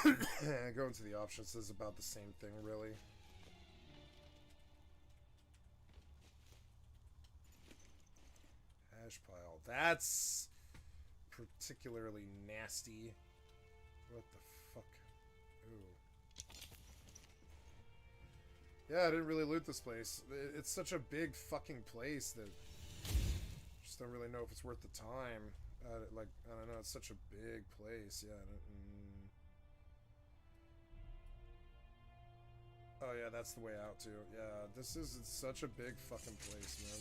Going to the options is about the same thing, really. Hash pile. That's particularly nasty. What the fuck? Ooh. Yeah, I didn't really loot this place. It's such a big fucking place that I just don't really know if it's worth the time. Like, I don't know, it's such a big place. Yeah. Oh yeah, that's the way out too. Yeah, this is such a big fucking place, man.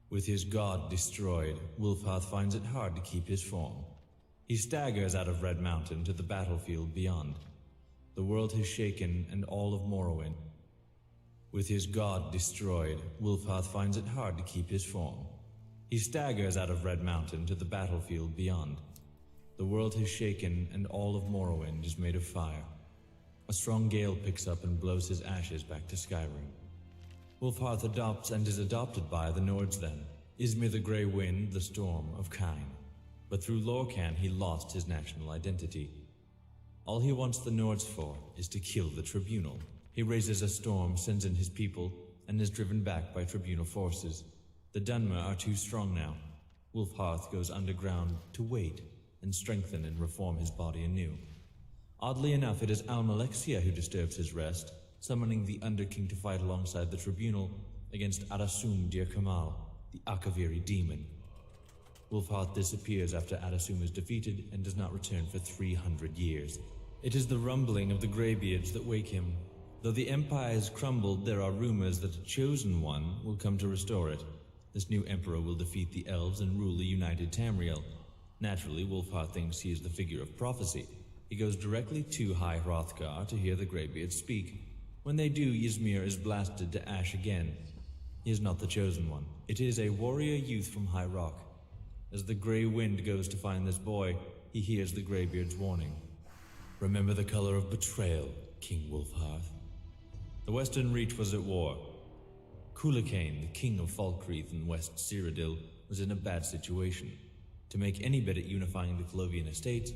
With his god destroyed, Wulfharth finds it hard to keep his form. He staggers out of Red Mountain to the battlefield beyond. The world has shaken, and all of Morrowind. With his god destroyed, Wulfharth finds it hard to keep his form. He staggers out of Red Mountain to the battlefield beyond. The world has shaken, and all of Morrowind is made of fire. A strong gale picks up and blows his ashes back to Skyrim. Wulfharth adopts and is adopted by the Nords then, Ysmir the Grey Wind, the Storm of Kine. But through Lorkhan he lost his national identity. All he wants the Nords for is to kill the Tribunal. He raises a storm, sends in his people, and is driven back by Tribunal forces. The Dunmer are too strong now. Wulfharth goes underground to wait and strengthen and reform his body anew. Oddly enough, it is Almalexia who disturbs his rest, summoning the Underking to fight alongside the Tribunal against Adasum Dir Kamal, the Akaviri demon. Wulfharth disappears after Adasum is defeated and does not return for 300 years. It is the rumbling of the Greybeards that wake him. Though the Empire has crumbled, there are rumors that a chosen one will come to restore it. This new Emperor will defeat the Elves and rule a united Tamriel. Naturally, Wulfharth thinks he is the figure of prophecy. He goes directly to High Hrothgar to hear the Greybeards speak. When they do, Ysmir is blasted to ash again. He is not the chosen one. It is a warrior youth from High Rock. As the Grey Wind goes to find this boy, he hears the Greybeard's warning. Remember the color of betrayal, King Wulfharth. The Western Reach was at war. Cuchulainn, the king of Falkreath and West Cyrodiil, was in a bad situation. To make any bid at unifying the Colovian estates,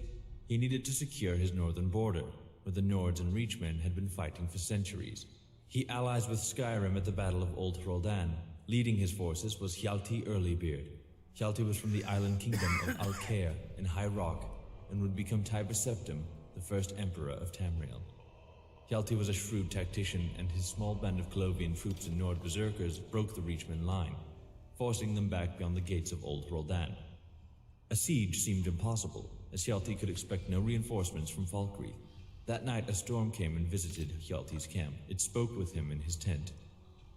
he needed to secure his northern border, where the Nords and Reachmen had been fighting for centuries. He allies with Skyrim at the Battle of Old Hroldan. Leading his forces was Hjalti Earlybeard. Hjalti was from the island kingdom of Alcair in High Rock, and would become Tiber Septim, the first emperor of Tamriel. Hjalti was a shrewd tactician, and his small band of Colovian troops and Nord berserkers broke the Reachmen line, forcing them back beyond the gates of Old Hroldan. A siege seemed impossible, as Hjalti could expect no reinforcements from Falkreath. That night a storm came and visited Hjalti's camp. It spoke with him in his tent.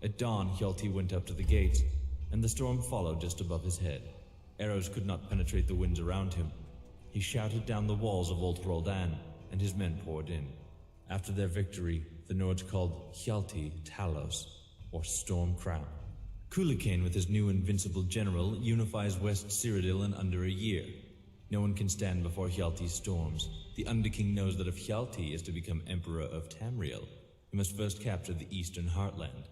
At dawn, Hjalti went up to the gates, and the storm followed just above his head. Arrows could not penetrate the winds around him. He shouted down the walls of Old Hroldan, and his men poured in. After their victory, the Nords called Hjalti Talos, or Storm Crown. Cuchulainn, with his new invincible general, unifies West Cyrodiil in under a year. No one can stand before Hjalti's storms. The Underking knows that if Hjalti is to become Emperor of Tamriel, he must first capture the Eastern Heartland.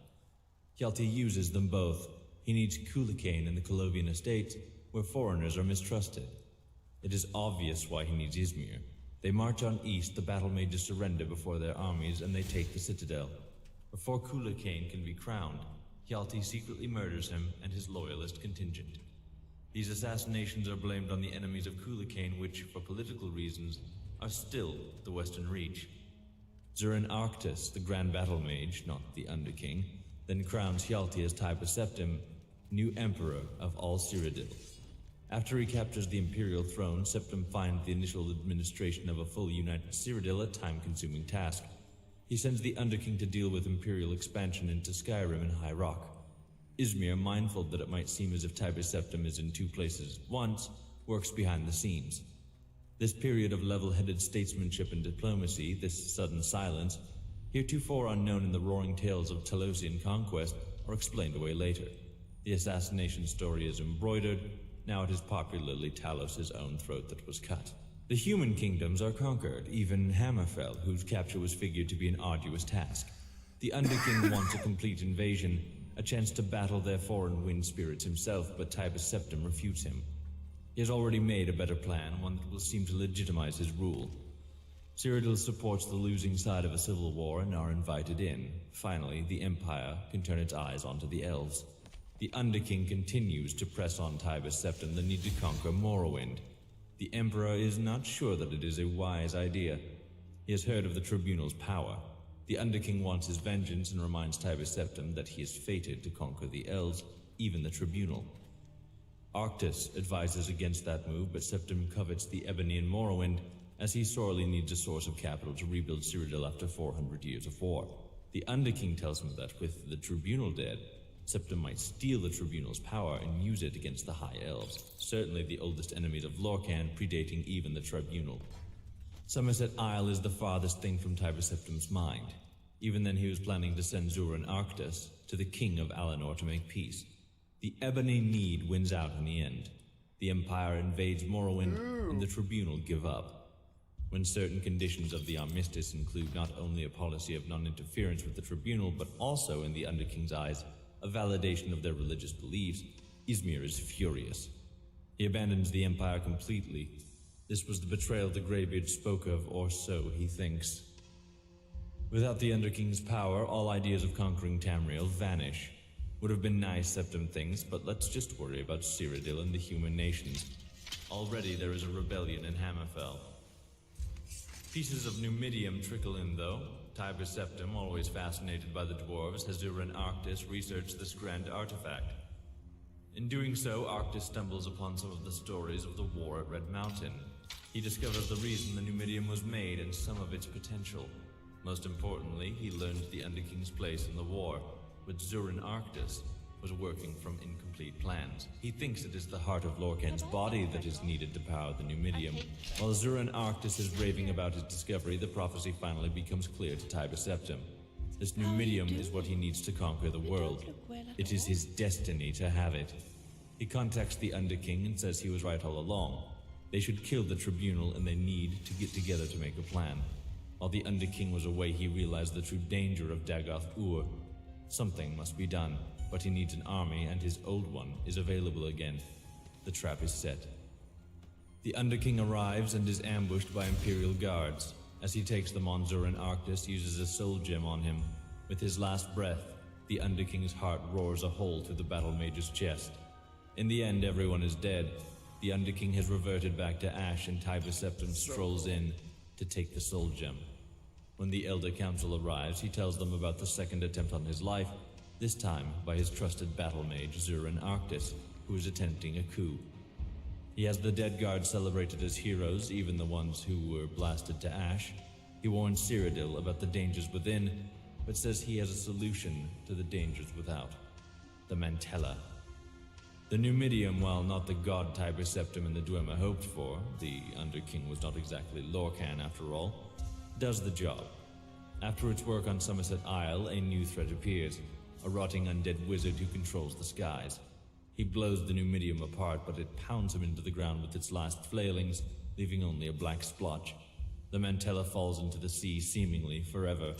Hjalti uses them both. He needs Cuchulainn in the Colovian estates, where foreigners are mistrusted. It is obvious why he needs Ysmir. They march on east, the battle mages surrender before their armies, and they take the citadel. Before Cuchulainn can be crowned, Hjalti secretly murders him and his loyalist contingent. These assassinations are blamed on the enemies of Cuchulainn, which, for political reasons, are still the Western Reach. Zurin Arctus, the Grand Battle Mage, not the Underking, then crowns Hjalti as Tiber Septim, new Emperor of all Cyrodiil. After he captures the Imperial throne, Septim finds the initial administration of a fully united Cyrodiil a time-consuming task. He sends the Underking to deal with Imperial expansion into Skyrim and High Rock. Ysmir, mindful that it might seem as if Tiber Septim is in two places at once, works behind the scenes. This period of level-headed statesmanship and diplomacy, this sudden silence, heretofore unknown in the roaring tales of Talosian conquest, are explained away later. The assassination story is embroidered. Now it is popularly Talos' own throat that was cut. The human kingdoms are conquered, even Hammerfell, whose capture was figured to be an arduous task. The Underking wants a complete invasion, a chance to battle their foreign wind spirits himself, but Tibus Septim refutes him. He has already made a better plan, one that will seem to legitimize his rule. Cyrodiil supports the losing side of a civil war and are invited in. Finally, the Empire can turn its eyes onto the elves. The Underking continues to press on Tibus Septim the need to conquer Morrowind. The Emperor is not sure that it is a wise idea. He has heard of the Tribunal's power. The Underking wants his vengeance and reminds Tibus Septim that he is fated to conquer the elves, even the Tribunal. Arctus advises against that move, but Septim covets the Ebony and Morrowind, as he sorely needs a source of capital to rebuild Cyrodiil after 400 years of war. The Underking tells him that with the Tribunal dead, Septim might steal the Tribunal's power and use it against the High Elves, certainly the oldest enemies of Lorkhan, predating even the Tribunal. Somerset Isle is the farthest thing from Tibus Septim's mind. Even then he was planning to send Zurin Arctus to the King of Alinor to make peace. The Ebony Need wins out in the end. The Empire invades Morrowind, and the Tribunal give up. When certain conditions of the Armistice include not only a policy of non-interference with the Tribunal, but also, in the Underking's eyes, a validation of their religious beliefs, Izmir is furious. He abandons the Empire completely. This was the betrayal the Greybeard spoke of, or so he thinks. Without the Underking's power, all ideas of conquering Tamriel vanish. Would have been nice, Septim thinks, but let's just worry about Cyrodiil and the human nations. Already there is a rebellion in Hammerfell. Pieces of Numidium trickle in, though. Tibus Septim, always fascinated by the dwarves, has Zurin Arctus research this grand artifact. In doing so, Arctus stumbles upon some of the stories of the war at Red Mountain. He discovers the reason the Numidium was made and some of its potential. Most importantly, he learns the Underking's place in the war, but Zurin Arctus was working from incomplete plans. He thinks it is the heart of Lorkhan's body that is needed to power the Numidium. While Zurin Arctus is raving about his discovery, the prophecy finally becomes clear to Tibus Septim. This Numidium is what he needs to conquer the world. It is his destiny to have it. He contacts the Underking and says he was right all along. They should kill the Tribunal and they need to get together to make a plan. While the Underking was away, he realized the true danger of Dagoth-Ur. Something must be done, but he needs an army and his old one is available again. The trap is set. The Underking arrives and is ambushed by Imperial guards. As he takes them on, Zurin Arctus uses a soul gem on him. With his last breath, the Underking's heart roars a hole through the battle mage's chest. In the end, everyone is dead. The Underking has reverted back to ash and Tibus Septim strolls in to take the soul gem. When the Elder Council arrives, he tells them about the second attempt on his life, this time by his trusted battle mage Zurin Arctus, who is attempting a coup. He has the dead guards celebrated as heroes, even the ones who were blasted to ash. He warns Cyrodiil about the dangers within, but says he has a solution to the dangers without. The Mantella. The Numidium, while not the god Tibus Septim and the Dwemer hoped for, the Underking was not exactly Lorkhan after all, does the job. After its work on Somerset Isle, a new threat appears, a rotting undead wizard who controls the skies. He blows the Numidium apart, but it pounds him into the ground with its last flailings, leaving only a black splotch. The Mantella falls into the sea, seemingly forever.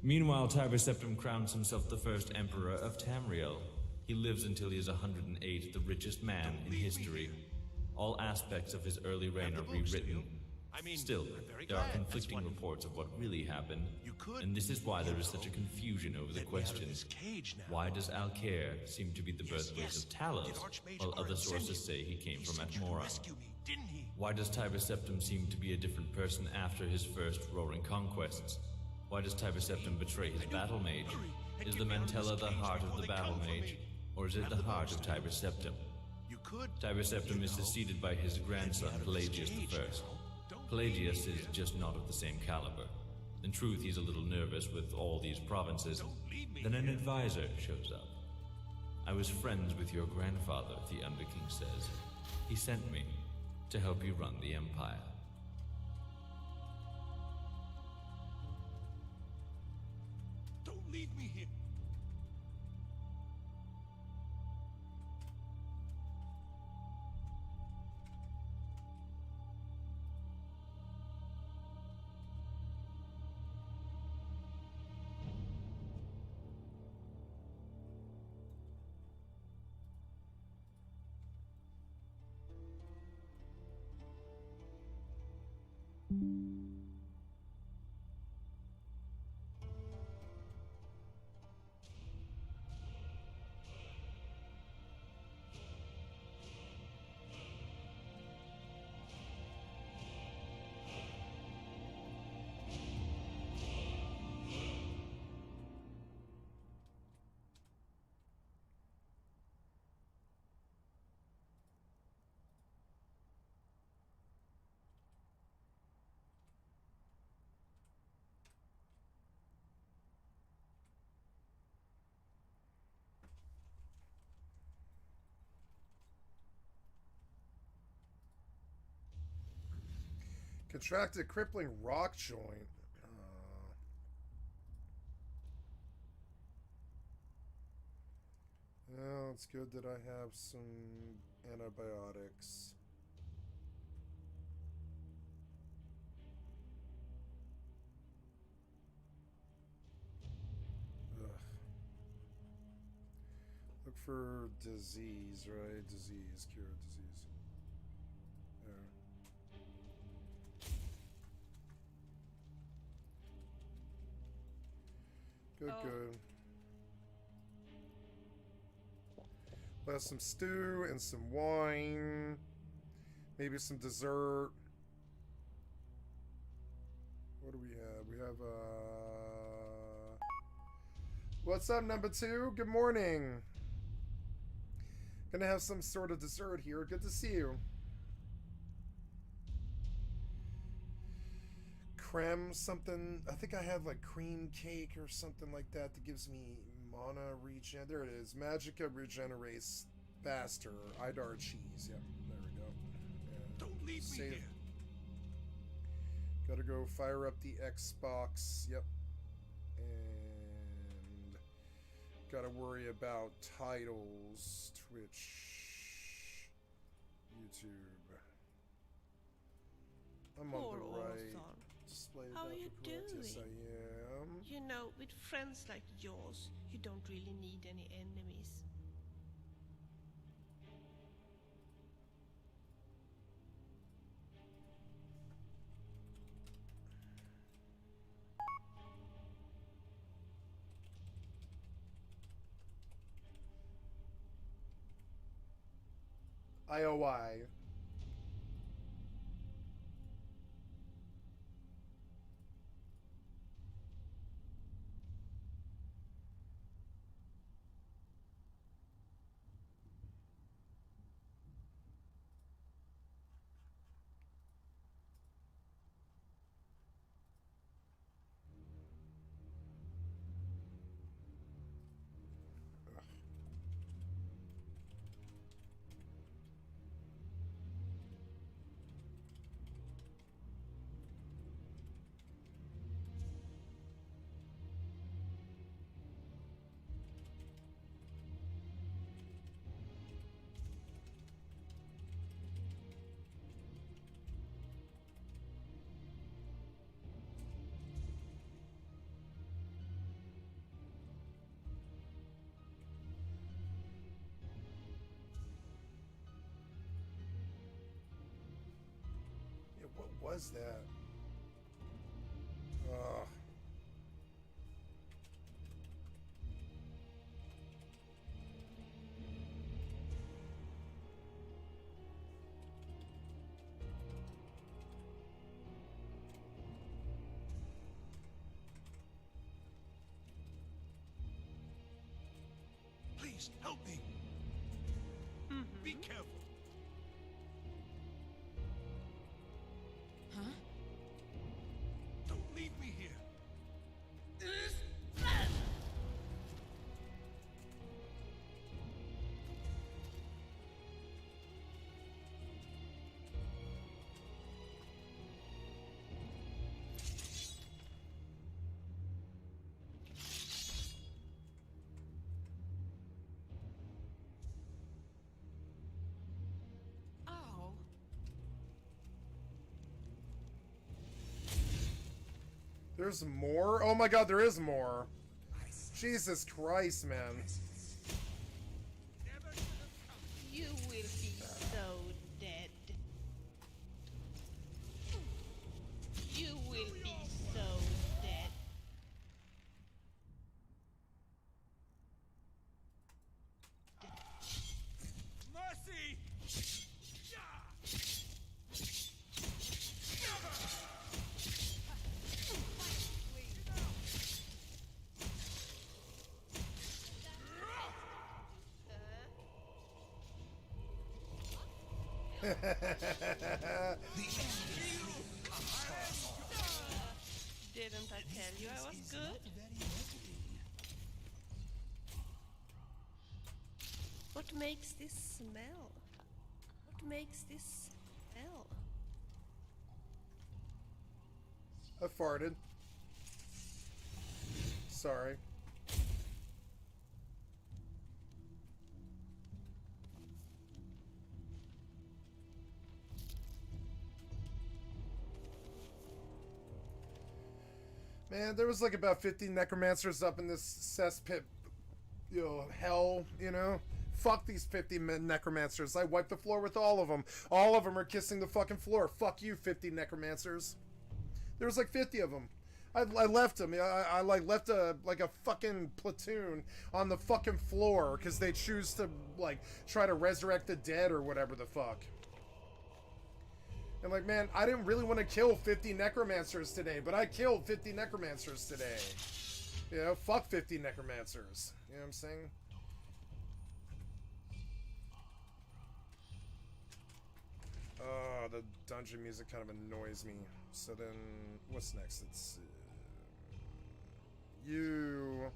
Meanwhile, Tibus Septim crowns himself the first Emperor of Tamriel. He lives until he is 108, the richest man in history. All aspects of his early reign are rewritten. Still, there are conflicting reports of what really happened, and this is why there is such a confusion over the question. Why does Alcair seem to be the birthplace of Talos, while other sources say he came from Atmora? Why does Tibus Septim seem to be a different person after his first roaring conquests? Why does Tibus Septim betray his battle mage? Is the Mantella the heart of the battle mage, or is it the heart of Tibus Septim? Tibus Septim is succeeded by his grandson, Pelagius I. Pelagius is just not of the same caliber. In truth, he's a little nervous with all these provinces. Then an advisor shows up. I was friends with your grandfather, the Underking says. He sent me to help you run the Empire. Don't leave me here. Contracted crippling rock joint. Oh, it's good that I have some antibiotics. Ugh. Look for disease, right? Disease, cure disease. There. Good, good. We'll have some stew and some wine. Maybe some dessert. What do we have? We have, what's up, number 2? Good morning. Gonna have some sort of dessert here. Good to see you. Creme something. I think I have like cream cake or something like that that gives me mana regen. There it is. Magicka regenerates faster. Idar cheese. Yep, there we go. And Don't leave me here. Gotta go fire up the Xbox. Yep. And gotta worry about titles. Twitch. YouTube. I'm on Poor the right. Orson. Display How are you correct. Yes, doing? I am. You know, with friends like yours, you don't really need any enemies. IOI. What was that? Ugh. Please help me. Be careful. Huh? Don't leave me here. Ow. There's more? Oh my god, there is more. Jesus Christ, man. Never should have come. You will be so dead. Didn't I tell you I was good? What makes this smell? What makes this smell? I farted. Sorry. Man, there was like about 50 necromancers up in this cesspit, you know, hell, you know? Fuck these 50 necromancers. I wiped the floor with all of them. All of them are kissing the fucking floor. Fuck you, 50 necromancers. There was like 50 of them. I left them. I like left a fucking platoon on the fucking floor because they choose to like try to resurrect the dead or whatever the fuck. And like, man, I didn't really want to kill 50 necromancers today, but I killed 50 necromancers today. You know, fuck 50 necromancers. You know what I'm saying? The dungeon music kind of annoys me. So then, what's next? It's you.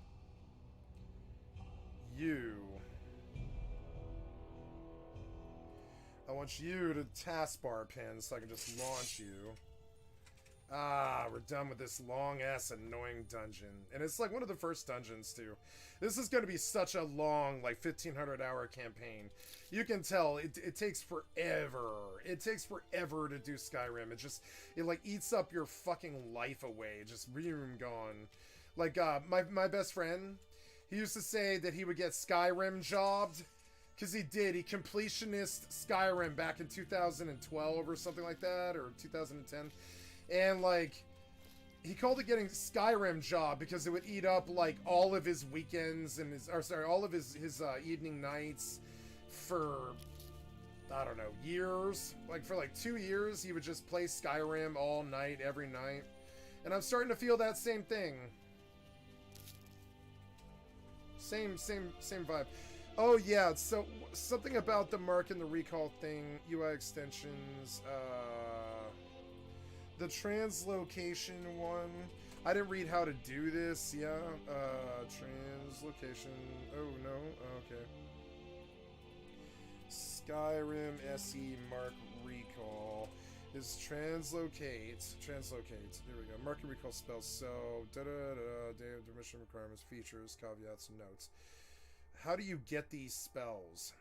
I want you to taskbar pin so I can just launch you. Ah, we're done with this long-ass annoying dungeon. And it's like one of the first dungeons, too. This is going to be such a long, like, 1,500-hour campaign. You can tell, it takes forever. It takes forever to do Skyrim. It like, eats up your fucking life away. Just boom, gone. Like, my best friend, he used to say that he would get Skyrim jobbed. Because he did. He completionist Skyrim back in 2012 or something like that, or 2010. And, like, he called it getting Skyrim job because it would eat up, like, all of his weekends and all of his evening nights for, I don't know, years. Like, for, like, 2 years, he would just play Skyrim all night, every night. And I'm starting to feel that same thing. Same vibe. Oh, yeah, so something about the mark and the recall thing, UI extensions, the translocation one. I didn't read how to do this. Yeah. Translocation. Oh, no. Okay. Skyrim SE mark recall is translocate. Translocate. There we go. Mark and recall spells. So, day of mission requirements, features, caveats, and notes. How do you get these spells?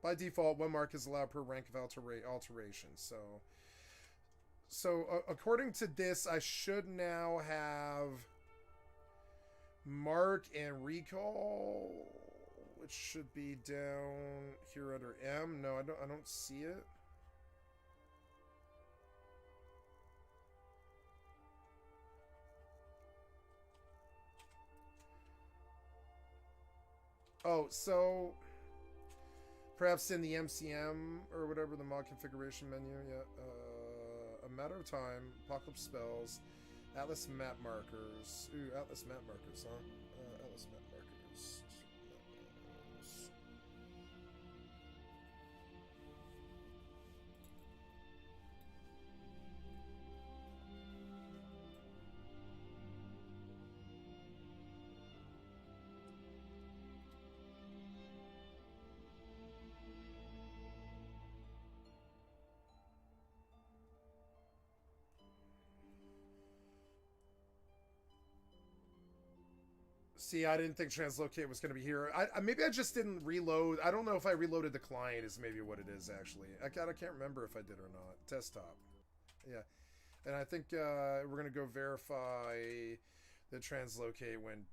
By default, one mark is allowed per rank of alteration. So according to this, I should now have mark and recall, which should be down here under M. No, I don't see it. Oh, so perhaps in the MCM or whatever, the mod configuration menu, yeah. A matter of time, apocalypse spells, atlas map markers. Ooh, atlas map markers, huh? Atlas map markers. See, I didn't think translocate was going to be here. Maybe I just didn't reload. I don't know if I reloaded the client is maybe what it is, actually. I can't remember if I did or not. Desktop. Yeah. And I think we're going to go verify that translocate went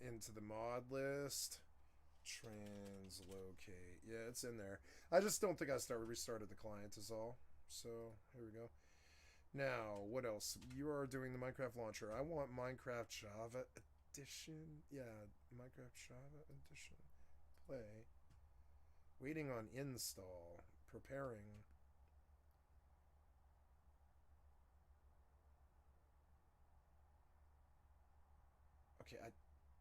into the mod list. Translocate. Yeah, it's in there. I just don't think I restarted the client is all. So, here we go. Now, what else? You are doing the Minecraft launcher. I want Minecraft Java Edition. Yeah, Minecraft Java Edition. Play. Waiting on install. Preparing. Okay, I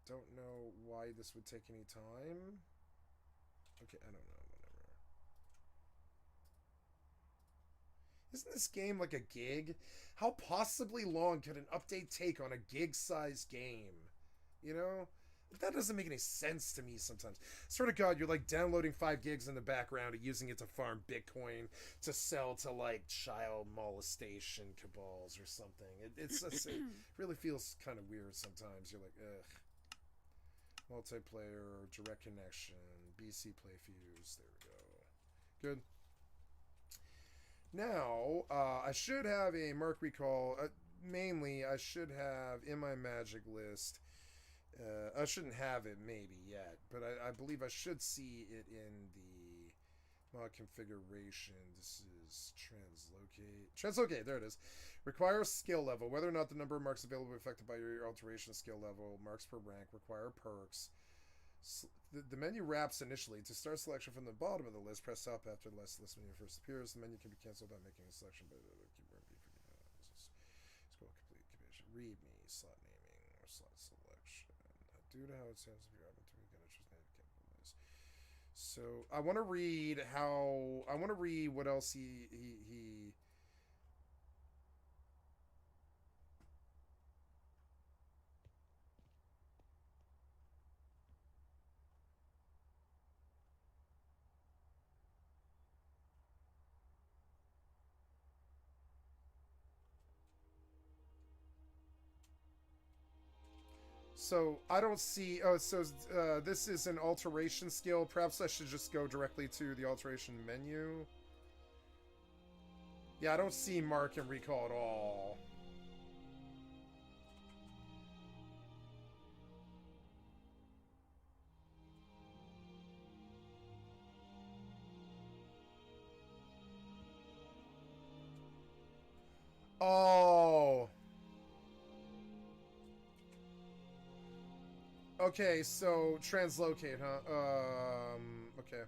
don't know why this would take any time. Okay, I don't know. Whatever. Isn't this game like a gig? How possibly long could an update take on a gig-sized game? You know? That doesn't make any sense to me sometimes. Swear to God, you're like downloading 5 gigs in the background and using it to farm Bitcoin to sell to like child molestation cabals or something. It really feels kind of weird sometimes. You're like, ugh. Multiplayer, direct connection, BC Playfuse. There we go. Good. Now, I should have a Mark Recall. Mainly, I should have in my magic list. I shouldn't have it maybe yet, but I believe I should see it in the mod configuration. This is translocate. Translocate, there it is. Require skill level. Whether or not the number of marks available are affected by your alteration skill level. Marks per rank. Require perks. The menu wraps initially. To start selection from the bottom of the list, press up after the list menu first appears. The menu can be canceled by making a selection by the keyboard. Scroll complete configuration. Read me. Slot naming or slot selection. Due to how it sounds, if you're able to get it, just need to capitalize. So I want to read how. I want to read what else he. So I don't see. Oh, so this is an alteration skill. Perhaps I should just go directly to the alteration menu. Yeah, I don't see Mark and Recall at all. Oh. Okay, so translocate, huh? Okay.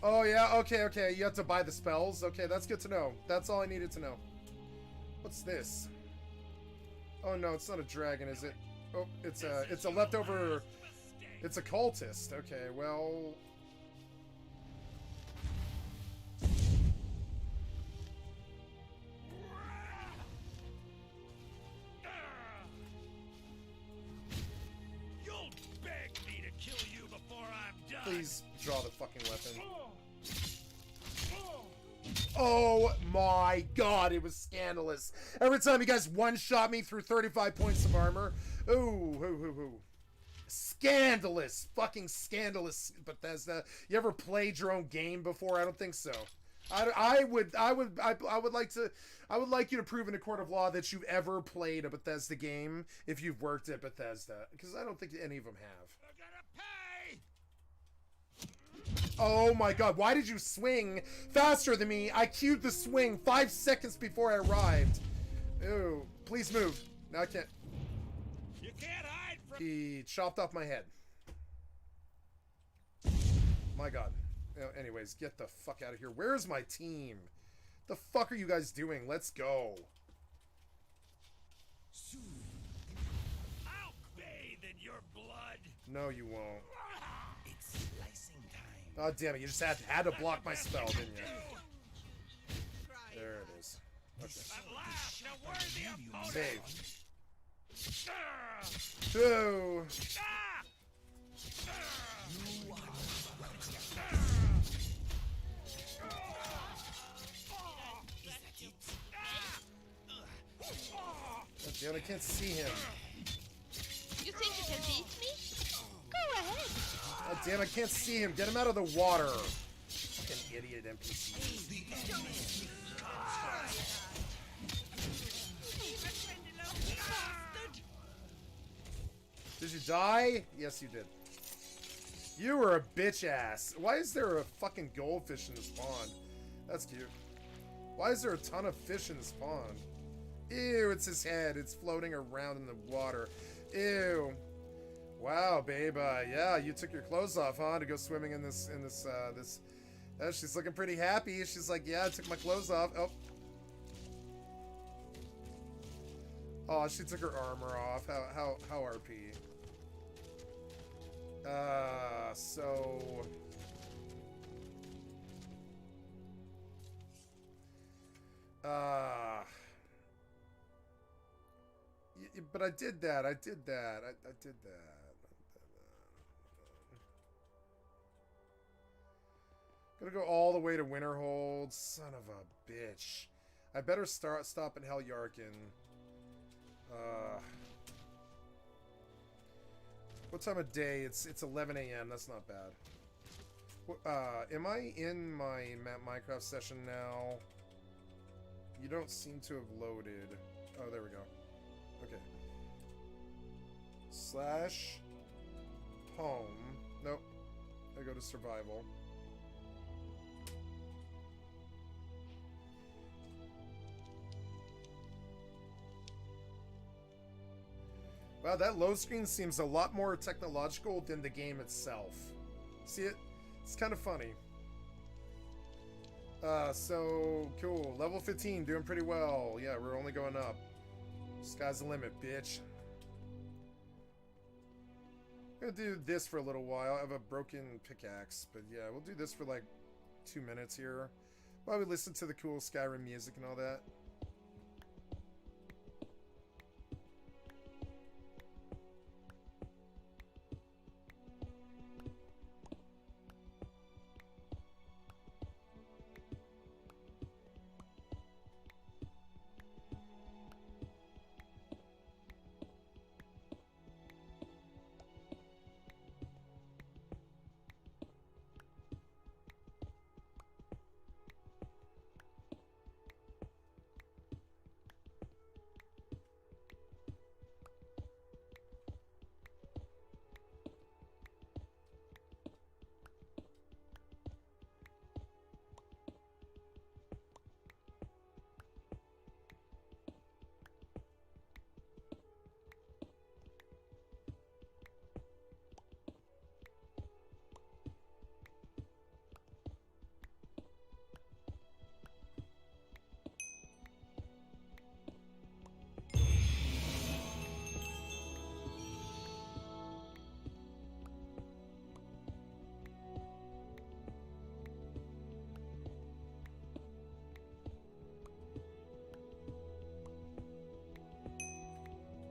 Oh, yeah, okay. You have to buy the spells. Okay, that's good to know. That's all I needed to know. What's this? Oh, no, it's not a dragon, is it? Oh, it's a leftover... It's a cultist. Okay, well... You'll beg me to kill you before I'm done. Please draw the fucking weapon. Oh my God, it was scandalous. Every time you guys one-shot me through 35 points of armor. Ooh. Scandalous. Fucking scandalous, Bethesda. You ever played your own game before? I don't think so. I would like you to prove in a court of law that you've ever played a Bethesda game if you've worked at Bethesda, because I don't think any of them have. I gotta pay. Oh my God, why did you swing faster than me? I queued the swing 5 seconds before I arrived. Ew, please move. No, I can't. You can't hide from. He chopped off my head. My God. Anyways, get the fuck out of here. Where's my team? The fuck are you guys doing? Let's go. I'll bathe in your blood. No, you won't. It's slicing time. Oh, damn it. You just had to block my spell, didn't you? There it is. Okay. At last, a worthy opponent. Save. Oh. Oh, damn, I can't see him. You think you can beat me? Go ahead. Oh, damn, I can't see him. Get him out of the water. Fucking idiot NPC. Did you die? Yes, you did. You were a bitch ass. Why is there a fucking goldfish in this pond? That's cute. Why is there a ton of fish in this pond? Ew, it's his head. It's floating around in the water. Ew. Wow, babe. Yeah, you took your clothes off, huh, to go swimming in this. She's looking pretty happy. She's like, yeah, I took my clothes off. Oh. Oh, she took her armor off. How RP. So... but I did that. I did that. I did that. Gonna go all the way to Winterhold. Son of a bitch. I better stop at Hel Yarkin. What time of day? It's 11 a.m. That's not bad. Am I in my Minecraft session now? You don't seem to have loaded. Oh, there we go. Okay. Slash home. Nope. I go to survival. Wow, that load screen seems a lot more technological than the game itself. See it? It's kind of funny. So cool. Level 15, doing pretty well. Yeah, we're only going up. Sky's the limit, bitch. I'm gonna do this for a little while. I have a broken pickaxe, but yeah, we'll do this for like 2 minutes here while we listen to the cool Skyrim music and all that.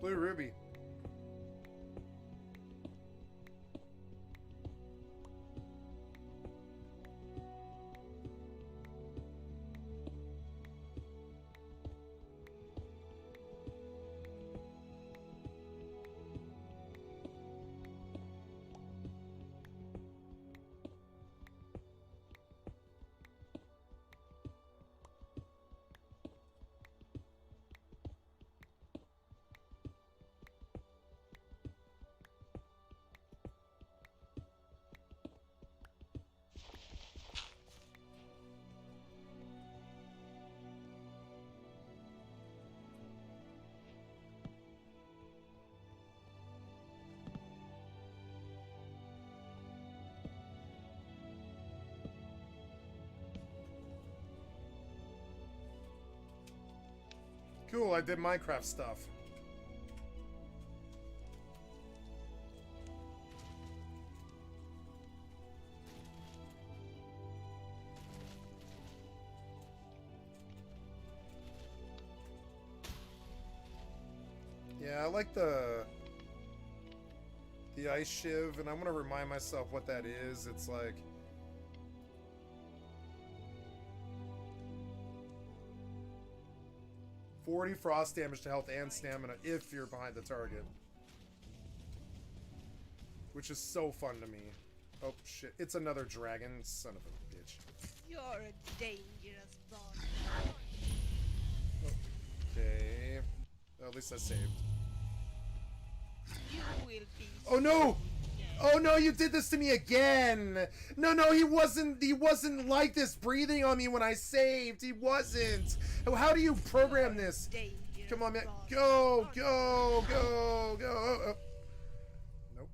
Blue Ruby. Cool, I did Minecraft stuff. Yeah, I like the ice shiv, and I'm gonna remind myself what that is. It's like 40 frost damage to health and stamina if you're behind the target. Which is so fun to me. Oh shit, it's another dragon, son of a bitch. You're a dangerous boss. Okay. Well, at least I saved. You will will be. Oh no! Oh no, you did this to me again! No, no, he wasn't like this breathing on me when I saved. He wasn't. How do you program this? Come on, man. Go, go, go, go. Oh, oh. Nope.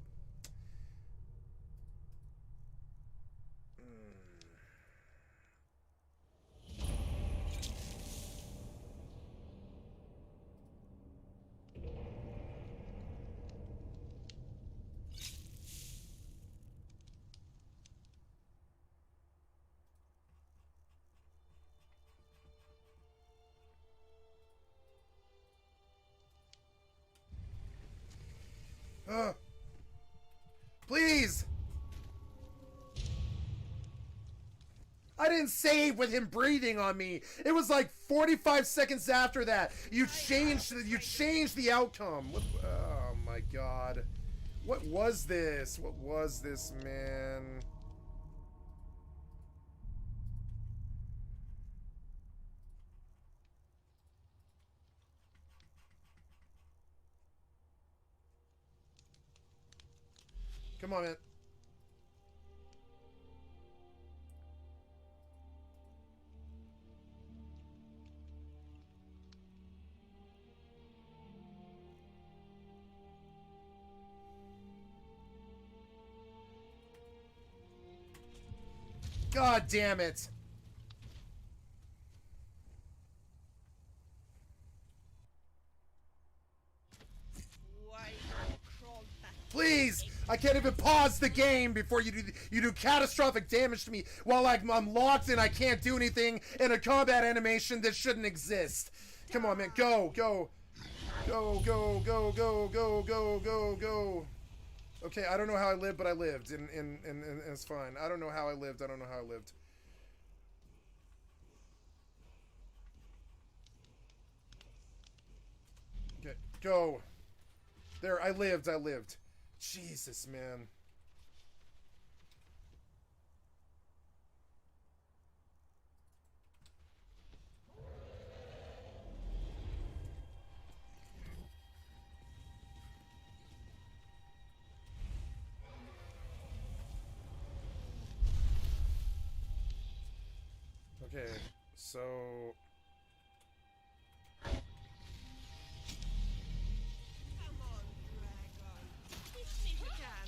Please! I didn't save with him breathing on me. It was like 45 seconds after that. You changed the outcome. What, oh my god. What was this? What was this, man? Come on, man. God damn it. Why crawl back? Please! I can't even pause the game before you do catastrophic damage to me while I'm locked and I can't do anything in a combat animation that shouldn't exist. Come on, man. Go, go. Go, go, go, go, go, go, go, go. Okay, I don't know how I lived, but I lived, and it's fine. I don't know how I lived. I don't know how I lived. Okay, go. There, I lived. I lived. Jesus, man. Okay, so... Come on, dragon. Hit me if you can.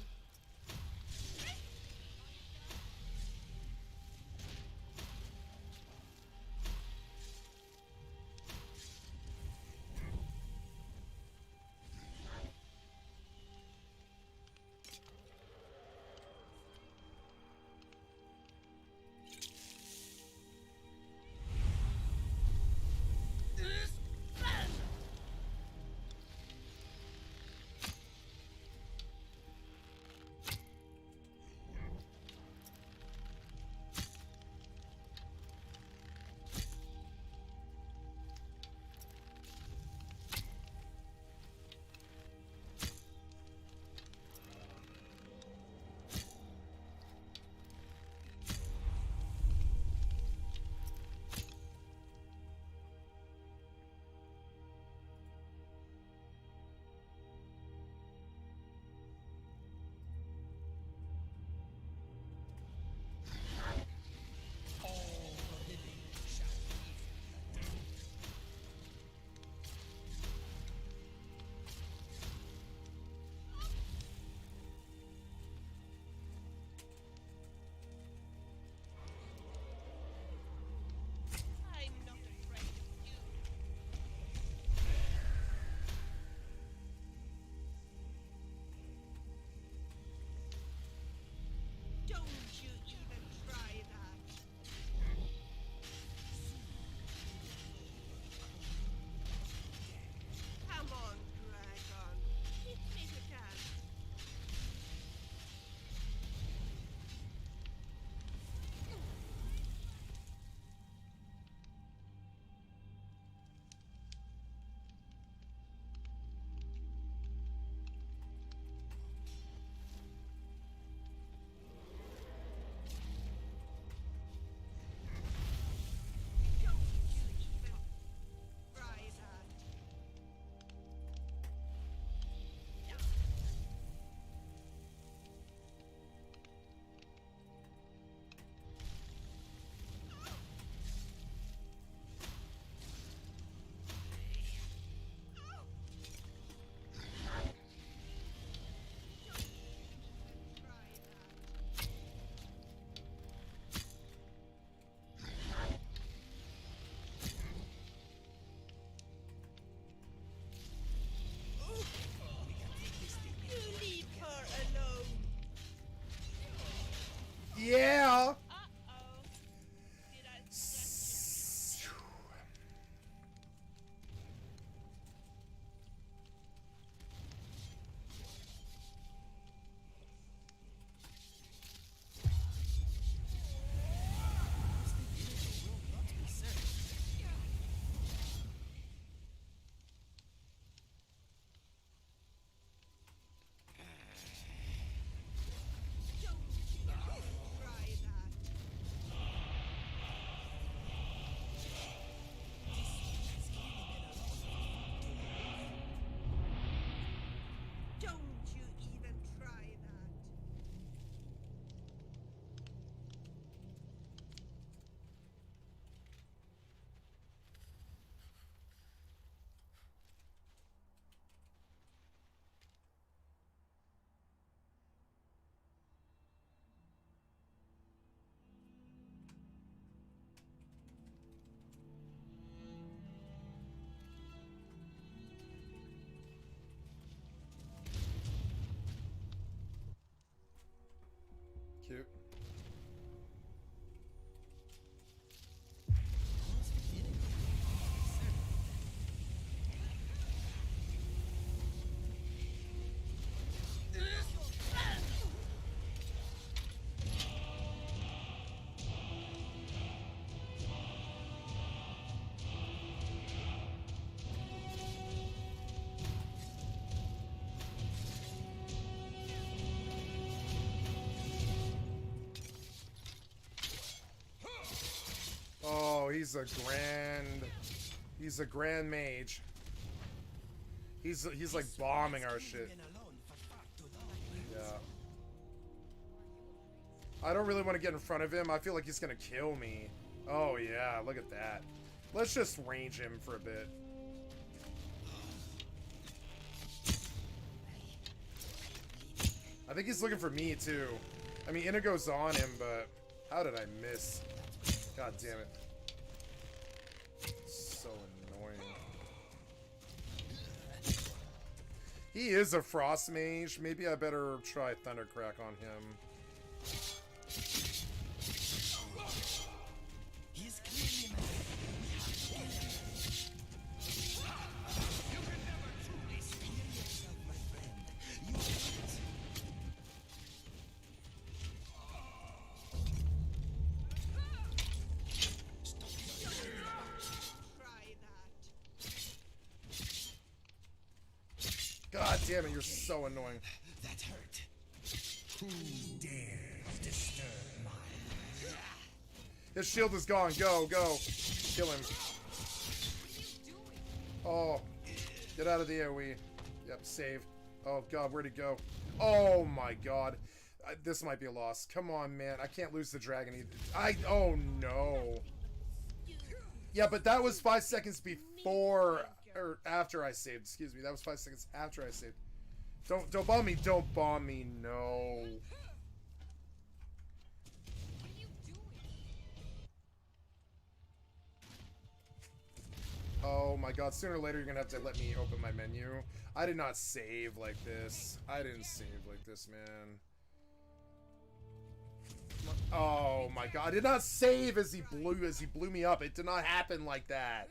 Oh, he's a grand mage. He's like bombing our shit. Yeah. I don't really want to get in front of him. I feel like he's gonna kill me. Oh yeah, look at that. Let's just range him for a bit. I think he's looking for me too. I mean, Inigo's on him, but how did I miss? God damn it. So annoying. He is a frost mage. Maybe I better try Thundercrack on him. God damn it, you're so annoying. That hurt. Who dares disturb my... His shield is gone. Go, go. Kill him. Oh. Get out of the AoE. Yep, save. Oh god, where'd he go? Oh my god. This might be a loss. Come on, man. I can't lose the dragon either. Oh no. Yeah, but that was 5 seconds before... or after I saved, excuse me. That was 5 seconds after I saved. Don't bomb me. Don't bomb me. No. What are you doing? Oh my god. Sooner or later you're gonna have to let me open my menu. I did not save like this. I didn't save like this, man. Oh my god. I did not save as he blew me up. It did not happen like that.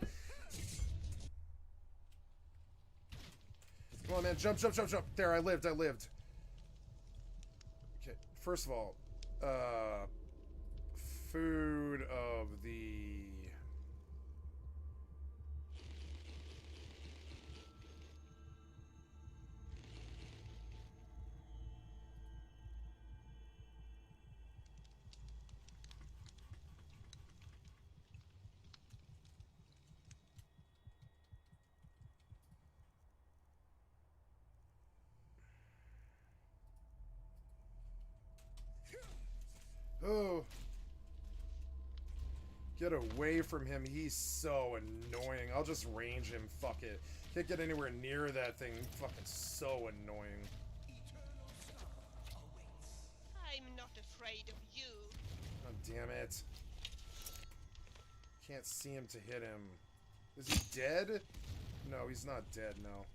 Come on, man. Jump, jump, jump, jump. There, I lived. Okay, first of all, food of the... Oh. Get away from him. He's so annoying. I'll just range him. Fuck it. Can't get anywhere near that thing. Fucking so annoying. I'm not afraid of you. God damn it. Can't see him to hit him. Is he dead? No, he's not dead, no.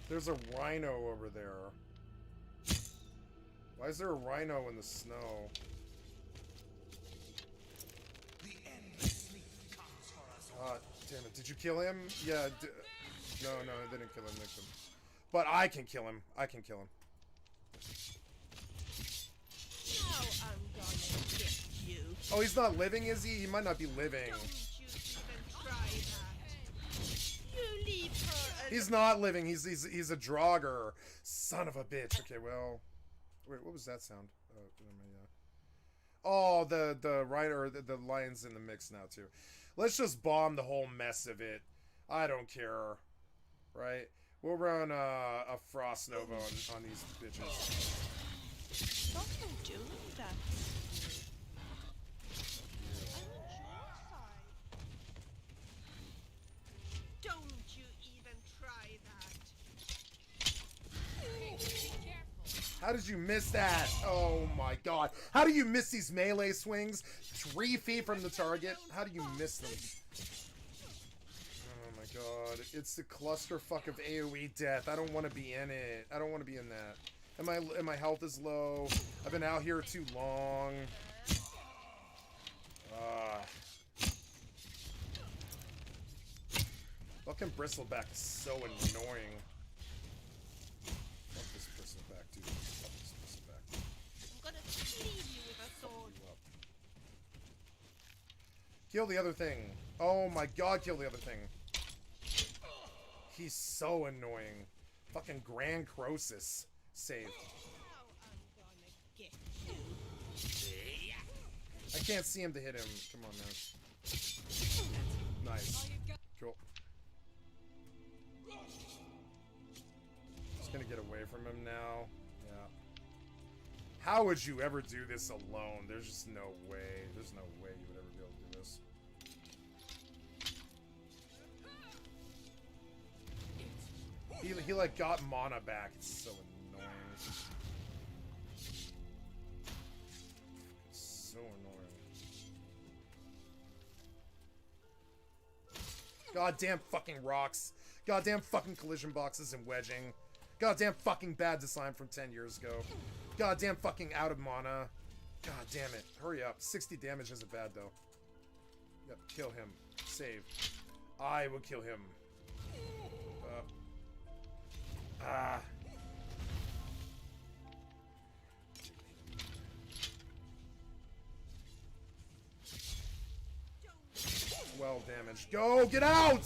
There's a rhino over there. Why is there a rhino in the snow? God damn it. Did you kill him? Yeah. No, I didn't kill him. But I can kill him. I can kill him. Now I'm gonna get you. Oh, he's not living, is he? He might not be living. Don't you even try that. You leave her alone. He's not living. He's a drogger. Son of a bitch. Okay, well. Wait, what was that sound? Oh, the rider, the lion's in the mix now too. Let's just bomb the whole mess of it. I don't care. Right? We'll run a Frost Nova on these bitches. Stop doing that. Don't you even try that. How did you miss that? Oh my god. How do you miss these melee swings? 3 feet from the target? How do you miss them? Oh my god. It's the clusterfuck of AoE death. I don't want to be in it. I don't want to be in that. And my health is low. I've been out here too long. Fucking Bristleback is so annoying. Fuck this Bristleback, dude. Fuck this Bristleback. I'm gonna leave you with a sword. Kill the other thing. Oh my god, kill the other thing. He's so annoying. Fucking Grand Croesus. Saved. I can't see him to hit him. Come on, man. Nice. Cool. Just gonna get away from him now. Yeah. How would you ever do this alone? There's just no way. There's no way you would ever be able to do this. He like got mana back. It's so annoying. So annoying. Goddamn fucking rocks. Goddamn fucking collision boxes and wedging. Goddamn fucking bad design from 10 years ago. Goddamn fucking out of mana. God damn it. Hurry up. 60 damage isn't bad though. Yep, kill him. Save. I will kill him. Well damaged. Go! Get out!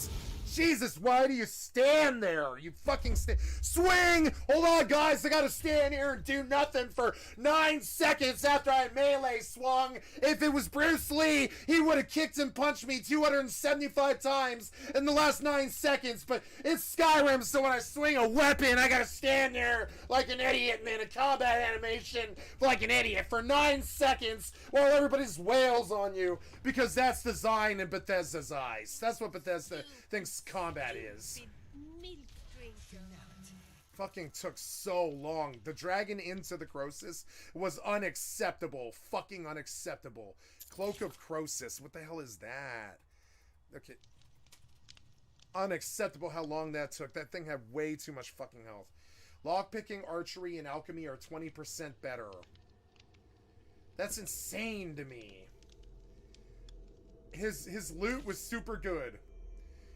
Jesus, why do you stand there? You fucking swing! Hold on, guys. I gotta stand here and do nothing for 9 seconds after I melee swung. If it was Bruce Lee, he would have kicked and punched me 275 times in the last 9 seconds. But it's Skyrim, so when I swing a weapon, I gotta stand there like an idiot and in a combat animation like an idiot for 9 seconds while everybody's wails on you. Because that's design in Bethesda's eyes. That's what Bethesda thinks combat is. Fucking took so long. The dragon into the Croesus was unacceptable. Fucking unacceptable. Cloak of Croesus. What the hell is that? Okay. Unacceptable how long that took. That thing had way too much fucking health. Lockpicking, archery, and alchemy are 20% better. That's insane to me. His loot was super good.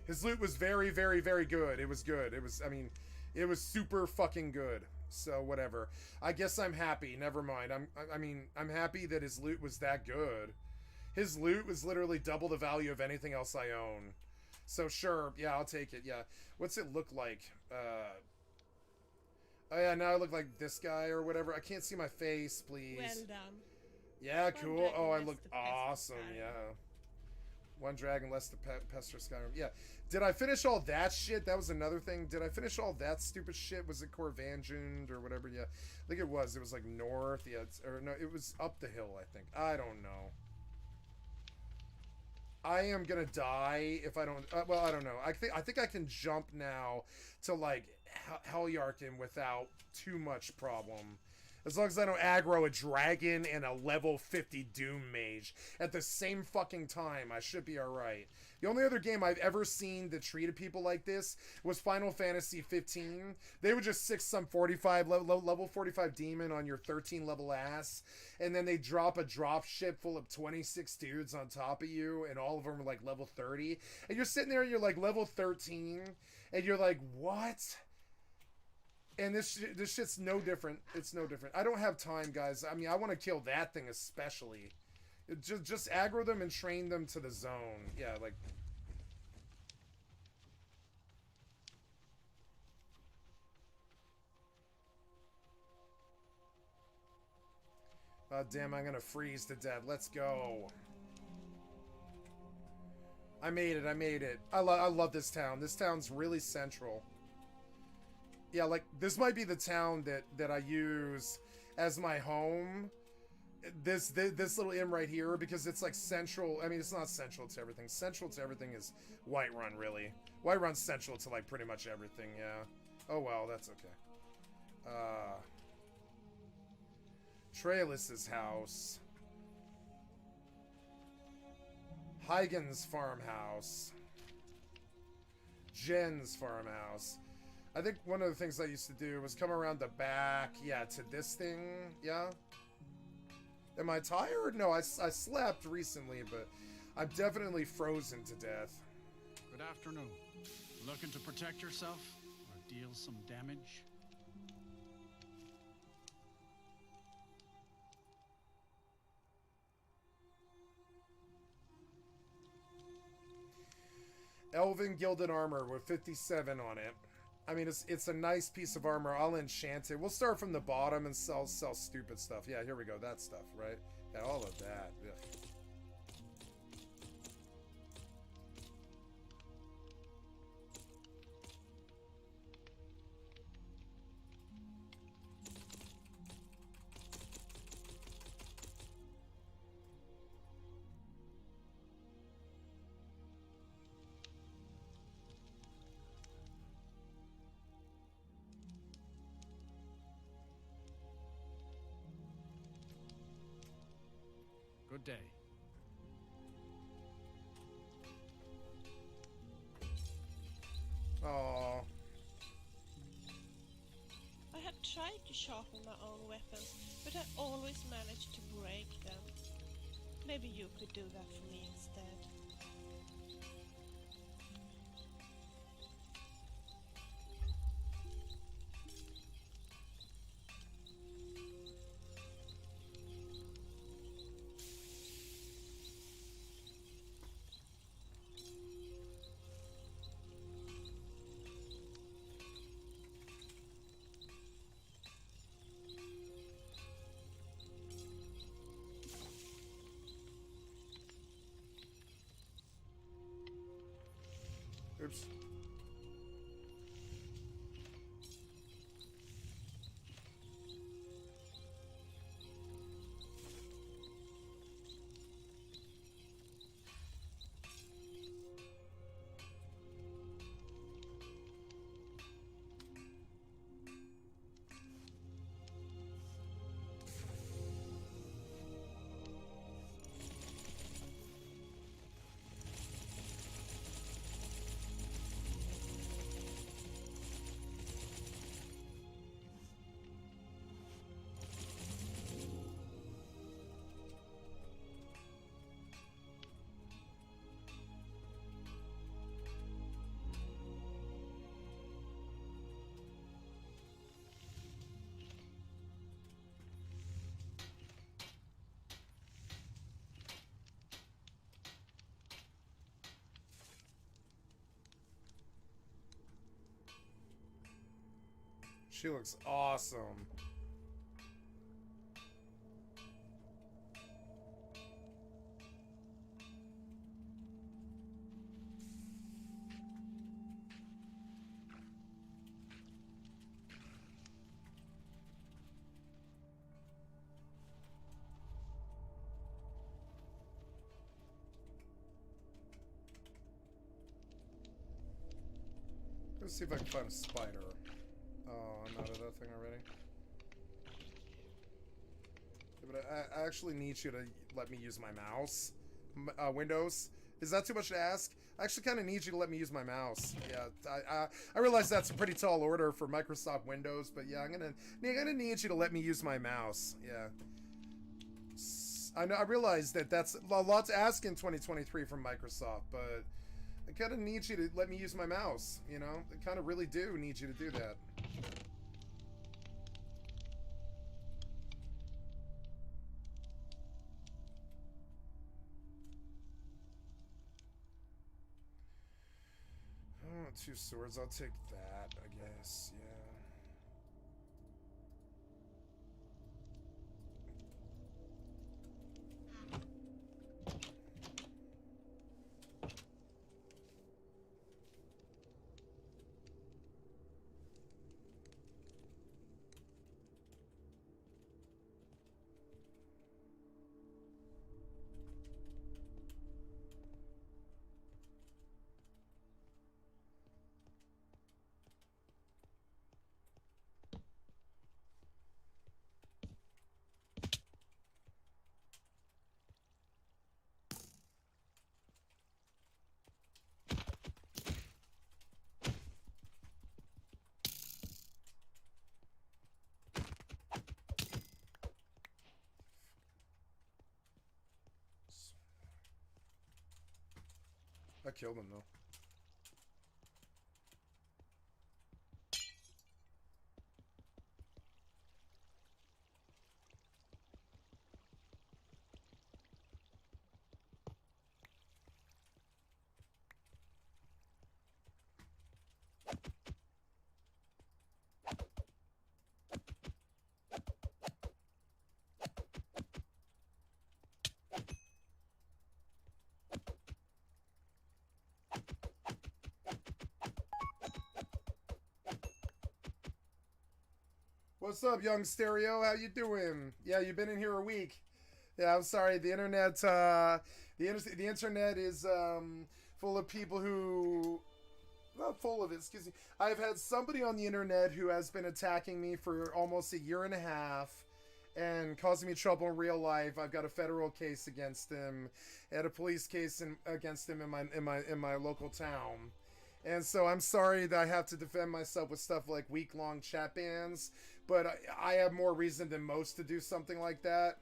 His loot was very, very, very good. It was good. It was, I mean, it was super fucking good. So whatever. I guess I'm happy. Never mind. I'm happy that his loot was that good. His loot was literally double the value of anything else I own. So sure, yeah, I'll take it. Yeah. What's it look like? Oh yeah, now I look like this guy or whatever. I can't see my face, please. Well done. Yeah, cool. One Oh, I dragon look less to pester awesome. Skyrim. Yeah. One dragon less to pester Skyrim. Yeah. Did I finish all that shit? That was another thing. Did I finish all that stupid shit? Was it Corvanjund or whatever? Yeah. I think it was. It was like north. Yeah. Or no, it was up the hill, I think. I don't know. I am gonna die if I don't... well, I don't know. I think I can jump now to, like, Heljarkin without too much problem. As long as I don't aggro a dragon and a level 50 Doom Mage at the same fucking time, I should be alright. The only other game I've ever seen that treated people like this was Final Fantasy 15. They would just stick some 45 level 45 demon on your 13 level ass, and then they drop a drop ship full of 26 dudes on top of you, and all of them are like level 30. And you're sitting there and you're like level 13, and you're like, what? And this shit's no different. It's no different. I don't have time, guys. I mean, I want to kill that thing especially. Just aggro them and train them to the zone. Yeah, like... damn, I'm gonna freeze to death. Let's go. I made it. I made it. I love this town. This town's really central. Yeah, like, this might be the town that I use as my home. This little inn right here, because it's, like, central. I mean, it's not central to everything. Central to everything is Whiterun, really. Whiterun's central to, like, pretty much everything, yeah. Oh, well, that's okay. Trailus's house. Huygen's farmhouse. Jen's farmhouse. I think one of the things I used to do was come around the back, yeah, to this thing, yeah? Am I tired? No, I slept recently, but I'm definitely frozen to death. Good afternoon. Looking to protect yourself or deal some damage? Elven Gilded Armor with 57 on it. I mean, it's a nice piece of armor. I'll enchant it. We'll start from the bottom and sell stupid stuff. Yeah, here we go. That stuff, right? Yeah, all of that. Ugh. Good day. Aww. I had tried to sharpen my own weapons, but I always managed to break them. Maybe you could do that for me instead. Oops. She looks awesome. Let's see if I can find a spider. Oh, I'm out of that thing already. Yeah, but I actually need you to let me use my mouse. Windows. Is that too much to ask? I actually kind of need you to let me use my mouse. Yeah, I realize that's a pretty tall order for Microsoft Windows, but yeah, I'm gonna need you to let me use my mouse. Yeah. I know. I realize that that's a lot to ask in 2023 from Microsoft, but I kind of need you to let me use my mouse. You know, I kind of really do need you to do that. Oh, 2 swords. I'll take that, I guess. Yeah. I killed him though. What's up, young stereo? How you doing? Yeah, you've been in here a week. Yeah, I'm sorry. The internet, the internet is full of people who, not full of it. Excuse me. I've had somebody on the internet who has been attacking me for almost a year and a half, and causing me trouble in real life. I've got a federal case against him, and a police case against him in my local town. And so I'm sorry that I have to defend myself with stuff like week-long chat bans, but I have more reason than most to do something like that.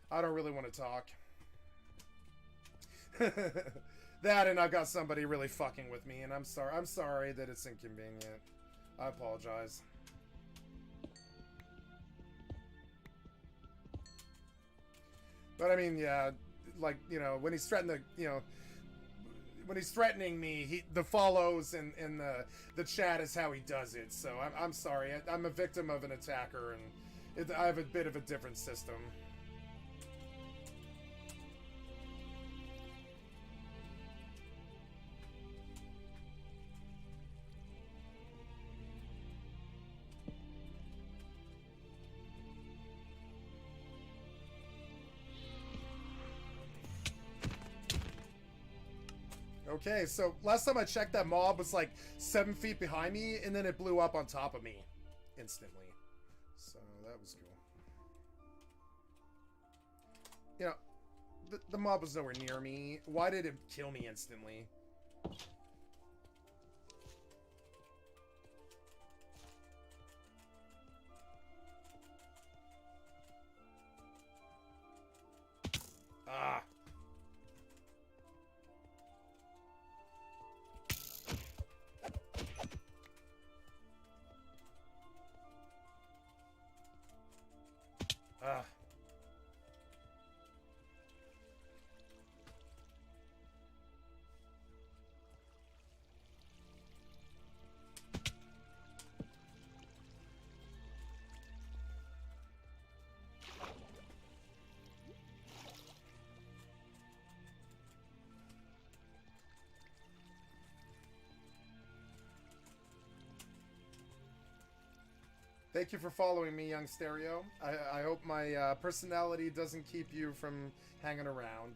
I don't really want to talk. That, and I've got somebody really fucking with me, and I'm sorry that it's inconvenient. I apologize. But I mean, yeah, like, you know, when he's threatening to, you know, when he's threatening me, the follows and the chat is how he does it. So I'm sorry. I'm a victim of an attacker, and I have a bit of a different system. Okay, so last time I checked, that mob was like 7 feet behind me, and then it blew up on top of me instantly. So that was cool. You know, the mob was nowhere near me. Why did it kill me instantly? Ah. Ah. Thank you for following me, young stereo. I hope my personality doesn't keep you from hanging around.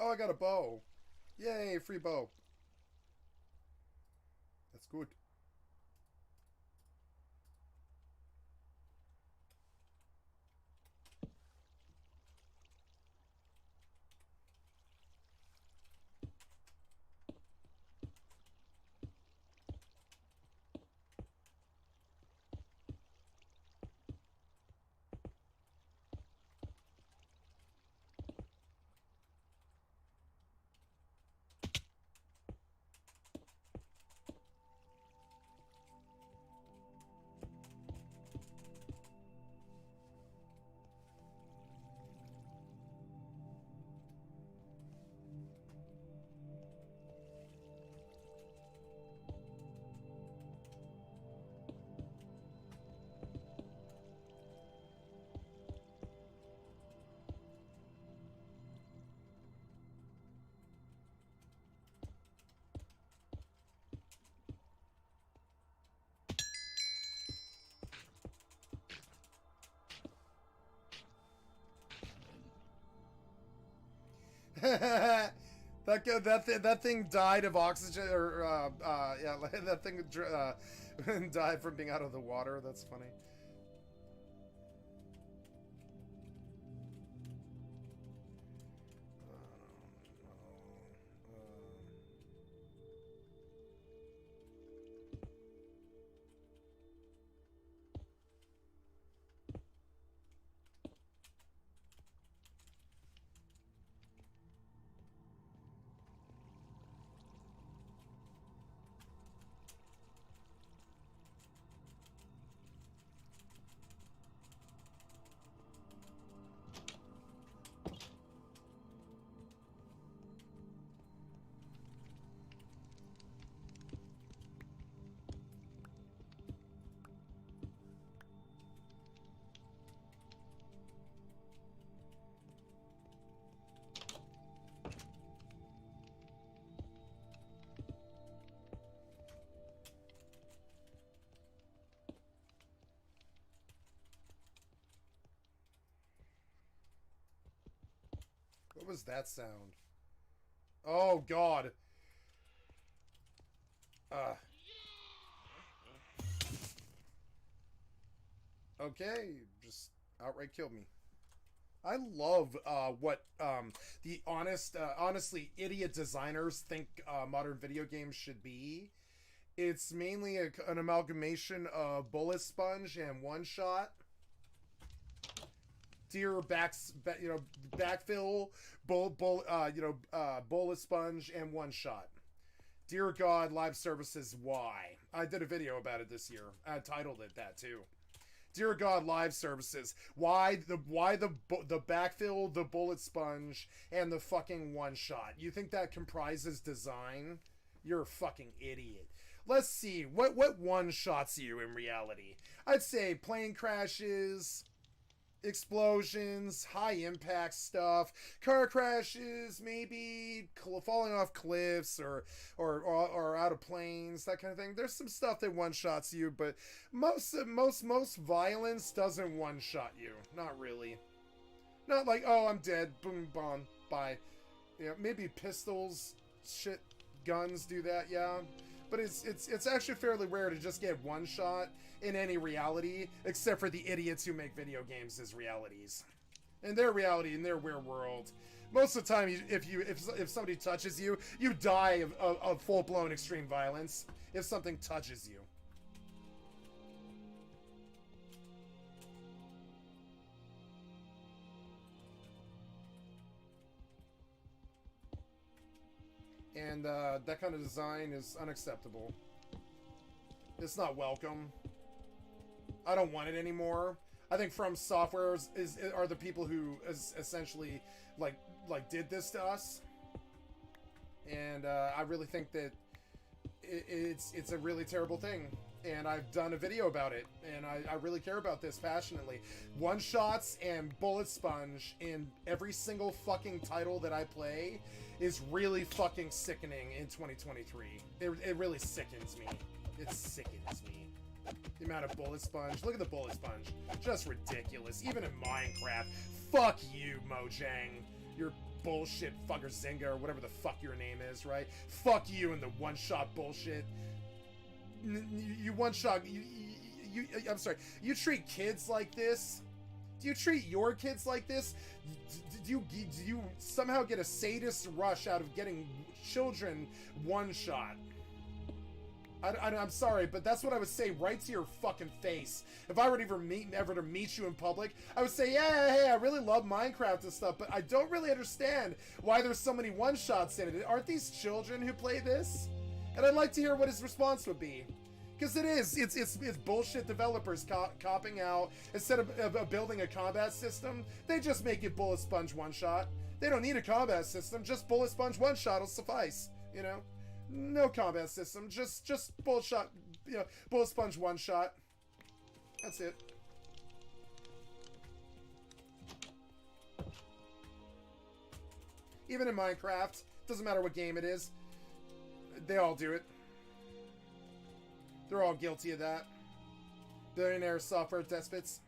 Oh, I got a bow. Yay, free bow. That's good. that thing died of oxygen, or yeah, that thing died from being out of the water. That's funny. What was that sound? Oh, God. Okay, just outright killed me. I love what the honestly idiot designers think modern video games should be. It's mainly an amalgamation of bullet sponge and one shot. Deer backfill, bullet sponge and one shot. Dear God, live services. Why? I did a video about it this year. I titled it that too. Dear God, live services. Why the backfill, the bullet sponge, and the fucking one shot? You think that comprises design? You're a fucking idiot. Let's see what one shots you in reality. I'd say plane crashes, explosions, high impact stuff, car crashes, maybe falling off cliffs or out of planes, that kind of thing. There's some stuff that one shots you, but most violence doesn't one shot you. Not really. Not like, oh, I'm dead, boom, bomb, bye. You know, maybe pistols, shit, guns do that, yeah. But it's actually fairly rare to just get one shot in any reality, except for the idiots who make video games as realities. In their reality, in their weird world, most of the time, if somebody touches you, you die of full-blown extreme violence if something touches you. And that kind of design is unacceptable. It's not welcome. I don't want it anymore. I think From Software are the people who essentially like did this to us, and I really think that it's a really terrible thing. And I've done a video about it, and I really care about this passionately. One shots and bullet sponge in every single fucking title that I play is really fucking sickening in 2023. It really sickens me. It sickens me. The amount of bullet sponge. Look at the bullet sponge. Just ridiculous. Even in Minecraft. Fuck you, Mojang. Your bullshit, fucker Zynga, or whatever the fuck your name is, right? Fuck you and the one-shot bullshit. You one-shot, I'm sorry, you treat kids like this? Do you treat your kids like this? Do you somehow get a sadist rush out of getting children one-shot? I'm sorry, but that's what I would say right to your fucking face. If I were to ever to meet you in public, I would say, yeah, hey, I really love Minecraft and stuff, but I don't really understand why there's so many one-shots in it. Aren't these children who play this? And I'd like to hear what his response would be. Because it's bullshit developers copping out. Instead of building a combat system, they just make it bullet sponge one-shot. They don't need a combat system, just bullet sponge one-shot will suffice, you know? No combat system, just bullet sponge one shot. That's it. Even in Minecraft, doesn't matter what game it is, they all do it. They're all guilty of that. Billionaire software despots.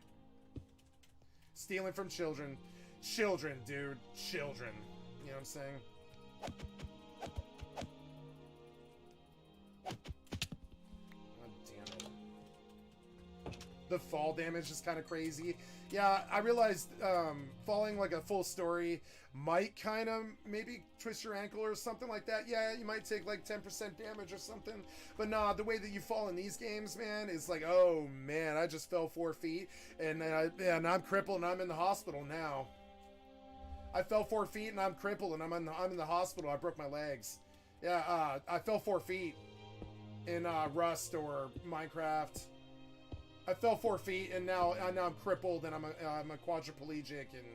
Stealing from children. Children, dude. Children. You know what I'm saying? The fall damage is kind of crazy. Yeah, I realized falling like a full story might kind of maybe twist your ankle or something like that. Yeah, you might take like 10% damage or something. But nah, the way that you fall in these games, man, is like, oh man, I just fell 4 feet and I'm crippled and I'm in the hospital now. I fell 4 feet and I'm crippled and I'm in the hospital. I broke my legs. Yeah, I fell 4 feet in Rust or Minecraft. I fell 4 feet and now I'm crippled and I'm a quadriplegic and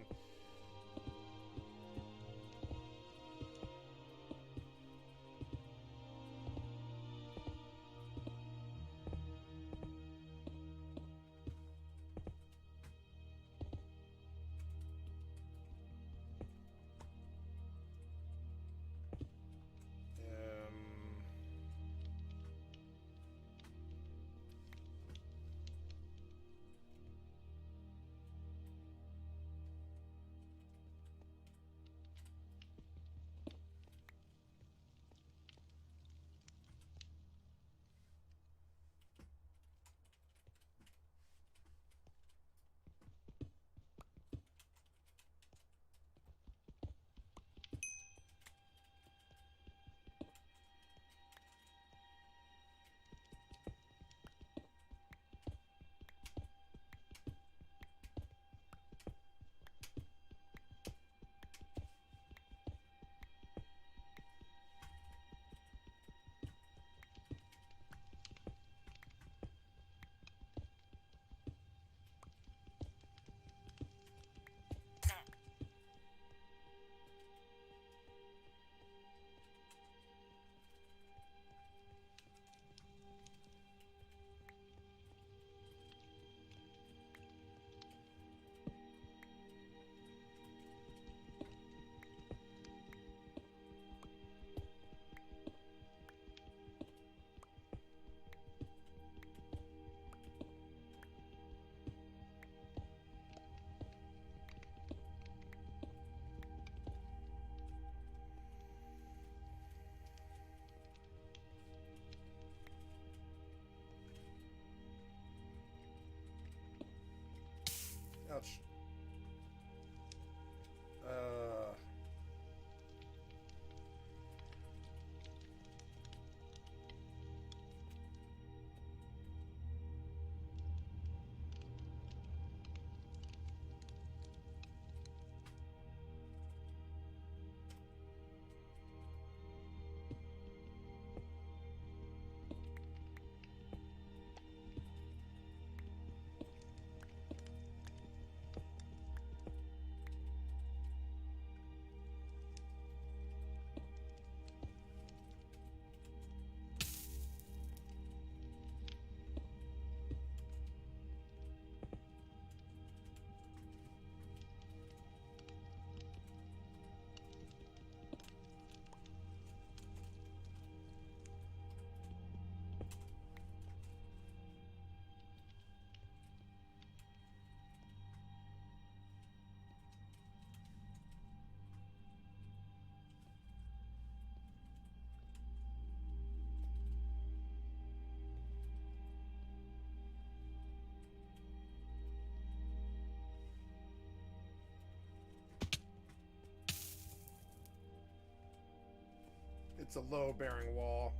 It's a low-bearing wall.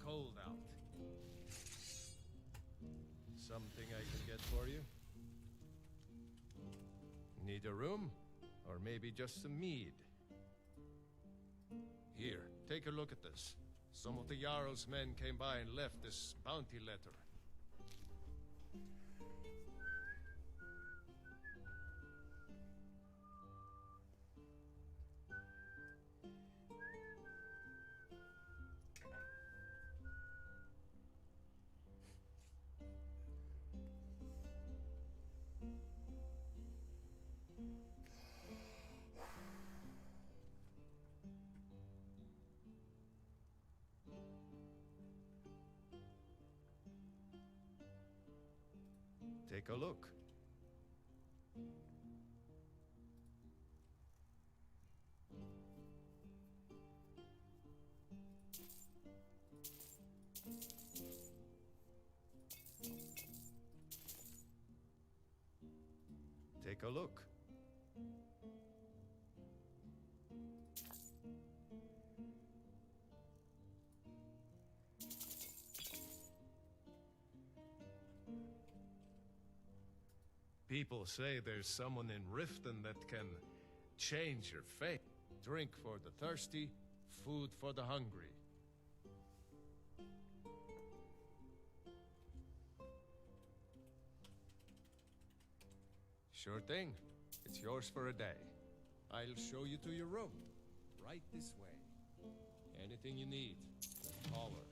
Cold out. Something I can get for you? Need a room? Or maybe just some mead? Here, take a look at this. Some of the Jarl's men came by and left this bounty letter. Take a look. Take a look. People say there's someone in Riften that can change your fate. Drink for the thirsty, food for the hungry. Sure thing. It's yours for a day. I'll show you to your room. Right this way. Anything you need, holler.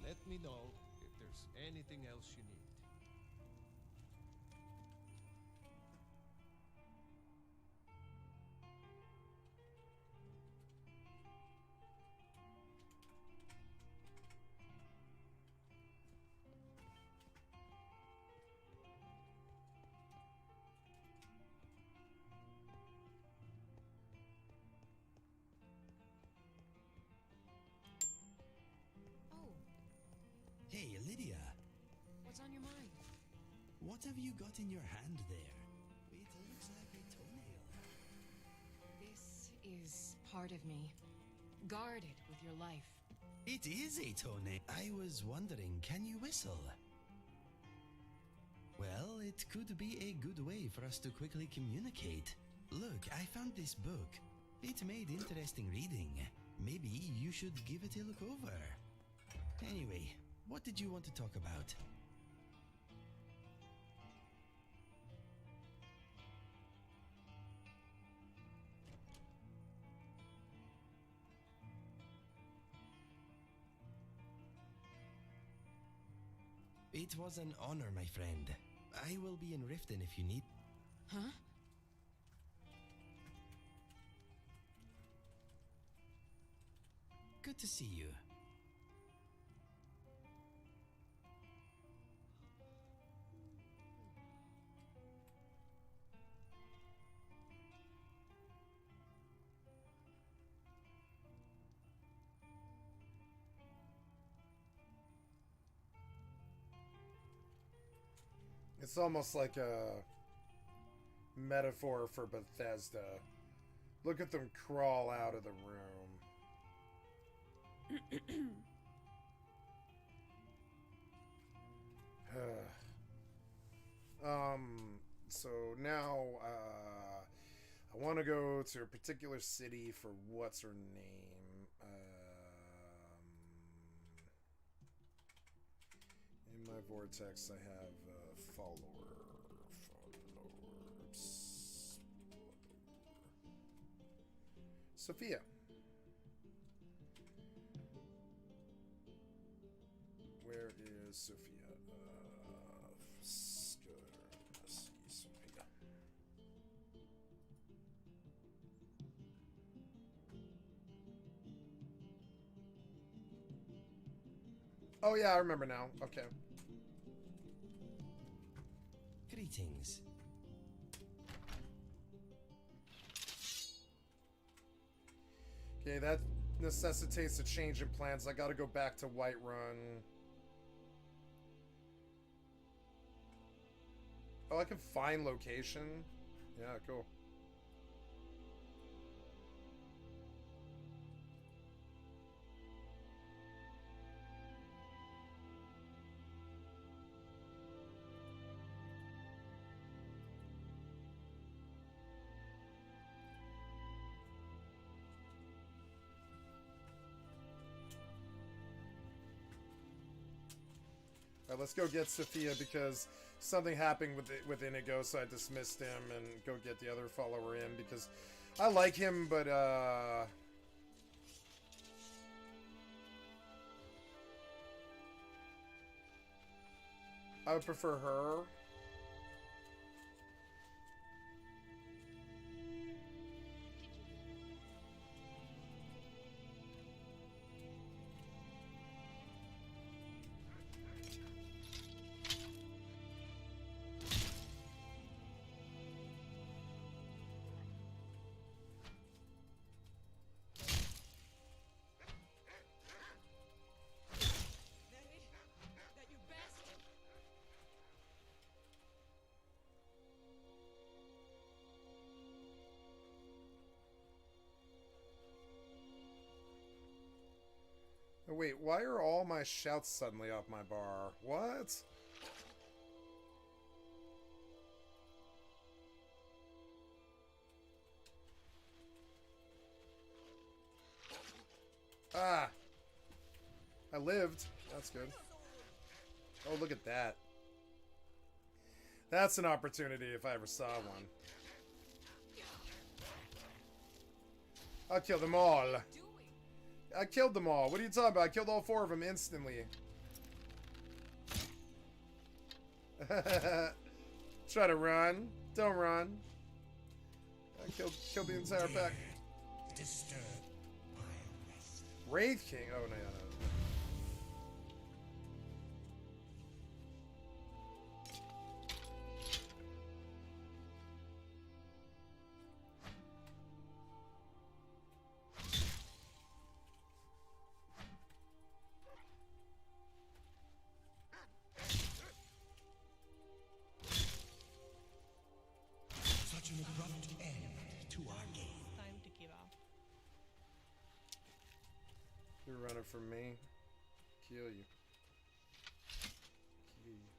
Let me know if there's anything else you need. What's on your mind? What have you got in your hand there? It looks like a toenail. This is part of me. Guard it with your life. It is a toenail. I was wondering, can you whistle? Well, it could be a good way for us to quickly communicate. Look, I found this book. It made interesting reading. Maybe you should give it a look over. Anyway, what did you want to talk about? It was an honor, my friend. I will be in Riften if you need. Huh? Good to see you. It's almost like a metaphor for Bethesda. Look at them crawl out of the room. So now, I want to go to a particular city for what's her name. In my vortex, I have followers. Sophia. Where is Sophia? Skyrim. Let's see Sophia. Oh yeah, I remember now. Okay. Greetings. Okay, that necessitates a change in plans. I gotta go back to Whiterun. Oh, I can find location? Yeah, cool. Alright, let's go get Sophia because something happened with Inigo, so I dismissed him and go get the other follower in because I like him, but I would prefer her. Oh, wait, why are all my shouts suddenly off my bar? What? Ah! I lived. That's good. Oh, look at that. That's an opportunity if I ever saw one. I killed them all. I killed them all. What are you talking about? I killed all 4 of them instantly. Try to run. Don't run. I killed the entire pack. Wraith King. Oh, no, no, no. it from me. Kill you. Kill you.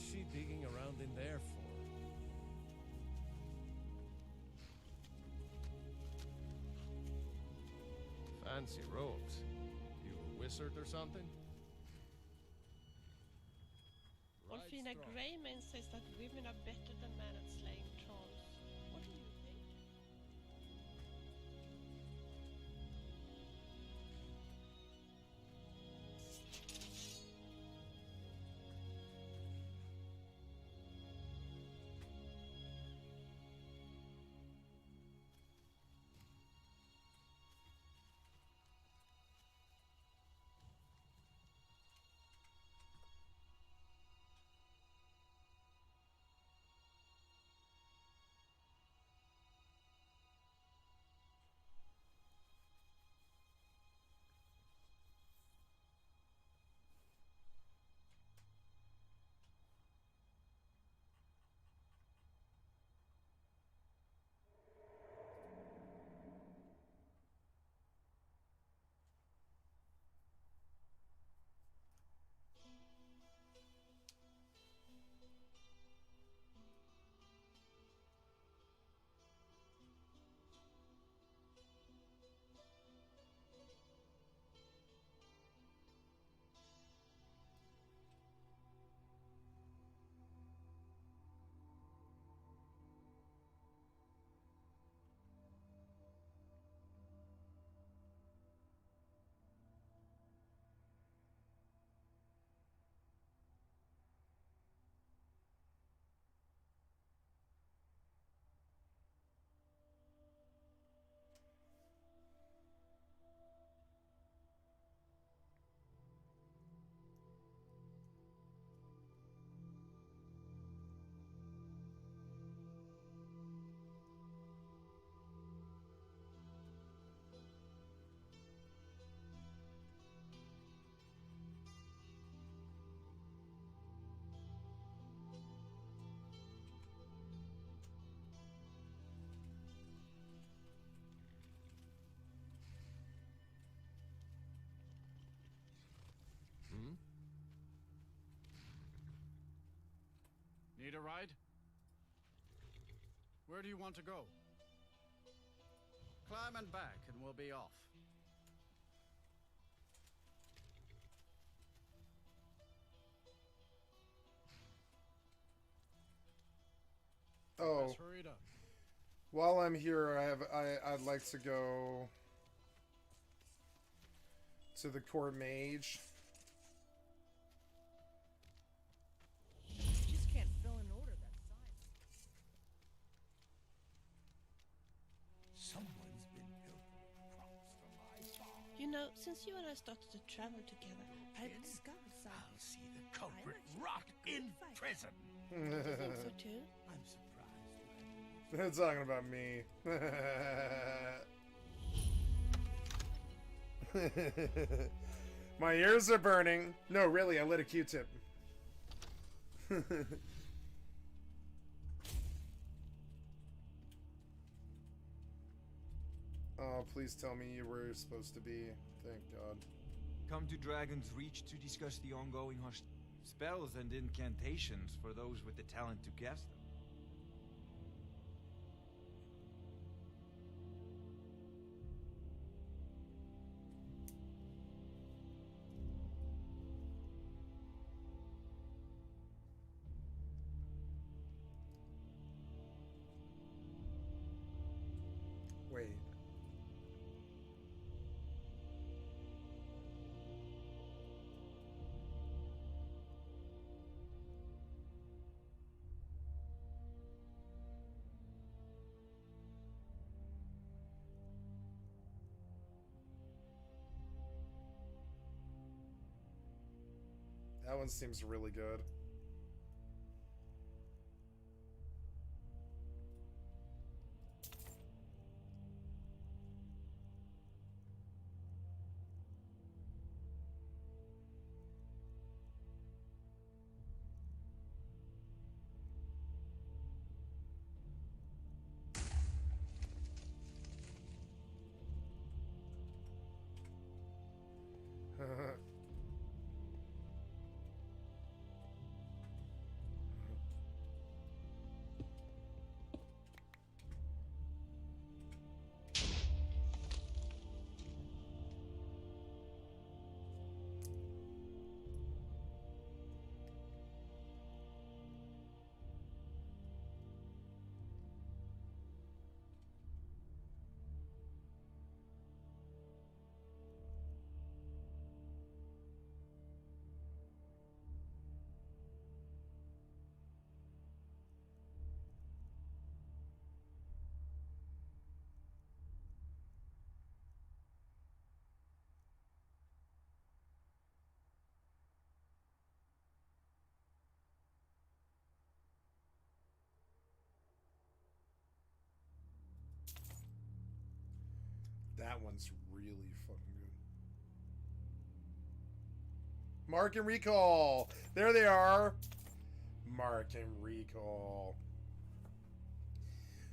What's she digging around in there for? Fancy robes. You a wizard or something? Olfina strong. Greyman says that women are better than men at slaying trolls. What do you think? Need a ride? Where do you want to go? Climb and back and we'll be off. Oh, Let's hurry it up. while I'm here, I'd like to go to the court mage. Just can't fill an order that size. Someone's been pilfering crops from my farm. You know, since you and I started to travel together, I've discovered I'll something. see the culprit actually rot a good in fight. prison. I think so too. I'm surprised you haven't. They're talking about me. My ears are burning. No, really, I lit a Q-tip. Oh, please tell me you were supposed to be. Thank God. Come to Dragon's Reach to discuss the ongoing spells and incantations for those with the talent to cast them. Wait. That one seems really good. That one's really fucking good. Mark and Recall. There they are. Mark and Recall.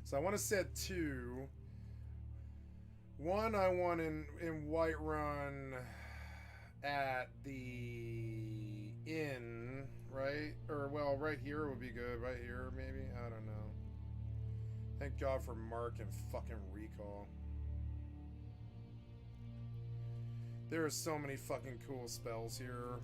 So I want to set 2. One I want in Whiterun at the inn, right? Or, well, right here would be good. Right here, maybe? I don't know. Thank God for Mark and fucking Recall. There are so many fucking cool spells here.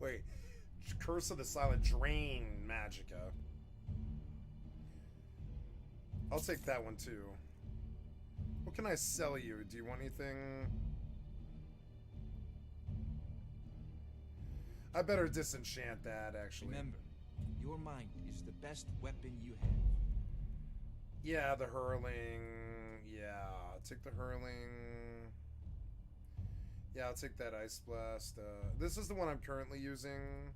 Wait, Curse of the Silent Drain Magicka. I'll take that one too. What can I sell you? Do you want anything? I better disenchant that, actually. Remember, your mind is the best weapon you have. Yeah, the hurling. Yeah, I'll take the hurling. Yeah, I'll take that Ice Blast. This is the one I'm currently using.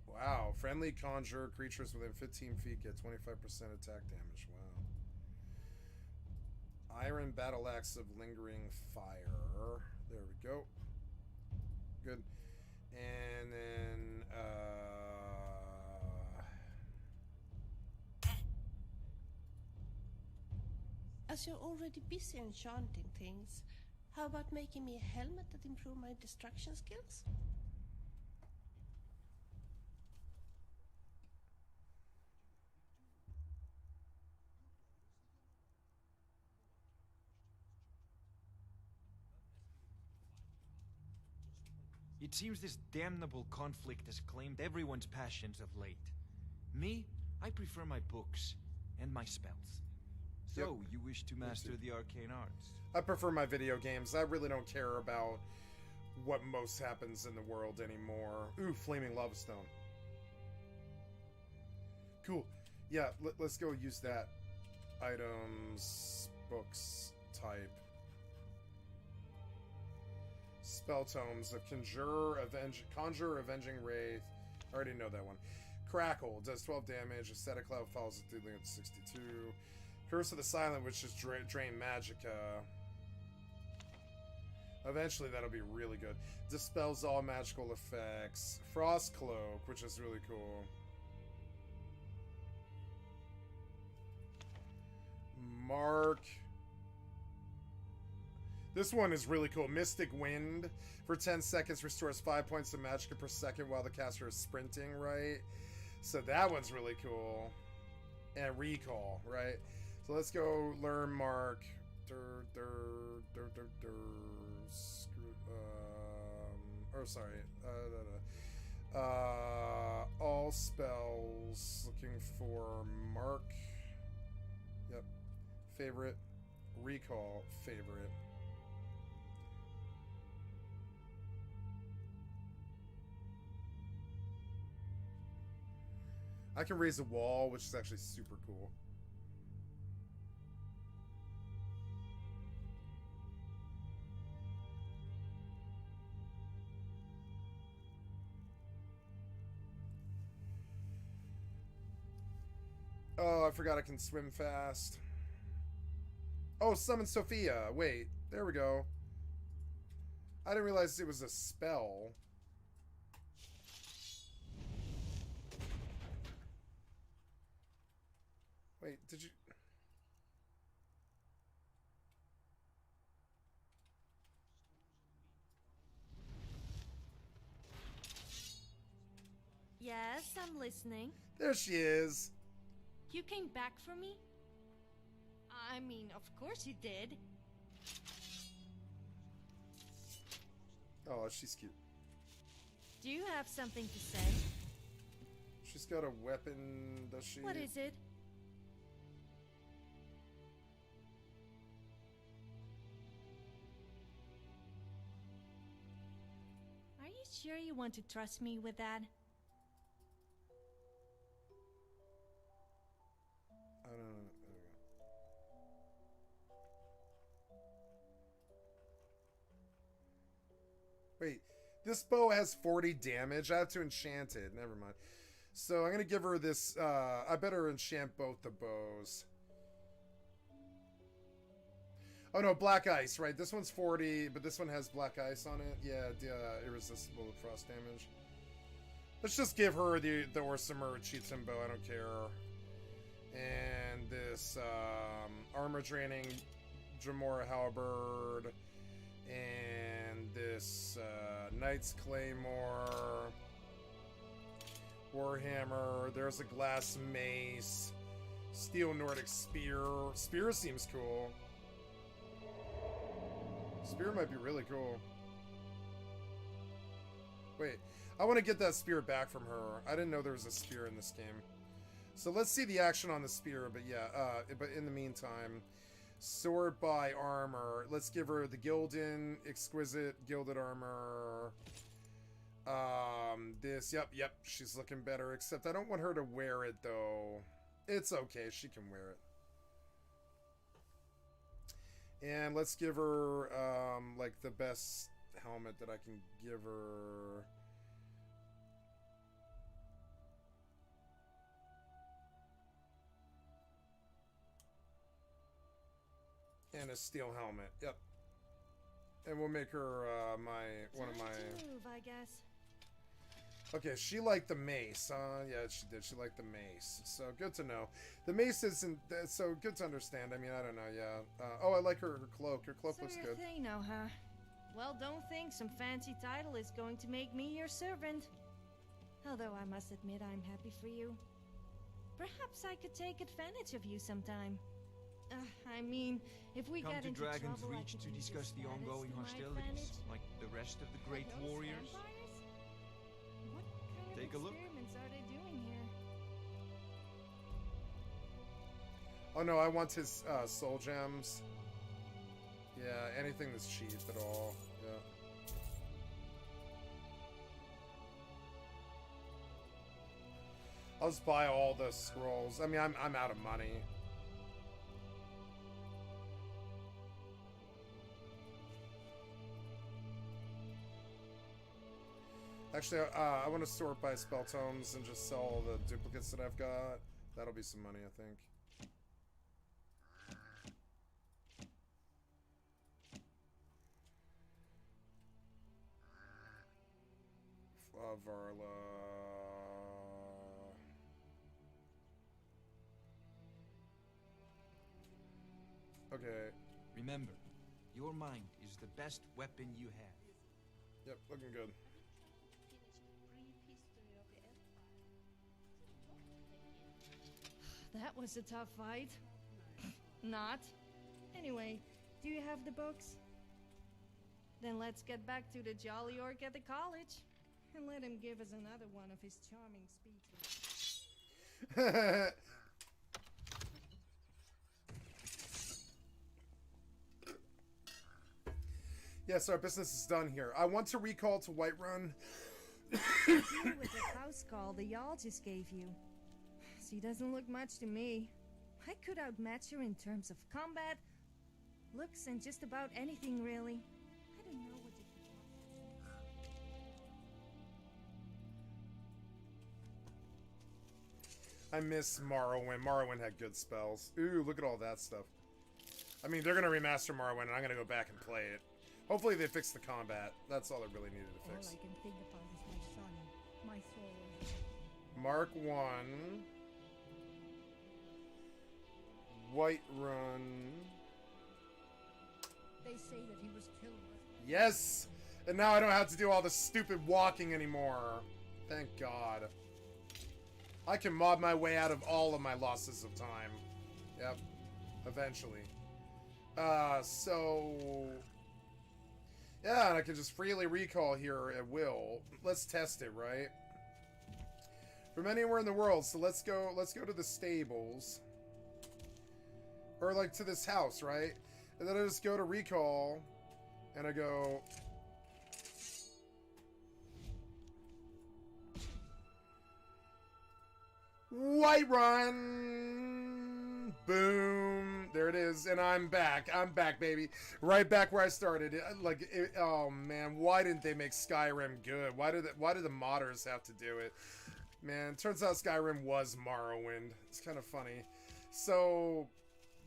Wow, friendly conjure creatures within 15 feet get 25% attack damage. Wow. Iron Battle Axe of Lingering Fire. There we go. Good. And then, As you're already busy enchanting things, how about making me a helmet that improve my destruction skills? It seems this damnable conflict has claimed everyone's passions of late. Me, I prefer my books and my spells. So, Yep. you wish to master the arcane arts? I prefer my video games. I really don't care about what most happens in the world anymore. Ooh, Flaming Lava Stone. Cool. Yeah, let's go use that. Items, books, type. Spell tomes of Conjure, Avenging Wraith. I already know that one. Crackle does 12 damage. A static cloud follows it dealing at 62. Curse of the Silent, which is Drain Magicka. Eventually that'll be really good. Dispels all magical effects. Frost Cloak, which is really cool. Mark. This one is really cool. Mystic Wind. For 10 seconds restores 5 points of magicka per second while the caster is sprinting, right? So that one's really cool. And Recall, right? So let's go learn Mark. All spells. Looking for Mark. Yep. Favorite. Recall. Favorite. I can raise a wall, which is actually super cool. Oh, I forgot I can swim fast. Oh, Summon Sophia. Wait, there we go. I didn't realize it was a spell. Wait, did you... Yes, I'm listening. There she is. You came back for me? I mean, of course you did. Oh, she's cute. Do you have something to say? She's got a weapon, does she? What is it? Are you sure you want to trust me with that? I don't know. Wait, this bow has 40 damage. I have to enchant it. Never mind. So I'm gonna give her this. I better enchant both the bows. Oh no, black ice, right? This one's 40, but this one has black ice on it. Yeah, irresistible to frost damage. Let's just give her the Orsimer Chieftain bow. I don't care. And this armor draining Dremora halberd. And this Knight's Claymore, Warhammer. There's a glass mace, steel Nordic spear. Spear seems cool. Spear might be really cool. Wait, I want to get that spear back from her. I didn't know there was a spear in this game. So let's see the action on the spear. But yeah, but in the meantime. Sword by armor. Let's give her the Gildan exquisite gilded armor. This, yep, she's looking better, except I don't want her to wear it though. It's okay, she can wear it. And let's give her like the best helmet that I can give her. And a steel helmet. Yep. And we'll make her one of my. Time to move, I guess. Okay, she liked the mace. Yeah, she did. She liked the mace. So good to know. The mace isn't so good to understand. I mean, I don't know. Yeah. Oh, I like her cloak. Her cloak looks good. So you're Thano, huh? Well, don't think some fancy title is going to make me your servant. Although I must admit, I'm happy for you. Perhaps I could take advantage of you sometime. I mean, if we Come get to into Dragon's trouble, I Reach could to use discuss the your status ongoing to my hostilities, advantage. like the rest of the great Are those warriors. vampires? What kind Take a of look. experiments are they doing here? Oh no, I want his soul gems. Yeah, anything that's cheap at all. Yeah. I'll just buy all the scrolls. I mean, I'm out of money. Actually, I want to sort by spell tomes and just sell all the duplicates that I've got. That'll be some money, I think. Varla. Okay. Remember, your mind is the best weapon you have. Yep, looking good. That was a tough fight. Not. Anyway, do you have the books? Then let's get back to the jolly orc at the college. And let him give us another one of his charming speeches. Yes, our business is done here. I want to recall to Whiterun. Deal with the house call the Jarl just gave you. She doesn't look much to me. I could outmatch her in terms of combat, looks, and just about anything, really. I don't know what to do. I miss Morrowind. Morrowind had good spells. Ooh, look at all that stuff. I mean, they're going to remaster Morrowind, and I'm going to go back and play it. Hopefully they fix the combat. That's all they really needed to All fix. I can think about is my son, my soul. Mark 1. Whiterun. They say that he was killed. Yes! And now I don't have to do all the stupid walking anymore. Thank God. I can mob my way out of all of my losses of time. Yep. Eventually. So... yeah, and I can just freely recall here at will. Let's test it, right? From anywhere in the world. So let's go to the stables. Or like to this house, right? And then I just go to recall. And I go... Whiterun! Boom! There it is, and I'm back. I'm back, baby. Right back where I started. Oh man, why didn't they make Skyrim good? Why did the modders have to do it? Man, turns out Skyrim was Morrowind. It's kind of funny. So,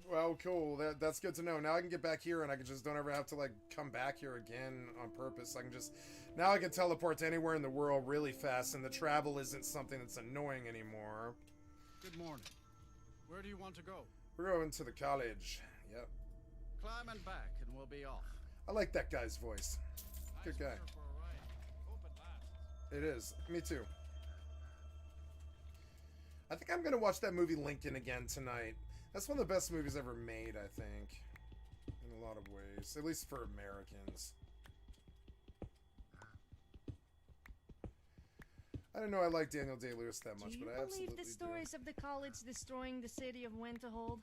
well, cool. That's good to know. Now I can get back here, and I can just don't ever have to like come back here again on purpose. I can just now I can teleport to anywhere in the world really fast, and the travel isn't something that's annoying anymore. Good morning. Where do you want to go? We're going to the college. Yep. Climb and back, and we'll be off. I like that guy's voice. Good guy. For a ride. Hope it lasts. It is. Me too. I think I'm gonna watch that movie Lincoln again tonight. That's one of the best movies ever made, I think. In a lot of ways. At least for Americans. I didn't know I liked Daniel Day-Lewis that much, but I absolutely do. Do you believe the stories of the college destroying the city of Winterhold?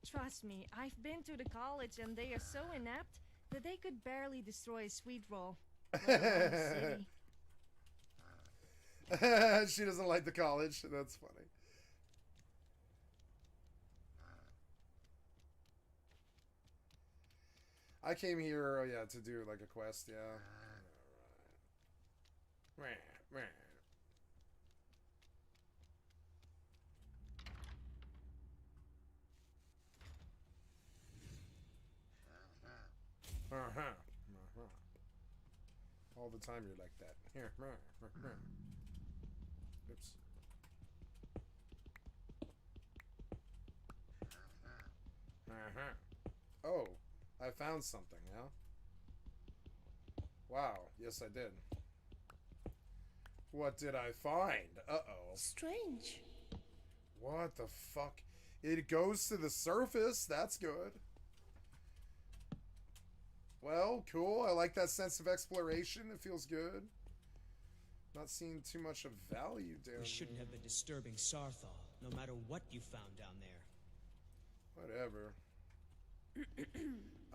Trust me, I've been to the college and they are so inept that they could barely destroy a sweet roll. Let alone the city. She doesn't like the college. That's funny. I came here, oh yeah, to do like a quest, yeah. All the time you're like that. Here. Oops. Oh, I found something, yeah? Wow, yes I did. What did I find? Uh-oh. Strange. What the fuck? It goes to the surface. That's good. Well, cool. I like that sense of exploration. It feels good. Not seeing too much of value down We shouldn't here. have been disturbing Sarthal, no matter what you found down there. Whatever.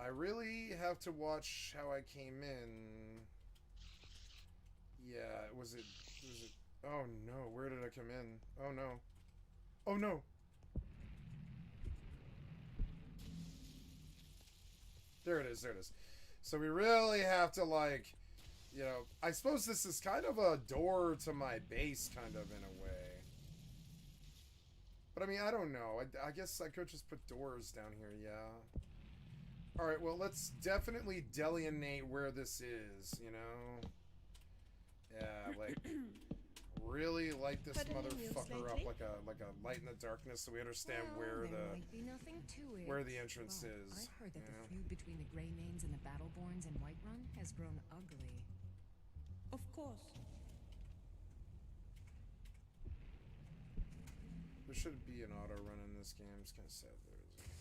I really have to watch how I came in. Yeah, was it... Oh no, where did I come in? Oh no. Oh no! There it is. So we really have to, like, you know, I suppose this is kind of a door to my base, kind of, in a way. But I mean, I don't know. I guess I could just put doors down here, yeah. Alright, well, let's definitely delineate where this is, you know? Yeah, like, really light this motherfucker up like a light in the darkness so we understand where there might be nothing to it. where the entrance But is. I've heard that you the know? feud between the Greymanes and the Battleborns in Whiterun has grown ugly. Of course. There should be an auto run in this game. It's kind of sad there isn't.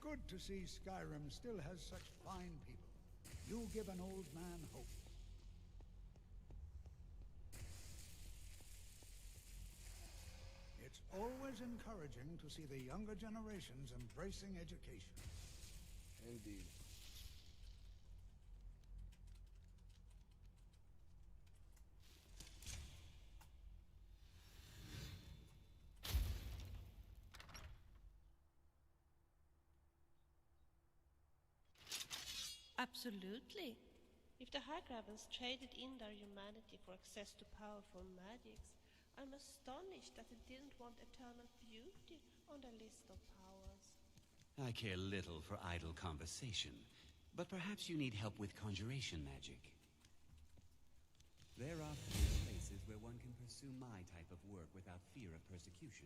Good to see Skyrim still has such fine people. You give an old man hope. It's always encouraging to see the younger generations embracing education. Indeed. Absolutely. If the Hagravens traded in their humanity for access to powerful magics, I'm astonished that they didn't want eternal beauty on their list of powers. I care little for idle conversation, but perhaps you need help with conjuration magic. There are few places where where one can pursue my type of work without fear of persecution.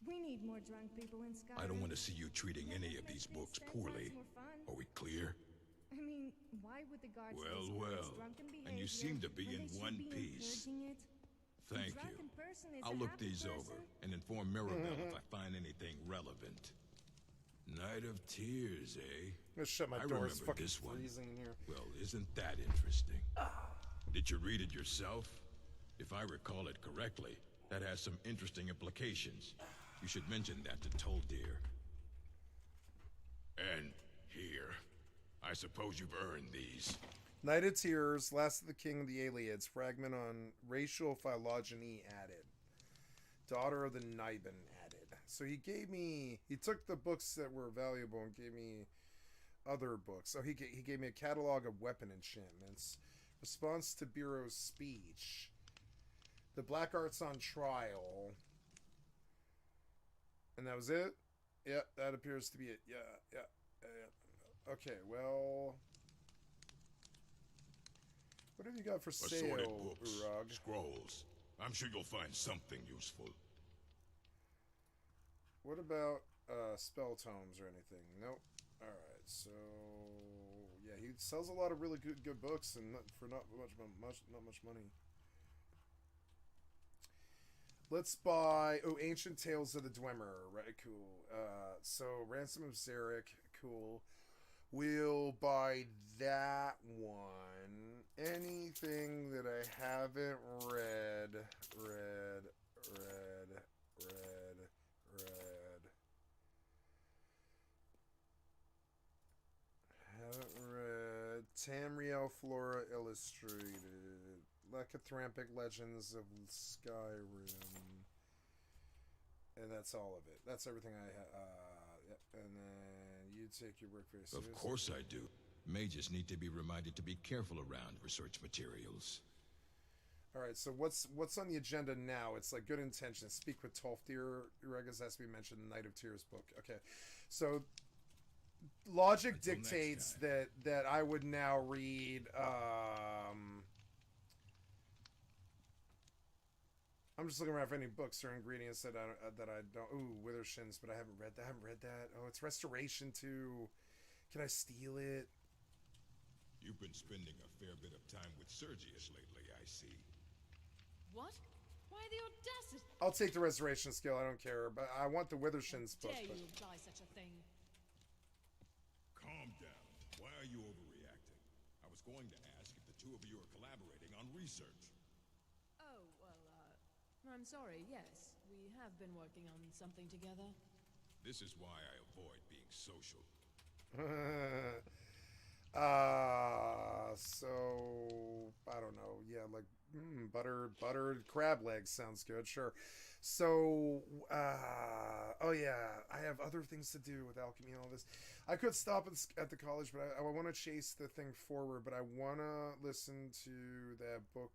We need more drunk people in Skyrim. I don't want to see you treating any of these books poorly. Are we clear? I mean, why would the guards Well, discourage well. drunken And you behavior seem to be when in they should one be piece. encouraging it? Thank A you. drunken person is I'll a look happy these person. over and inform Mirabelle if I find anything relevant. Night of Tears, eh? I'm gonna shut my I door. It's remember fucking this one. freezing in here. Well, isn't that interesting? Did you read it yourself? If I recall it correctly, that has some interesting implications. You should mention that to Toldir. And here. I suppose you've earned these. Night of Tears, Last of the King of the Aelids, fragment on racial phylogeny added. Daughter of the Niben added. So he took the books that were valuable and gave me other books. So he gave me a catalog of weapon enchantments, response to Bureau's speech, the Black Arts on Trial, and that was it? Yeah, that appears to be it. Yeah. Okay, well... What have you got for sale, Assorted books, Urag? scrolls. I'm sure you'll find something useful. What about spell tomes or anything? Nope. Alright, so... Yeah, he sells a lot of really good books and for not much money. Let's buy... Oh, Ancient Tales of the Dwemer. Right, cool. So, Ransom of Zarek. Cool. We'll buy that one. Anything that I haven't read. Haven't read Tamriel Flora Illustrated. Lycanthropic Legends of Skyrim. And that's all of it. That's everything I have. Yep. And then you take your work very seriously. Of course I do. Mages need to be reminded to be careful around research materials. Alright, so what's on the agenda now? It's like good intentions. Speak with Tolfdir. Uregas has to be mentioned in the Night of Tears book. Okay. So logic Until dictates that I would now read I'm just looking around for any books or ingredients that I don't. Ooh, Withershins, but I haven't read that. Oh, it's Restoration too. Can I steal it? You've been spending a fair bit of time with Sergius lately, I see. What? Why the audacity? I'll take the Restoration skill. I don't care, but I want the Withershins book. Dare But... you apply such a thing? Calm down. Why are you overreacting? I was going to ask if the two of you are collaborating on research. Oh, well, I'm sorry, yes. We have been working on something together. This is why I avoid being social. So I don't know. Yeah, like buttered crab legs sounds good. Sure. So, oh yeah, I have other things to do with alchemy and all this. I could stop at the college, but I want to chase the thing forward. But I want to listen to that book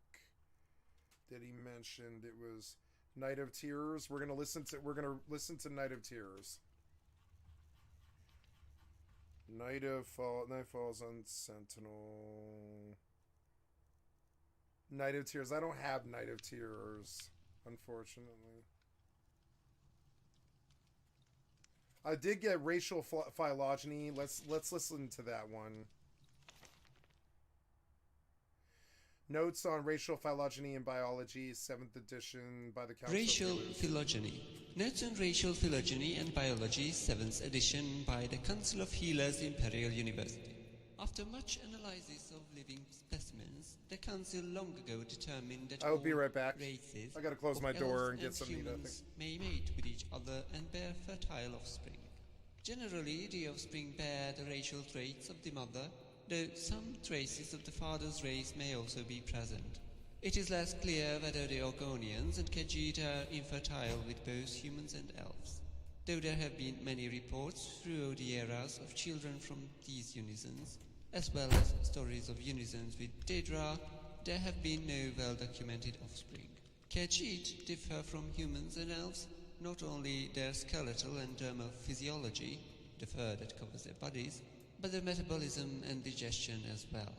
that he mentioned. It was Night of Tears. We're gonna listen to Night of Tears. Night Falls on Sentinel. Night of Tears. I don't have Night of Tears, unfortunately. I did get racial phylogeny. Let's listen to that one. Notes on racial phylogeny in biology, 7th edition by the Council. Racial phylogeny. Notes on racial phylogeny and biology, 7th edition by the Council of Healers, Imperial University. After much analysis of living specimens, the Council long ago determined that I'll be right back. Races I gotta close my of door elves and get some meat, I think. humans may mate with each other and bear fertile offspring. Generally, the offspring bear the racial traits of the mother, though some traces of the father's race may also be present. It is less clear whether the Orgonians and Khajiit are infertile with both humans and elves, though there have been many reports throughout the eras of children from these unisons, as well as stories of unisons with Daedra. There have been no well-documented offspring. Khajiit differ from humans and elves, not only their skeletal and dermal physiology, the fur that covers their bodies, but their metabolism and digestion as well.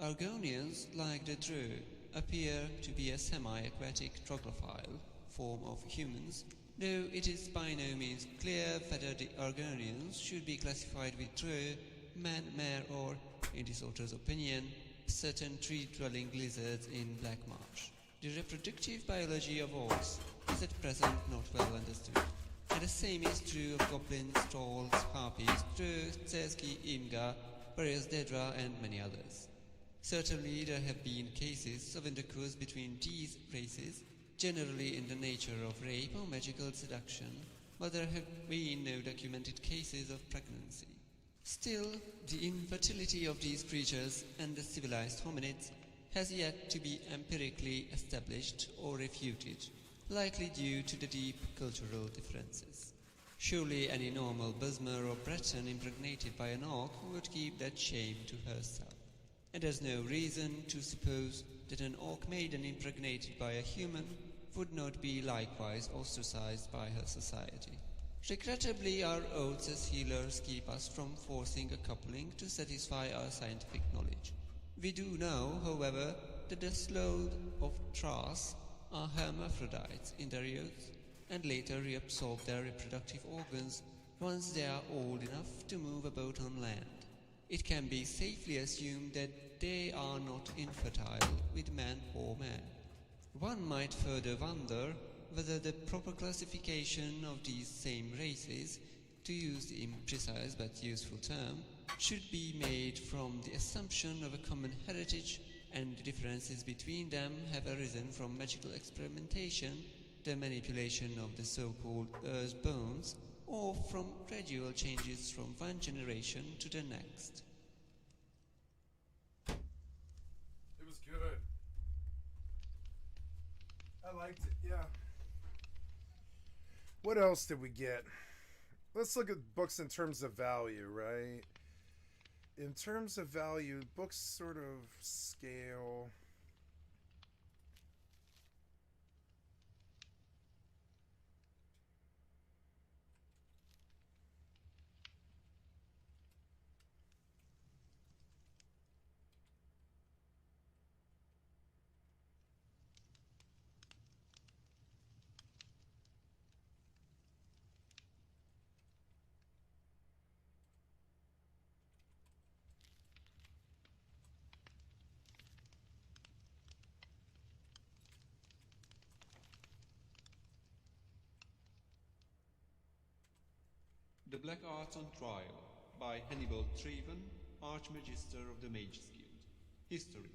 Argonians, like the Drow, appear to be a semi-aquatic troglophile form of humans, though it is by no means clear whether the Argonians should be classified with true, man, mare, or, in this author's opinion, certain tree-dwelling lizards in Black Marsh. The reproductive biology of orcs is at present not well understood, and the same is true of goblins, trolls, harpies, drows, tseski, imga, various dedra, and many others. Certainly there have been cases of intercourse between these races, generally in the nature of rape or magical seduction, but there have been no documented cases of pregnancy. Still, the infertility of these creatures and the civilized hominids has yet to be empirically established or refuted, likely due to the deep cultural differences. Surely any normal Besmer or Breton impregnated by an orc would keep that shame to herself. And there's no reason to suppose that an orc maiden impregnated by a human would not be likewise ostracized by her society. Regrettably, our oaths as healers keep us from forcing a coupling to satisfy our scientific knowledge. We do know, however, that the sloth of Thras are hermaphrodites in their youth and later reabsorb their reproductive organs once they are old enough to move about on land. It can be safely assumed that they are not infertile with man or mare. One might further wonder whether the proper classification of these same races, to use the imprecise but useful term, should be made from the assumption of a common heritage, and the differences between them have arisen from magical experimentation, the manipulation of the so-called earth bones, or from gradual changes from one generation to the next. It was good. I liked it, yeah. What else did we get? Let's look at books in terms of value, right? In terms of value, books sort of scale. The Black Arts on Trial by Hannibal Treven, Archmagister of the Mages Guild. History.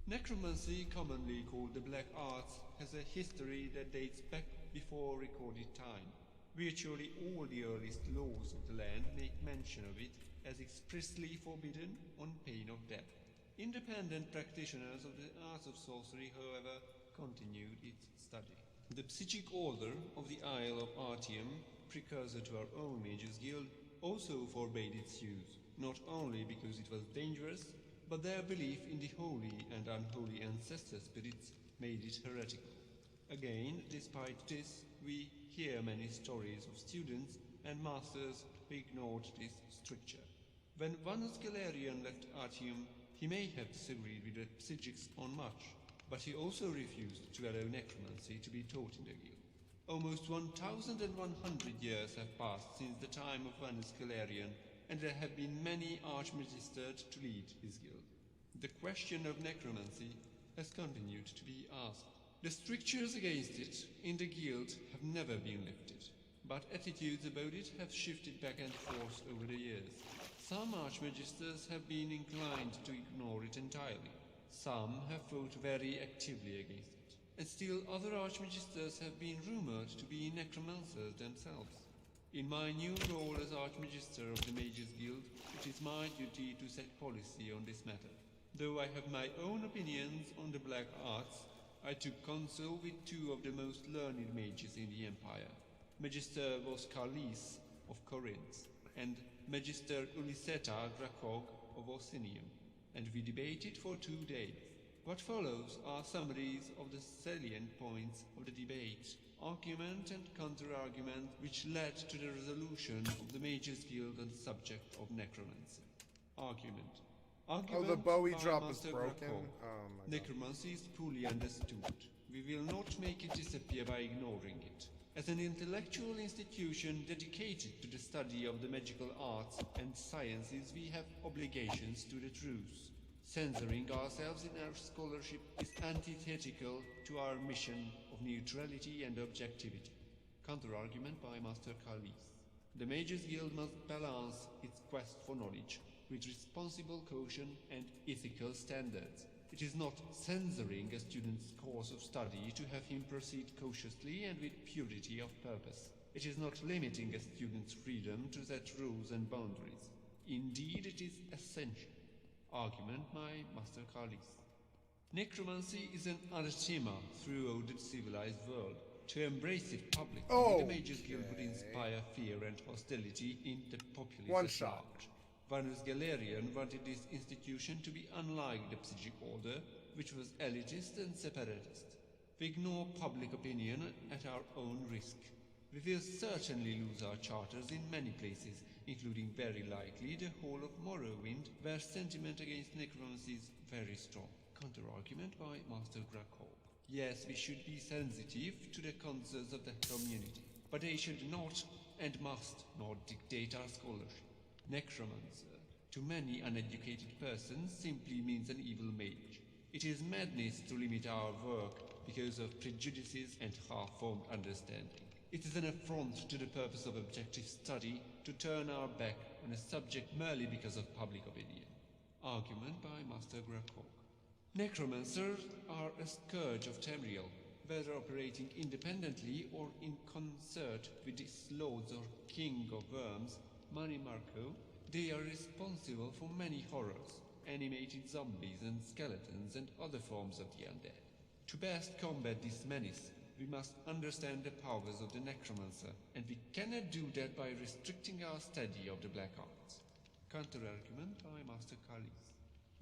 Necromancy, commonly called the Black Arts, has a history that dates back before recorded time. Virtually all the earliest laws of the land make mention of it as expressly forbidden on pain of death. Independent practitioners of the arts of sorcery, however, continued its study. The Psychic Order of the Isle of Artium, precursor to our own Mages Guild, also forbade its use, not only because it was dangerous, but their belief in the holy and unholy ancestor spirits made it heretical. Again, despite this, we hear many stories of students and masters who ignored this stricture. When one Skelerian left Artium, he may have disagreed with the Psychics on much, but he also refused to allow necromancy to be taught in the guild. Almost 1,100 years have passed since the time of Van Skelerian, and there have been many archmagisters to lead his guild. The question of necromancy has continued to be asked. The strictures against it in the guild have never been lifted, but attitudes about it have shifted back and forth over the years. Some archmagisters have been inclined to ignore it entirely. Some have fought very actively against it. And still other archmagisters have been rumored to be necromancers themselves. In my new role as Archmagister of the Mages Guild, it is my duty to set policy on this matter. Though I have my own opinions on the Black Arts, I took counsel with two of the most learned mages in the Empire, Magister Voscalis of Corinth and Magister Ulysseta Gracog of Orsinium, and we debated for 2 days. What follows are summaries of the salient points of the debate, argument and counter-argument, which led to the resolution of the Mages Guild on the subject of necromancy. Argument. Oh, the Bowie drop is broken? Oh my god. Necromancy is poorly understood. We will not make it disappear by ignoring it. As an intellectual institution dedicated to the study of the magical arts and sciences, we have obligations to the truth. Censoring ourselves in our scholarship is antithetical to our mission of neutrality and objectivity. Counter-argument by Master Kalis. The Mages Guild must balance its quest for knowledge with responsible caution and ethical standards. It is not censoring a student's course of study to have him proceed cautiously and with purity of purpose. It is not limiting a student's freedom to set rules and boundaries. Indeed, it is essential. Argument by Master Kalis. Necromancy is an anathema throughout the civilized world. To embrace it publicly, the Mages Guild would inspire fear and hostility in the populace One at shot. large. Vanus Galerian wanted this institution to be unlike the Psychic Order, which was elitist and separatist. We ignore public opinion at our own risk. We will certainly lose our charters in many places, including very likely the whole of Morrowind, where sentiment against necromancy is very strong. Counter-argument by Master Grakov. Yes, we should be sensitive to the concerns of the community, but they should not and must not dictate our scholarship. Necromancer, to many uneducated persons, simply means an evil mage. It is madness to limit our work because of prejudices and half-formed understanding. It is an affront to the purpose of objective study to turn our back on a subject merely because of public opinion. Argument by Master Grakov. Necromancers are a scourge of Tamriel, whether operating independently or in concert with its lords or king of worms, Mani Marco. They are responsible for many horrors, animated zombies and skeletons and other forms of the undead. To best combat this menace, we must understand the powers of the necromancer, and we cannot do that by restricting our study of the black arts. Counter-argument by Master Kalis.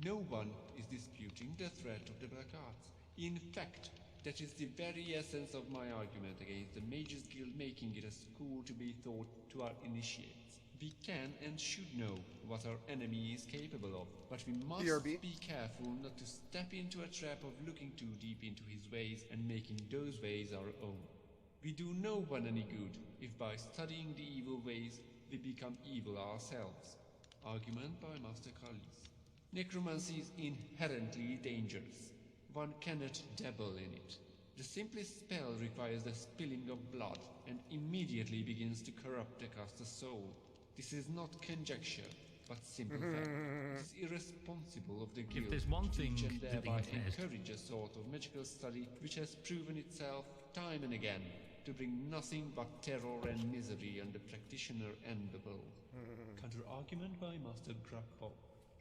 No one is disputing the threat of the black arts. In fact, that is the very essence of my argument against the Mages Guild making it a school to be taught to our initiates. We can and should know what our enemy is capable of, but we must be careful not to step into a trap of looking too deep into his ways and making those ways our own. We do no one any good if by studying the evil ways we become evil ourselves. Argument by Master Kalis. Necromancy is inherently dangerous. One cannot dabble in it. The simplest spell requires the spilling of blood and immediately begins to corrupt the caster's soul. This is not conjecture, but simple fact. It is irresponsible of the guild If there's one to thing teach and that the thereby internet- encourage a sort of magical study which has proven itself time and again to bring nothing but terror and misery on the practitioner and the bowl. Counter-argument by Master Grakov.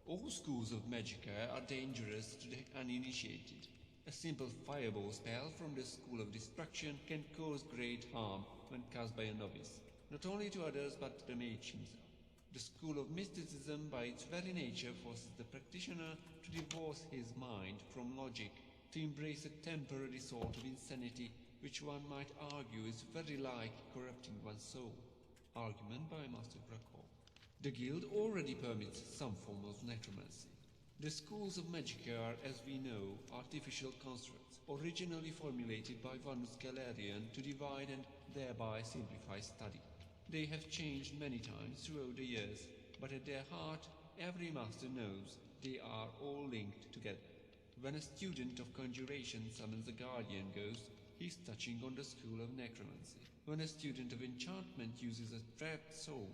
All schools of Magicka are dangerous to the uninitiated. A simple fireball spell from the School of Destruction can cause great harm when cast by a novice, not only to others but to the mage himself. The School of Mysticism by its very nature forces the practitioner to divorce his mind from logic, to embrace a temporary sort of insanity which one might argue is very like corrupting one's soul. Argument by Master Grakov. The guild already permits some form of necromancy. The schools of Magicka are, as we know, artificial constructs, originally formulated by Vanus Galerian to divide and thereby simplify study. They have changed many times throughout the years, but at their heart, every master knows they are all linked together. When a student of conjuration summons a guardian ghost, he's touching on the school of necromancy. When a student of enchantment uses a trapped soul,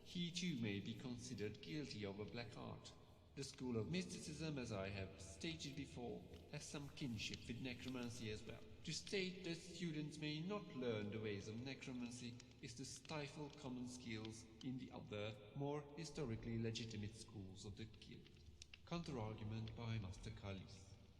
he too may be considered guilty of a black art. The school of mysticism, as I have stated before, has some kinship with necromancy as well. To state that students may not learn the ways of necromancy is to stifle common skills in the other, more historically legitimate schools of the guild. Counter-argument by Master Kalis.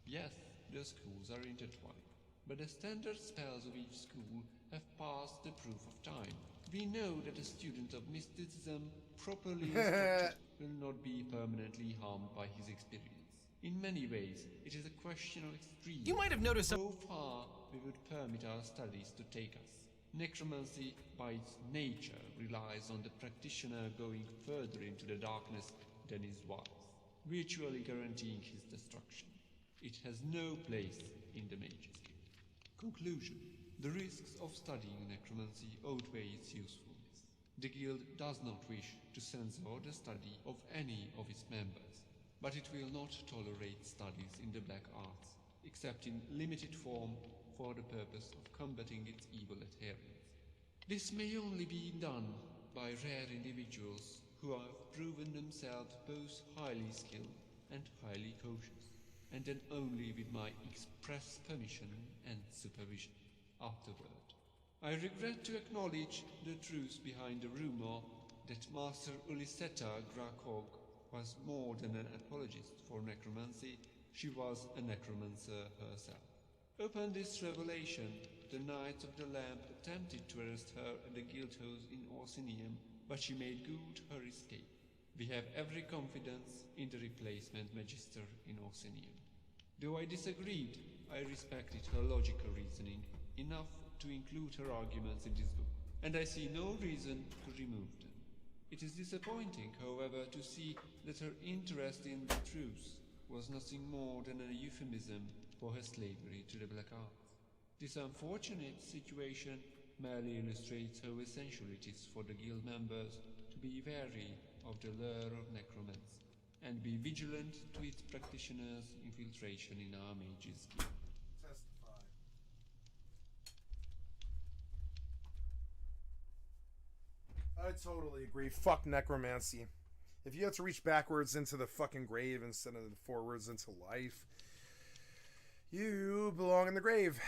Yes, the schools are intertwined, but the standard spells of each school have passed the proof of time. We know that a student of mysticism, properly instructed, will not be permanently harmed by his experience. In many ways, it is a question of extreme. You might have noticed how far we would permit our studies to take us. Necromancy, by its nature, relies on the practitioner going further into the darkness than is wise. virtually guaranteeing his destruction. It has no place in the Mage's Guild. Conclusion. The risks of studying necromancy outweigh its usefulness. The Guild does not wish to censor the study of any of its members, but it will not tolerate studies in the black arts, except in limited form for the purpose of combating its evil adherents. This may only be done by rare individuals who have proven themselves both highly skilled and highly cautious, and then only with my express permission and supervision. Afterward, I regret to acknowledge the truth behind the rumor that Master Uliseta Grakog was more than an apologist for necromancy, she was a necromancer herself. Upon this revelation, the Knights of the Lamp attempted to arrest her at the Guildhouse in Orsinium, but she made good her escape. We have every confidence in the replacement Magister in Orsinium. Though I disagreed, I respected her logical reasoning enough to include her arguments in this book, and I see no reason to remove them. It is disappointing, however, to see that her interest in the truth was nothing more than a euphemism for her slavery to the Black Arts. This unfortunate situation merely illustrates how essential it is for the Guild members to be wary of the lure of necromancy, and be vigilant to its practitioners' infiltration in our Mage's Guild. Testify. I totally agree. Fuck necromancy. If you have to reach backwards into the fucking grave instead of forwards into life, you belong in the grave.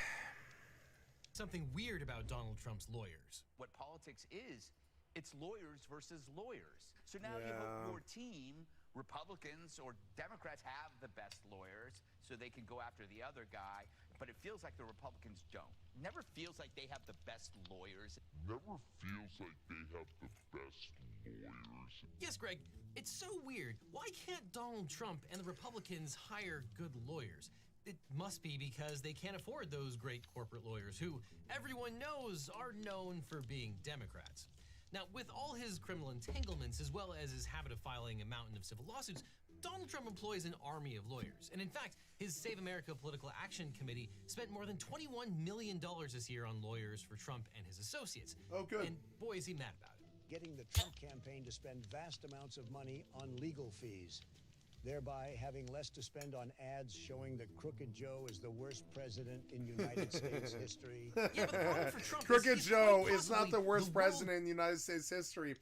Something weird about Donald Trump's lawyers. What politics is, it's lawyers versus lawyers. So now you hope your team, Republicans or Democrats, have the best lawyers so they can go after the other guy, but it feels like the Republicans don't. Never feels like they have the best lawyers. Never feels like they have the best lawyers. Yes, Greg, it's so weird. Why can't Donald Trump and the Republicans hire good lawyers? It must be because they can't afford those great corporate lawyers who everyone knows are known for being Democrats. Now, with all his criminal entanglements, as well as his habit of filing a mountain of civil lawsuits, Donald Trump employs an army of lawyers. And in fact, his Save America Political Action Committee spent more than $21 million this year on lawyers for Trump and his associates. Oh, good. And boy, is he mad about it. Getting the Trump campaign to spend vast amounts of money on legal fees, thereby having less to spend on ads showing that Crooked Joe is the worst president in United States history. Yeah, but the problem for Trump Crooked Joe is not the worst president in the United States history.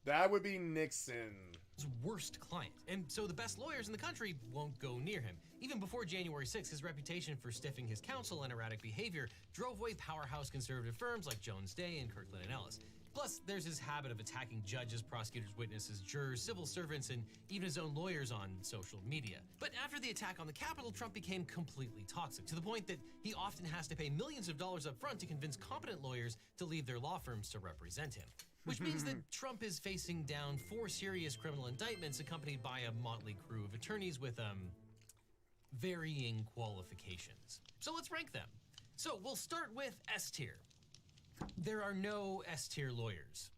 That would be Nixon. His worst client, and so the best lawyers in the country won't go near him. Even before January 6th, his reputation for stiffing his counsel and erratic behavior drove away powerhouse conservative firms like Jones Day and Kirkland & Ellis. Plus, there's his habit of attacking judges, prosecutors, witnesses, jurors, civil servants, and even his own lawyers on social media. But after the attack on the Capitol, Trump became completely toxic, to the point that he often has to pay millions of dollars up front to convince competent lawyers to leave their law firms to represent him. Which means that Trump is facing down 4 serious criminal indictments accompanied by a motley crew of attorneys with, varying qualifications. So let's rank them. So we'll start with S tier. There are no S-tier lawyers.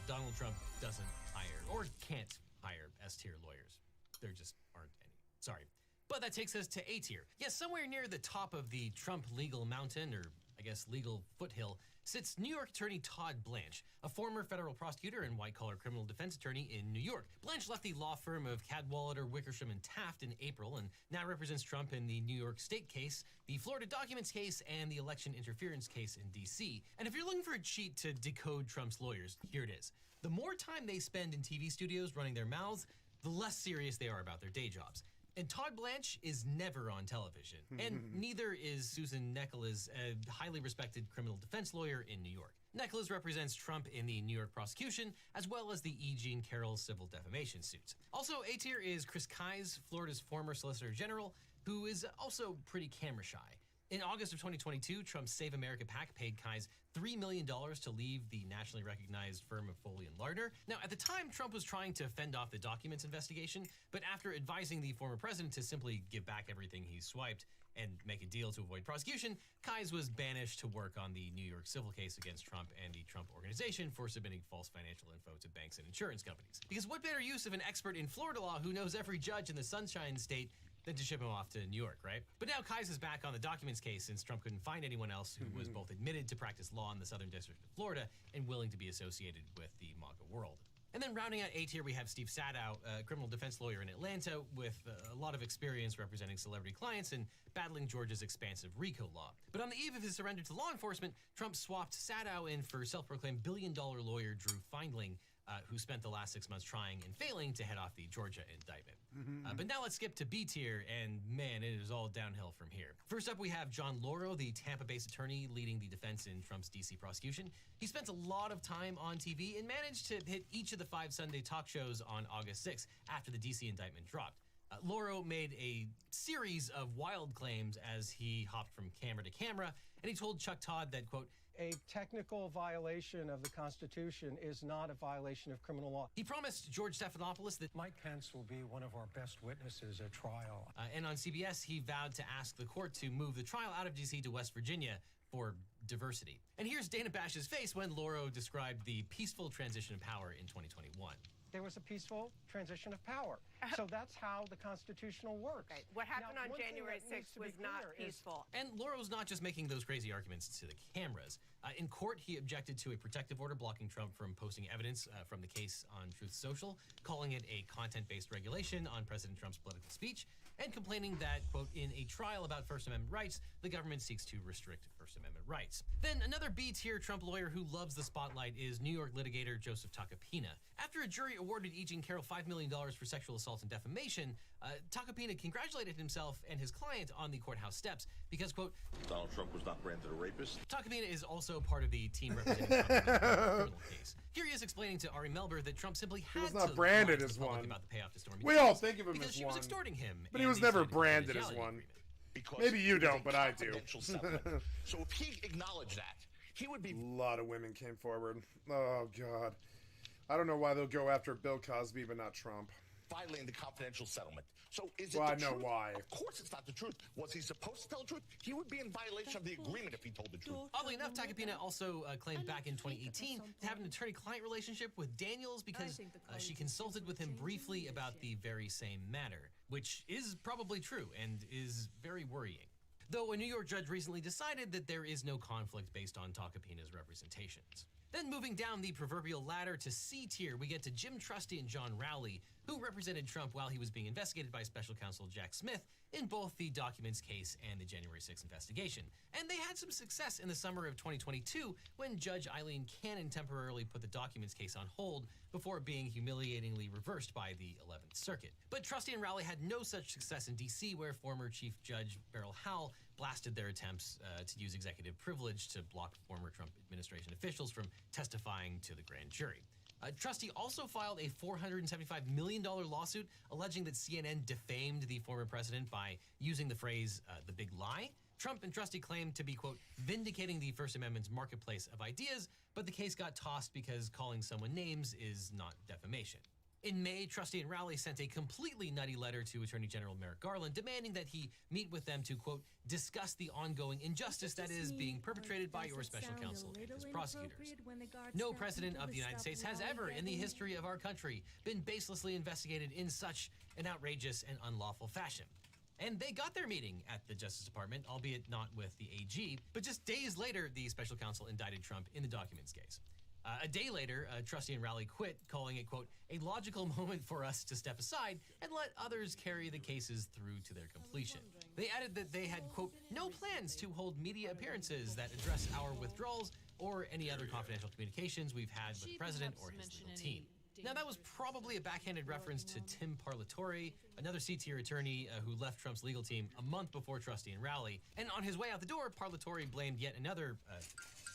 Donald Trump doesn't hire or can't hire S-tier lawyers. There just aren't any. Sorry. But that takes us to A tier. Yes, somewhere near the top of the Trump legal mountain, or I guess legal foothill, sits New York attorney Todd Blanche, a former federal prosecutor and white-collar criminal defense attorney in New York. Blanche left the law firm of Cadwalader, Wickersham, and Taft in April and now represents Trump in the New York State case, the Florida documents case, and the election interference case in D.C. And if you're looking for a cheat to decode Trump's lawyers, here it is. The more time they spend in TV studios running their mouths, the less serious they are about their day jobs. And Todd Blanche is never on television, and neither is Susan Nicholas, a highly respected criminal defense lawyer in New York. Nicholas represents Trump in the New York prosecution, as well as the E. Jean Carroll civil defamation suits. Also, A tier is Chris Kise, Florida's former Solicitor General, who is also pretty camera shy. In August of 2022, Trump's Save America PAC paid Kise $3 million to leave the nationally recognized firm of Foley and Lardner. Now, at the time, Trump was trying to fend off the documents investigation, but after advising the former president to simply give back everything he swiped and make a deal to avoid prosecution, Kise was banished to work on the New York civil case against Trump and the Trump Organization for submitting false financial info to banks and insurance companies. Because what better use of an expert in Florida law who knows every judge in the Sunshine State than to ship him off to New York, right? But now Kise is back on the documents case since Trump couldn't find anyone else who was both admitted to practice law in the Southern District of Florida and willing to be associated with the MAGA world. And then rounding out A tier, we have Steve Sadow, a criminal defense lawyer in Atlanta with a lot of experience representing celebrity clients and battling Georgia's expansive RICO law. But on the eve of his surrender to law enforcement, Trump swapped Sadow in for self-proclaimed billion-dollar lawyer Drew Findling, who spent the last 6 months trying and failing to head off the Georgia indictment. But now let's skip to B tier, and man, it is all downhill from here. First up, we have John Lauro, the Tampa-based attorney leading the defense in Trump's DC prosecution. He spent a lot of time on TV and managed to hit each of the 5 Sunday talk shows on August 6th after the DC indictment dropped. Lauro made a series of wild claims as he hopped from camera to camera, and he told Chuck Todd that, quote, a technical violation of the Constitution is not a violation of criminal law. He promised George Stephanopoulos that Mike Pence will be one of our best witnesses at trial. And on CBS, he vowed to ask the court to move the trial out of D.C. to West Virginia for diversity. And here's Dana Bash's face when Lauro described the peaceful transition of power in 2021. There was a peaceful transition of power. So that's how the constitutional works. Right. What happened now, on January 6th was not peaceful. And Lauro's not just making those crazy arguments to the cameras. In court, he objected to a protective order blocking Trump from posting evidence from the case on Truth Social, calling it a content-based regulation on President Trump's political speech, and complaining that, quote, in a trial about First Amendment rights, the government seeks to restrict First Amendment rights. Then another B-tier Trump lawyer who loves the spotlight is New York litigator Joseph Tacopina. After a jury awarded E. Jean Carroll $5 million for sexual assault and defamation, Tacopina congratulated himself and his client on the courthouse steps because, quote, Donald Trump was not branded a rapist. Tacopina is also part of the team representing Trump in the criminal case. Here he is explaining to Ari Melber that Trump simply had was not to branded lie to as the public one. about the payoff to Stormy We Daniels all think of him because as she one. was extorting him. But he and was he never signed a branded as confidentiality one. agreement. Because Maybe you it was don't, a but I do. confidential settlement. So if he acknowledged that, he would be... A lot of women came forward. Oh, God. I don't know why they'll go after Bill Cosby, but not Trump. violating the confidential settlement. So is it Well, the I know truth? why. Of course it's not the truth. Was he supposed to tell the truth? He would be in violation of the agreement if he told the truth. Oddly enough, Tacopina also claimed back in 2018 to have an attorney-client relationship with Daniels because she consulted with him briefly about the very same matter, which is probably true and is very worrying. Though a New York judge recently decided that there is no conflict based on Tacopina's representations. Then moving down the proverbial ladder to C tier, we get to Jim Trusty and John Rowley, who represented Trump while he was being investigated by special counsel Jack Smith in both the documents case and the January 6th investigation. And they had some success in the summer of 2022 when Judge Eileen Cannon temporarily put the documents case on hold before being humiliatingly reversed by the 11th Circuit. But Trusty and Rowley had no such success in D.C., where former Chief Judge Beryl Howell blasted their attempts to use executive privilege to block former Trump administration officials from testifying to the grand jury. Trusty also filed a $475 million lawsuit alleging that CNN defamed the former president by using the phrase, the big lie. Trump and Trusty claimed to be, quote, vindicating the First Amendment's marketplace of ideas, but the case got tossed because calling someone names is not defamation. In May, Trusty and Rowley sent a completely nutty letter to Attorney General Merrick Garland demanding that he meet with them to, quote, discuss the ongoing injustice that is being perpetrated by your special counsel and his prosecutors. No president of the United States has ever in the history of our country been baselessly investigated in such an outrageous and unlawful fashion. And they got their meeting at the Justice Department, albeit not with the AG, but just days later, the special counsel indicted Trump in the documents case. A day later, Trusty and Rowley quit, calling it, quote, a logical moment for us to step aside and let others carry the cases through to their completion. They added that they had, quote, no plans to hold media appearances that address our withdrawals or any other confidential communications we've had with the president or his legal team. Now, that was probably a backhanded reference to Tim Parlatore, another C-tier attorney who left Trump's legal team a month before Trusty and Rowley. And on his way out the door, Parlatore blamed yet another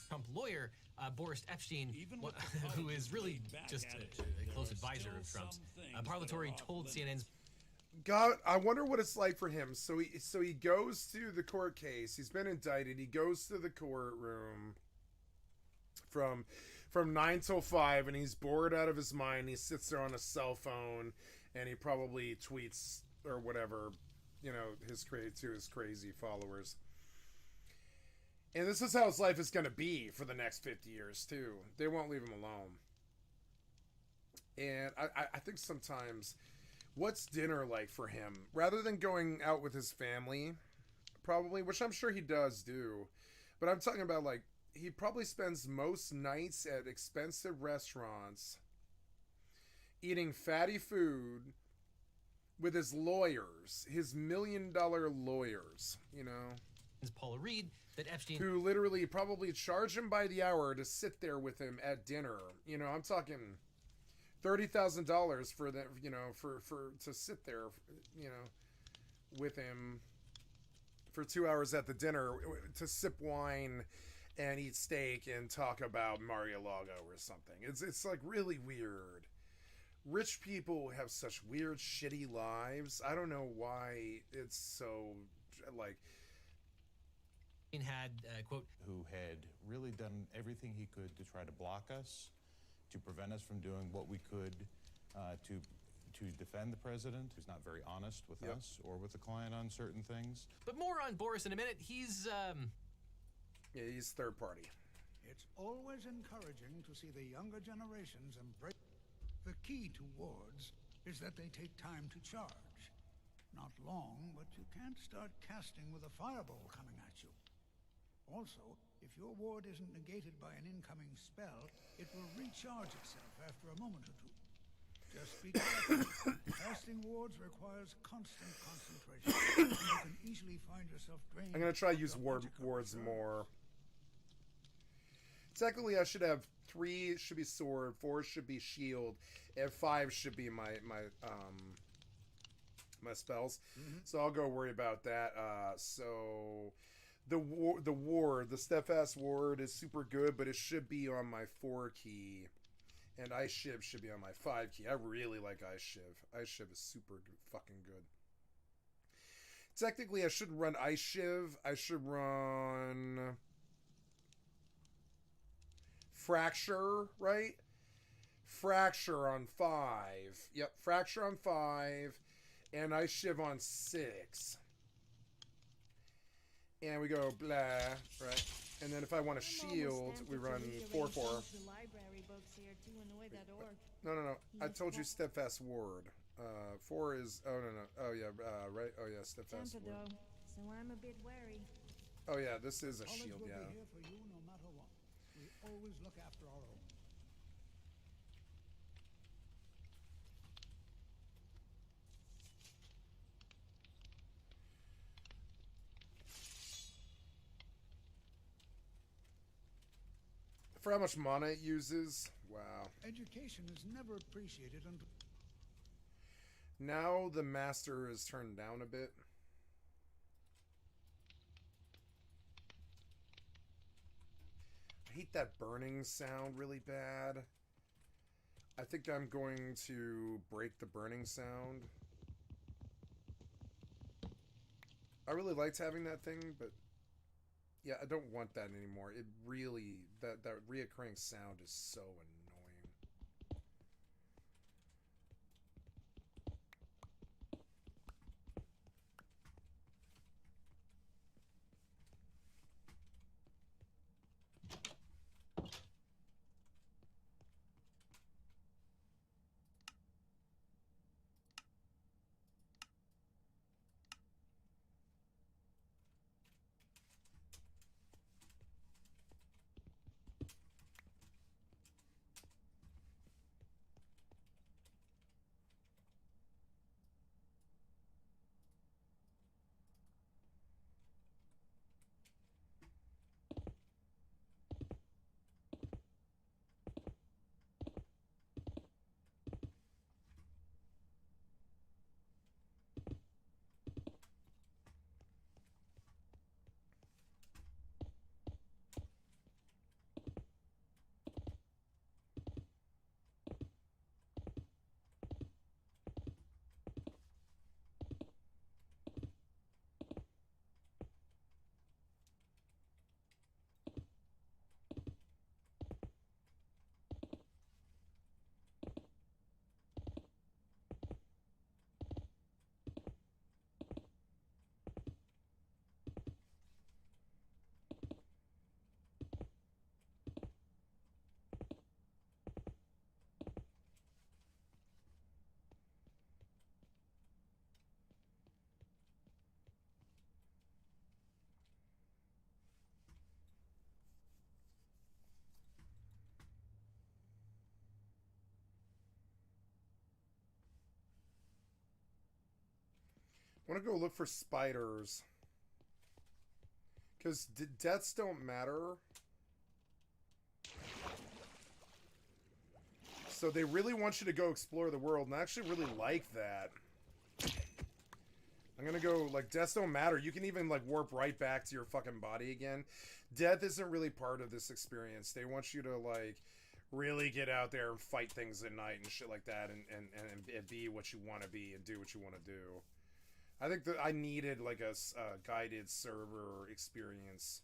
Trump lawyer, Boris Epstein, who is really just a close advisor of Trump's. Parlatore told CNN's God, I wonder what it's like for him. So he goes to the court case. He's been indicted. He goes to the courtroom from 9 till 5, and he's bored out of his mind. He sits there on a cell phone, and he probably tweets or whatever, you know, to his crazy followers. And this is how his life is going to be for the next 50 years, too. They won't leave him alone. And I think sometimes, what's dinner like for him? Rather than going out with his family, probably, which I'm sure he does do, but I'm talking about, like, he probably spends most nights at expensive restaurants, eating fatty food with his lawyers, his $1 million lawyers, you know? Paula Reed, that Epstein... who literally probably charge him by the hour to sit there with him at dinner. You know, I'm talking $30,000 for the, you know, for to sit there, you know, with him for 2 hours at the dinner to sip wine and eat steak and talk about Mar-a-Lago or something. It's like really weird. Rich people have such weird, shitty lives. I don't know why it's so, like... had, quote... who had really done everything he could to try to block us, to prevent us from doing what we could to defend the president, who's not very honest with us or with the client on certain things. But more on Boris in a minute. He's, Yeah, he's third party. It's always encouraging to see the younger generations embrace. The key to wards is that they take time to charge. Not long, but you can't start casting with a fireball coming at you. Also, if your ward isn't negated by an incoming spell, it will recharge itself after a moment or two. Just be careful. Casting wards requires constant concentration, and you can easily find yourself drained. I'm gonna try to use wards more. Technically, I should have 3 should be sword, 4 should be shield, and 5 should be my spells. So I'll go worry about that. So the ward, the steadfast ward is super good, but it should be on my 4 key, and Ice Shiv should be on my 5 key. I really like Ice Shiv. Ice Shiv is super fucking good. Technically, I should run Ice Shiv. I should run Fracture, right? Fracture on 5. Yep, Fracture on 5. And Ice Shiv on 6. And we go blah, right? And then if I want a shield, we run 4-4. No. I told you Steadfast Ward. 4 is... Oh, no. Oh, yeah, right? Oh, yeah, Steadfast Ward. So I'm a bit wary. Oh, yeah, this is a shield, yeah. We'll be here for you no matter what. We always look after our own. For how much mana it uses, wow. Education is never appreciated until... Now the master is turned down a bit. I hate that burning sound really bad. I think I'm going to break the burning sound. I really liked having that thing, but yeah, I don't want that anymore. It really, that reoccurring sound is so annoying. Want to go look for spiders. Because deaths don't matter. So they really want you to go explore the world, and I actually really like that. I'm gonna go, like, deaths don't matter. You can even, like, warp right back to your fucking body again. Death isn't really part of this experience. They want you to, like, really get out there and fight things at night and shit like that, and be what you want to be and do what you want to do. I think that I needed, like, a guided server experience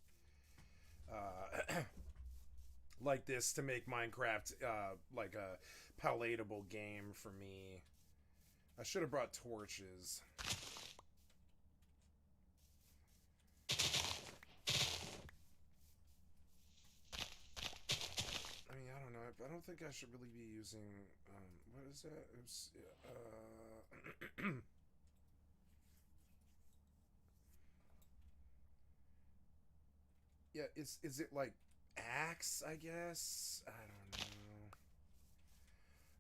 like this to make Minecraft like a palatable game for me. I should have brought torches. I mean, I don't know. I don't think I should really be using what is that? It's yeah, is it like axe, I guess? I don't know.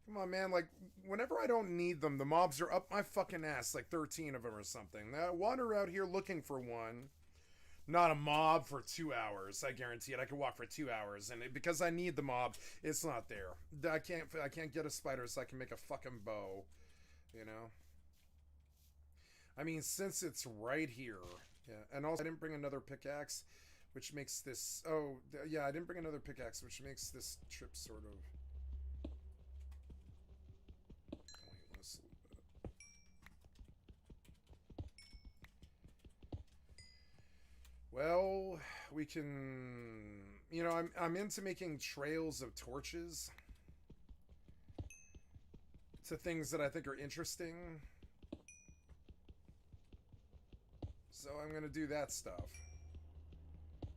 Come on, man, like, whenever I don't need them, the mobs are up my fucking ass, like 13 of them or something. I wander out here looking for one. Not a mob for 2 hours, I guarantee it. I can walk for 2 hours, and because I need the mob, it's not there. I can't get a spider so I can make a fucking bow, you know? I mean, since it's right here, yeah, and also I didn't bring another pickaxe, which makes this... Oh, yeah, I didn't bring another pickaxe, which makes this trip sort of... pointless a little bit. Well, we can... You know, I'm into making trails of torches to things that I think are interesting. So I'm going to do that stuff.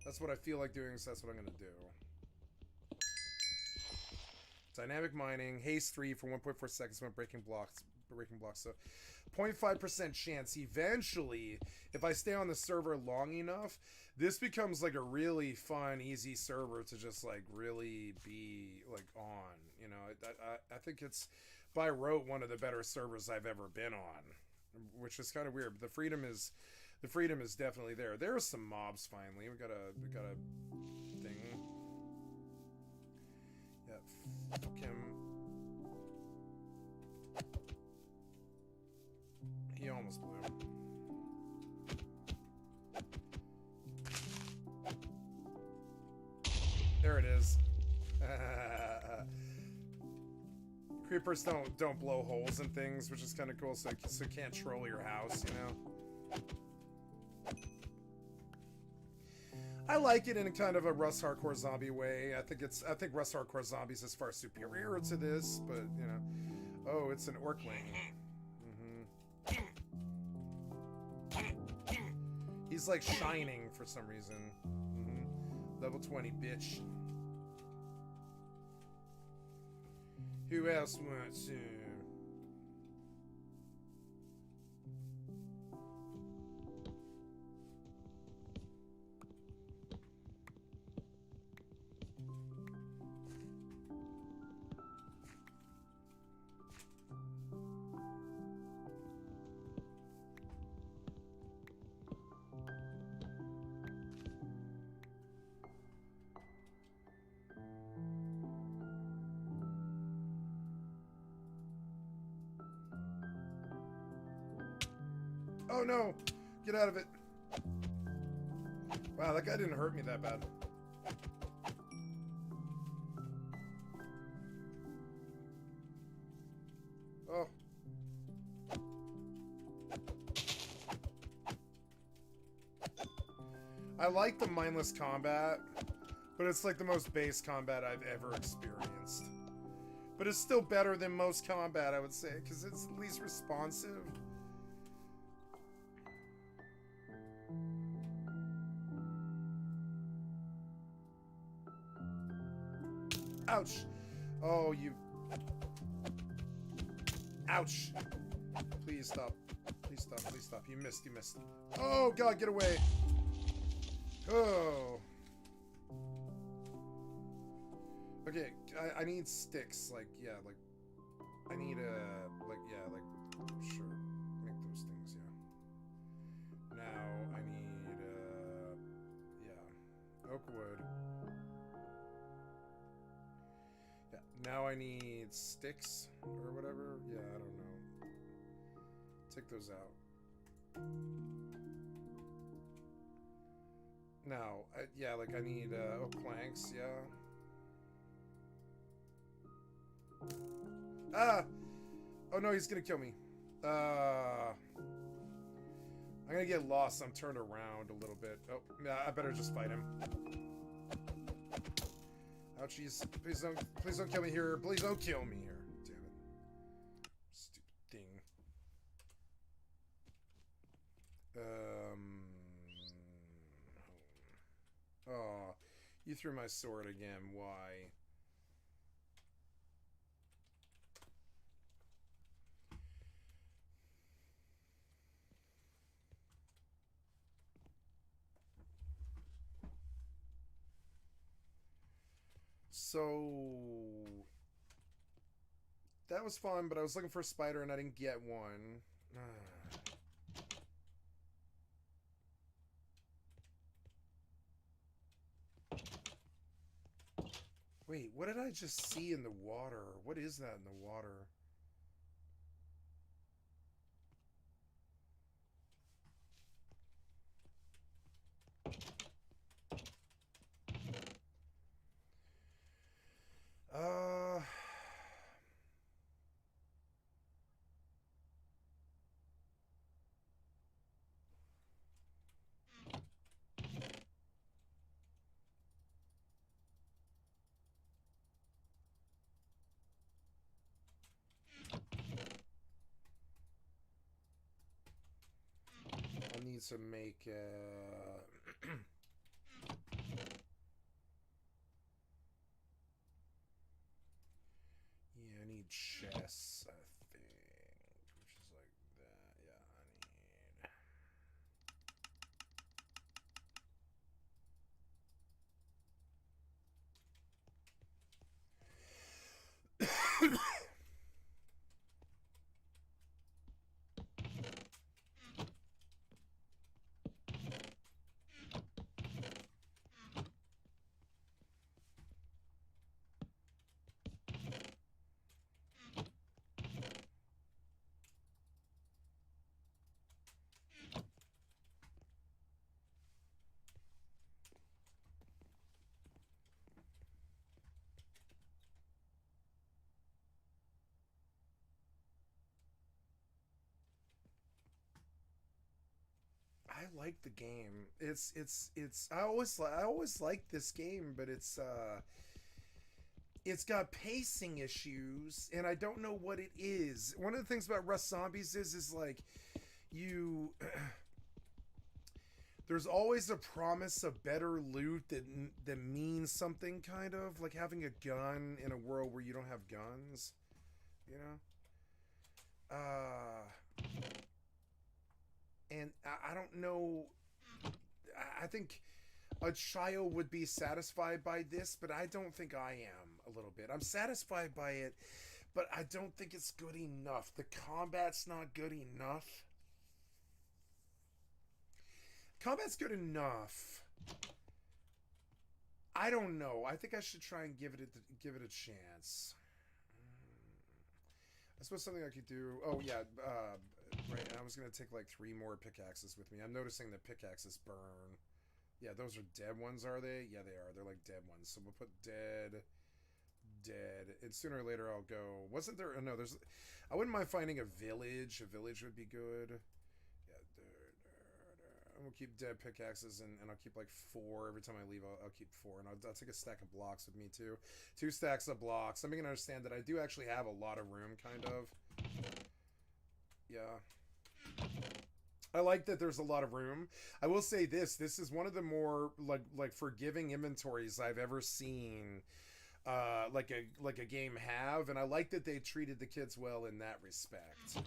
That's what I feel like doing, so that's what I'm going to do. Dynamic mining, haste 3 for 1.4 seconds when breaking blocks. So 0.5% chance. Eventually, if I stay on the server long enough, this becomes like a really fun, easy server to just like really be like on. You know, I think it's by rote one of the better servers I've ever been on, which is kind of weird. But the freedom is definitely there. There are some mobs finally. We got a thing. Yeah, fuck him. He almost blew. There it is. Creepers don't blow holes in things, which is kind of cool. So you can't troll your house, you know. I like it in a kind of a Rust Hardcore Zombie way. I think Rust Hardcore Zombies is far superior to this, but you know. Oh, it's an Orkling. He's like shining for some reason. Level 20, bitch. Who else wants to? Oh no! Get out of it! Wow, that guy didn't hurt me that bad. Oh. I like the mindless combat, but it's like the most base combat I've ever experienced. But it's still better than most combat, I would say, because it's at least responsive. Ouch! Oh, you... Ouch! Please stop. Please stop. Please stop. You missed. You missed. Oh, God, get away! Oh. Okay, I need sticks. Like, yeah, like... I need a... Like, yeah, like... Sure. Make those things, yeah. now I need, yeah, oak wood. Yeah, now I need sticks or whatever. Yeah, I don't know. Take those out. Now, yeah, like I need oak planks, yeah. Ah! Oh no, he's gonna kill me. I'm gonna get lost. I'm turned around a little bit. Oh, yeah, I better just fight him. Ouchies. Please don't kill me here. Please don't kill me here. Damn it. Stupid thing. Oh, you threw my sword again. Why? So that was fun, but I was looking for a spider and I didn't get one. Wait, what did I just see in the water? What is that in the water? I need to make, yeah, I need chests, I think, which is like that. Yeah, I need. I like the game. I always like this game, but it's got pacing issues, and I don't know what it is. One of the things about Rust Zombies is like you. There's always a promise of better loot that means something, kind of like having a gun in a world where you don't have guns, you know. And I don't know. I think a child would be satisfied by this, but I don't think I am a little bit. I'm satisfied by it, but I don't think it's good enough. The combat's not good enough. Combat's good enough. I don't know. I think I should try and give it a chance. I suppose something I could do. Oh yeah, right. I was gonna take like 3 more pickaxes with me. I'm noticing that pickaxes burn. Yeah, those are dead ones, are they? Yeah, they are. They're like dead ones. So we'll put dead, and sooner or later I'll go. Wasn't there? No, there's. I wouldn't mind finding a village. A village would be good. We'll keep dead pickaxes, and I'll keep like 4 every time I leave. I'll keep 4, and I'll take a stack of blocks with me too. 2 stacks of blocks. I'm gonna understand that I do actually have a lot of room, kind of. Yeah. I like that there's a lot of room. I will say this is one of the more like forgiving inventories I've ever seen like a game have, and I like that they treated the kids well in that respect.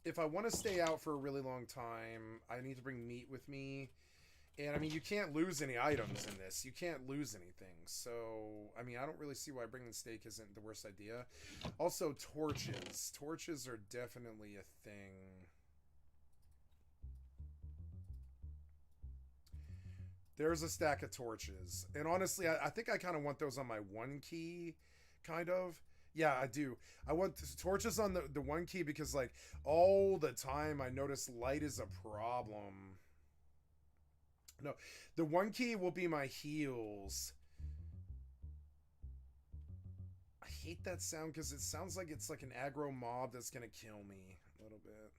If I want to stay out for a really long time, I need to bring meat with me. And, I mean, you can't lose any items in this. You can't lose anything. So, I mean, I don't really see why bringing steak isn't the worst idea. Also, torches. Torches are definitely a thing. There's a stack of torches. And honestly, I think I kind of want those on my one key, kind of. Yeah, I do. I want torches on the one key because, like, all the time I notice light is a problem. No, the one key will be my heals. I hate that sound because it sounds like it's like an aggro mob that's going to kill me a little bit.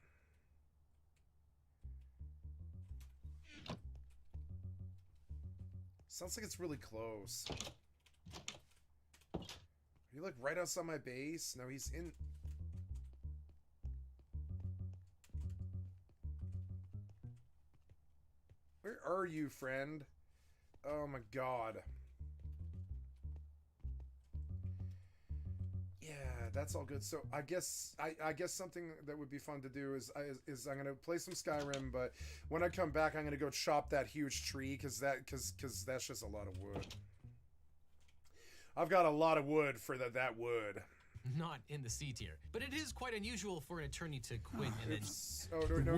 Sounds like it's really close. Are you like right outside my base? No, he's in. Where are you, friend? Oh my god. Yeah, that's all good. So I guess something that would be fun to do is I'm gonna play some Skyrim, but when I come back, I'm gonna go chop that huge tree because that's just a lot of wood. I've got a lot of wood for that wood. Not in the C tier, but it is quite unusual for an attorney to quit and then. Oh no!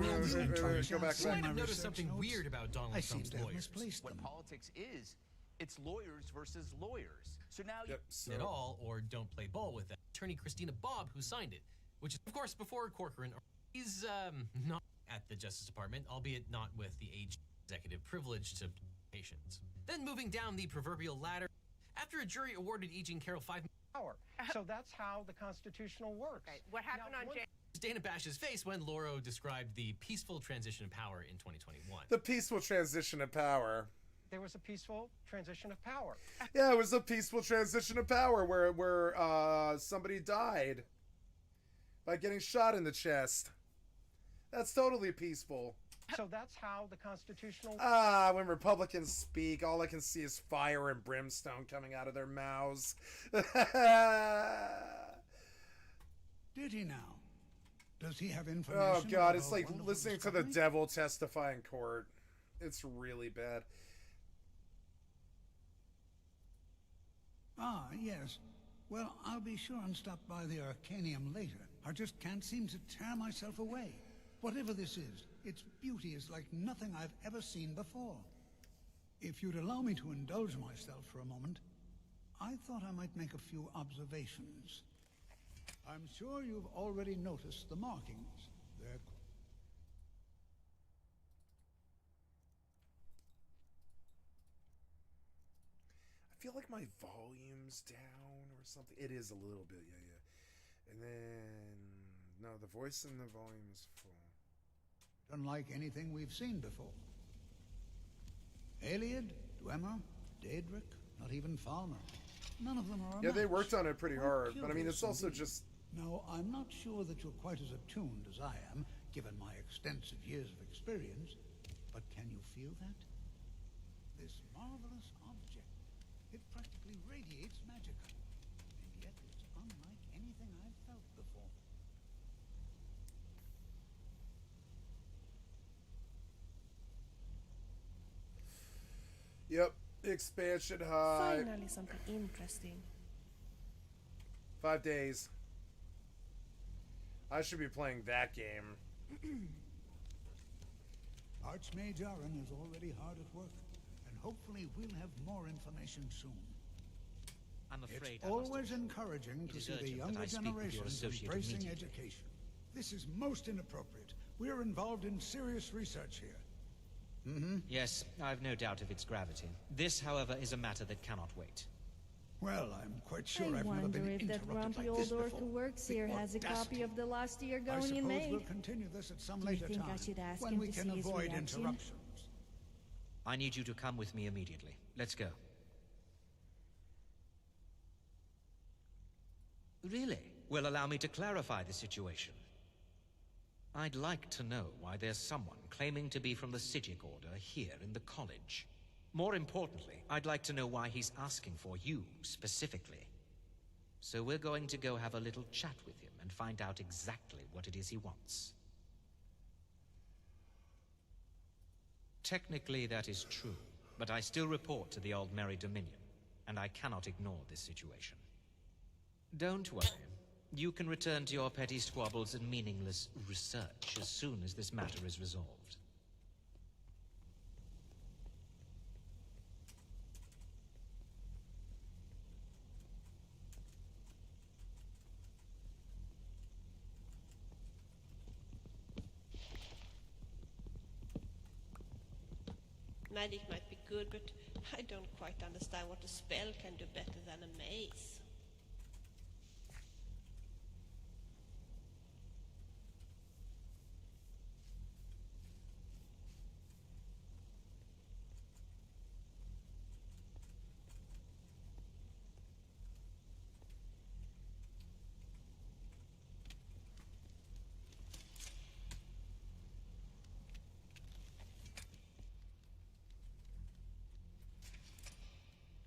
Go back. You might have noticed something weird about Donald Trump's lawyers. What politics is, it's lawyers versus lawyers. So now you at all, or don't play ball with that. Attorney Christina Bobb, who signed it, which is of course before Corcoran. He's not at the Justice Department, albeit not with the age executive privilege to patients. Then moving down the proverbial ladder, after a jury awarded E. Jean Carroll 5 power. So that's how the Constitutional works. Okay. What happened on January? Dana Bash's face when Lauro described the peaceful transition of power in 2021. The peaceful transition of power. There was a peaceful transition of power. Yeah, it was a peaceful transition of power where somebody died by getting shot in the chest. That's totally peaceful. So that's how the Constitutional... when Republicans speak, all I can see is fire and brimstone coming out of their mouths. Did he now? Does he have information? Oh god, it's like listening to the devil testify in court. It's really bad. Ah, yes. Well, I'll be sure and stop by the Arcanium later. I just can't seem to tear myself away. Whatever this is, its beauty is like nothing I've ever seen before. If you'd allow me to indulge myself for a moment, I thought I might make a few observations. I'm sure you've already noticed the markings. They're... I feel like my volume's down or something. It is a little bit, yeah. And then... No, the voice and the volume is full. Unlike anything we've seen before. Aliad, Dwemer, Daedric, not even Falmer. None of them are a Yeah, they match. worked on it pretty hard, but I mean, it's Curious also indeed. just... No, I'm not sure that you're quite as attuned as I am, given my extensive years of experience, but can you feel that? This marvelous object, it practically radiates magicka, and yet it's unlike anything I've felt before. Yep, expansion high. Finally something interesting. 5 days. I should be playing that game. Archmage Aaron is already hard at work, and hopefully we'll have more information soon. I'm afraid it's always encouraging to see the younger generations embracing education. This is most inappropriate. We're involved in serious research here. Yes, I've no doubt of its gravity. This, however, is a matter that cannot wait. Well, I'm quite sure I I've never wonder been if that interrupted grumpy like old this orc before. who works here The has a audacity. copy of the last year I going in suppose May. we'll continue this at some Do you later think I time, should ask when him we to can see his avoid reaction? interruptions. I need you to come with me immediately. Let's go. Really? Well, allow me to clarify the situation. I'd like to know why there's someone claiming to be from the Sijic Order here in the college. More importantly, I'd like to know why he's asking for you, specifically. So we're going to go have a little chat with him and find out exactly what it is he wants. Technically, that is true, but I still report to the Old Merry Dominion, and I cannot ignore this situation. Don't worry. You can return to your petty squabbles and meaningless research as soon as this matter is resolved. Magic might be good, but I don't quite understand what a spell can do better than a mace.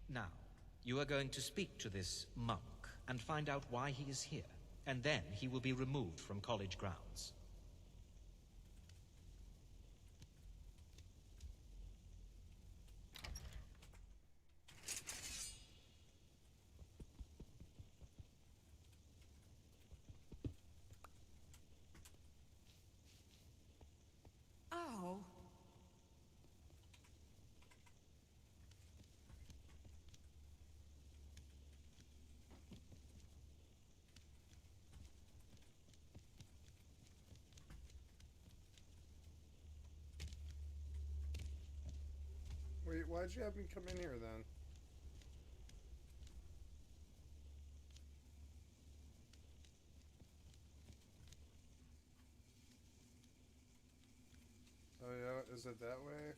Now, you are going to speak to this monk and find out why he is here, and then he will be removed from college grounds. Oh. Wait, why'd you have me come in here then? Oh yeah, is it that way?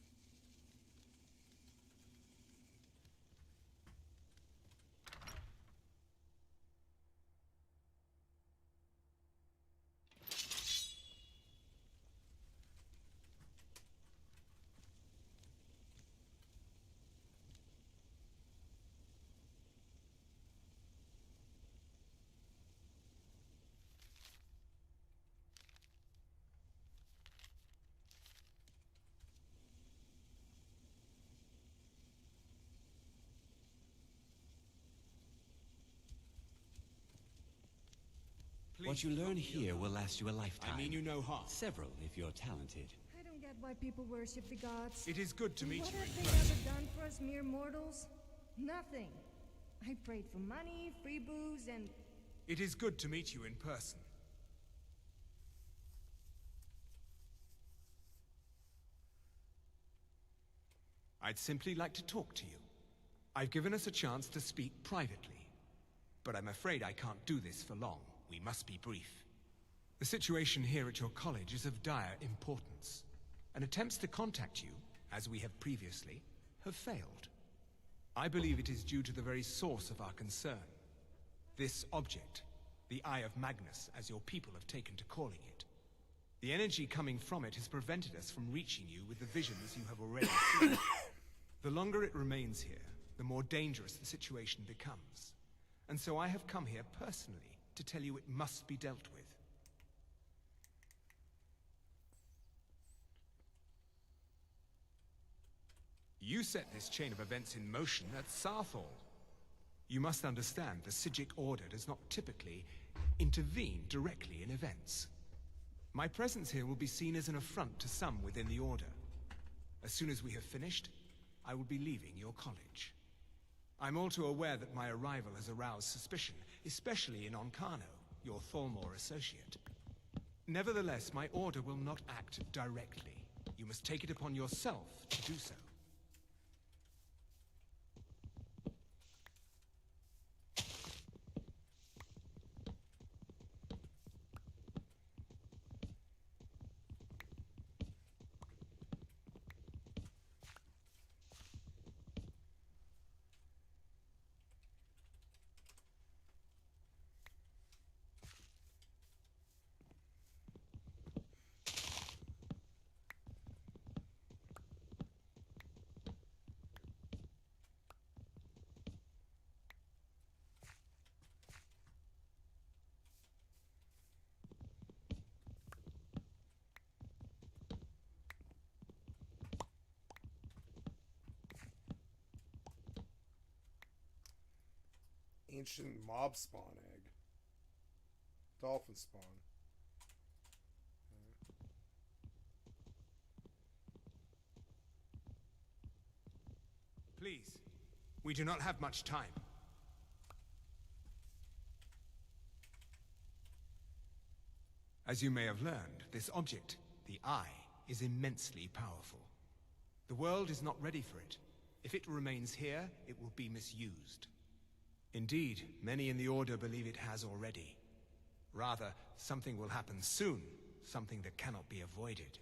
What you learn here will last you a lifetime. I mean you no harm. Several, if you're talented. I don't get why people worship the gods. It is good to meet What you have in they person. ever done for us mere mortals? Nothing. I prayed for money, free booze, and... It is good to meet you in person. I'd simply like to talk to you. I've given us a chance to speak privately, but I'm afraid I can't do this for long. We must be brief. The situation here at your college is of dire importance, and attempts to contact you, as we have previously, have failed. I believe it is due to the very source of our concern. This object, the Eye of Magnus, as your people have taken to calling it. The energy coming from it has prevented us from reaching you with the visions you have already seen. The longer it remains here, the more dangerous the situation becomes. And so I have come here personally to tell you it must be dealt with. You set this chain of events in motion at Sarthal. You must understand the Psijic Order does not typically intervene directly in events. My presence here will be seen as an affront to some within the Order. As soon as we have finished, I will be leaving your college. I'm all too aware that my arrival has aroused suspicion, especially in Onkano, your Thalmor associate. Nevertheless, my order will not act directly. You must take it upon yourself to do so. Ancient mob spawn egg. Dolphin spawn. Please, we do not have much time. As you may have learned, this object, the Eye, is immensely powerful. The world is not ready for it. If it remains here, it will be misused. Indeed, many in the Order believe it has already. Rather, something will happen soon, something that cannot be avoided.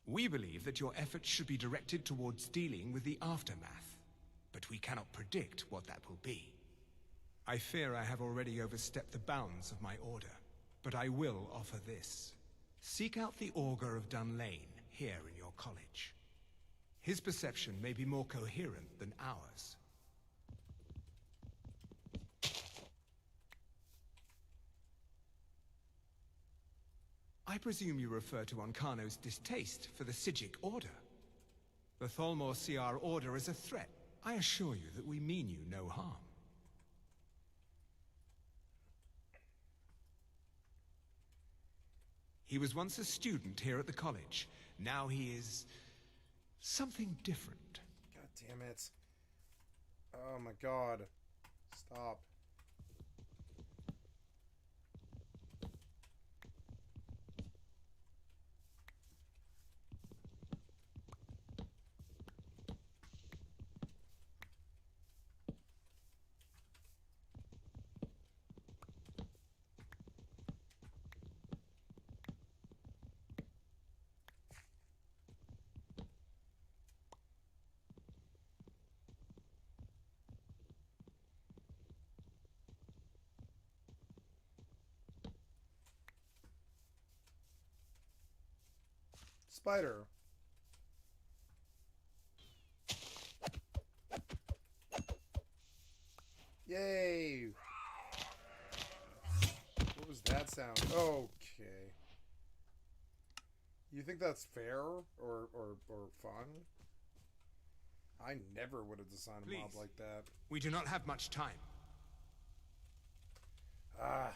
We believe that your efforts should be directed towards dealing with the aftermath, but we cannot predict what that will be. I fear I have already overstepped the bounds of my order, but I will offer this. Seek out the Augur of Dunlane here in your college. His perception may be more coherent than ours. I presume you refer to Ancano's distaste for the Sigic Order. The Tholmor see our order as a threat. I assure you that we mean you no harm. He was once a student here at the college. Now he is something different. God damn it. Oh my god. Stop. Spider. Yay! What was that sound? Okay. You think that's fair or fun? I never would have designed a mob like that. We do not have much time. Ah.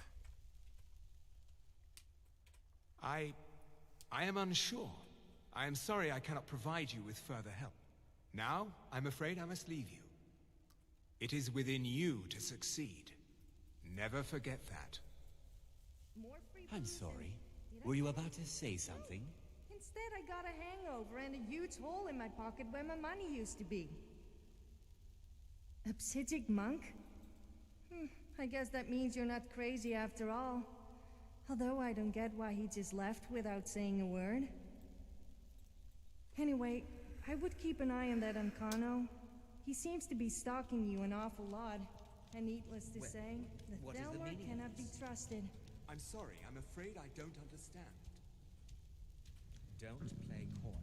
I am unsure. I am sorry I cannot provide you with further help. Now, I'm afraid I must leave you. It is within you to succeed. Never forget that. I'm sorry. Were you about to say something? Instead, I got a hangover and a huge hole in my pocket where my money used to be. A Psijic monk? I guess that means you're not crazy after all. Although I don't get why he just left without saying a word. Anyway, I would keep an eye on that Ancano. He seems to be stalking you an awful lot. And needless to say, the Thelmar cannot be trusted. I'm sorry, I'm afraid I don't understand. Don't play coy.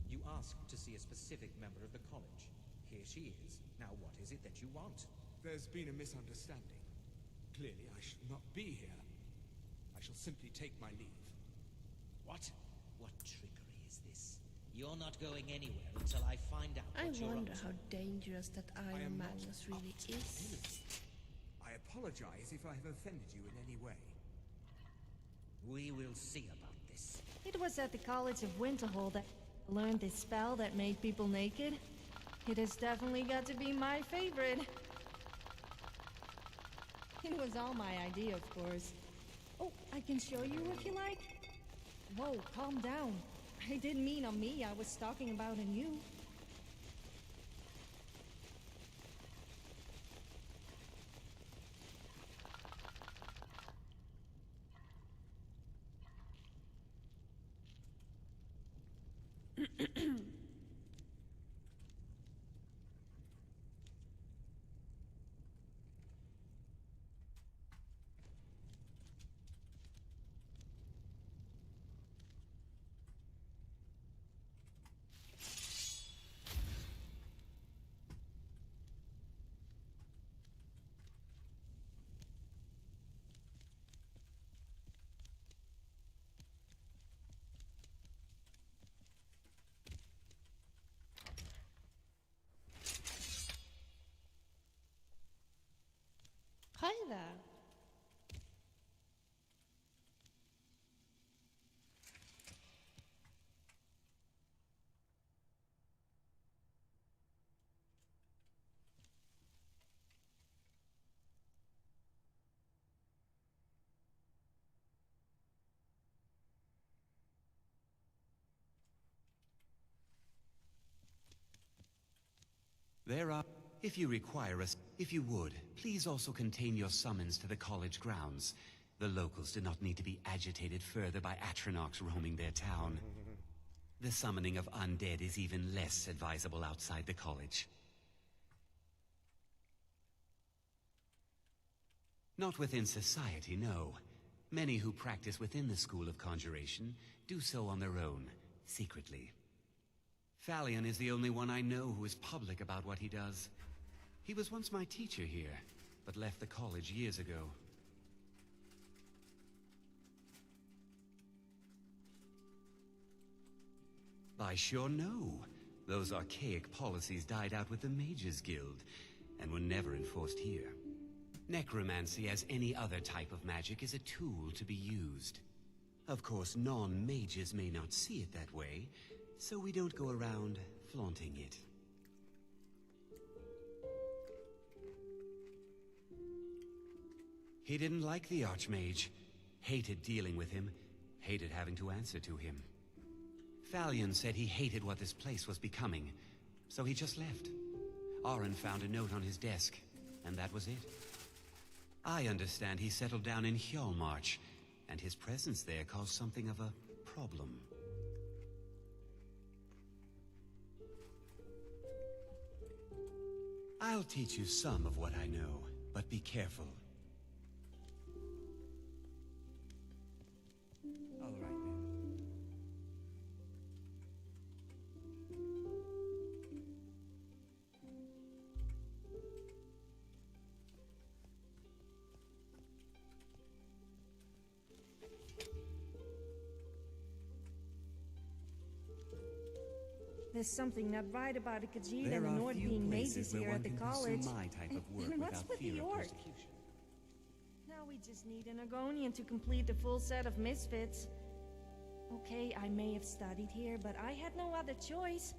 You asked to see a specific member of the college. Here she is. Now what is it that you want? There's been a misunderstanding. Clearly, I should not be here. I shall simply take my leave. What? What trickery is this? You're not going anywhere until I find out I what you're wonder up to. how dangerous that Iron Magnus really is. I apologize if I have offended you in any way. We will see about this. It was at the College of Winterhold that I learned this spell that made people naked. It has definitely got to be my favorite. It was all my idea, of course. Oh, I can show you if you like. Whoa, calm down. I didn't mean on me, I was talking about on you. Hi there. There are... If you require us, if you would, please also contain your summons to the college grounds. The locals do not need to be agitated further by Atronachs roaming their town. The summoning of undead is even less advisable outside the college. Not within society, no. Many who practice within the School of Conjuration do so on their own, secretly. Phalion is the only one I know who is public about what he does. He was once my teacher here, but left the college years ago. I sure know. Those archaic policies died out with the Mages Guild, and were never enforced here. Necromancy, as any other type of magic, is a tool to be used. Of course, non-mages may not see it that way, so we don't go around flaunting it. He didn't like the Archmage, hated dealing with him, hated having to answer to him. Phalion said he hated what this place was becoming, so he just left. Aron found a note on his desk, and that was it. I understand he settled down in Hjalmarch, and his presence there caused something of a problem. I'll teach you some of what I know, but be careful. All right, then. There's something not right about a Khajiit There and the are Nord few being places mages where here one at the can college. pursue my type of work And what's without with fear the of orc? persecution. Now we just need an Argonian to complete the full set of misfits. Okay, I may have studied here, but I had no other choice.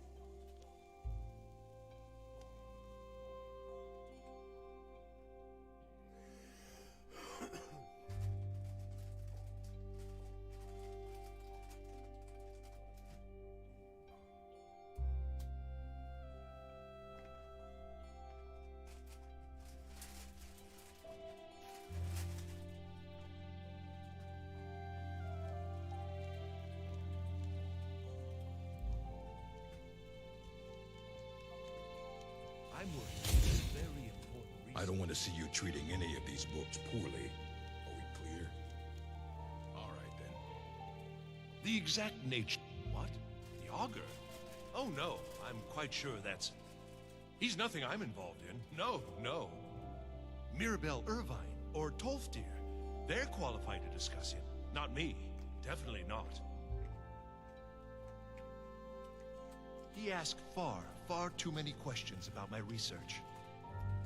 I'm working on a very important reason. I don't want to see you treating any of these books poorly. Are we clear? All right, then. The exact nature... What? The augur? Oh, no. I'm quite sure that's... He's nothing I'm involved in. No, no. Mirabelle Irvine or Tolfdir. They're qualified to discuss him. Not me. Definitely not. He asked far, far too many questions about my research.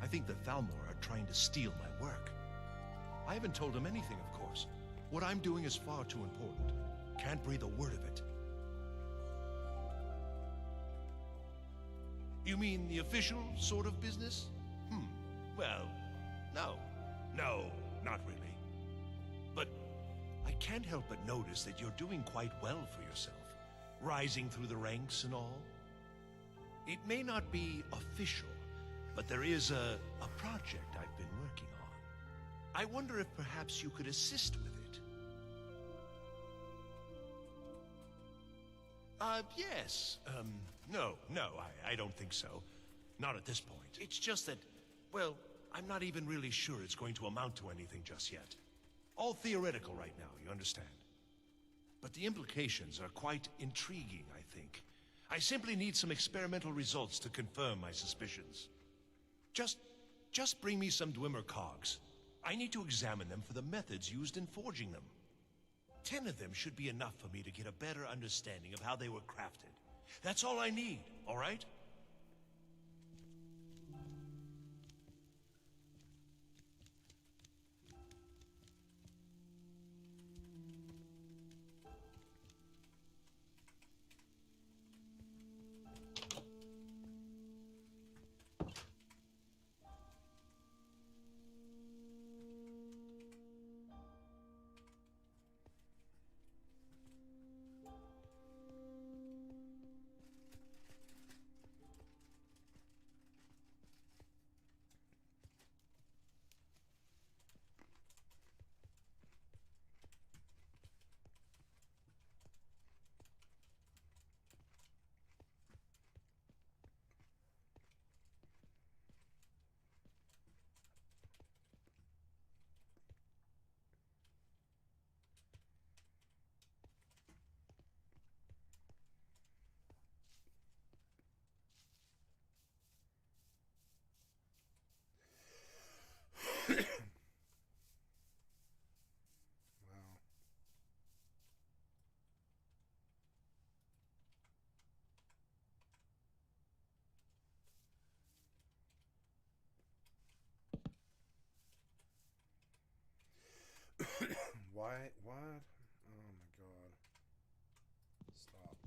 I think the Thalmor are trying to steal my work. I haven't told him anything, of course. What I'm doing is far too important. Can't breathe a word of it. You mean the official sort of business? Well, no. No, not really. But I can't help but notice that you're doing quite well for yourself. Rising through the ranks and all. It may not be official, but there is a project I've been working on. I wonder if perhaps you could assist with it. Yes. No, I don't think so. Not at this point. It's just that, well, I'm not even really sure it's going to amount to anything just yet. All theoretical right now, you understand? But the implications are quite intriguing, I think. I simply need some experimental results to confirm my suspicions. Just bring me some Dwemer cogs. I need to examine them for the methods used in forging them. 10 of them should be enough for me to get a better understanding of how they were crafted. That's all I need, all right? Why? What? Oh my god. Stop.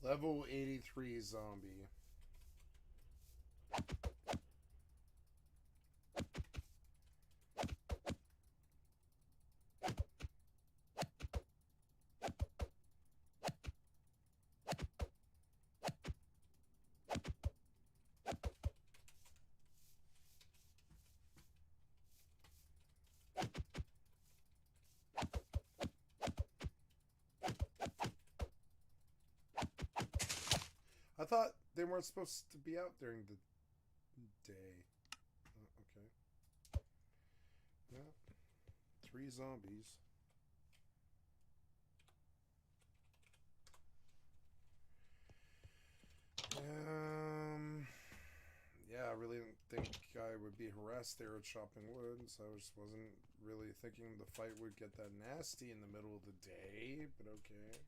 Level 83 zombie. I thought they weren't supposed to be out during the day. Okay. Yeah. 3 zombies. Yeah, I really didn't think I would be harassed there at chopping wood, so I just wasn't really thinking the fight would get that nasty in the middle of the day, but okay.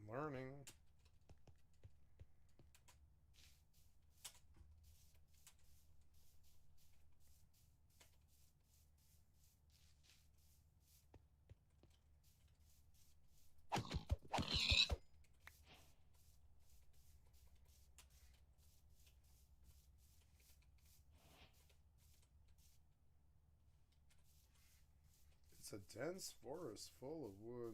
I'm learning. It's a dense forest full of wood.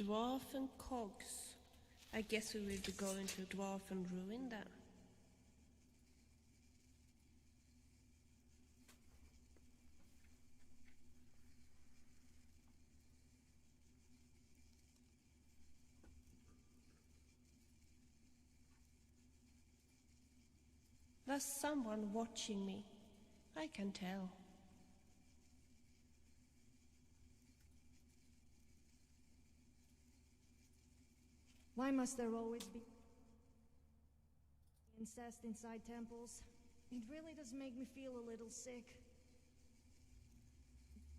Dwarfen cogs. I guess we will be going to Dwarfen ruin then. There's someone watching me. I can tell. Why must there always be incest inside temples? It really does make me feel a little sick.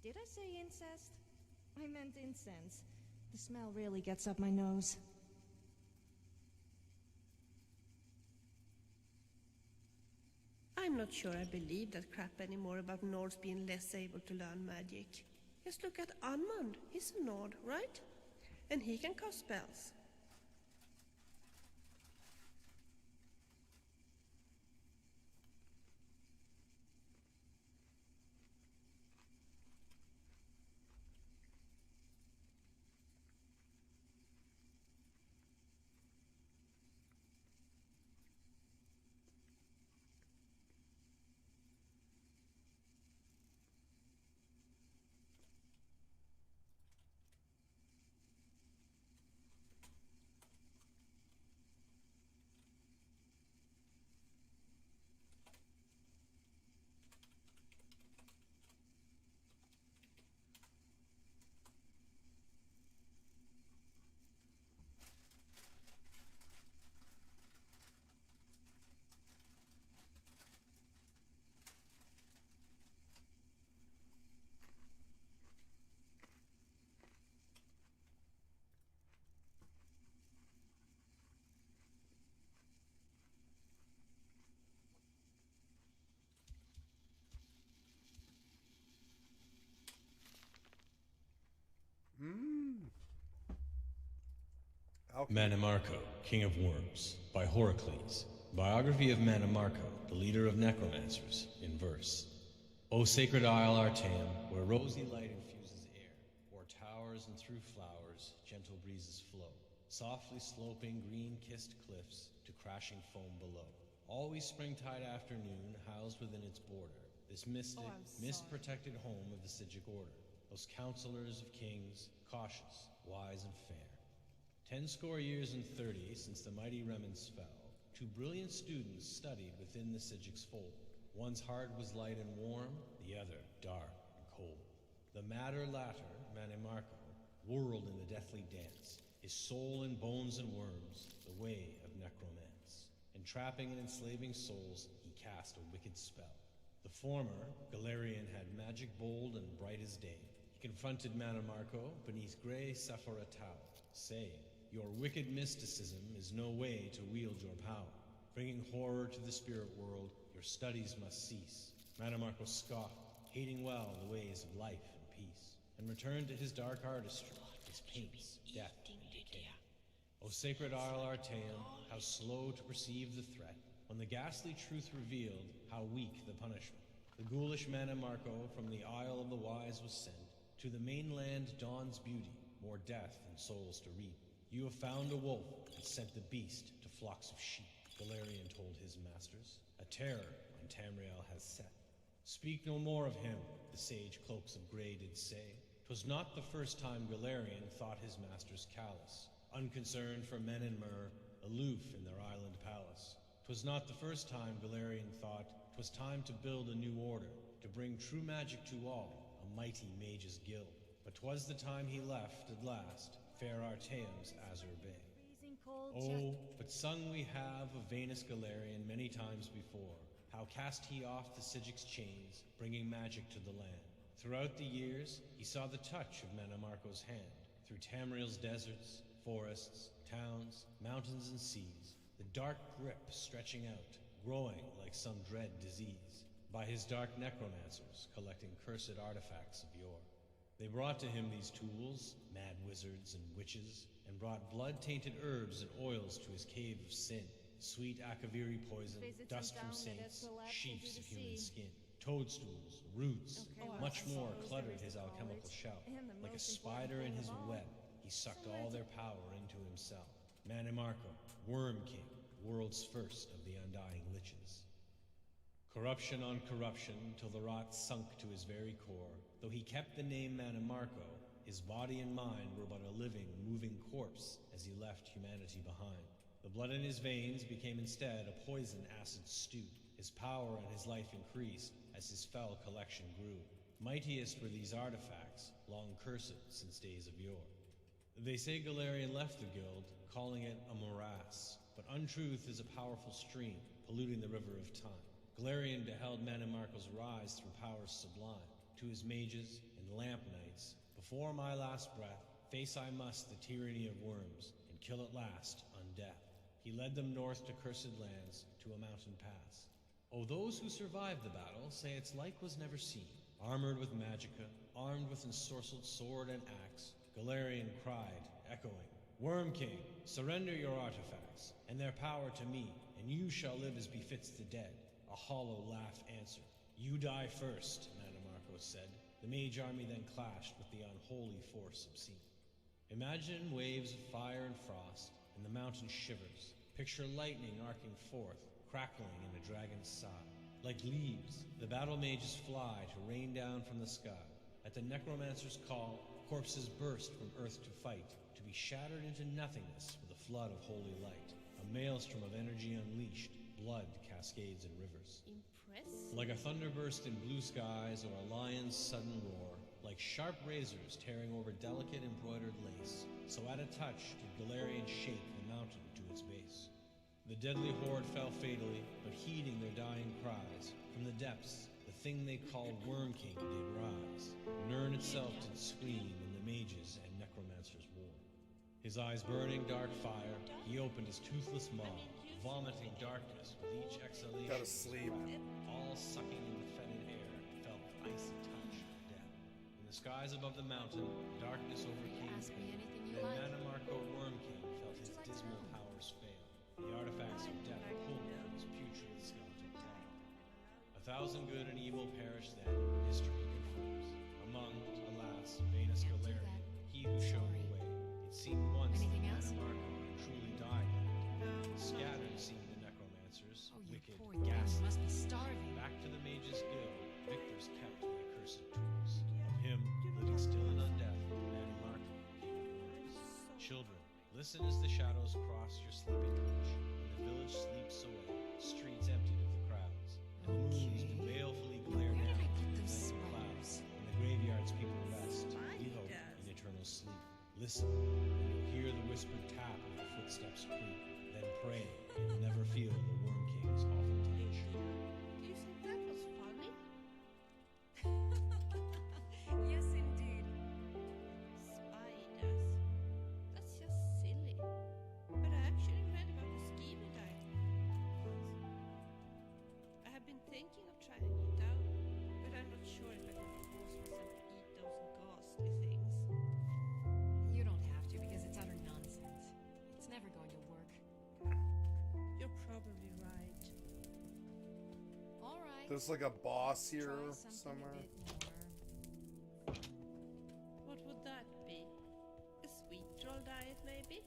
Did I say incest? I meant incense. The smell really gets up my nose. I'm not sure I believe that crap anymore about Nords being less able to learn magic. Just look at Anmund. He's a Nord, right? And he can cast spells. Manimarco, King of Worms, by Horacles. Biography of Manimarco, the leader of necromancers, in verse. O sacred isle Artaeum, where rosy light infuses air, o'er towers and through flowers, gentle breezes flow, softly sloping green-kissed cliffs to crashing foam below. Always springtide afternoon, housed within its border, this mystic, mist-protected home of the Sigic Order, those counselors of kings, cautious, wise, and fair. 10 years and 30 since the mighty remnants fell, 2 brilliant students studied within the Sigic's fold. One's heart was light and warm, the other dark and cold. The latter, Manimarco, whirled in the deathly dance, his soul in bones and worms, the way of necromance. Entrapping and enslaving souls, he cast a wicked spell. The former, Galerian, had magic bold and bright as day. He confronted Manimarco beneath grey Sephora Tower, saying, "Your wicked mysticism is no way to wield your power. Bringing horror to the spirit world, your studies must cease." Manimarco scoffed, hating well the ways of life and peace, and returned to his dark artistry, his paints, death, and decay. O sacred isle Artaeum, how slow to perceive the threat, when the ghastly truth revealed how weak the punishment. The ghoulish Manimarco from the Isle of the Wise was sent. To the mainland dawns beauty, more death than souls to reap. You have found a wolf and sent the beast to flocks of sheep, Galerian told his masters. A terror on Tamriel has set. Speak no more of him, the sage cloaks of grey did say. 'Twas not the first time Galerian thought his masters callous, unconcerned for men and myrrh, aloof in their island palace. 'Twas not the first time Galerian thought 'twas time to build a new order, to bring true magic to all, a mighty mages' guild. But 'twas the time he left at last, fair Artaeum's azure bay. Oh, but sung we have of Venus Galerian many times before, how cast he off the Sigic's chains, bringing magic to the land. Throughout the years, he saw the touch of Manimarco's hand, through Tamriel's deserts, forests, towns, mountains, and seas, the dark grip stretching out, growing like some dread disease, by his dark necromancers collecting cursed artifacts of yore. They brought to him these tools, mad wizards and witches, and brought blood-tainted herbs and oils to his cave of sin, sweet akaviri poison, dust from saints, sheaths of human skin, toadstools, roots, much more cluttered his alchemical shelf. Like a spider in his web, he sucked all their power into himself. Manimarco, Worm King, world's first of the undying liches. Corruption on corruption, till the rot sunk to his very core. Though he kept the name Manimarco, his body and mind were but a living, moving corpse as he left humanity behind. The blood in his veins became instead a poison acid stew. His power and his life increased as his fell collection grew. Mightiest were these artifacts, long cursed since days of yore. They say Galerian left the guild, calling it a morass, but untruth is a powerful stream, polluting the river of time. Galerian beheld Manimarco's rise through powers sublime. To his mages and lamp knights, before my last breath, face I must the tyranny of worms, and kill at last undeath. He led them north to cursed lands, to a mountain pass. Oh, those who survived the battle say its like was never seen. Armored with magicka, Armed with ensorcelled sword and axe, Galarian cried, echoing, "Worm King, surrender your artifacts, and their power to me, and you shall live as befits the dead." A hollow laugh answered. "You die first," Mannimarco said. The mage army then clashed with the unholy force obscene. Imagine waves of fire and frost, and the mountain shivers. Picture lightning arcing forth, crackling in a dragon's sigh. Like leaves, the battle mages fly to rain down from the sky. At the necromancer's call, corpses burst from earth to fight, to be shattered into nothingness with a flood of holy light. A maelstrom of energy unleashed, blood cascades in rivers. Impressive. Like a thunderburst in blue skies or a lion's sudden roar, like sharp razors tearing over delicate embroidered lace, so at a touch did Galarian shake the mountain to its base. The deadly horde fell fatally, but heeding their dying cries, from the depths the thing they called Worm King did rise. Nirn itself did scream in the mages and necromancers' war. His eyes burning dark fire, he opened his toothless maw, vomiting darkness with each exhalation. Gotta sleep. All sucking in the fetid air, felt the icy touch of death. In the skies above the mountain, darkness overcame pain, and Mannimarco Worm King felt his dismal powers fail. The artifacts of death pulled from his putrid skeleton claw. 1,000 good and evil perished then, history confirms. Among, alas, Venus Galarian, he who showed the way. It seemed once that Mannimarco had truly died that day. Scattered seemed the necromancers, wicked, ghastly. Must be starving. Back to the mages' guild, victors kept the accursed tools. Of him, living still and undeath, Mannimarco, king of worms. Children, listen as the shadows cross your sleeping hutch, and the village sleeps away, streets emptied of the crowds, and the moons do balefully glare down from the clouds, and the graveyard's people rest, we hope, in eternal sleep. Listen, and you'll hear the whispered tap of the footsteps creep, then pray, and never feel the Worm King's awful touch. Do you think that was funny? Yes, indeed. Spiders. That's just silly. But I actually read about the schema diet once. I have been thinking of trying it out, but I'm not sure if I can force myself to eat those ghastly things. You don't have to because it's utter nonsense. It's never going to work. You're probably right. All right. There's like a boss here Try something somewhere. a bit more. What would that be? A sweet troll diet, maybe?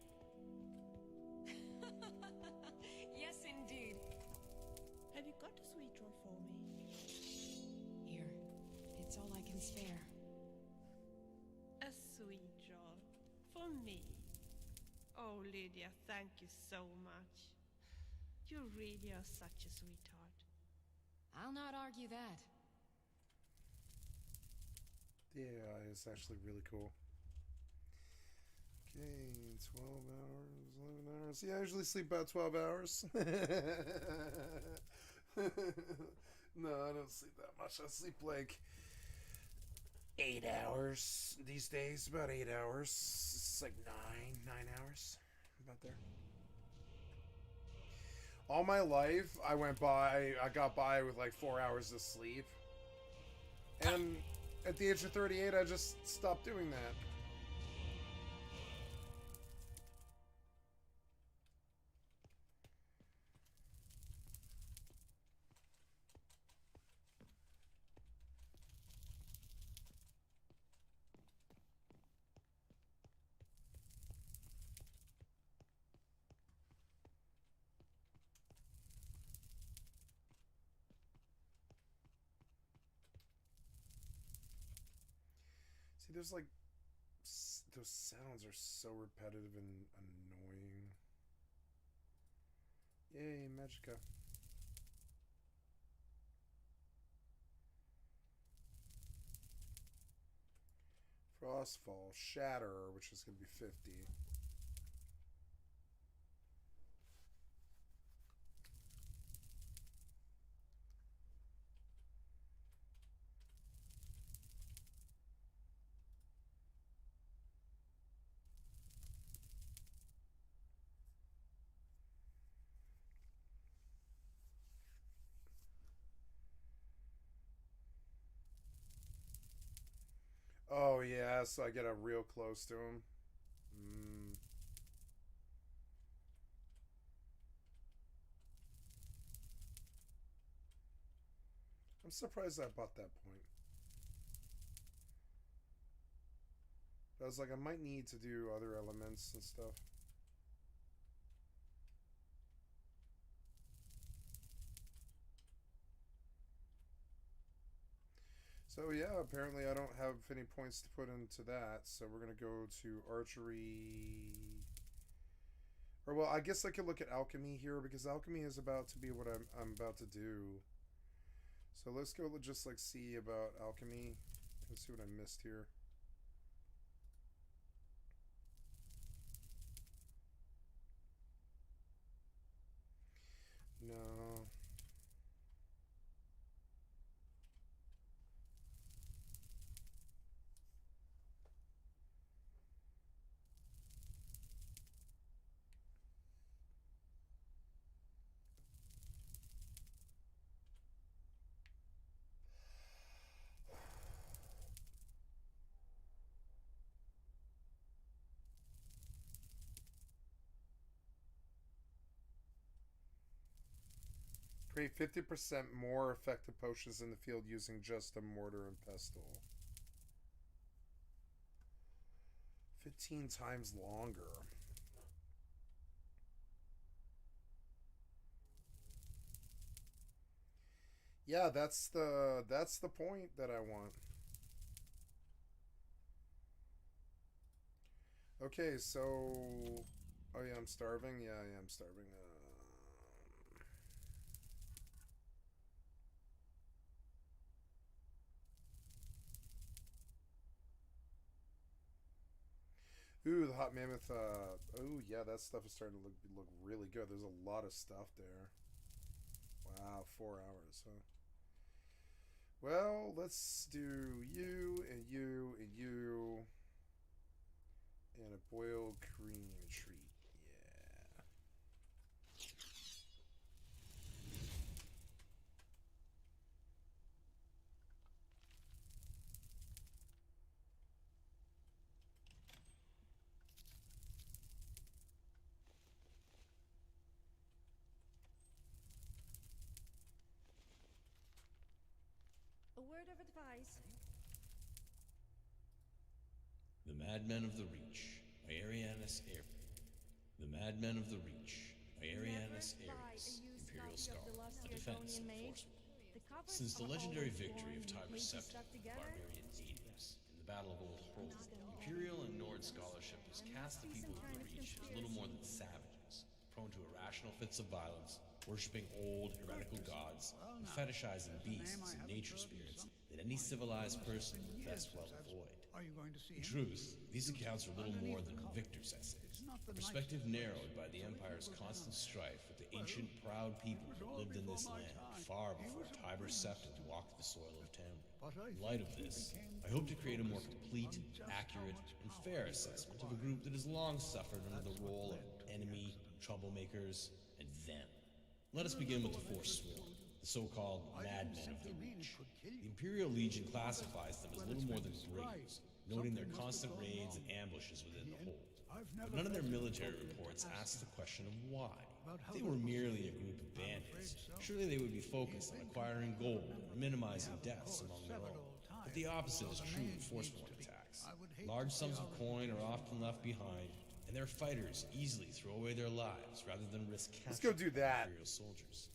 Yes, indeed. Have you got a sweet roll for me? Here, it's all I can spare. A sweet roll for me. Oh, Lydia, thank you so much. You really are such a sweetheart. I'll not argue that. Yeah, it's actually really cool. Okay, 12 hours, 11 hours. Yeah, I usually sleep about 12 hours. No, I don't sleep that much. I sleep like 8 hours these days. About 8 hours. It's like 9 hours. About there. All my life, I got by with like 4 hours of sleep. And at the age of 38, I just stopped doing that. See, there's like those sounds are so repetitive and annoying. Yay, Magica. Frostfall, Shatter, which is going to be 50. Yeah, so I get up real close to him. I'm surprised I bought that point. But I was like, I might need to do other elements and stuff. So yeah, apparently I don't have any points to put into that, so we're gonna go to archery. Or well, I guess I could look at alchemy here because alchemy is about to be what I'm about to do. So let's go just like see about alchemy. Let's see what I missed here. No. Create 50% more effective potions in the field using just a mortar and pestle. 15 times longer. Yeah, that's the point that I want. Okay, so oh yeah, I'm starving. Yeah, I'm starving. Ooh, the hot mammoth. Oh yeah, that stuff is starting to look really good. There's a lot of stuff there. Wow, 4 hours, huh? Well, let's do you and you and you and a boiled cream treat. A word of advice. The Madmen of the Reach by Arianus Air. The Madmen of the Reach by Arianus Aries, Imperial Scholar, a defense of Forsworn. Since the legendary victory of Tiber's Scepter, the barbarian natives, in the Battle of Old Hold, Imperial and Nord scholarship has cast the people of the Reach as little more than savages, prone to irrational fits of violence, worshipping old, heretical gods, and fetishizing beasts and nature spirits that any civilized person would best well avoid. In truth, these accounts are little more than victor's essays, a perspective narrowed by the Empire's constant strife with the ancient, proud people who lived in this land far before Tiber's Septim walked the soil of Tamriel. In light of this, I hope to create a more complete, accurate, and fair assessment of a group that has long suffered under the role of enemy, troublemakers, and them. Let us begin with the Forsworn, the so-called Madmen of the Reach. The Imperial Legion classifies them as little more than braves, noting their constant raids and ambushes within the hold. But none of their military reports ask the question of why. If they were merely a group of bandits, surely they would be focused on acquiring gold and minimizing deaths among their own. But the opposite is true of Forsworn attacks. Large sums of coin are often left behind, and their fighters easily throw away their lives rather than risk capturing Imperial soldiers.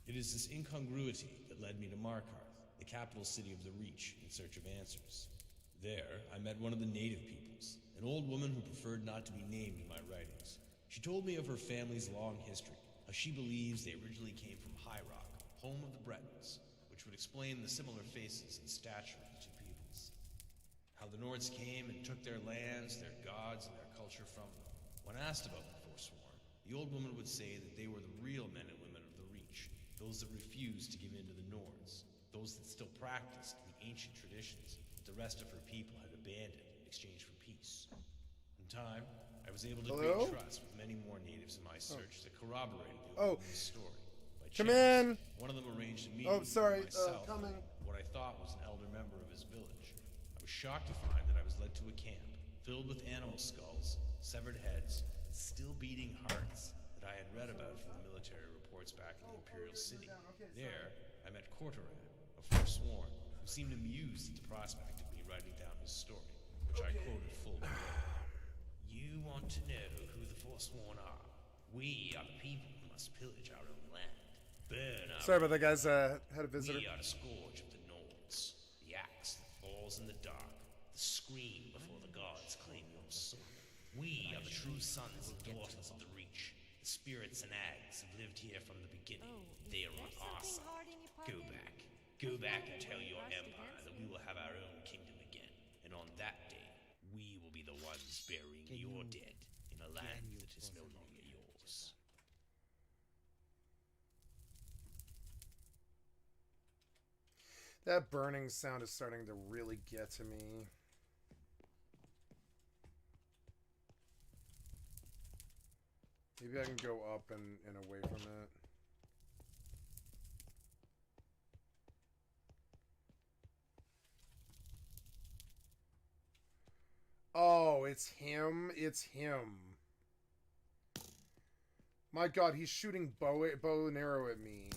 It is this incongruity that led me to Markarth, the capital city of the Reach, in search of answers. There, I met one of the native peoples, an old woman who preferred not to be named in my writings. She told me of her family's long history, how she believes they originally came from High Rock, home of the Bretons, which would explain the similar faces and stature of the two peoples. How the Nords came and took their lands, their gods, and their culture from them. When asked about the Forsworn, the old woman would say that they were the real men and women of the Reach, those that refused to give in to the Nords, those that still practiced the ancient traditions that the rest of her people had abandoned in exchange for peace. In time, I was able to create trust with many more natives in my search that corroborated the old woman's story. By chance, one of them arranged a meeting with myself and what I thought was an elder member of his village. I was shocked to find that I was led to a camp filled with animal skulls, severed heads, and still beating hearts that I had read about from the military reports back in the Imperial City. There, I met Cortoran, a Forsworn, who seemed amused at the prospect of me writing down his story, which I quoted full below. You want to know who the Forsworn are? We are the people who must pillage our own land. Burn our Sorry about that, guys. Had a visitor. We are the scourge of the Nords, the axe that falls in the dark, the scream before the gods claim your soul. We are the true sons and daughters of the Reach. The spirits and ags have lived here from the beginning. They are on our side. Go back. Go back and tell your empire that we will have our own kingdom again. And on that day, we will be the ones burying your dead in a land that is no longer yours. That burning sound is starting to really get to me. Maybe I can go up and away from it. Oh, it's him. It's him. My god, he's shooting bow and arrow at me.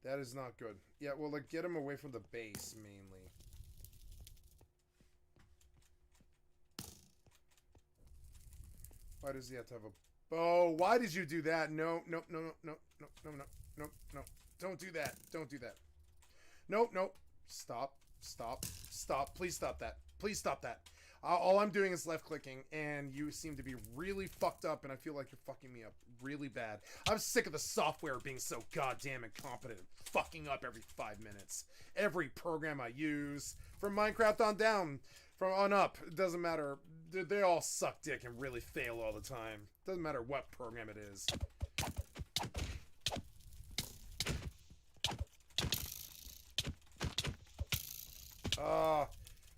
That is not good. Yeah, well, like, get him away from the base, mainly. Why does he have to have a bow? Why did you do that? No, no, no, no, no, no, no, no, no, no. Don't do that. Don't do that. No, no. Stop. Stop. Stop. Please stop that. Please stop that. All I'm doing is left-clicking, and you seem to be really fucked up, and I feel like you're fucking me up really bad. I'm sick of the software being so goddamn incompetent, fucking up every 5 minutes. Every program I use, from Minecraft on down, from on up, it doesn't matter. They all suck dick and really fail all the time. Doesn't matter what program it is.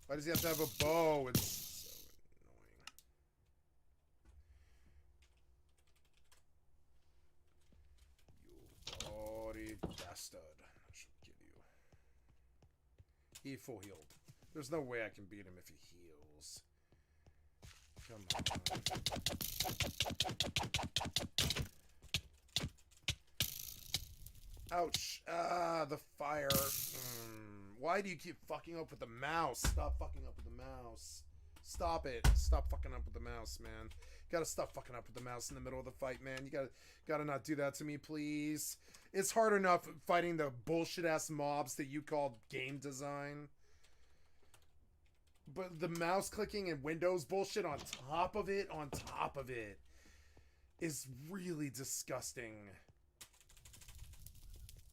Why does he have to have a bow? It's so annoying. You bloody bastard. I should kill you. He full healed. There's no way I can beat him if he heals. Come on. Ouch. Ah, the fire. Why do you keep fucking up with the mouse? Stop fucking up with the mouse. Stop it. Stop fucking up with the mouse, man. Gotta stop fucking up with the mouse in the middle of the fight, man. You gotta not do that to me, please. It's hard enough fighting the bullshit-ass mobs that you call game design. But the mouse clicking and Windows bullshit on top of it, is really disgusting.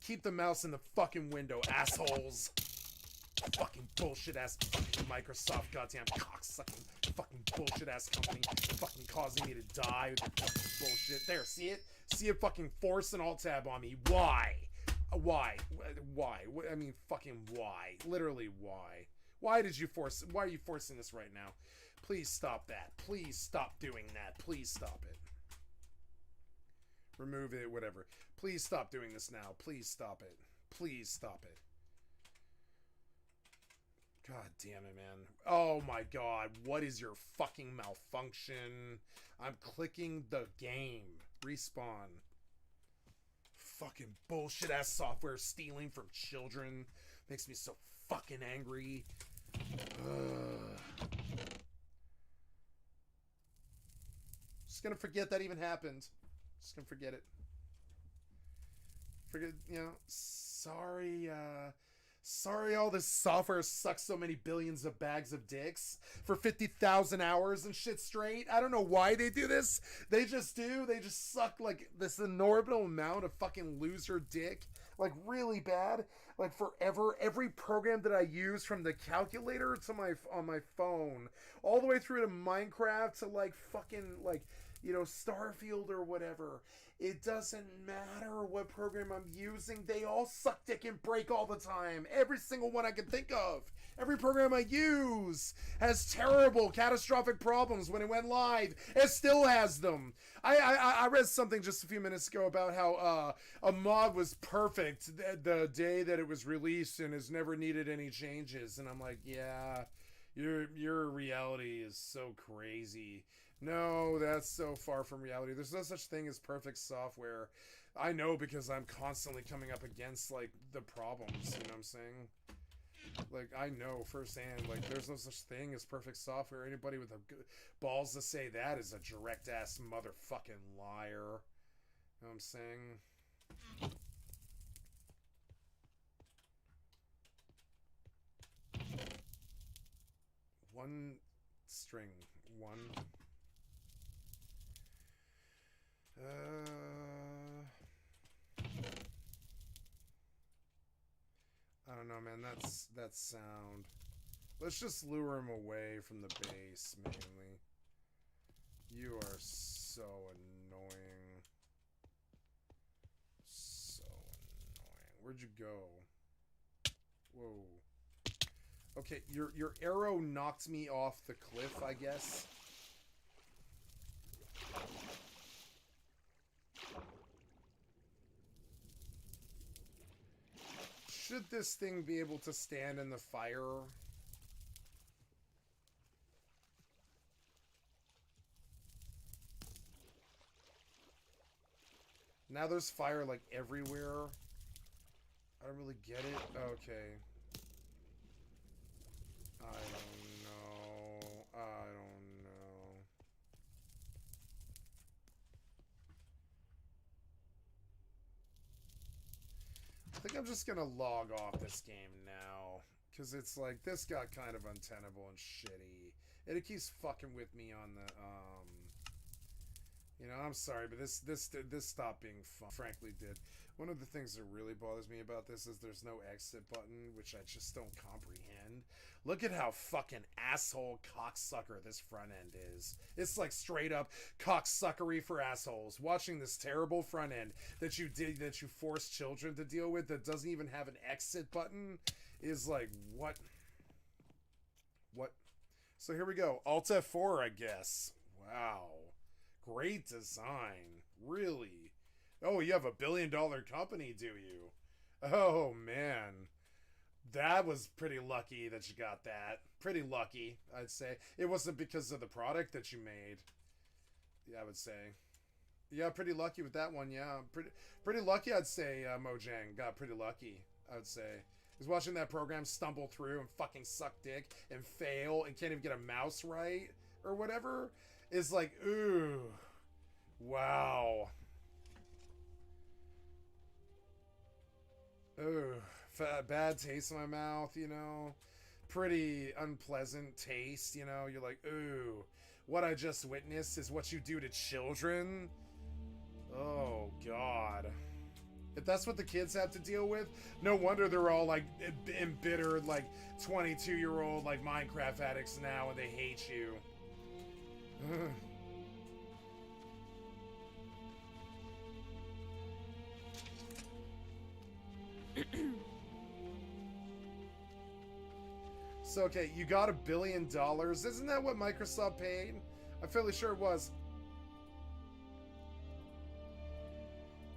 Keep the mouse in the fucking window, assholes. Fucking bullshit ass fucking Microsoft goddamn cocksucking fucking bullshit ass company fucking causing me to die with their fucking bullshit. There, see it? See it fucking force an alt tab on me. Why? Why? Why? I mean, fucking why? Literally, why? Why did you force? Why are you forcing this right now? Please stop that. Please stop doing that. Please stop it. Remove it, whatever. Please stop doing this now. Please stop it. Please stop it. God damn it, man. Oh my god. What is your fucking malfunction? I'm clicking the game. Respawn. Fucking bullshit ass software stealing from children. Makes me so fucking angry. Just gonna forget that even happened. Just gonna forget it. Forget, you know, sorry all this software sucks so many billions of bags of dicks for 50,000 hours and shit straight. I don't know why they do this. They just do. They just suck like this enormous amount of fucking loser dick. Like really bad. Like forever. Every program that I use, from the calculator to on my phone, all the way through to Minecraft, to like fucking like you know, Starfield or whatever. It doesn't matter what program I'm using. They all suck dick and break all the time. Every single one I can think of. Every program I use has terrible, catastrophic problems when it went live. It still has them. I read something just a few minutes ago about how a mod was perfect the day that it was released and has never needed any changes. And I'm like, yeah, your reality is so crazy. No, that's so far from reality. There's no such thing as perfect software. I know because I'm constantly coming up against, like, the problems, you know what I'm saying? Like, I know firsthand, like, there's no such thing as perfect software. Anybody with balls to say that is a direct-ass motherfucking liar. You know what I'm saying? One string. One... I don't know, man. That's sound. Let's just lure him away from the base, mainly. You are so annoying. So annoying. Where'd you go? Whoa. Okay, your arrow knocked me off the cliff, I guess. Should this thing be able to stand in the fire? Now there's fire, like, everywhere. I don't really get it. Okay. I don't know. I don't know. I think I'm just gonna log off this game now. Because it's like, this got kind of untenable and shitty. And it keeps fucking with me on the, you know, I'm sorry, but this stopped being fun. Frankly did. One of the things that really bothers me about this is there's no exit button, which I just don't comprehend. Look at how fucking asshole cocksucker this front end is. It's like straight up cocksuckery for assholes. Watching this terrible front end that you force children to deal with that doesn't even have an exit button is like, what? What? So here we go. Alt F4, I guess. Wow. Great design. Really? Oh, you have $1 billion company, do you? Oh, man. That was pretty lucky that you got that. Pretty lucky, I'd say. It wasn't because of the product that you made. Yeah, I would say. Yeah, pretty lucky with that one, yeah. Pretty lucky, I'd say, Mojang. Got pretty lucky, I would say. He's watching that program stumble through and fucking suck dick and fail and can't even get a mouse right or whatever. Is like, ooh. Wow. Ooh. Bad taste in my mouth, you know. Pretty unpleasant taste, you know. You're like, ooh. What I just witnessed is what you do to children. Oh, God. If that's what the kids have to deal with, no wonder they're all, like, embittered, like, 22-year-old, like, Minecraft addicts now and they hate you. So, okay, you got $1 billion. Isn't that what Microsoft paid? I'm fairly sure it was.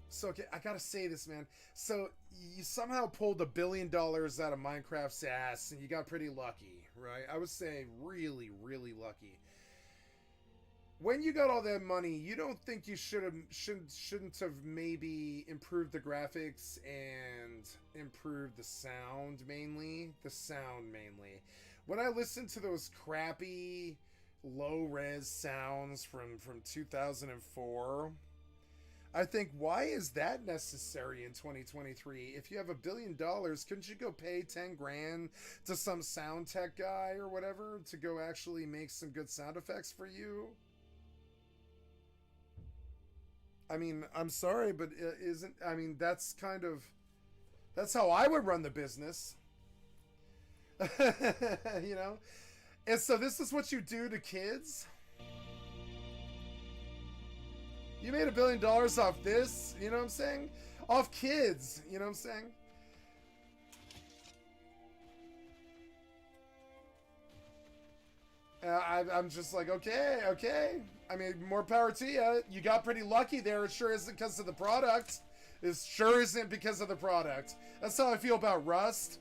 So, okay, I gotta say this, man. So, you somehow pulled $1 billion out of Minecraft's ass, and you got pretty lucky, right? I would say really, really lucky. When you got all that money, you don't think you shouldn't have maybe improved the graphics and improved the sound mainly? The sound mainly. When I listen to those crappy, low-res sounds from 2004... I think, why is that necessary in 2023? If you have $1 billion, couldn't you go pay 10 grand to some sound tech guy or whatever to go actually make some good sound effects for you? I mean, I'm sorry, but that's how I would run the business. You know? And so this is what you do to kids? You made $1 billion off this, you know what I'm saying? Off kids, you know what I'm saying? I'm just like, okay. I mean, more power to you. You got pretty lucky there. It sure isn't because of the product. It sure isn't because of the product. That's how I feel about Rust.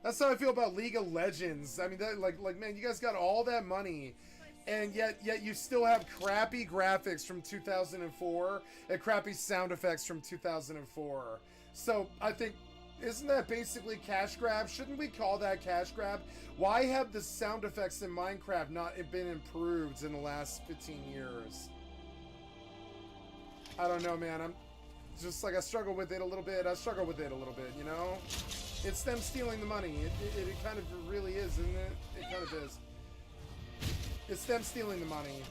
That's how I feel about League of Legends. I mean, that, like, man, you guys got all that money, and yet you still have crappy graphics from 2004 and crappy sound effects from 2004. So I think, isn't that basically cash grab? Shouldn't we call that cash grab? Why have the sound effects in Minecraft not been improved in the last 15 years? I don't know, man. I'm just like, I struggle with it a little bit. You know? It's them stealing the money. It kind of really is, isn't it? It kind of is. It's them stealing the money.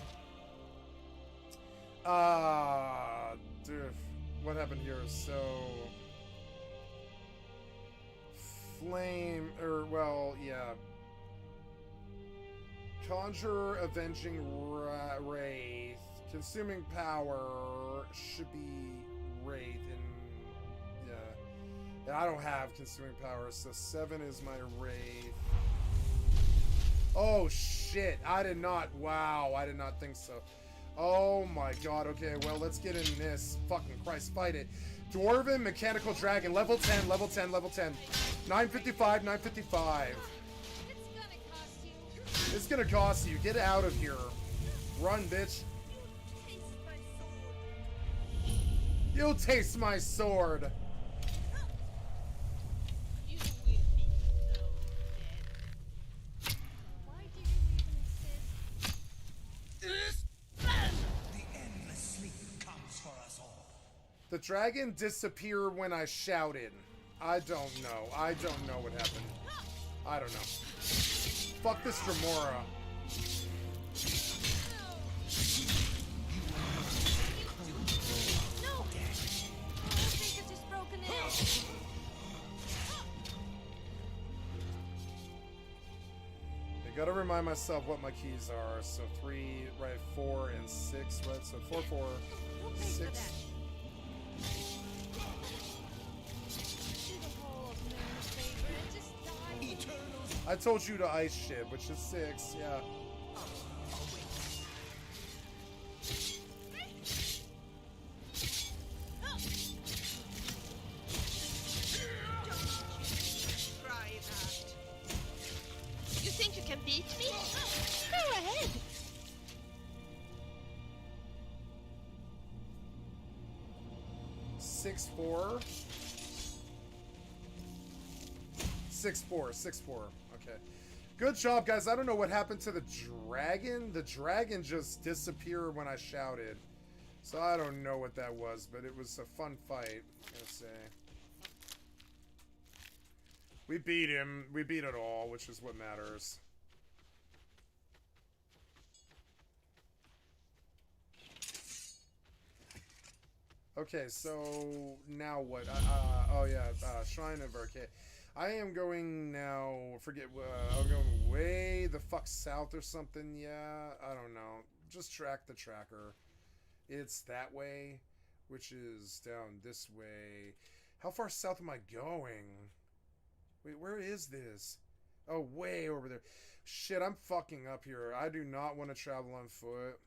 Dude, what happened here? So... Flame, well, yeah. Conjure Avenging Wraith. Consuming Power should be Wraith, and yeah, I don't have Consuming Power, so 7 is my Wraith. Oh shit, I did not think so. Oh my god, okay, well, let's get in this. Fucking Christ, fight it. Dwarven Mechanical Dragon, level 10. 955, 955. It's gonna cost you. Get out of here. Run, bitch. You'll taste my sword. You will be so dead. Why do you even insist? The endless sleep comes for us all. The dragon disappeared when I shouted. I don't know. I don't know what happened. I don't know. Fuck this Dremora. No! Oh, I think I just broke an egg. I gotta remind myself what my keys are. So 3, right, 4, and 6, right? So 4, 4, 6. I told you to ice shit, which is 6, yeah. Try it out. You think you can beat me? Go ahead. Six, 4. 6-4, 6-4. Okay. Good job, guys. I don't know what happened to the dragon. The dragon just disappeared when I shouted. So I don't know what that was, but it was a fun fight, I'm gonna say. We beat him. We beat it all, which is what matters. Okay, so now what? Oh yeah, Shrine of Arcade. I am going now, I'm going way the fuck south or something, yeah, I don't know. Just track the tracker. It's that way, which is down this way. How far south am I going? Wait, where is this? Oh, way over there. Shit, I'm fucking up here. I do not want to travel on foot.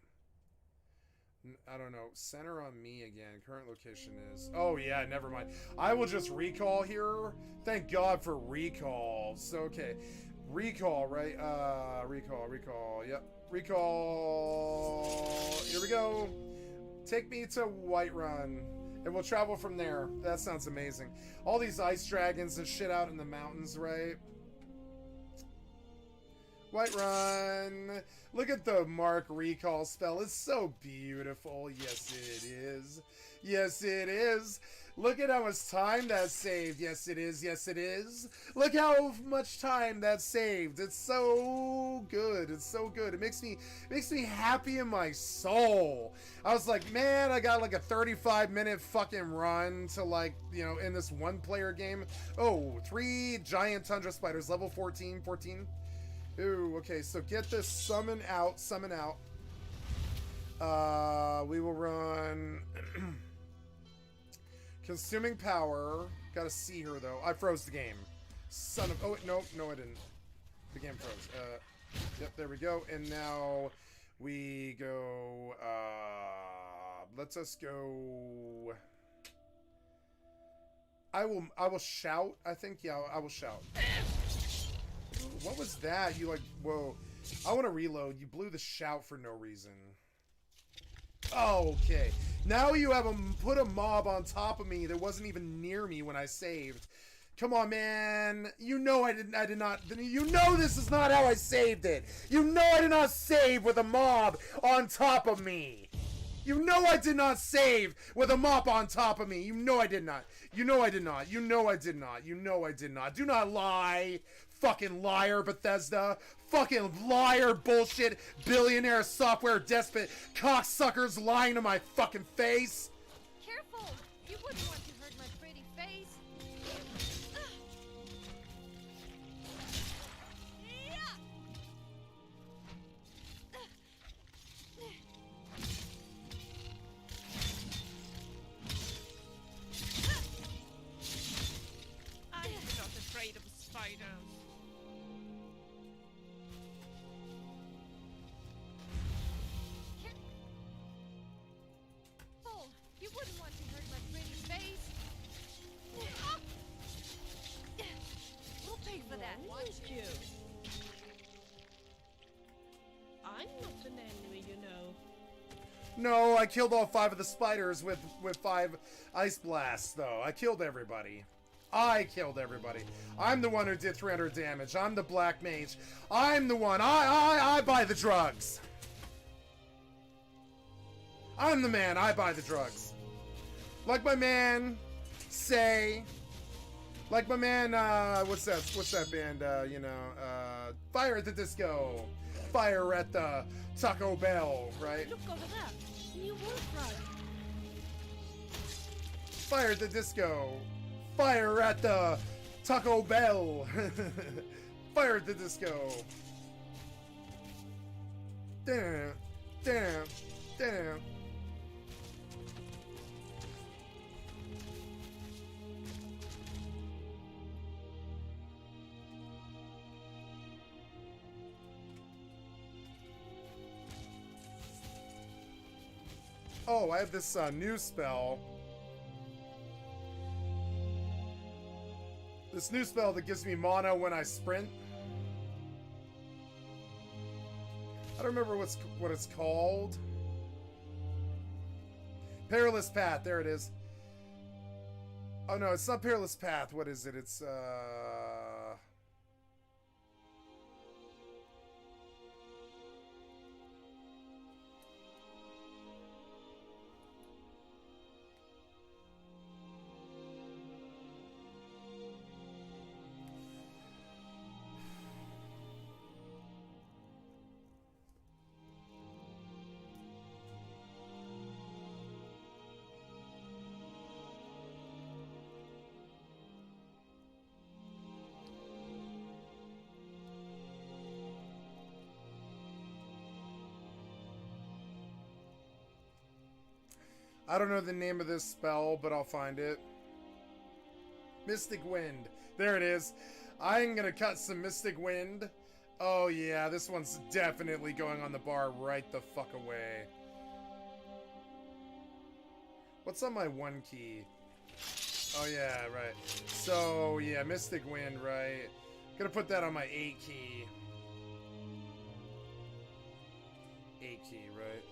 I don't know. Center on me again. Current location is... Oh, yeah, never mind. I will just recall here. Thank God for recall. So, okay. Recall, right? Recall. Yep. Recall. Here we go. Take me to Whiterun. And we'll travel from there. That sounds amazing. All these ice dragons and shit out in the mountains, right? Whiterun. Look at the Mark recall spell. It's so beautiful. Yes, it is. Yes, it is. Look at how much time that saved. Yes, it is. Yes, it is. Look how much time that saved. It's so good. It's so good. It makes me happy in my soul. I was like, man, I got like a 35-minute fucking run to, like, you know, in this one-player game. Oh, 3 giant tundra spiders, level 14. Ooh, okay, so get this summon out. We will run consuming power. Gotta see her though. I froze the game. Son of. Oh wait, no, I didn't. The game froze. Yep, there we go. And now we go. Let's us go. I will shout. I think I will shout. What was that? You like? Whoa. I want to reload. You blew the shout for no reason. Oh, okay. Now you have put a mob on top of me that wasn't even near me when I saved. Come on, man. You know I did not. You know this is not how I saved it. You know I did not save with a mob on top of me. You know I did not save with a mop on top of me. You know I did not. You know I did not. You know I did not. You know I did not. Do not lie. Fucking liar, Bethesda. Fucking liar, bullshit, billionaire software despot, cocksuckers lying to my fucking face. Careful! You wouldn't want to hurt my pretty face. I'm not afraid of spiders. You wouldn't want to hurt my pretty face. We'll pay for that. Thank you. I'm not an enemy, you know. No, I killed all 5 of the spiders with 5 ice blasts, though. I killed everybody. I killed everybody. I'm the one who did 300 damage. I'm the black mage. I'm the one. I buy the drugs. I'm the man. I buy the drugs. Like my man, say. Like my man, what's that band, Fire at the Disco. Fire at the Taco Bell, right? Look over there. New wolf run. Fire at the Disco. Fire at the Taco Bell. Fire at the Disco. Damn. Damn. Damn. Oh, I have this new spell. This new spell that gives me mana when I sprint. I don't remember what it's called. Perilous Path, there it is. Oh no, it's not Perilous Path. What is it? It's I don't know the name of this spell, but I'll find it. Mystic Wind. There it is. I'm gonna cut some Mystic Wind. Oh yeah, this one's definitely going on the bar right the fuck away. What's on my 1 key? Oh yeah, right. So yeah, Mystic Wind, right. Gonna put that on my 8 key. 8 key, right.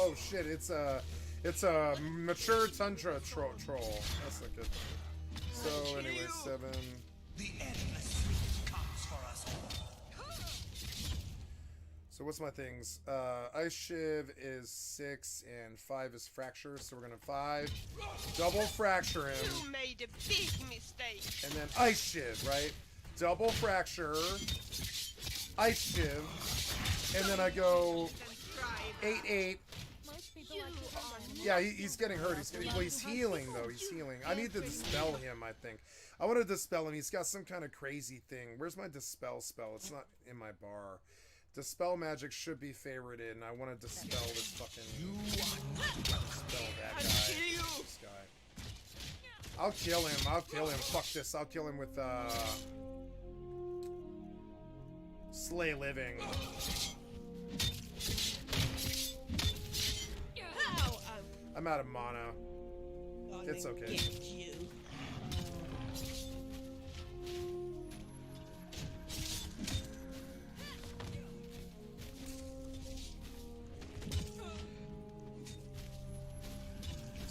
Oh shit, it's a mature tundra troll. That's not good. So anyway, 7. The endless sleep comes for us all. So what's my things? Ice Shiv is 6 and 5 is Fracture. So we're gonna 5. Double Fracture him. You made a big mistake. And then Ice Shiv, right? Double Fracture. Ice Shiv. And then I go 8-8. Yeah, he's getting hurt. He's healing, though. He's healing. I need to dispel him, I think. I want to dispel him. He's got some kind of crazy thing. Where's my dispel spell? It's not in my bar. Dispel magic should be favorited, and I want to dispel this fucking... Dispel that guy. This guy. I'll kill him. I'll kill him. Fuck this. I'll kill him with, Slay Living. I'm out of mana. It's okay.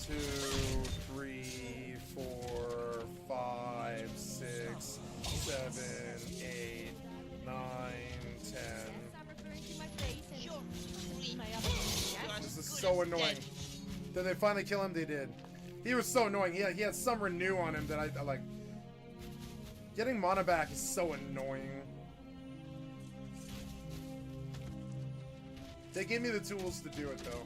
Two, 3, 4, 5, 6, 7, 8, 9, 10. This is so annoying. Did they finally kill him? They did. He was so annoying. He had some renew on him that I like. Getting mana back is so annoying. They gave me the tools to do it, though.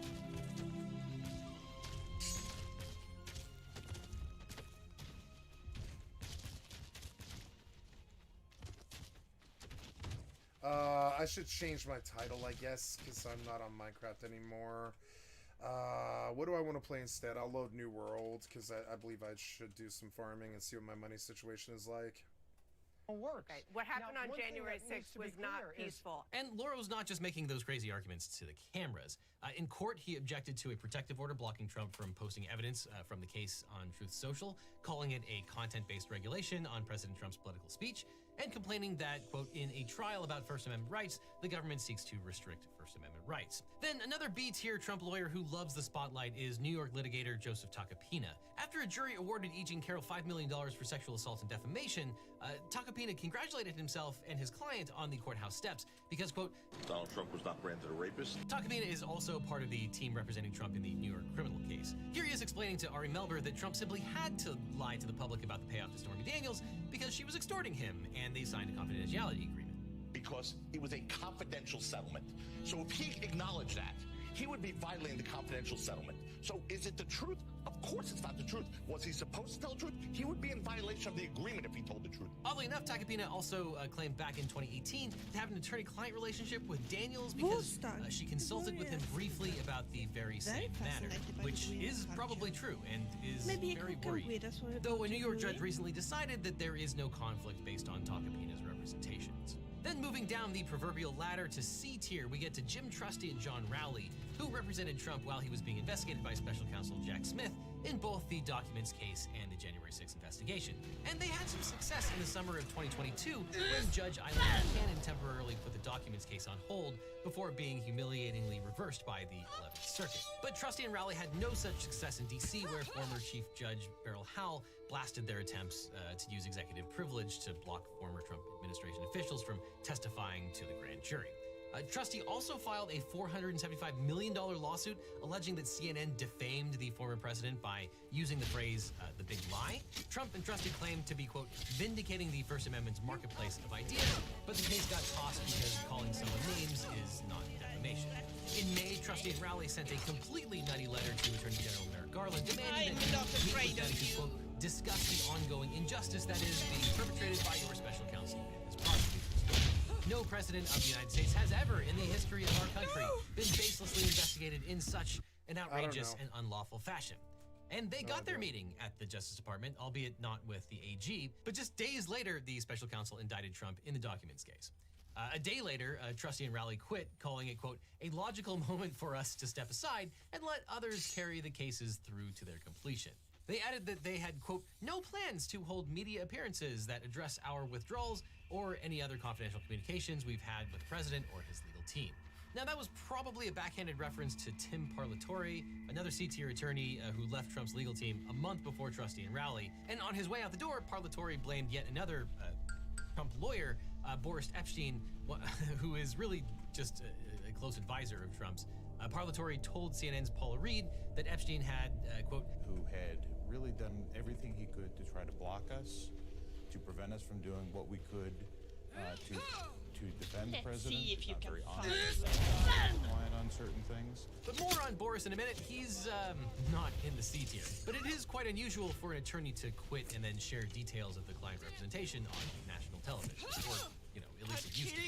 I should change my title, I guess, because I'm not on Minecraft anymore. What do I want to play instead? I'll load New World, because I believe I should do some farming and see what my money situation is like. Okay. What happened on January 6th was not peaceful. And Laura was not just making those crazy arguments to the cameras. In court, he objected to a protective order blocking Trump from posting evidence from the case on Truth Social, calling it a content-based regulation on President Trump's political speech, and complaining that, quote, in a trial about First Amendment rights, the government seeks to restrict First Amendment rights. Then another B-tier Trump lawyer who loves the spotlight is New York litigator Joseph Tacopina. After a jury awarded E. Jean Carroll $5 million for sexual assault and defamation, Tacopina congratulated himself and his client on the courthouse steps because, quote, Donald Trump was not branded a rapist. Tacopina is also part of the team representing Trump in the New York criminal case. Here he is explaining to Ari Melber that Trump simply had to lie to the public about the payoff to Stormy Daniels because she was extorting him, and they signed a confidentiality agreement. Because it was a confidential settlement. So if he acknowledged that, he would be violating the confidential settlement. So is it the truth? Of course it's not the truth. Was he supposed to tell the truth? He would be in violation of the agreement if he told the truth. Oddly enough, Tacopina also claimed back in 2018 to have an attorney-client relationship with Daniels because she consulted with him briefly about the very same matter, which is probably true and is very worrying. Though a New York judge recently decided that there is no conflict based on Tacopina's representations. Then moving down the proverbial ladder to C tier, we get to Jim Trusty and John Rowley, who represented Trump while he was being investigated by special counsel Jack Smith in both the documents case and the January 6th investigation. And they had some success in the summer of 2022 when Judge Eileen Buchanan temporarily put the documents case on hold before being humiliatingly reversed by the 11th Circuit. But Trusty and Rowley had no such success in D.C., where former Chief Judge Beryl Howell blasted their attempts to use executive privilege to block former Trump administration officials from testifying to the grand jury. Trusty also filed a $475 million lawsuit alleging that CNN defamed the former president by using the phrase, the big lie. Trump and Trusty claimed to be, quote, vindicating the First Amendment's marketplace of ideas, but the case got tossed because calling someone names is not defamation. In May, Trusty and Rowley sent a completely nutty letter to Attorney General Merrick Garland demanding that he meet with them to, quote, discuss the ongoing injustice that is being perpetrated by your special counsel and his prosecutors. No president of the United States has ever in the history of our country been baselessly investigated in such an outrageous and unlawful fashion. And they got their meeting at the Justice Department, albeit not with the AG, but just days later, the special counsel indicted Trump in the documents case. A day later, Trusty and Rowley quit, calling it, quote, a logical moment for us to step aside and let others carry the cases through to their completion. They added that they had, quote, no plans to hold media appearances that address our withdrawals or any other confidential communications we've had with the president or his legal team. Now, that was probably a backhanded reference to Tim Parlatore, another C-tier attorney who left Trump's legal team a month before Trusty and Rowley. And on his way out the door, Parlatore blamed yet another Trump lawyer Boris Epstein, who is really just a close advisor of Trump's, Parlatore told CNN's Paula Reed that Epstein had, quote, who had really done everything he could to try to block us, to prevent us from doing what we could to defend the president. See if you Not can very find honest someone. line on certain things. But more on Boris in a minute. He's not in the C tier. But it is quite unusual for an attorney to quit and then share details of the client representation on national television. Or, at least it used to.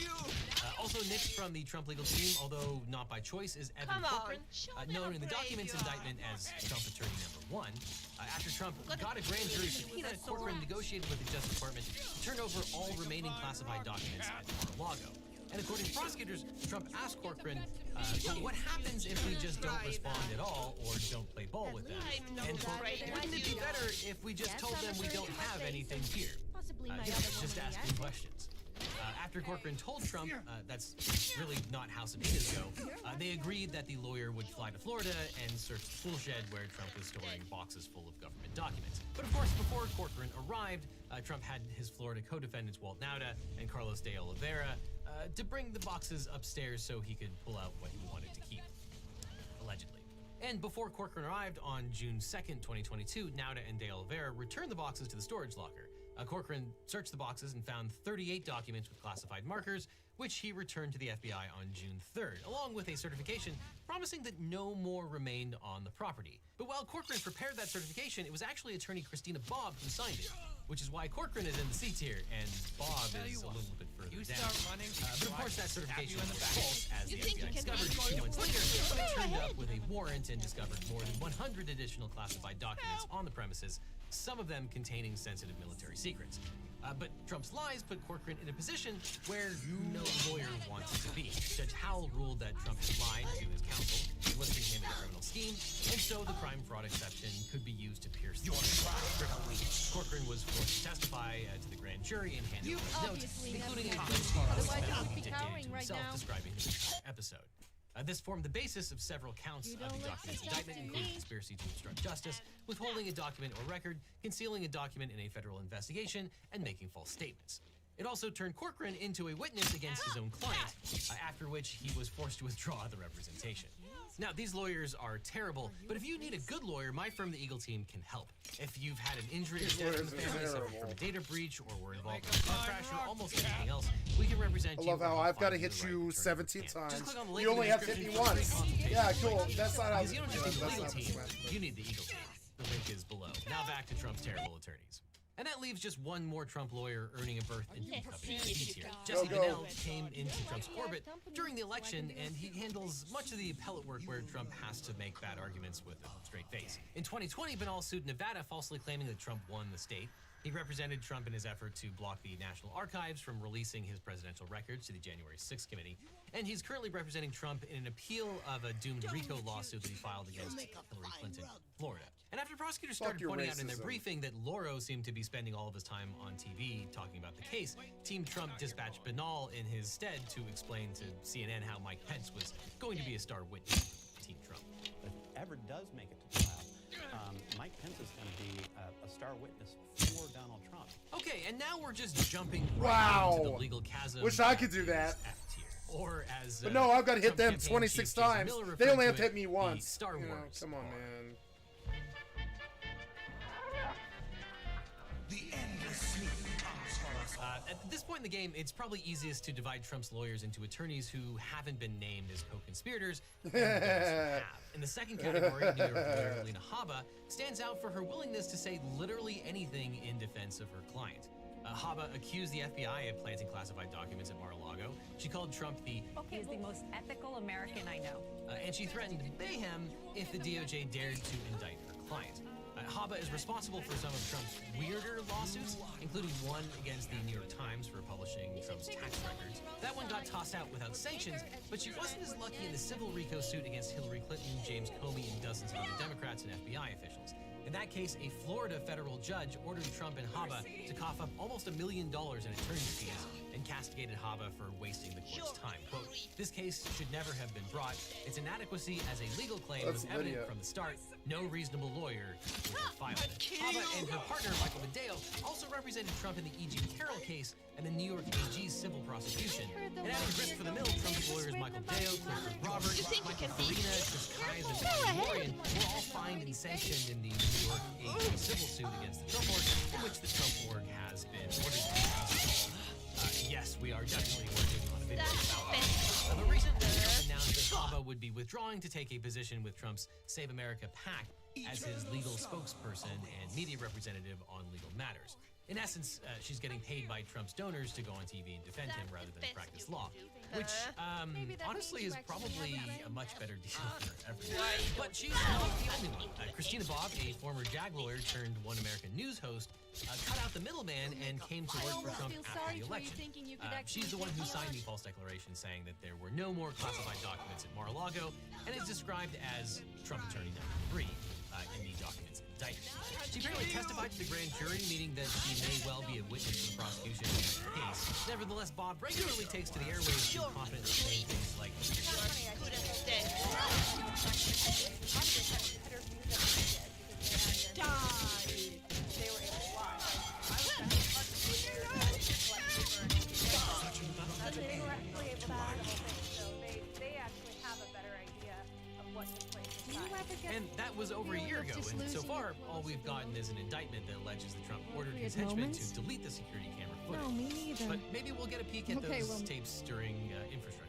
Also nixed from the Trump legal team, although not by choice, is Evan Corcoran, known in the documents indictment as Trump Attorney #1. After Trump got a grand jury subpoena, Corcoran negotiated with the Justice Department to turn over all remaining classified documents at Mar-a-Lago. And according to prosecutors, Trump asked Corcoran, what happens if we just don't respond at all or don't play ball with them? And quote, wouldn't it be better if we just told them we don't have anything here? Just asking questions. After Corcoran told Trump that's really not how subpoenas go, they agreed that the lawyer would fly to Florida and search the tool shed where Trump was storing boxes full of government documents. But of course, before Corcoran arrived, Trump had his Florida co-defendants Walt Nauta and Carlos de Oliveira to bring the boxes upstairs so he could pull out what he wanted to keep, allegedly. And before Corcoran arrived on June 2nd, 2022, Nauta and de Oliveira returned the boxes to the storage locker. Corcoran searched the boxes and found 38 documents with classified markers, which he returned to the FBI on June 3rd, along with a certification promising that no more remained on the property. But while Corcoran prepared that certification, it was actually attorney Christina Bobb who signed it, which is why Corcoran is in the C tier and Bobb is a little bit further down. But of course that certification was false, as the FBI discovered 2 months later when it turned up with a warrant and discovered more than 100 additional classified documents on the premises, some of them containing sensitive military secrets. But Trump's lies put Corcoran in a position where no lawyer wants to be. Judge Howell ruled that Trump had lied to his counsel, enlisting him in a criminal scheme, and so the crime fraud exception could be used to pierce the Corcoran was forced to testify to the grand jury and hand over his notes, including a that he dictated to himself describing the entire episode. This formed the basis of several counts of the document's indictment, including conspiracy to obstruct justice, withholding a document or record, concealing a document in a federal investigation, and making false statements. It also turned Corcoran into a witness against his own client, after which he was forced to withdraw the representation. Now, these lawyers are terrible, but if you need a good lawyer, my firm, the Eagle Team, can help. If you've had an injury or death in the family, suffered from a data breach, or were involved in a car crash, or almost anything else, we can represent you. I love how I've got to hit you 17 times. You only have to hit me once. Yeah, cool. That's not how. Because you don't just need the legal team, you need the Eagle Team. The link is below. Now back to Trump's terrible attorneys. And that leaves just one more Trump lawyer earning a berth in the company tier. Jesse Bennell came into Trump's orbit during the election, and he handles much of the appellate work where Trump has to make bad arguments with a straight face. In 2020, Bennell sued Nevada, falsely claiming that Trump won the state. He represented Trump in his effort to block the National Archives from releasing his presidential records to the January 6th committee. And he's currently representing Trump in an appeal of a doomed RICO lawsuit that he filed against Hillary Clinton, Florida. And after prosecutors started pointing out in their briefing that Lauro seemed to be spending all of his time on TV talking about the case, Team Trump dispatched Bennell in his stead to explain to CNN how Mike Pence was going to be a star witness for Team Trump. If ever does make it to trial, Mike Pence is going to be a star witness for Donald Trump. Okay, and now we're just jumping right into the legal chasm. Wish I could do that. Or as, but no, I've got to hit them 26 times. They only have to hit me once. Star Wars. Come on, man. The endless sleep comes for us. At this point in the game, it's probably easiest to divide Trump's lawyers into attorneys who haven't been named as co-conspirators and those who have. In the second category, New York lawyer Alina Habba stands out for her willingness to say literally anything in defense of her client. Habba accused the FBI of planting classified documents at Mar-a-Lago. She called Trump the most ethical American I know. And she threatened mayhem if the DOJ dared to indict her client. Habba is responsible for some of Trump's weirder lawsuits, including one against the New York Times for publishing Trump's tax records. That one got tossed out without sanctions, but she wasn't as lucky in the civil RICO suit against Hillary Clinton, James Comey, and dozens of other Democrats and FBI officials. In that case, a Florida federal judge ordered Trump and Habba to cough up almost $1 million in attorney fees and castigated Hava for wasting the court's time. Quote, "This case should never have been brought. Its inadequacy as a legal claim was evident from the start. No reasonable lawyer would have filed it." Hava and her partner, Michael Medeo, also represented Trump in the E.G. Carroll case and the New York AG's civil prosecution. And out of Grist for the Mill, Trump's lawyers Michael Deo, Clifford Robert, Michael Farina, Chris Keyes, and Tom Warren were all fined and sanctioned in the New York AG civil suit against the Trump org, in which the Trump org has been ordered to be resolved. Yes, we are definitely working on a video about this. But recently, Trump announced that Hava would be withdrawing to take a position with Trump's Save America PAC as his legal spokesperson and media representative on legal matters. In essence, she's getting paid by Trump's donors to go on TV and defend him rather than practice law, which honestly is probably a much better deal for everyone. But she's not the only one. Christina Bobb, a former JAG lawyer turned One American News host, cut out the middleman and came to work for Trump after the election. She's the one who signed the false declaration saying that there were no more classified documents at Mar-a-Lago, and is described as Trump attorney number 3 in the documents indictment. She apparently testified to the grand jury, meaning that she may well be a witness for the prosecution in the case. Nevertheless, Bob regularly takes to the airwaves to confidently saying things like, They actually have a better idea of what took place inside. and that was over a year ago, and so far, all we've gotten is an indictment that alleges that Trump ordered his henchmen to delete the security camera footage. No, me neither. But maybe we'll get a peek at those tapes during infrastructure.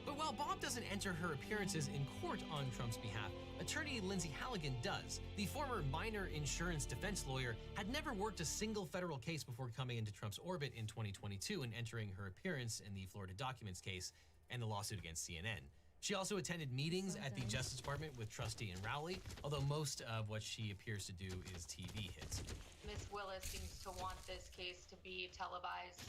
But while Bob doesn't enter her appearances in court on Trump's behalf, attorney Lindsay Halligan does. The former minor insurance defense lawyer had never worked a single federal case before coming into Trump's orbit in 2022 and entering her appearance in the Florida Documents case and the lawsuit against CNN. She also attended meetings at the Justice Department with Trustee and Rowley, although most of what she appears to do is TV hits. Ms. Willis seems to want this case to be televised,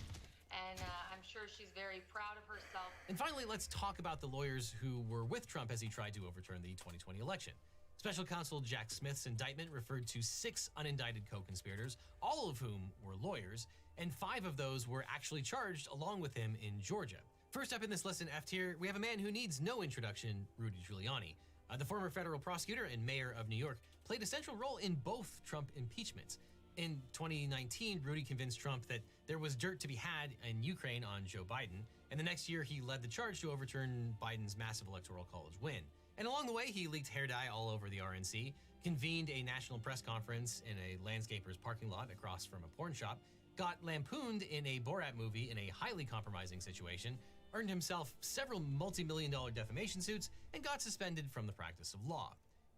and I'm sure she's very proud of herself. And finally, let's talk about the lawyers who were with Trump as he tried to overturn the 2020 election. Special counsel Jack Smith's indictment referred to 6 unindicted co-conspirators, all of whom were lawyers, and 5 of those were actually charged along with him in Georgia. First up in this list in F tier, we have a man who needs no introduction, Rudy Giuliani. The former federal prosecutor and mayor of New York played a central role in both Trump impeachments. In 2019, Rudy convinced Trump that there was dirt to be had in Ukraine on Joe Biden, and the next year he led the charge to overturn Biden's massive electoral college win. And along the way, he leaked hair dye all over the RNC, convened a national press conference in a landscaper's parking lot across from a porn shop, got lampooned in a Borat movie in a highly compromising situation, earned himself several multi-million-dollar defamation suits, and got suspended from the practice of law.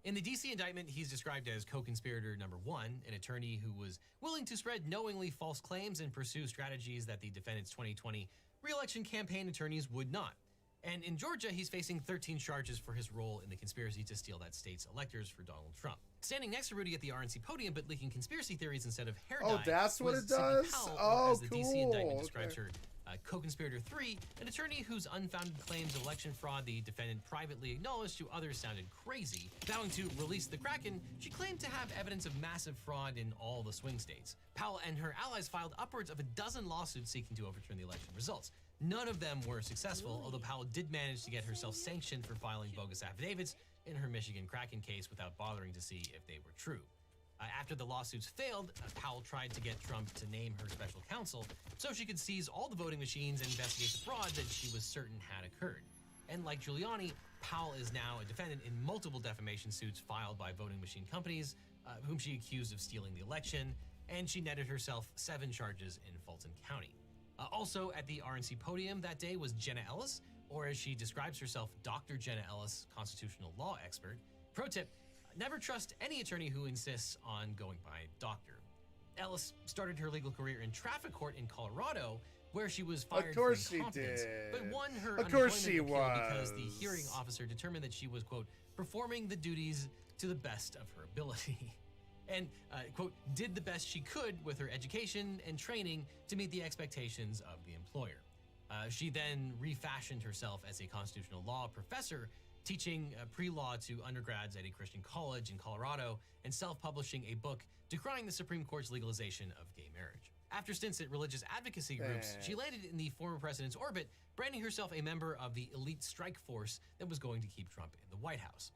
In the DC indictment, he's described as co-conspirator number 1, an attorney who was willing to spread knowingly false claims and pursue strategies that the defendant's 2020 re-election campaign attorneys would not. And in Georgia, he's facing 13 charges for his role in the conspiracy to steal that state's electors for Donald Trump. Standing next to Rudy at the RNC podium, but leaking conspiracy theories instead of hair dye. Oh, that's what was it Sidney does? Powell, Oh, as the cool. DC indictment describes Okay. her co-conspirator 3, an attorney whose unfounded claims of election fraud the defendant privately acknowledged to others sounded crazy. Vowing to release the Kraken, she claimed to have evidence of massive fraud in all the swing states. Powell and her allies filed upwards of a dozen lawsuits seeking to overturn the election results. None of them were successful, although Powell did manage to get herself sanctioned for filing bogus affidavits in her Michigan Kraken case without bothering to see if they were true. After the lawsuits failed, Powell tried to get Trump to name her special counsel so she could seize all the voting machines and investigate the fraud that she was certain had occurred. And like Giuliani, Powell is now a defendant in multiple defamation suits filed by voting machine companies, whom she accused of stealing the election, and she netted herself 7 charges in Fulton County. Also at the RNC podium that day was Jenna Ellis, or as she describes herself, Dr. Jenna Ellis, constitutional law expert. Pro tip, never trust any attorney who insists on going by doctor. Ellis started her legal career in traffic court in Colorado, where she was fired for incompetence, but won her unemployment appeal because the hearing officer determined that she was, quote, performing the duties to the best of her ability. And, quote, did the best she could with her education and training to meet the expectations of the employer. She then refashioned herself as a constitutional law professor, teaching pre-law to undergrads at a Christian college in Colorado and self-publishing a book decrying the Supreme Court's legalization of gay marriage. After stints at religious advocacy groups, she landed in the former president's orbit, branding herself a member of the elite strike force that was going to keep Trump in the White House.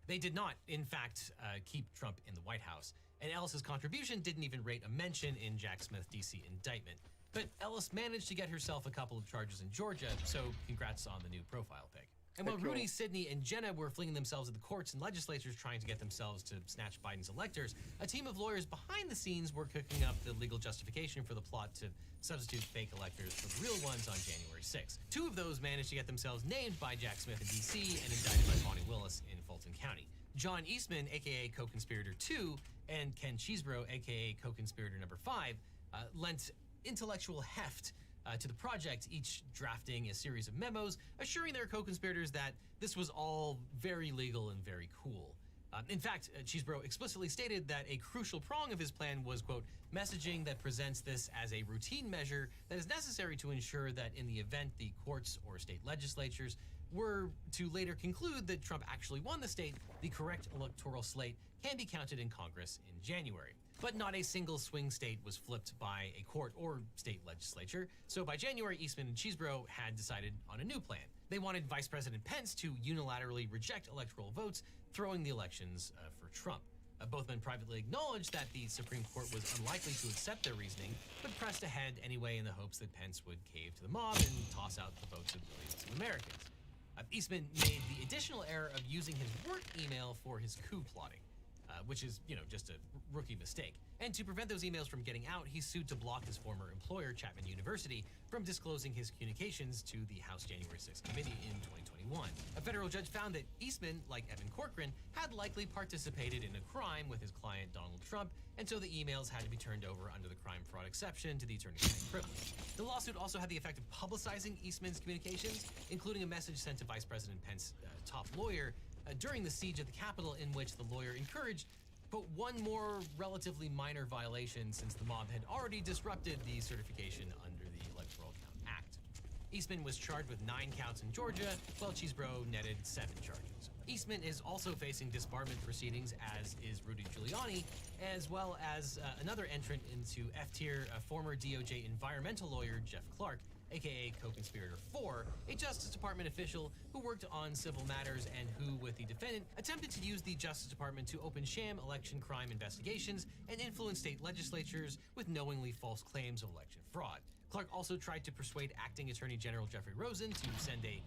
They did not, in fact, keep Trump in the White House, and Ellis's contribution didn't even rate a mention in Jack Smith D.C. indictment. But Ellis managed to get herself a couple of charges in Georgia, so congrats on the new profile pic. And while Rudy, Sidney, and Jenna were flinging themselves at the courts and legislatures trying to get themselves to snatch Biden's electors, a team of lawyers behind the scenes were cooking up the legal justification for the plot to substitute fake electors for the real ones on January 6th. Two of those managed to get themselves named by Jack Smith in D.C. and indicted by Bonnie Willis in Fulton County. John Eastman, a.k.a. Co-Conspirator 2, and Ken Cheesebro, a.k.a. Co-Conspirator number 5, lent intellectual heft to the project, each drafting a series of memos assuring their co-conspirators that this was all very legal and very cool. In fact, Cheesebro explicitly stated that a crucial prong of his plan was, quote, messaging that presents this as a routine measure that is necessary to ensure that in the event the courts or state legislatures were to later conclude that Trump actually won the state, the correct electoral slate can be counted in Congress in January. But not a single swing state was flipped by a court or state legislature, so by January, Eastman and Cheesebro had decided on a new plan. They wanted Vice President Pence to unilaterally reject electoral votes, throwing the elections for Trump. Both men privately acknowledged that the Supreme Court was unlikely to accept their reasoning, but pressed ahead anyway in the hopes that Pence would cave to the mob and toss out the votes of billions of Americans. Eastman made the additional error of using his work email for his coup plotting, which is, just a rookie mistake. And to prevent those emails from getting out, he sued to block his former employer, Chapman University, from disclosing his communications to the House January 6th committee in 2021. A federal judge found that Eastman, like Evan Corcoran, had likely participated in a crime with his client Donald Trump, and so the emails had to be turned over under the crime fraud exception to the attorney-client privilege. The lawsuit also had the effect of publicizing Eastman's communications, including a message sent to Vice President Pence's top lawyer during the siege at the Capitol, in which the lawyer encouraged but one more relatively minor violation, since the mob had already disrupted the certification under the Electoral Count Act. Eastman was charged with 9 counts in Georgia, while Cheesebro netted 7 charges. Eastman is also facing disbarment proceedings, as is Rudy Giuliani, as well as another entrant into F-tier, former DOJ environmental lawyer Jeff Clark, aka Co-Conspirator 4, a Justice Department official who worked on civil matters and who, with the defendant, attempted to use the Justice Department to open sham election crime investigations and influence state legislatures with knowingly false claims of election fraud. Clark also tried to persuade Acting Attorney General Jeffrey Rosen to send a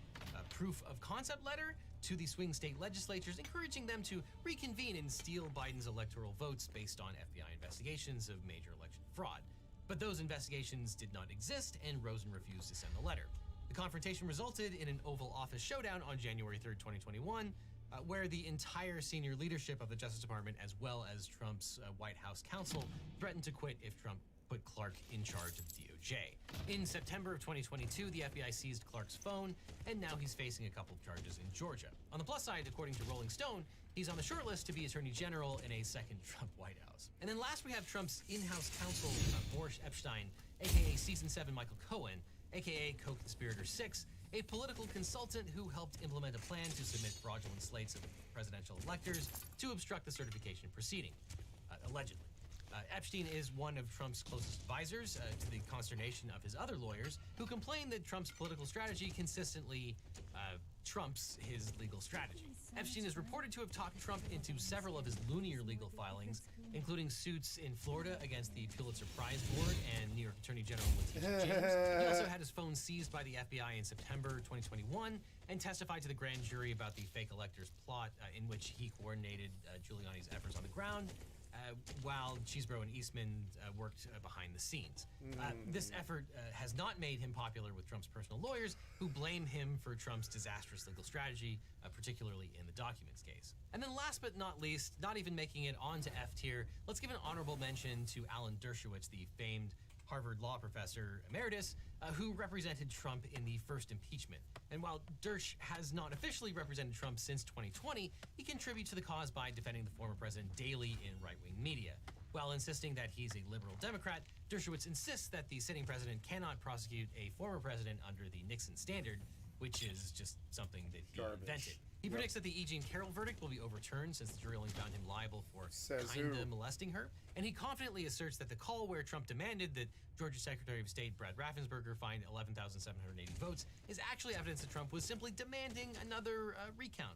proof of concept letter to the swing state legislatures, encouraging them to reconvene and steal Biden's electoral votes based on FBI investigations of major election fraud. But those investigations did not exist, and Rosen refused to send the letter. The confrontation resulted in an Oval Office showdown on January 3rd, 2021, where the entire senior leadership of the Justice Department, as well as Trump's White House counsel, threatened to quit if Trump put Clark in charge of the DOJ. In September of 2022, the FBI seized Clark's phone, and now he's facing a couple of charges in Georgia. On the plus side, according to Rolling Stone, he's on the short list to be Attorney General in a second Trump White House. And then last we have Trump's in-house counsel, Boris Epshteyn, aka Season 7 Michael Cohen, aka Co-Conspirator 6, a political consultant who helped implement a plan to submit fraudulent slates of presidential electors to obstruct the certification proceeding, allegedly. Epstein is one of Trump's closest advisors, to the consternation of his other lawyers, who complain that Trump's political strategy consistently trumps his legal strategy. Epstein is reported to have talked Trump into several of his loonier legal filings, including suits in Florida against the Pulitzer Prize Board and New York Attorney General Letitia James. He also had his phone seized by the FBI in September 2021 and testified to the grand jury about the fake electors plot, in which he coordinated Giuliani's efforts on the ground, while Cheesebro and Eastman worked behind the scenes. This effort has not made him popular with Trump's personal lawyers, who blame him for Trump's disastrous legal strategy, particularly in the documents case. And then last but not least, not even making it onto F tier, let's give an honorable mention to Alan Dershowitz, the famed Harvard law professor emeritus, who represented Trump in the first impeachment. And while Dersh has not officially represented Trump since 2020, he contributes to the cause by defending the former president daily in right-wing media. While insisting that he's a liberal Democrat, Dershowitz insists that the sitting president cannot prosecute a former president under the Nixon standard, which is just something that he invented. He predicts that the E. Jean Carroll verdict will be overturned since the jury only found him liable for Says kinda who? molesting her. And he confidently asserts that the call where Trump demanded that Georgia's Secretary of State Brad Raffensperger find 11,780 votes is actually evidence that Trump was simply demanding another recount,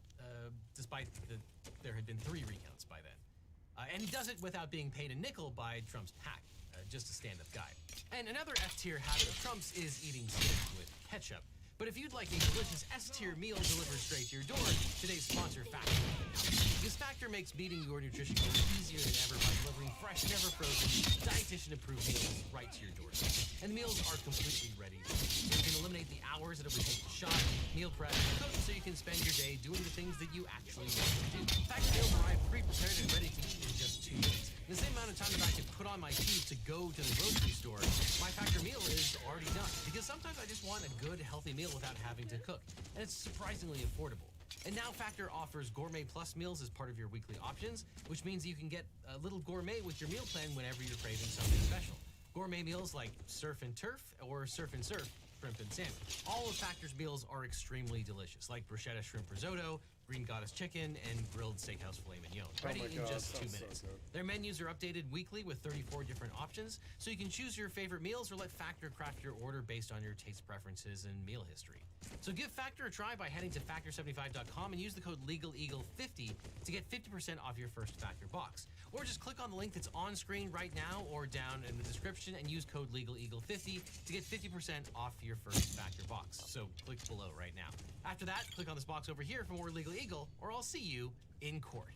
despite that there had been 3 recounts by then. And he does it without being paid a nickel by Trump's PAC, just a stand-up guy. And another F-tier habit of Trump's is eating steak with ketchup. But if you'd like a delicious S-tier meal delivered straight to your door, today's sponsor, Factor, can help. Because Factor makes meeting your nutrition goals easier than ever by delivering fresh, never frozen, dietitian-approved meals right to your doorstep. And the meals are completely ready. You can eliminate the hours that it would take to shop, meal prep, and cook, so you can spend your day doing the things that you actually want to do. Factor meals arrive pre-prepared and ready to eat in just 2 minutes. In the same amount of time that I can put on my shoes to go to the grocery store, my Factor meal is already done. Because sometimes I just want a good, healthy meal without having to cook. And it's surprisingly affordable. And now Factor offers Gourmet Plus meals as part of your weekly options, which means you can get a little gourmet with your meal plan whenever you're craving something special. Gourmet meals like Surf and Turf or Surf and Surf, shrimp and salmon. All of Factor's meals are extremely delicious, like bruschetta shrimp risotto, green goddess chicken, and grilled steakhouse filet mignon, ready in just 2 minutes. So Their menus are updated weekly with 34 different options, so you can choose your favorite meals or let Factor craft your order based on your taste preferences and meal history. So give Factor a try by heading to Factor75.com and use the code LEGALEAGLE50 to get 50% off your first Factor box. Or just click on the link that's on screen right now or down in the description and use code LEGALEAGLE50 to get 50% off your first Factor box. So click below right now. After that, click on this box over here for more Legal Eagle, or I'll see you in court.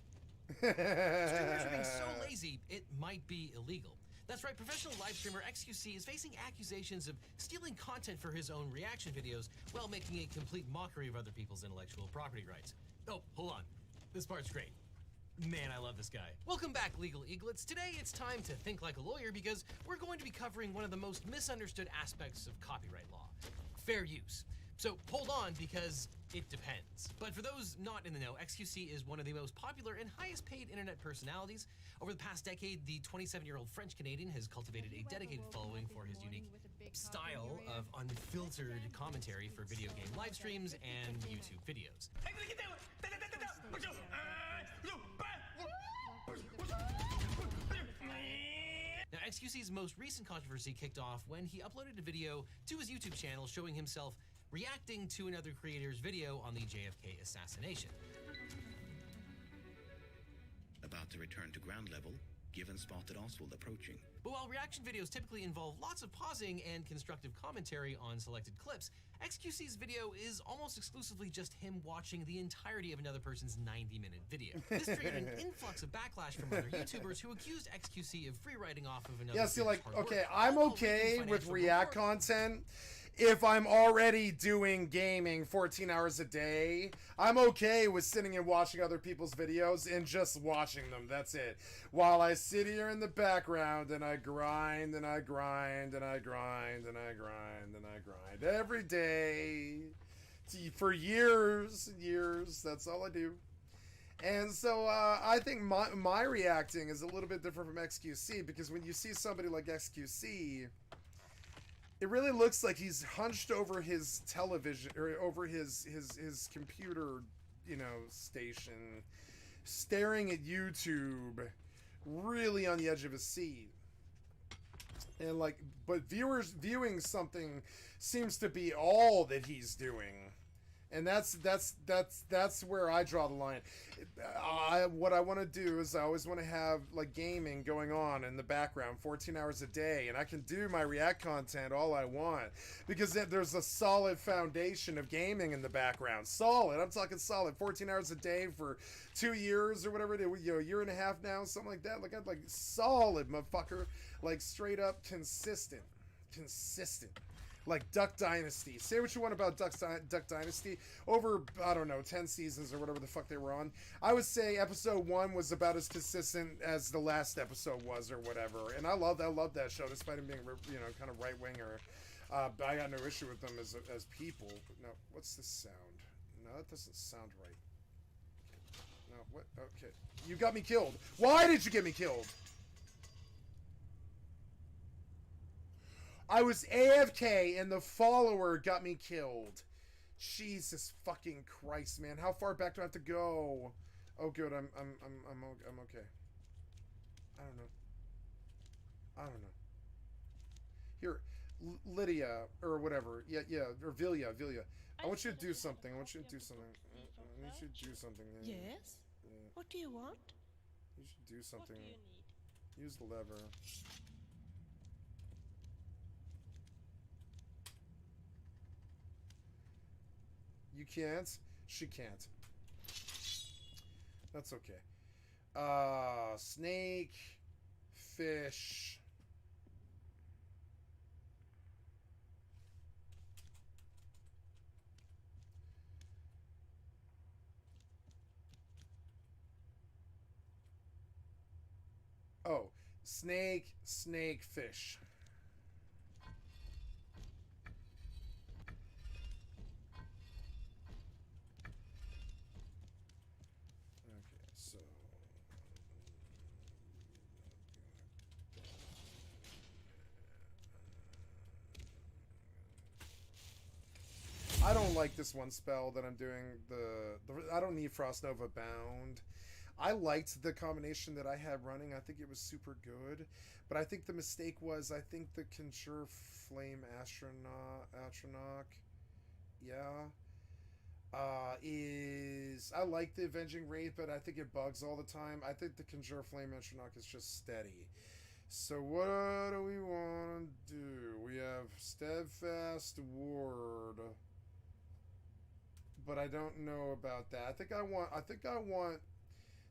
Streamers are being so lazy, it might be illegal. That's right, professional live streamer XQC is facing accusations of stealing content for his own reaction videos while making a complete mockery of other people's intellectual property rights. Oh, hold on. This part's great. Man, I love this guy. Welcome back, Legal Eaglets. Today it's time to think like a lawyer because we're going to be covering one of the most misunderstood aspects of copyright law, fair use. So hold on, because it depends. But for those not in the know, XQC is one of the most popular and highest paid internet personalities. Over the past decade, the 27-year-old French-Canadian has cultivated a dedicated following for his unique style of unfiltered commentary for video game live streams and YouTube videos. Now, XQC's most recent controversy kicked off when he uploaded a video to his YouTube channel showing himself reacting to another creator's video on the JFK assassination. About to return to ground level, given spotted Oswald approaching. But while reaction videos typically involve lots of pausing and constructive commentary on selected clips, XQC's video is almost exclusively just him watching the entirety of another person's 90-minute video. This triggered an influx of backlash from other YouTubers who accused XQC of free writing off of another. Yeah, see, like, hard okay, work, I'm all okay while with making React content if I'm already doing gaming 14 hours a day. I'm okay with sitting and watching other people's videos and just watching them. That's it. While I sit here in the background and I grind and I grind and I grind and I grind and I grind every day for years and years. That's all I do. And so I think my reacting is a little bit different from XQC, because when you see somebody like XQC, it really looks like he's hunched over his television, or over his computer, you know, station, staring at YouTube, really on the edge of his seat. And like, but viewers viewing something seems to be all that he's doing. And that's where I draw the line. What I want to do is I always want to have like gaming going on in the background 14 hours a day, and I can do my React content all I want because there's a solid foundation of gaming in the background. Solid. I'm talking solid. 14 hours a day for 2 years or whatever it is, you know, a year and a half now, something like that. Like I'm like solid, motherfucker. Like straight up consistent. Like Duck Dynasty. Say what you want about Duck Dynasty. Over, I don't know, 10 seasons or whatever the fuck they were on. I would say episode 1 was about as consistent as the last episode was or whatever. And I love that show, despite him being, you know, kind of right-winger. But I got no issue with them as people. No, what's this sound? No, that doesn't sound right. No, what? Okay. You got me killed. Why did you get me killed? I was AFK and the follower got me killed. Jesus fucking Christ, man. How far back do I have to go? Oh, good. I'm okay. I don't know. Here, Lydia, or whatever. Yeah, or Vilya. I want you to do something. I want you to do something. Yes? Yeah. What do you want? You should do something. What do you need? Use the lever. You can't? She can't. That's okay. Snake, fish. Oh, snake, fish. Okay, so I don't like this one spell that I'm doing. I don't need Frost Nova Bound. I liked the combination that I had running. I think it was super good. But I think the mistake was, I think the Conjure Flame Astronach, yeah, I like the Avenging Wraith, but I think it bugs all the time. I think the Conjure Flame Astronach is just steady. So what do we want to do? We have Steadfast Ward. But I don't know about that. I think I want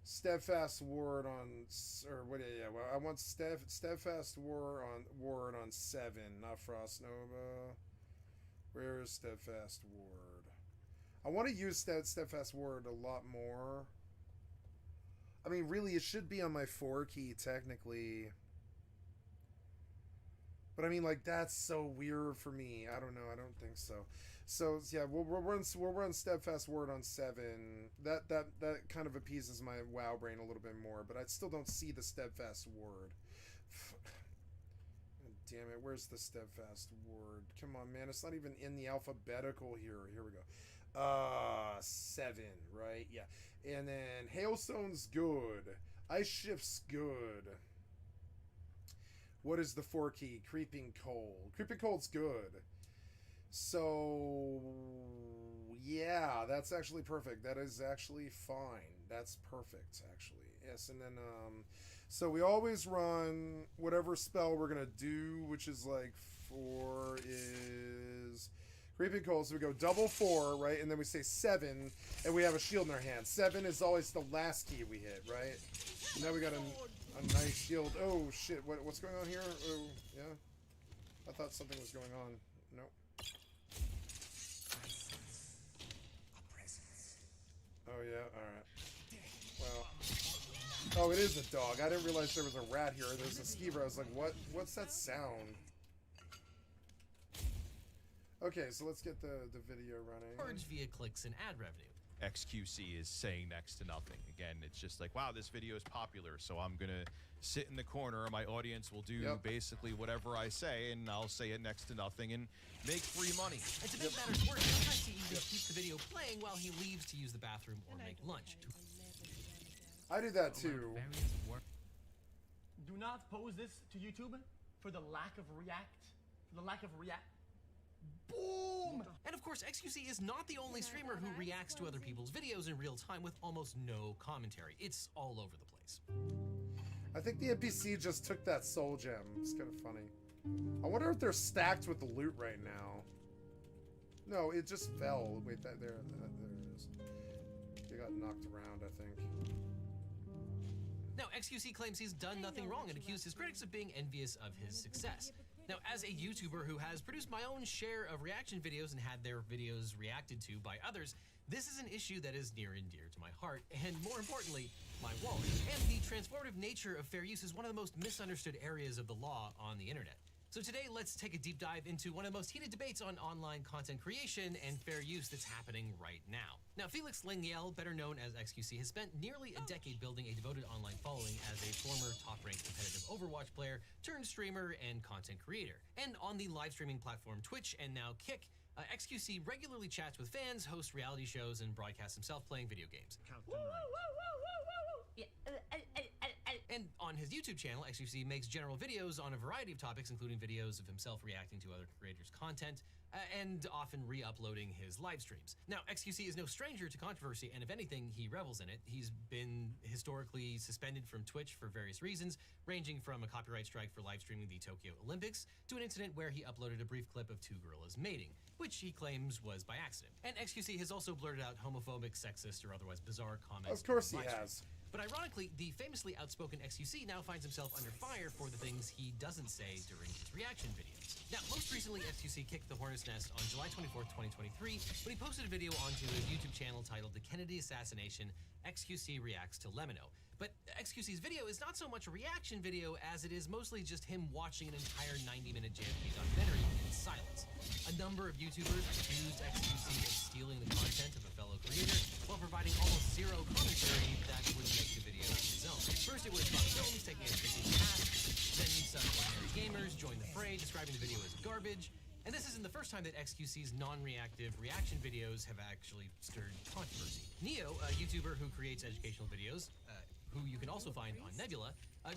Steadfast Ward on, or what? Yeah. Well, I want Steadfast Ward on 7, not Frost Nova. Where is Steadfast Ward? I want to use Steadfast Ward a lot more. I mean, really, it should be on my 4 key technically. But I mean, like, that's so weird for me. I don't know. I don't think so. So yeah, we'll run Steadfast Word on 7. That kind of appeases my WoW brain a little bit more. But I still don't see the Steadfast Word. Damn it! Where's the Steadfast Word? Come on, man! It's not even in the alphabetical here. Here we go. 7, right? Yeah. And then Hailstone's good. Ice Shift's good. What is the 4 key? Creeping Cold. Creeping Cold's good. So, yeah, that's actually perfect. That is actually fine. That's perfect, actually. Yes, and then, so we always run whatever spell we're going to do, which is like 4 is Creeping Cold. So we go double 4, right? And then we say 7, and we have a shield in our hand. 7 is always the last key we hit, right? And now we got a nice shield. Oh, shit. What's going on here? Oh, yeah. I thought something was going on. Nope. Oh, yeah. Alright. Well. Oh, it is a dog. I didn't realize there was a rat here. There's a skeever. I was like, what? What's that sound? Okay, so let's get the video running. Charged via clicks and ad revenue. XQC is saying next to nothing. Again, it's just like, wow, this video is popular, so I'm gonna sit in the corner and my audience will do basically whatever I say, and I'll say it next to nothing and make free money. And to make matters worse, sometimes he even keeps the video playing while he leaves to use the bathroom or make lunch. I do that too. Do not post this to YouTube for the lack of react. Boom! And of course, XQC is not the only streamer who reacts to other people's videos in real time with almost no commentary. It's all over the place. I think the NPC just took that soul gem. It's kind of funny. I wonder if they're stacked with the loot right now. No, it just fell. Wait, there it is. They got knocked around, I think. Now, XQC claims he's done nothing wrong and accused his critics of being envious of his success. Now, as a YouTuber who has produced my own share of reaction videos and had their videos reacted to by others, this is an issue that is near and dear to my heart, and more importantly, my wallet. And the transformative nature of fair use is one of the most misunderstood areas of the law on the internet. So today, let's take a deep dive into one of the most heated debates on online content creation and fair use that's happening right now. Now, Felix Lengyel, better known as XQC, has spent nearly a decade building a devoted online following as a former top-ranked competitive Overwatch player, turned streamer, and content creator. And on the live streaming platform Twitch and now Kick, XQC regularly chats with fans, hosts reality shows, and broadcasts himself playing video games. And on his YouTube channel, XQC makes general videos on a variety of topics, including videos of himself reacting to other creators' content, and often re-uploading his live streams. Now, XQC is no stranger to controversy, and if anything, he revels in it. He's been historically suspended from Twitch for various reasons, ranging from a copyright strike for live streaming the Tokyo Olympics to an incident where he uploaded a brief clip of two gorillas mating, which he claims was by accident. And XQC has also blurted out homophobic, sexist, or otherwise bizarre comments. Of course he during live has. streams. But ironically, the famously outspoken XQC now finds himself under fire for the things he doesn't say during his reaction videos. Now, most recently, XQC kicked the hornet's nest on July 24th, 2023, when he posted a video onto his YouTube channel titled The Kennedy Assassination, XQC Reacts to Lemino. But XQC's video is not so much a reaction video as it is mostly just him watching an entire 90-minute JFK documentary in silence. A number of YouTubers accused XQC of stealing the content of a fellow creator while providing almost zero commentary that would make the video his own. First, it was Buck Films taking a fictitious past, then some ordinary gamers joined the fray, describing the video as garbage. And this isn't the first time that XQC's non-reactive reaction videos have actually stirred controversy. Neo, a YouTuber who creates educational videos, who you can also find on Nebula,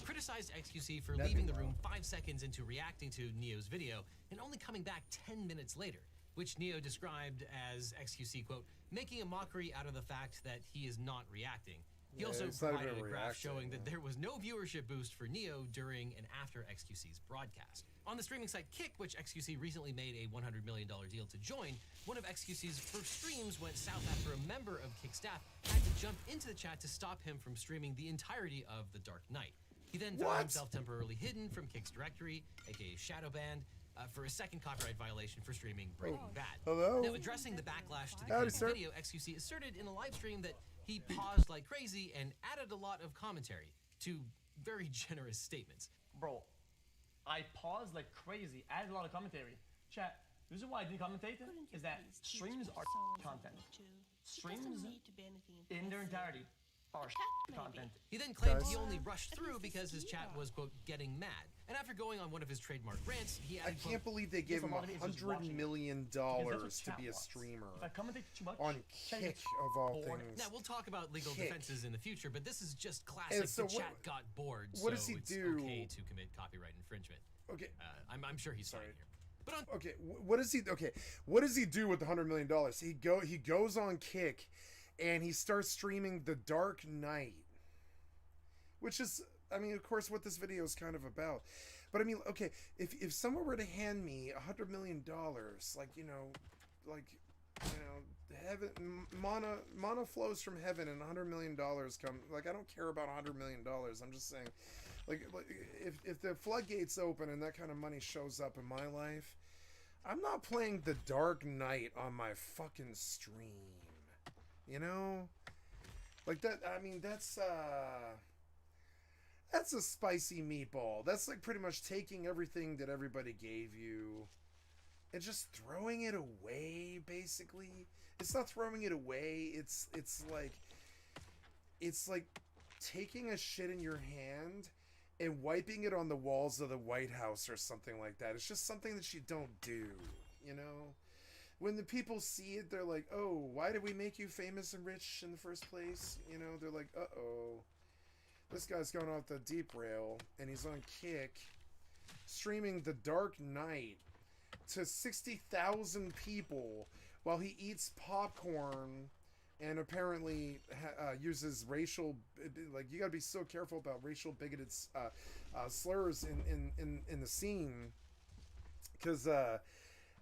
criticized XQC for leaving the room 5 seconds into reacting to Neo's video and only coming back 10 minutes later, which Neo described as XQC, quote, making a mockery out of the fact that he is not reacting. He also provided a graph showing that there was no viewership boost for Neo during and after XQC's broadcast. On the streaming site Kick, which XQC recently made a $100 million deal to join, one of XQC's first streams went south after a member of Kick staff had to jump into the chat to stop him from streaming the entirety of The Dark Knight. He then found himself temporarily hidden from Kick's directory, aka shadow banned, for a second copyright violation for streaming Breaking Bad. Hello? Now, addressing the backlash to the video, XQC asserted in a live stream that he paused like crazy and added a lot of commentary to very generous statements. Bro, I paused like crazy, added a lot of commentary. Chat, the reason why I didn't commentate is that streams are content. Streams in their entirety are content. He then claimed he only rushed through because his chat was, quote, getting mad. And after going on one of his trademark rants, he added, I can't believe they gave him $100 million to be a streamer on Kick of all things. Now, we'll talk about legal defenses in the future, but this is just classic. So the chat got bored, what so does he it's do? okay to commit copyright infringement. Okay. I'm sure he's fine here. But what does he do with the $100 million? He goes on Kick and he starts streaming The Dark Knight, which is, I mean, of course, what this video is kind of about. But I mean, okay, if someone were to hand me $100 million, heaven, mana flows from heaven, and $100 million come. Like, I don't care about $100 million. I'm just saying, like if the floodgates open and that kind of money shows up in my life, I'm not playing The Dark Knight on my fucking stream. You know, like that. I mean, that's a spicy meatball. That's like pretty much taking everything that everybody gave you and just throwing it away. Basically, it's not throwing it away. It's like taking a shit in your hand and wiping it on the walls of the White House or something like that. It's just something that you don't do, you know? When the people see it, they're like, oh, why did we make you famous and rich in the first place? You know, they're like, uh-oh. This guy's going off the deep rail, and he's on Kick, streaming The Dark Knight to 60,000 people while he eats popcorn and apparently uses racial, like, you gotta be so careful about racial bigoted slurs in the scene, because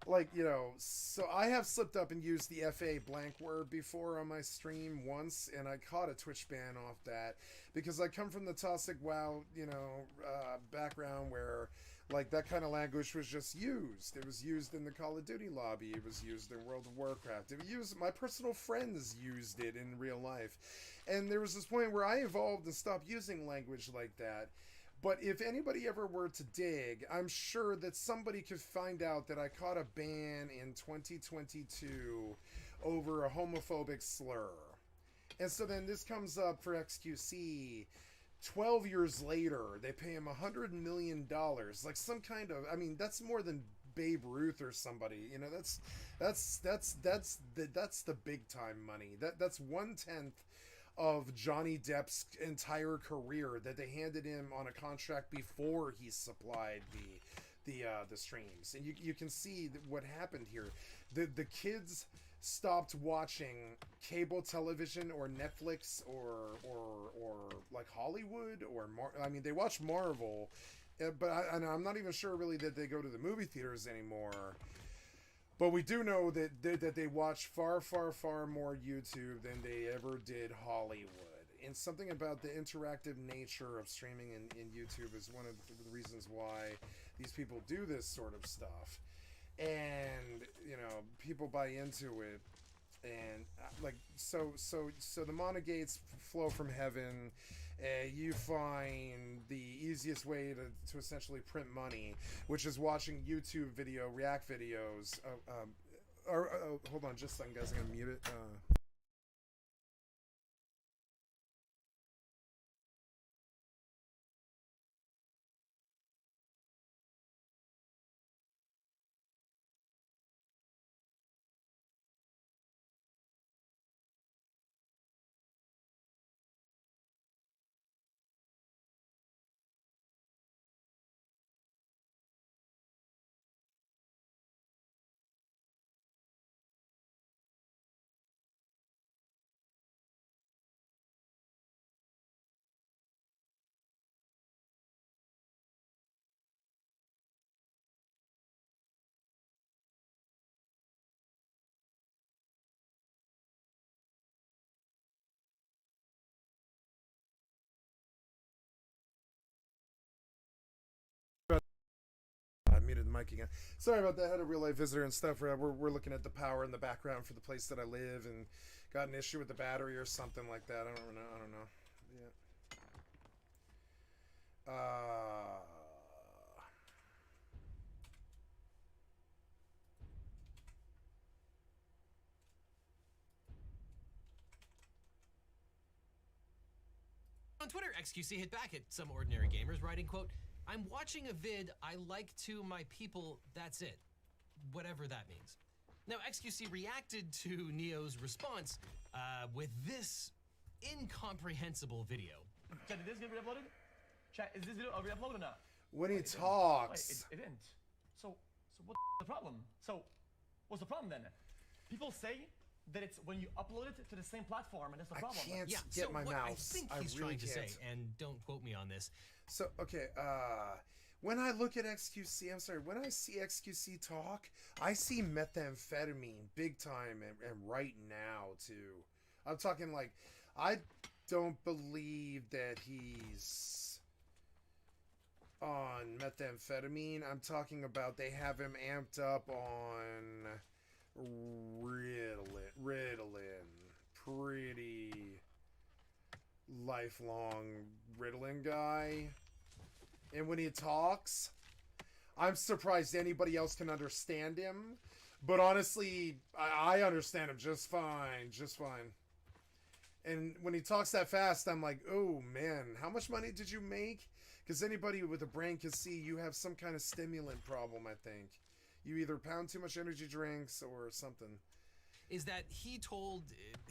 like, you know, so I have slipped up and used the FA blank word before on my stream once, and I caught a Twitch ban off that because I come from the toxic WoW, you know, background where, like, that kind of language was just used. It was used in the Call of Duty lobby. It was used in World of Warcraft. It was used, my personal friends used it in real life. And there was this point where I evolved and stopped using language like that. But if anybody ever were to dig, I'm sure that somebody could find out that I caught a ban in 2022 over a homophobic slur. And so then this comes up for XQC 12 years later. They pay him $100 million. Like some kind of, I mean, that's more than Babe Ruth or somebody. You know, that's the big time money. That's 1/10 of Johnny Depp's entire career that they handed him on a contract before he supplied the streams. And you can see what happened here. The kids stopped watching cable television or Netflix or like Hollywood or I mean, they watch Marvel, but I'm not even sure really that they go to the movie theaters anymore. But we do know that they watch far more YouTube than they ever did Hollywood. And something about the interactive nature of streaming in YouTube is one of the reasons why these people do this sort of stuff. And, you know, people buy into it. And, like, so the monogates flow from heaven. You find the easiest way to essentially print money, which is watching YouTube react videos. Hold on just a second, guys. I'm going to mute it. I muted the mic again. Sorry about that. I had a real life visitor and stuff. We're looking at the power in the background for the place that I live, and got an issue with the battery or something like that. I don't know. Yeah. On Twitter, XQC hit back at some ordinary gamers, writing, quote, "I'm watching a vid I like to my people, that's it." Whatever that means. Now, XQC reacted to Neo's response with this incomprehensible video. Chat, did this get re-uploaded? Chat, is this video re-uploaded or not? When he talks. It didn't. So what's the problem? So, what's the problem then? People say that it's when you upload it to the same platform, and that's the problem. I can't get my mouse. I think he's really trying to say, and don't quote me on this. So, okay, when I look at XQC, I'm sorry, when I see XQC talk, I see methamphetamine big time and right now, too. I'm talking like, I don't believe that he's on methamphetamine. I'm talking about they have him amped up on Ritalin. Pretty lifelong Ritalin guy. And when he talks, I'm surprised anybody else can understand him. But honestly, I understand him just fine. And when he talks that fast, I'm like, oh man, how much money did you make? Because anybody with a brain can see you have some kind of stimulant problem, I think. You either pound too much energy drinks or something. Is that he told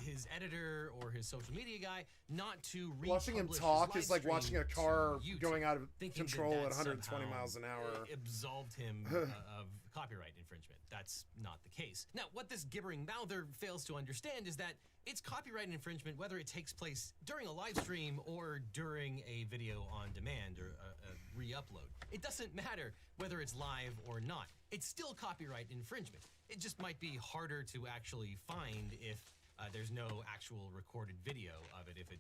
his editor or his social media guy not to watching him talk is like watching a car going out of control at 120 miles an hour. Absolved him of copyright infringement. That's not the case. Now, what this gibbering mouther fails to understand is that it's copyright infringement whether it takes place during a live stream or during a video on demand or a re-upload. It doesn't matter whether it's live or not. It's still copyright infringement. It just might be harder to actually find if there's no actual recorded video of it, if it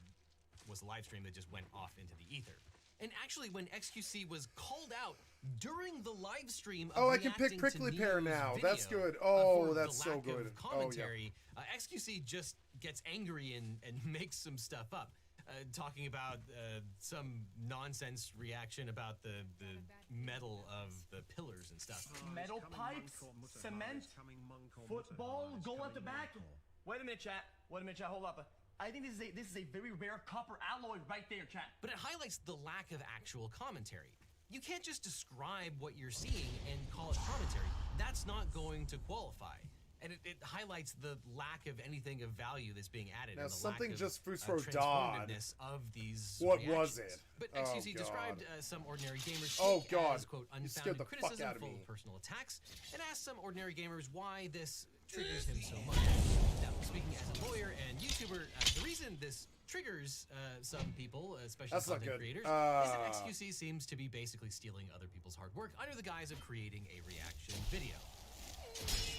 was a live stream that just went off into the ether. And actually, when XQC was called out during the live stream of I can pick Prickly Pear now. That's good. That's so good. Commentary, XQC just gets angry and makes some stuff up. Talking about some nonsense reaction about the metal of the pillars and stuff. Metal pipes, cement, football, goal at the back. Wait a minute, chat. Hold up. I think this is a very rare copper alloy right there, chat. But it highlights the lack of actual commentary. You can't just describe what you're seeing and call it commentary. That's not going to qualify. And it highlights the lack of anything of value that's being added. Now, and the something lack just of Fruits for Dawn. transformativeness of these What reactions. was it? But Oh, XQC God. described some ordinary gamers Oh, take God. as, quote, You scared unfounded the fuck criticism out of full me. of personal attacks, and asked some ordinary gamers why this triggers him so much. Now, speaking as a lawyer and YouTuber, the reason this triggers some people, especially That's not content good. creators, is that XQC seems to be basically stealing other people's hard work under the guise of creating a reaction video.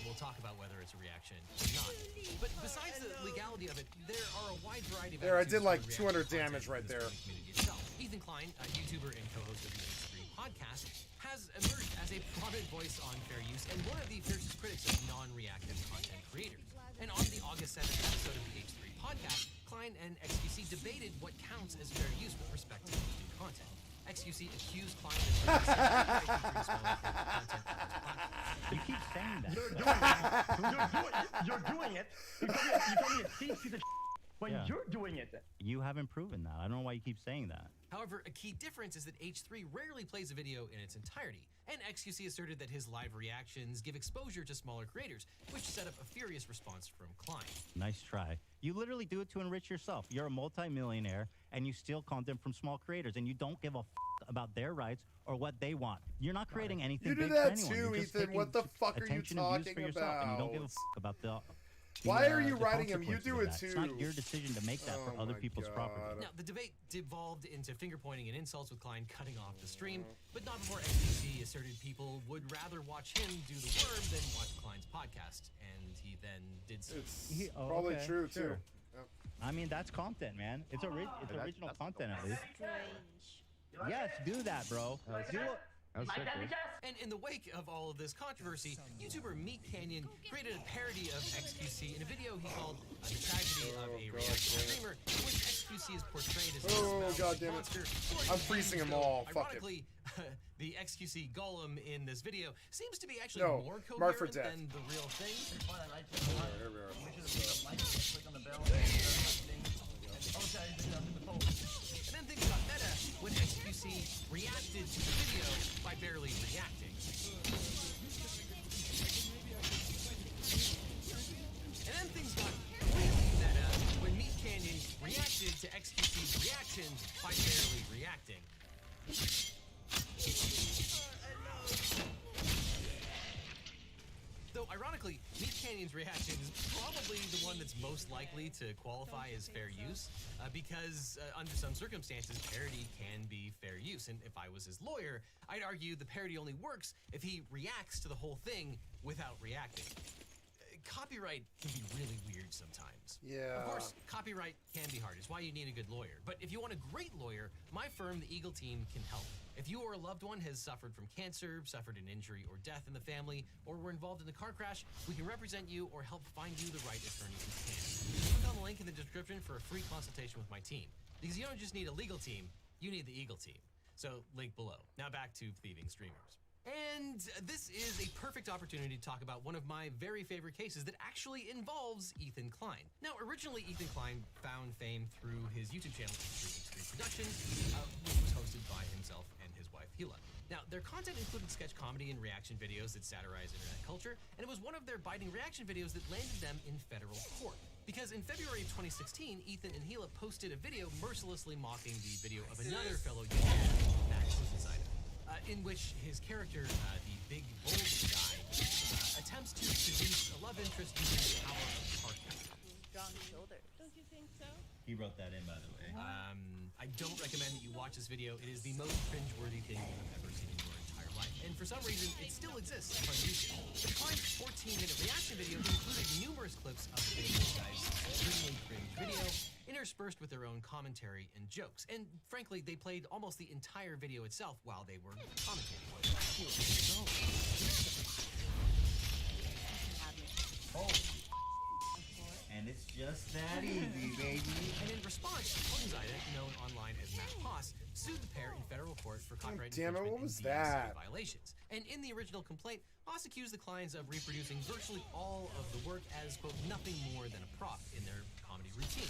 We'll talk about whether it's a reaction or not. But besides the legality of it, there are a wide variety of There, I attitudes did like toward 200 reaction damage right content there. in the community itself. Ethan Klein, a YouTuber and co-host of the H3 podcast, has emerged as a prominent voice on fair use and one of the fiercest critics of non-reactive content creators. And on the August 7th episode of the H3 podcast, Klein and XQC debated what counts as fair use with respect to YouTube content. XQC accused Klein of content. You keep saying that. You're doing it. You told me a piece of shit, but Yeah. you're doing it. You haven't proven that. I don't know why you keep saying that. However, a key difference is that H3 rarely plays a video in its entirety, and XQC asserted that his live reactions give exposure to smaller creators, which set up a furious response from Klein. Nice try. You literally do it to enrich yourself. You're a multi-millionaire, and you steal content from small creators, and you don't give a about their rights or what they want. You're not creating anything You do big that for anyone. too, You're just Ethan. What the taking fuck are you attention and views talking for yourself, and you don't give a about? about the Why are you the writing him? You consequences do of it that. too. It's not your decision to make that for Oh other my people's property. Now, the debate devolved into finger-pointing and insults with Klein cutting off the stream, but not before XQC asserted people would rather watch him do the worm than watch Klein's podcast, and he then did so. It's probably true, too. Yep. I mean, that's content, man. It's original content, at least. Strange. Yes, do that, bro. Do it. And in the wake of all of this controversy, YouTuber Meat Canyon created a parody of XQC in a video he called The Tragedy of a Reaction Streamer, in which XQC is portrayed as Oh, a God damn it. monster. I'm freezing them all. Fuck it. Ironically, the XQC golem in this video seems to be actually No, more mark for coherent death. than the real thing. Here we are. And then things got meta when XQC reacted to the video by barely reacting. And then things got really meta when Meat Canyon reacted to XQC's reaction by barely reacting. Though, ironically, Meat Canyon's reaction is probably the one that's most likely to qualify as fair use, because under some circumstances, parody can be fair use. And if I was his lawyer, I'd argue the parody only works if he reacts to the whole thing without reacting. Copyright can be really weird sometimes. Yeah. Of course, copyright can be hard. It's why you need a good lawyer. But if you want a great lawyer, my firm, the Eagle Team, can help. If you or a loved one has suffered from cancer, suffered an injury or death in the family, or were involved in a car crash, we can represent you or help find you the right attorney who can. Click on the link in the description for a free consultation with my team. Because you don't just need a legal team, you need the Eagle Team. So, link below. Now back to thieving streamers. And this is a perfect opportunity to talk about one of my very favorite cases that actually involves Ethan Klein. Now, originally, Ethan Klein found fame through his YouTube channel, H3 Productions, which was hosted by himself and his wife, Hila. Now, their content included sketch comedy and reaction videos that satirize internet culture, and it was one of their biting reaction videos that landed them in federal court. Because in February of 2016, Ethan and Hila posted a video mercilessly mocking the video of another fellow YouTuber, Max Insider. In which his character, the big bold guy, attempts to seduce a love interest using the power of sarcasm. Strong shoulder, don't you think so? He wrote that in, by the way. I don't recommend that you watch this video. It is the most cringe-worthy thing you have ever seen in your entire life. And for some reason, it still exists on YouTube. The Klein's 14-minute reaction video included numerous clips of the big guy's extremely cringe video, interspersed with their own commentary and jokes. And frankly, they played almost the entire video itself while they were commentating. And it's just that easy, baby. And in response, Zida, known online as Matt Haas, sued the pair in federal court for copyright damn it, infringement what was and DMCA that? violations. And in the original complaint, Haas accused the clients of reproducing virtually all of the work as, quote, nothing more than a prop in their comedy routine.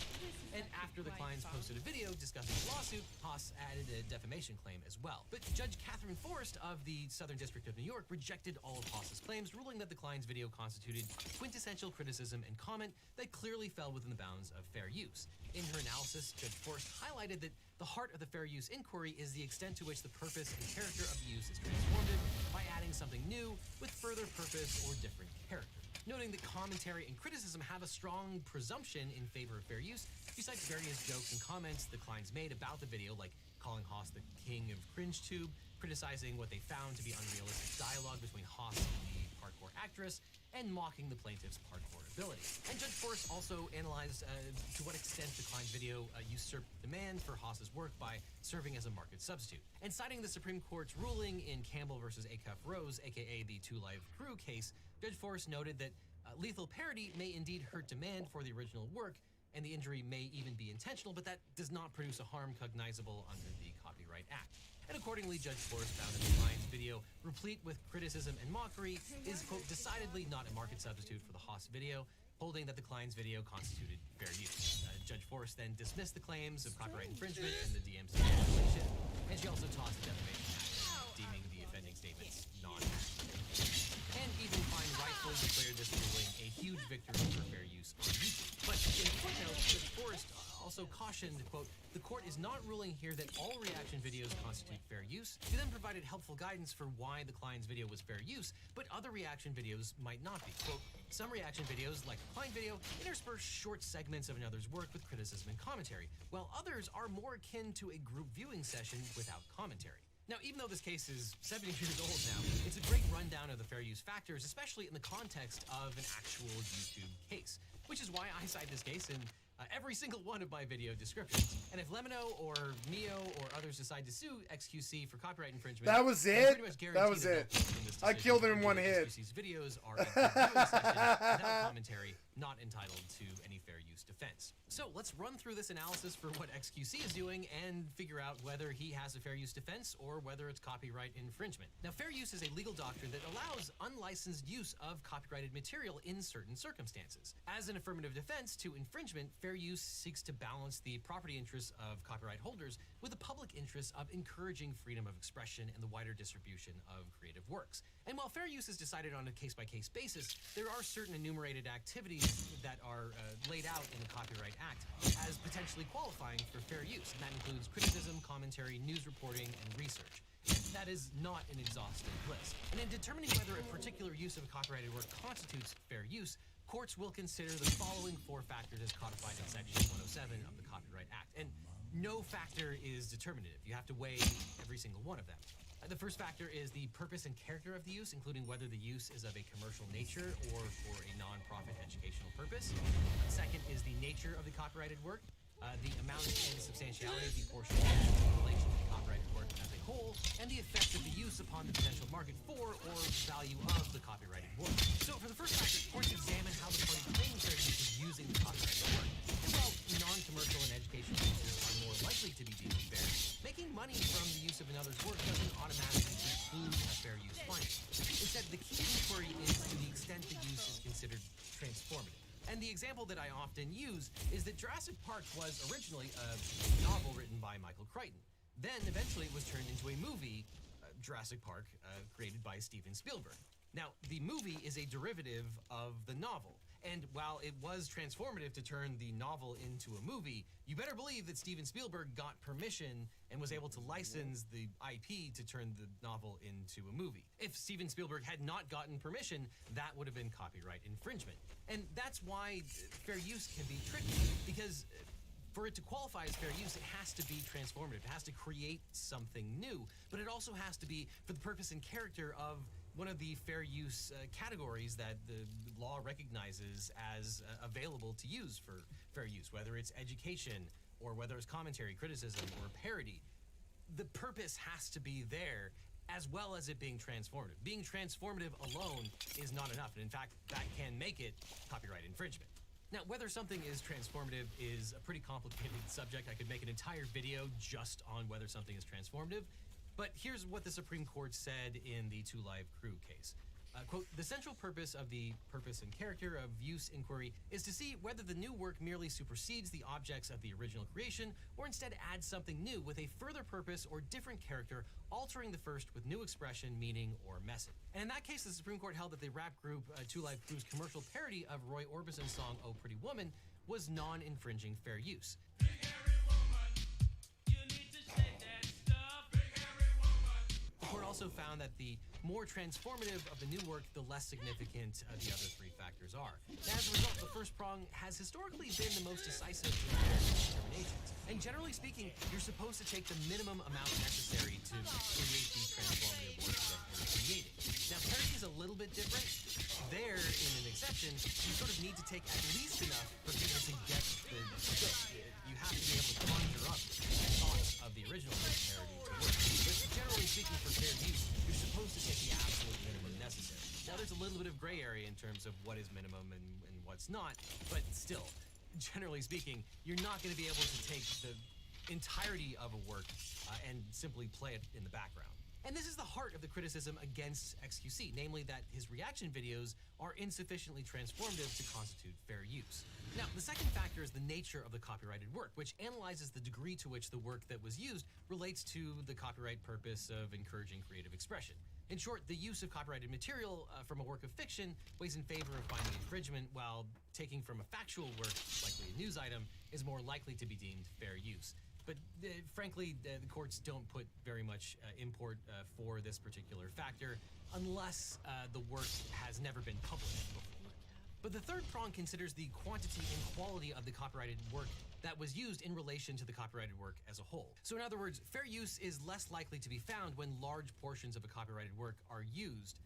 And after the clients posted a video discussing the lawsuit, Haas added a defamation claim as well. But Judge Catherine Forrest of the Southern District of New York rejected all of Haas's claims, ruling that the client's video constituted quintessential criticism and comment that clearly fell within the bounds of fair use. In her analysis, Judge Forrest highlighted that the heart of the fair use inquiry is the extent to which the purpose and character of the use is transformed by adding something new with further purpose or different character. Noting that commentary and criticism have a strong presumption in favor of fair use, she cites various jokes and comments the clients made about the video, like calling Haas the king of cringe tube, criticizing what they found to be unrealistic dialogue between Haas and the parkour actress, and mocking the plaintiff's parkour ability. And Judge Forrest also analyzed to what extent the client's video usurped demand for Haas's work by serving as a market substitute. And citing the Supreme Court's ruling in Campbell versus Acuff Rose, aka the Two Live Crew case, Judge Forrest noted that lethal parody may indeed hurt demand for the original work, and the injury may even be intentional, but that does not produce a harm cognizable under the Copyright Act. And accordingly, Judge Forrest found that the client's video, replete with criticism and mockery, is, quote, decidedly not a market substitute for the Haas video, holding that the client's video constituted fair use. Judge Forrest then dismissed the claims of copyright infringement and the DMCA violation, and she also tossed the defamation act, deeming the offending statements non-actionable. And even Fine rightfully declared this ruling a huge victory for fair use on YouTube. But in a footnote, Judge Forrest also cautioned, quote, the court is not ruling here that all reaction videos constitute fair use. She then provided helpful guidance for why the client's video was fair use, but other reaction videos might not be. Quote, some reaction videos, like a client video, intersperse short segments of another's work with criticism and commentary, while others are more akin to a group viewing session without commentary. Now, even though this case is 70 years old now, it's a great rundown of the fair use factors, especially in the context of an actual YouTube case, which is why I cite this case in every single one of my video descriptions. And if Lemino or Mio or others decide to sue XQC for copyright infringement, that was it. That was it. I killed her in one hit. XQC's videos are a viewing session without commentary, not entitled to any fair use defense. So let's run through this analysis for what XQC is doing and figure out whether he has a fair use defense or whether it's copyright infringement. Now, fair use is a legal doctrine that allows unlicensed use of copyrighted material in certain circumstances. As an affirmative defense to infringement, fair use seeks to balance the property interests of copyright holders with the public interest of encouraging freedom of expression and the wider distribution of creative works. And while fair use is decided on a case-by-case basis, there are certain enumerated activities that are laid out in the Copyright Act as potentially qualifying for fair use. And that includes criticism, commentary, news reporting, and research. That is not an exhaustive list. And in determining whether a particular use of a copyrighted work constitutes fair use, courts will consider the following 4 factors as codified in Section 107 of the Copyright Act. And no factor is determinative. You have to weigh every single one of them. The first factor is the purpose and character of the use, including whether the use is of a commercial nature or for a non-profit educational purpose. Second is the nature of the copyrighted work, the amount and substantiality of the portion in relation to the copyrighted work as a whole, and the effect of the use upon the potential market for or value of the copyrighted work. So for the first factor, courts examine how the party claiming fair use is using the copyrighted work. And while non-commercial and educational uses are more likely to be deemed fair, making money from the use of another's work doesn't automatically include a fair use finding. Instead, the key inquiry is to the extent the use is considered transformative. And the example that I often use is that Jurassic Park was originally a novel written by Michael Crichton. Then, eventually, it was turned into a movie, Jurassic Park, created by Steven Spielberg. Now, the movie is a derivative of the novel. And while it was transformative to turn the novel into a movie, you better believe that Steven Spielberg got permission and was able to license the IP to turn the novel into a movie. If Steven Spielberg had not gotten permission, that would have been copyright infringement. And that's why fair use can be tricky, because for it to qualify as fair use, it has to be transformative. It has to create something new, but it also has to be for the purpose and character of one of the fair use categories that the law recognizes as available to use for fair use, whether it's education or whether it's commentary, criticism, or parody. The purpose has to be there, as well as it being transformative. Being transformative alone is not enough, and in fact, that can make it copyright infringement. Now, whether something is transformative is a pretty complicated subject. I could make an entire video just on whether something is transformative, but here's what the Supreme Court said in the Two Live Crew case. Quote, the central purpose of the purpose and character of use inquiry is to see whether the new work merely supersedes the objects of the original creation or instead adds something new with a further purpose or different character, altering the first with new expression, meaning, or message. And in that case, the Supreme Court held that the rap group Two Live Crew's commercial parody of Roy Orbison's song Oh Pretty Woman was non-infringing fair use. The court also found that the more transformative of the new work, the less significant the other three factors are. And as a result, the first prong has historically been the most decisive in determinations. And generally speaking, you're supposed to take the minimum amount necessary to create the transformative work that you're creating. Now, parody is a little bit different. There, in an exception, you sort of need to take at least enough for people to get the joke. You have to be able to conjure up the thoughts of the original parody to work. But generally speaking, for fair use, you're supposed to take the absolute minimum necessary. Now, there's a little bit of gray area in terms of what is minimum and what's not, but still, generally speaking, you're not going to be able to take the entirety of a work and simply play it in the background. And this is the heart of the criticism against XQC, namely that his reaction videos are insufficiently transformative to constitute fair use. Now, the second factor is the nature of the copyrighted work, which analyzes the degree to which the work that was used relates to the copyright purpose of encouraging creative expression. In short, the use of copyrighted material from a work of fiction weighs in favor of finding infringement, while taking from a factual work, likely a news item, is more likely to be deemed fair use. But frankly, the courts don't put very much import for this particular factor unless the work has never been published before. But the third prong considers the quantity and quality of the copyrighted work that was used in relation to the copyrighted work as a whole. So in other words, fair use is less likely to be found when large portions of a copyrighted work are used,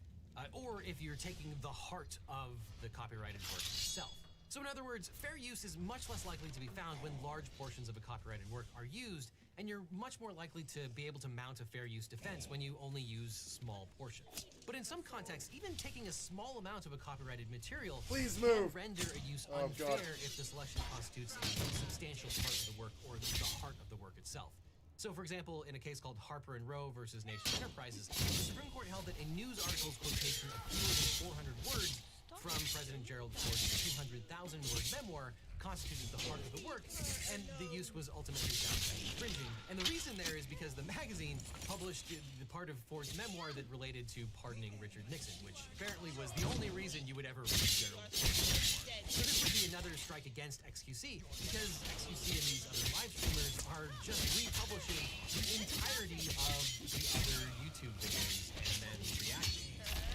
or if you're taking the heart of the copyrighted work itself. So in other words, fair use is much less likely to be found when large portions of a copyrighted work are used, and you're much more likely to be able to mount a fair use defense when you only use small portions. But in some contexts, even taking a small amount of a copyrighted material can render a use unfair if the selection constitutes a substantial part of the work or the heart of the work itself. So, for example, in a case called Harper and Row versus Nation Enterprises, the Supreme Court held that a news article's quotation of fewer than 400 words from President Gerald Ford's 200,000-word memoir constituted the heart of the work, and the use was ultimately found to be infringing. And the reason there is because the magazine published the part of Ford's memoir that related to pardoning Richard Nixon, which apparently was the only reason you would ever read Gerald Ford's memoir. So this would be another strike against XQC, because XQC and these other live streamers are just republishing the entirety of the other YouTube videos and then reacting.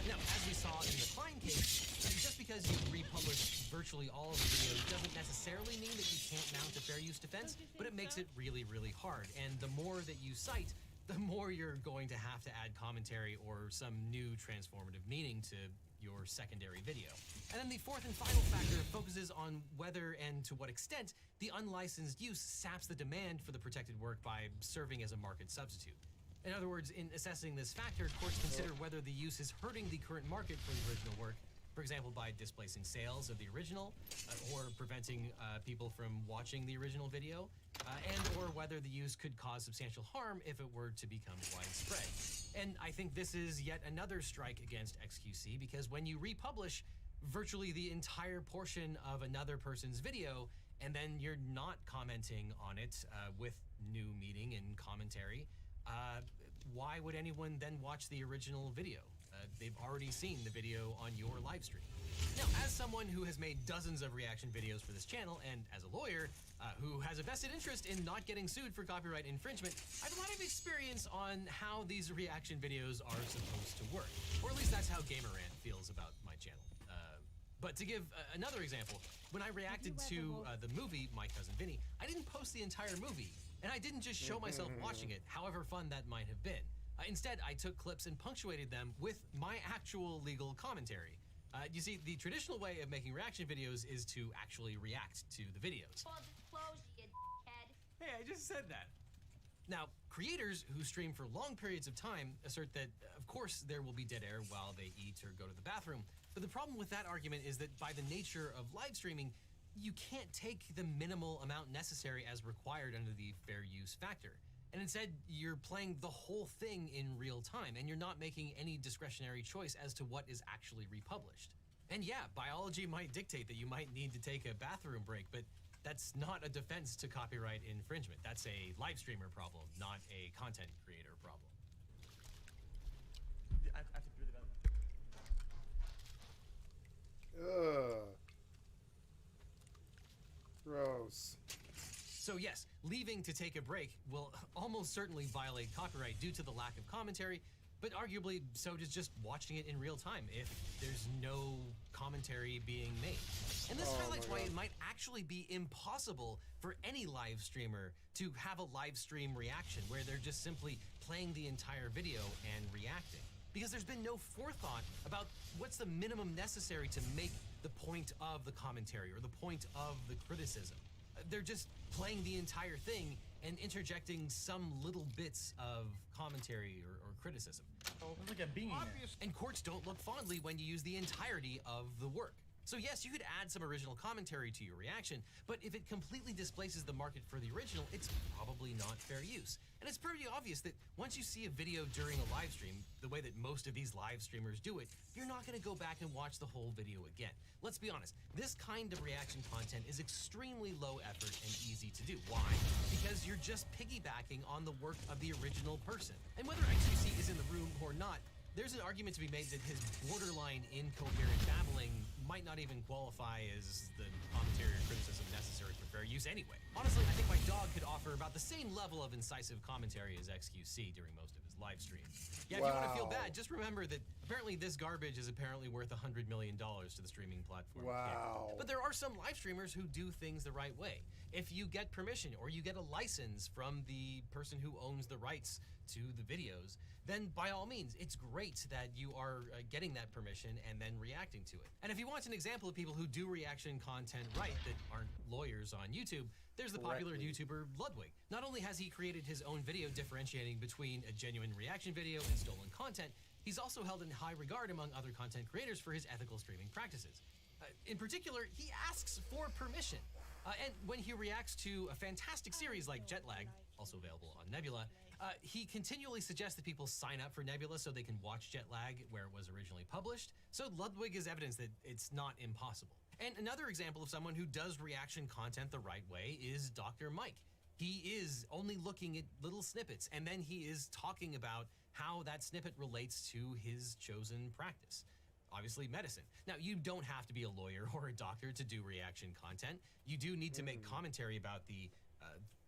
Now, as we saw in the Klein case, just because you republish virtually all of the videos doesn't necessarily mean that you can't mount a fair use defense, but it makes it really, really hard. And the more that you cite, the more you're going to have to add commentary or some new transformative meaning to your secondary video. And then the fourth and final factor focuses on whether and to what extent the unlicensed use saps the demand for the protected work by serving as a market substitute. In other words, in assessing this factor, courts consider whether the use is hurting the current market for the original work, for example, by displacing sales of the original, or preventing people from watching the original video, and or whether the use could cause substantial harm if it were to become widespread. And I think this is yet another strike against XQC, because when you republish virtually the entire portion of another person's video, and then you're not commenting on it with new meaning and commentary, why would anyone then watch the original video? They've already seen the video on your live stream. Now, as someone who has made dozens of reaction videos for this channel, and as a lawyer who has a vested interest in not getting sued for copyright infringement, I have a lot of experience on how these reaction videos are supposed to work. Or at least that's how Gamerant feels about my channel. But to give another example, when I reacted to the movie My Cousin Vinny, I didn't post the entire movie. And I didn't just show myself watching it, however fun that might have been. Instead, I took clips and punctuated them with my actual legal commentary. You see, the traditional way of making reaction videos is to actually react to the videos. Hey, I just said that. Now, creators who stream for long periods of time assert that, of course, there will be dead air while they eat or go to the bathroom. But the problem with that argument is that by the nature of live streaming, you can't take the minimal amount necessary as required under the fair use factor. And instead, you're playing the whole thing in real time, and you're not making any discretionary choice as to what is actually republished. And yeah, biology might dictate that you might need to take a bathroom break, but that's not a defense to copyright infringement. That's a live streamer problem, not a content creator problem. I have to agree with that. Ugh. Gross. So yes, leaving to take a break will almost certainly violate copyright due to the lack of commentary, but arguably so does just watching it in real time if there's no commentary being made. And this highlights why it might actually be impossible for any live streamer to have a live stream reaction where they're just simply playing the entire video and reacting. Because there's been no forethought about what's the minimum necessary to make the point of the commentary or the point of the criticism. They're just playing the entire thing and interjecting some little bits of commentary or criticism. Look at being And courts don't look fondly when you use the entirety of the work. So yes, you could add some original commentary to your reaction, but if it completely displaces the market for the original, it's probably not fair use. And it's pretty obvious that once you see a video during a live stream, the way that most of these live streamers do it, you're not going to go back and watch the whole video again. Let's be honest, this kind of reaction content is extremely low effort and easy to do. Why? Because you're just piggybacking on the work of the original person. And whether XQC is in the room or not, there's an argument to be made that his borderline incoherent babbling might not even qualify as the commentary or criticism necessary for fair use anyway. Honestly, I think my dog could offer about the same level of incisive commentary as XQC during most of his live streams. Yeah, if you want to feel bad, just remember that apparently this garbage is apparently worth $100 million to the streaming platform. Wow. Yeah. But there are some live streamers who do things the right way. If you get permission or you get a license from the person who owns the rights to the videos, then by all means, it's great that you are getting that permission and then reacting to it. And if you want an example of people who do reaction content right that aren't lawyers on YouTube, there's the popular YouTuber Ludwig. Not only has he created his own video differentiating between a genuine reaction video and stolen content, he's also held in high regard among other content creators for his ethical streaming practices. In particular, he asks for permission. And when he reacts to a fantastic series like Jetlag, also available on Nebula, he continually suggests that people sign up for Nebula so they can watch Jetlag where it was originally published. So Ludwig is evidence that it's not impossible. And another example of someone who does reaction content the right way is Dr. Mike. He is only looking at little snippets, and then he is talking about how that snippet relates to his chosen practice. Obviously, medicine. Now, you don't have to be a lawyer or a doctor to do reaction content. You do need to make commentary about the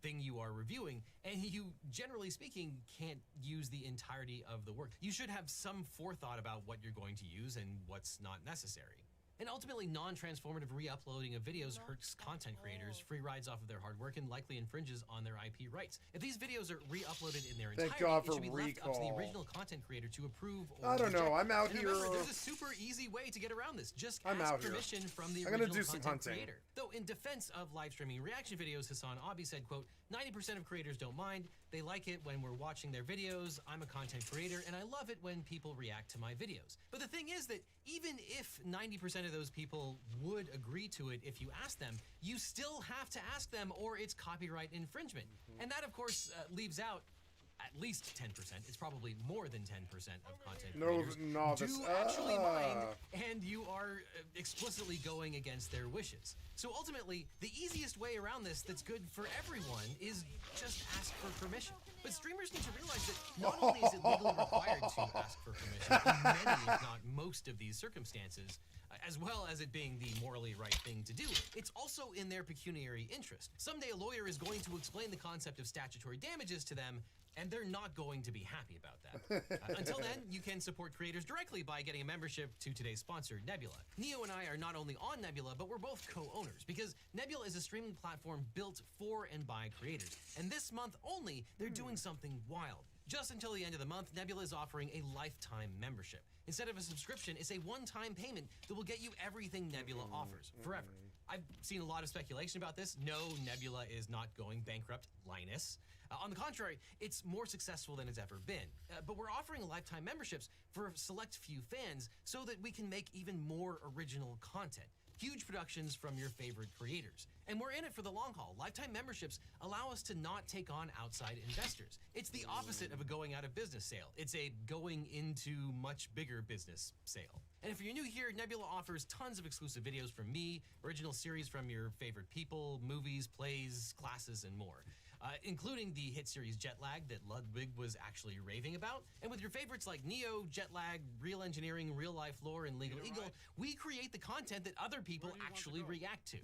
thing you are reviewing, and you, generally speaking, can't use the entirety of the work. You should have some forethought about what you're going to use and what's not necessary. And ultimately, non-transformative re-uploading of videos hurts content creators, free rides off of their hard work, and likely infringes on their IP rights. If these videos are re-uploaded in their entirety, it should be left up to the original content creator to approve or I don't know, I'm out and here. Remember, there's a super easy way to get around this. Just ask permission from the original content creator. Though in defense of live streaming reaction videos, Hassan Abi said, quote, 90% of creators don't mind. They like it when we're watching their videos. I'm a content creator, and I love it when people react to my videos. But the thing is that even if 90% of those people would agree to it if you ask them, you still have to ask them or it's copyright infringement. And that, of course, leaves out at least 10%. It's probably more than 10% of content creators do actually mind, and you are explicitly going against their wishes. So ultimately, the easiest way around this that's good for everyone is just ask for permission. But streamers need to realize that not only is it legally required to ask for permission in many, if not most of these circumstances, as well as it being the morally right thing to do, it's also in their pecuniary interest. Someday a lawyer is going to explain the concept of statutory damages to them, and they're not going to be happy about that. Until then, you can support creators directly by getting a membership to today's sponsor, Nebula. Neo and I are not only on Nebula, but we're both co-owners, because Nebula is a streaming platform built for and by creators. And this month only, they're doing something wild. Just until the end of the month, Nebula is offering a lifetime membership. Instead of a subscription, it's a one-time payment that will get you everything Nebula offers, forever. I've seen a lot of speculation about this. No, Nebula is not going bankrupt, Linus. On the contrary, it's more successful than it's ever been. But we're offering lifetime memberships for a select few fans so that we can make even more original content. huge productions from your favorite creators. And we're in it for the long haul. Lifetime memberships allow us to not take on outside investors. It's the opposite of a going out of business sale. It's a going into much bigger business sale. And if you're new here, Nebula offers tons of exclusive videos from me, original series from your favorite people, movies, plays, classes, and more. Including the hit series Jetlag that Ludwig was actually raving about. And with your favorites like Neo, Jetlag, Real Engineering, Real Life Lore, and Legal Eagle, we create the content that other people actually react to.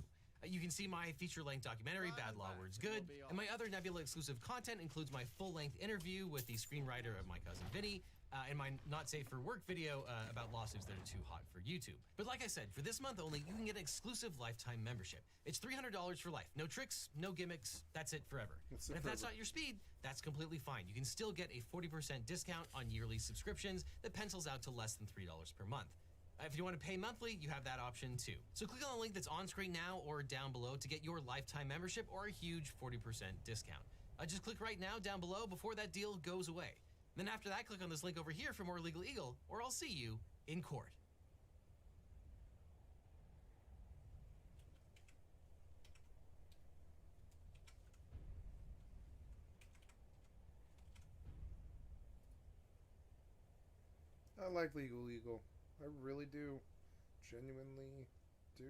You can see my feature-length documentary, Bad Law Words Good, and my other Nebula exclusive content includes my full-length interview with the screenwriter of My Cousin Vinny, and my Not Safe for Work video about lawsuits that are too hot for YouTube. But like I said, for this month only, you can get an exclusive lifetime membership. It's $300 for life. No tricks, no gimmicks, that's it forever. And if that's not your speed, that's completely fine. You can still get a 40% discount on yearly subscriptions that pencils out to less than $3 per month. If you want to pay monthly, you have that option too. So click on the link that's on screen now or down below to get your lifetime membership or a huge 40% discount. Just click right now down below before that deal goes away. Then after that, click on this link over here for more Legal Eagle, or I'll see you in court. I like Legal Eagle. I really do. Genuinely do.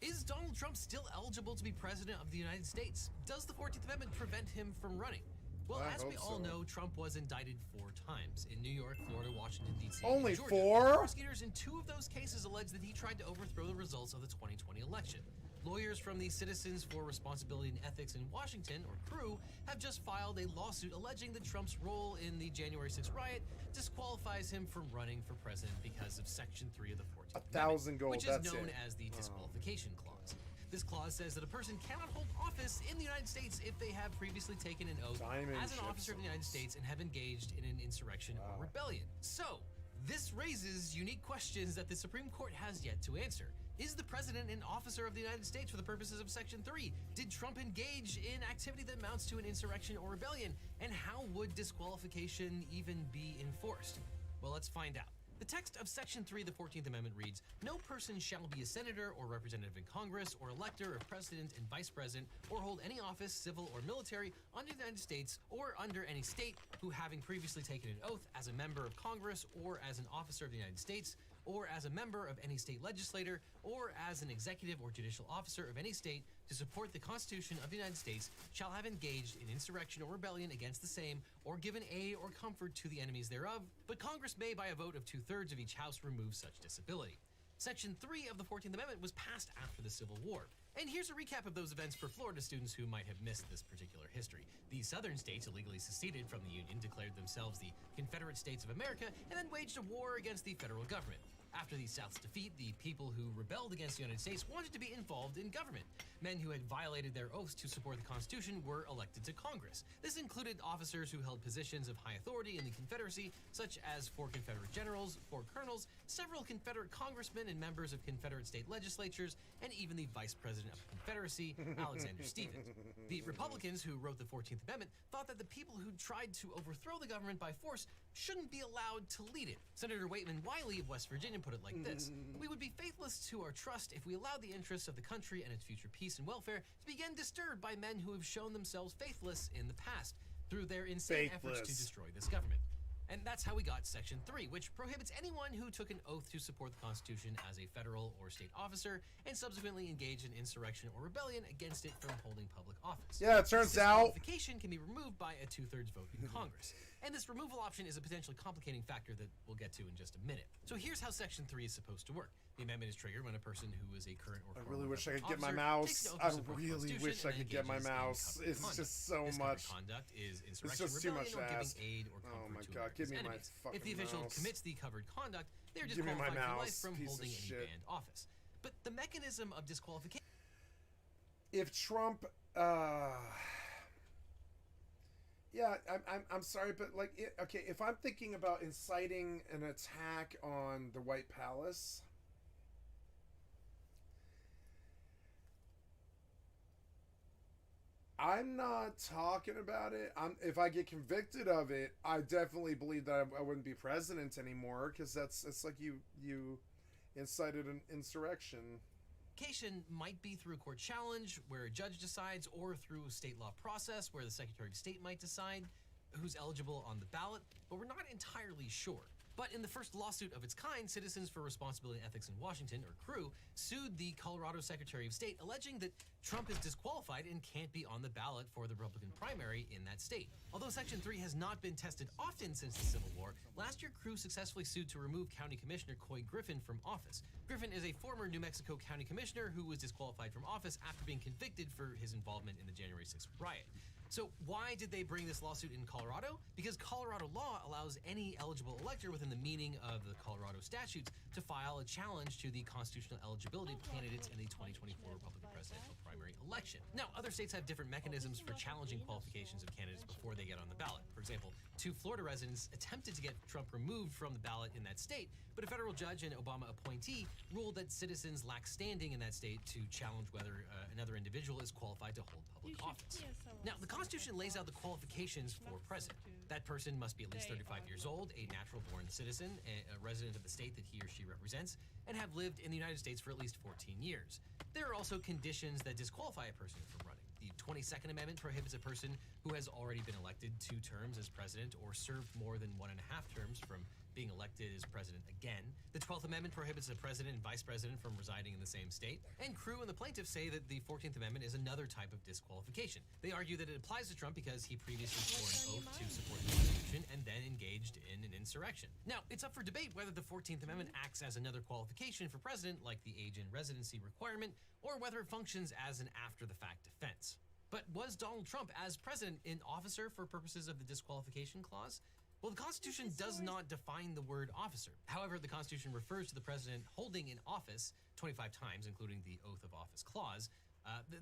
Is Donald Trump still eligible to be president of the United States? Does the 14th Amendment prevent him from running? Well, as we all know, Trump was indicted 4 times in New York, Florida, Washington, D.C. Only and Georgia. 4? Prosecutors in 2 of those cases alleged that he tried to overthrow the results of the 2020 election. Lawyers from the Citizens for Responsibility and Ethics in Washington, or CREW, have just filed a lawsuit alleging that Trump's role in the January 6th riot disqualifies him from running for president because of Section 3 of the 14th Amendment, gold, which is known as the disqualification clause. This clause says that a person cannot hold office in the United States if they have previously taken an oath as an officer of the United States and have engaged in an insurrection or rebellion. So, this raises unique questions that the Supreme Court has yet to answer. Is the president an officer of the United States for the purposes of Section 3? Did Trump engage in activity that amounts to an insurrection or rebellion? And how would disqualification even be enforced? Well, let's find out. The text of Section 3 of the 14th Amendment reads, "No person shall be a senator or representative in Congress or elector of president and vice president or hold any office, civil or military, under the United States or under any state who, having previously taken an oath as a member of Congress or as an officer of the United States, or as a member of any state legislator, or as an executive or judicial officer of any state to support the Constitution of the United States, shall have engaged in insurrection or rebellion against the same, or given aid or comfort to the enemies thereof, but Congress may by a vote of 2/3 of each house remove such disability." Section 3 of the 14th Amendment was passed after the Civil War. And here's a recap of those events for Florida students who might have missed this particular history. The southern states illegally seceded from the Union, declared themselves the Confederate States of America, and then waged a war against the federal government. After the South's defeat, the people who rebelled against the United States wanted to be involved in government. Men who had violated their oaths to support the Constitution were elected to Congress. This included officers who held positions of high authority in the Confederacy, such as 4 Confederate generals, 4 colonels, several Confederate congressmen and members of Confederate state legislatures, and even the Vice President of the Confederacy, Alexander Stephens. The Republicans who wrote the 14th Amendment thought that the people who tried to overthrow the government by force shouldn't be allowed to lead it. Senator Waitman Wiley of West Virginia put it like this: "We would be faithless to our trust if we allowed the interests of the country and its future peace and welfare to be again disturbed by men who have shown themselves faithless in the past through their insane efforts to destroy this government." And that's how we got Section 3, which prohibits anyone who took an oath to support the Constitution as a federal or state officer and subsequently engaged in insurrection or rebellion against it from holding public office. Yeah, it turns out disqualification can be removed by a 2/3 vote in Congress. And this removal option is a potentially complicating factor that we'll get to in just a minute. So here's how Section 3 is supposed to work. The amendment is triggered when a person who is a current or former I really wish I could get my officer mouse. takes an oath I to support the really Constitution wish I and could get my engages in mouse. covered It's conduct. just so This much. covered conduct is It's insurrection, just too much rebellion, to or ask. giving aid or comfort Oh my to god, give me my enemies. fucking If the official mouse. commits the covered conduct, they're Give me my disqualified for life mouse, from piece of holding any shit. banned office. But the mechanism of disqualification... If Trump, yeah, I'm sorry, but like, okay, if I'm thinking about inciting an attack on the White Palace, I'm not talking about it. If I get convicted of it, I definitely believe that I wouldn't be president anymore, because it's like you incited an insurrection. Might be through a court challenge where a judge decides, or through a state law process where the Secretary of State might decide who's eligible on the ballot, but we're not entirely sure. But in the first lawsuit of its kind, Citizens for Responsibility and Ethics in Washington, or CREW, sued the Colorado Secretary of State, alleging that Trump is disqualified and can't be on the ballot for the Republican primary in that state. Although Section 3 has not been tested often since the Civil War, last year CREW successfully sued to remove County Commissioner Coy Griffin from office. Griffin is a former New Mexico County Commissioner who was disqualified from office after being convicted for his involvement in the January 6th riot. So why did they bring this lawsuit in Colorado? Because Colorado law allows any eligible elector within the meaning of the Colorado statutes to file a challenge to the constitutional eligibility of candidates in the 2024 Republican presidential primary election. Now, other states have different mechanisms for challenging qualifications of candidates before they get on the ballot. For example, 2 Florida residents attempted to get Trump removed from the ballot in that state, but a federal judge and Obama appointee ruled that citizens lack standing in that state to challenge whether another individual is qualified to hold public office. Now, the Constitution lays out the qualifications for president. That person must be at least 35 years old, a natural-born citizen, a resident of the state that he or she represents, and have lived in the United States for at least 14 years. There are also conditions that disqualify a person from running. The 22nd Amendment prohibits a person who has already been elected 2 terms as president or served more than 1.5 terms from being elected as president again. The 12th Amendment prohibits a president and vice president from residing in the same state. And CREW and the plaintiffs say that the 14th Amendment is another type of disqualification. They argue that it applies to Trump because he previously swore an oath to support the Constitution and then engaged in an insurrection. Now, it's up for debate whether the 14th Amendment acts as another qualification for president, like the age and residency requirement, or whether it functions as an after-the-fact defense. But was Donald Trump, as president, an officer for purposes of the disqualification clause? Well, the Constitution does not define the word officer. However, the Constitution refers to the president holding an office 25 times, including the oath of office clause.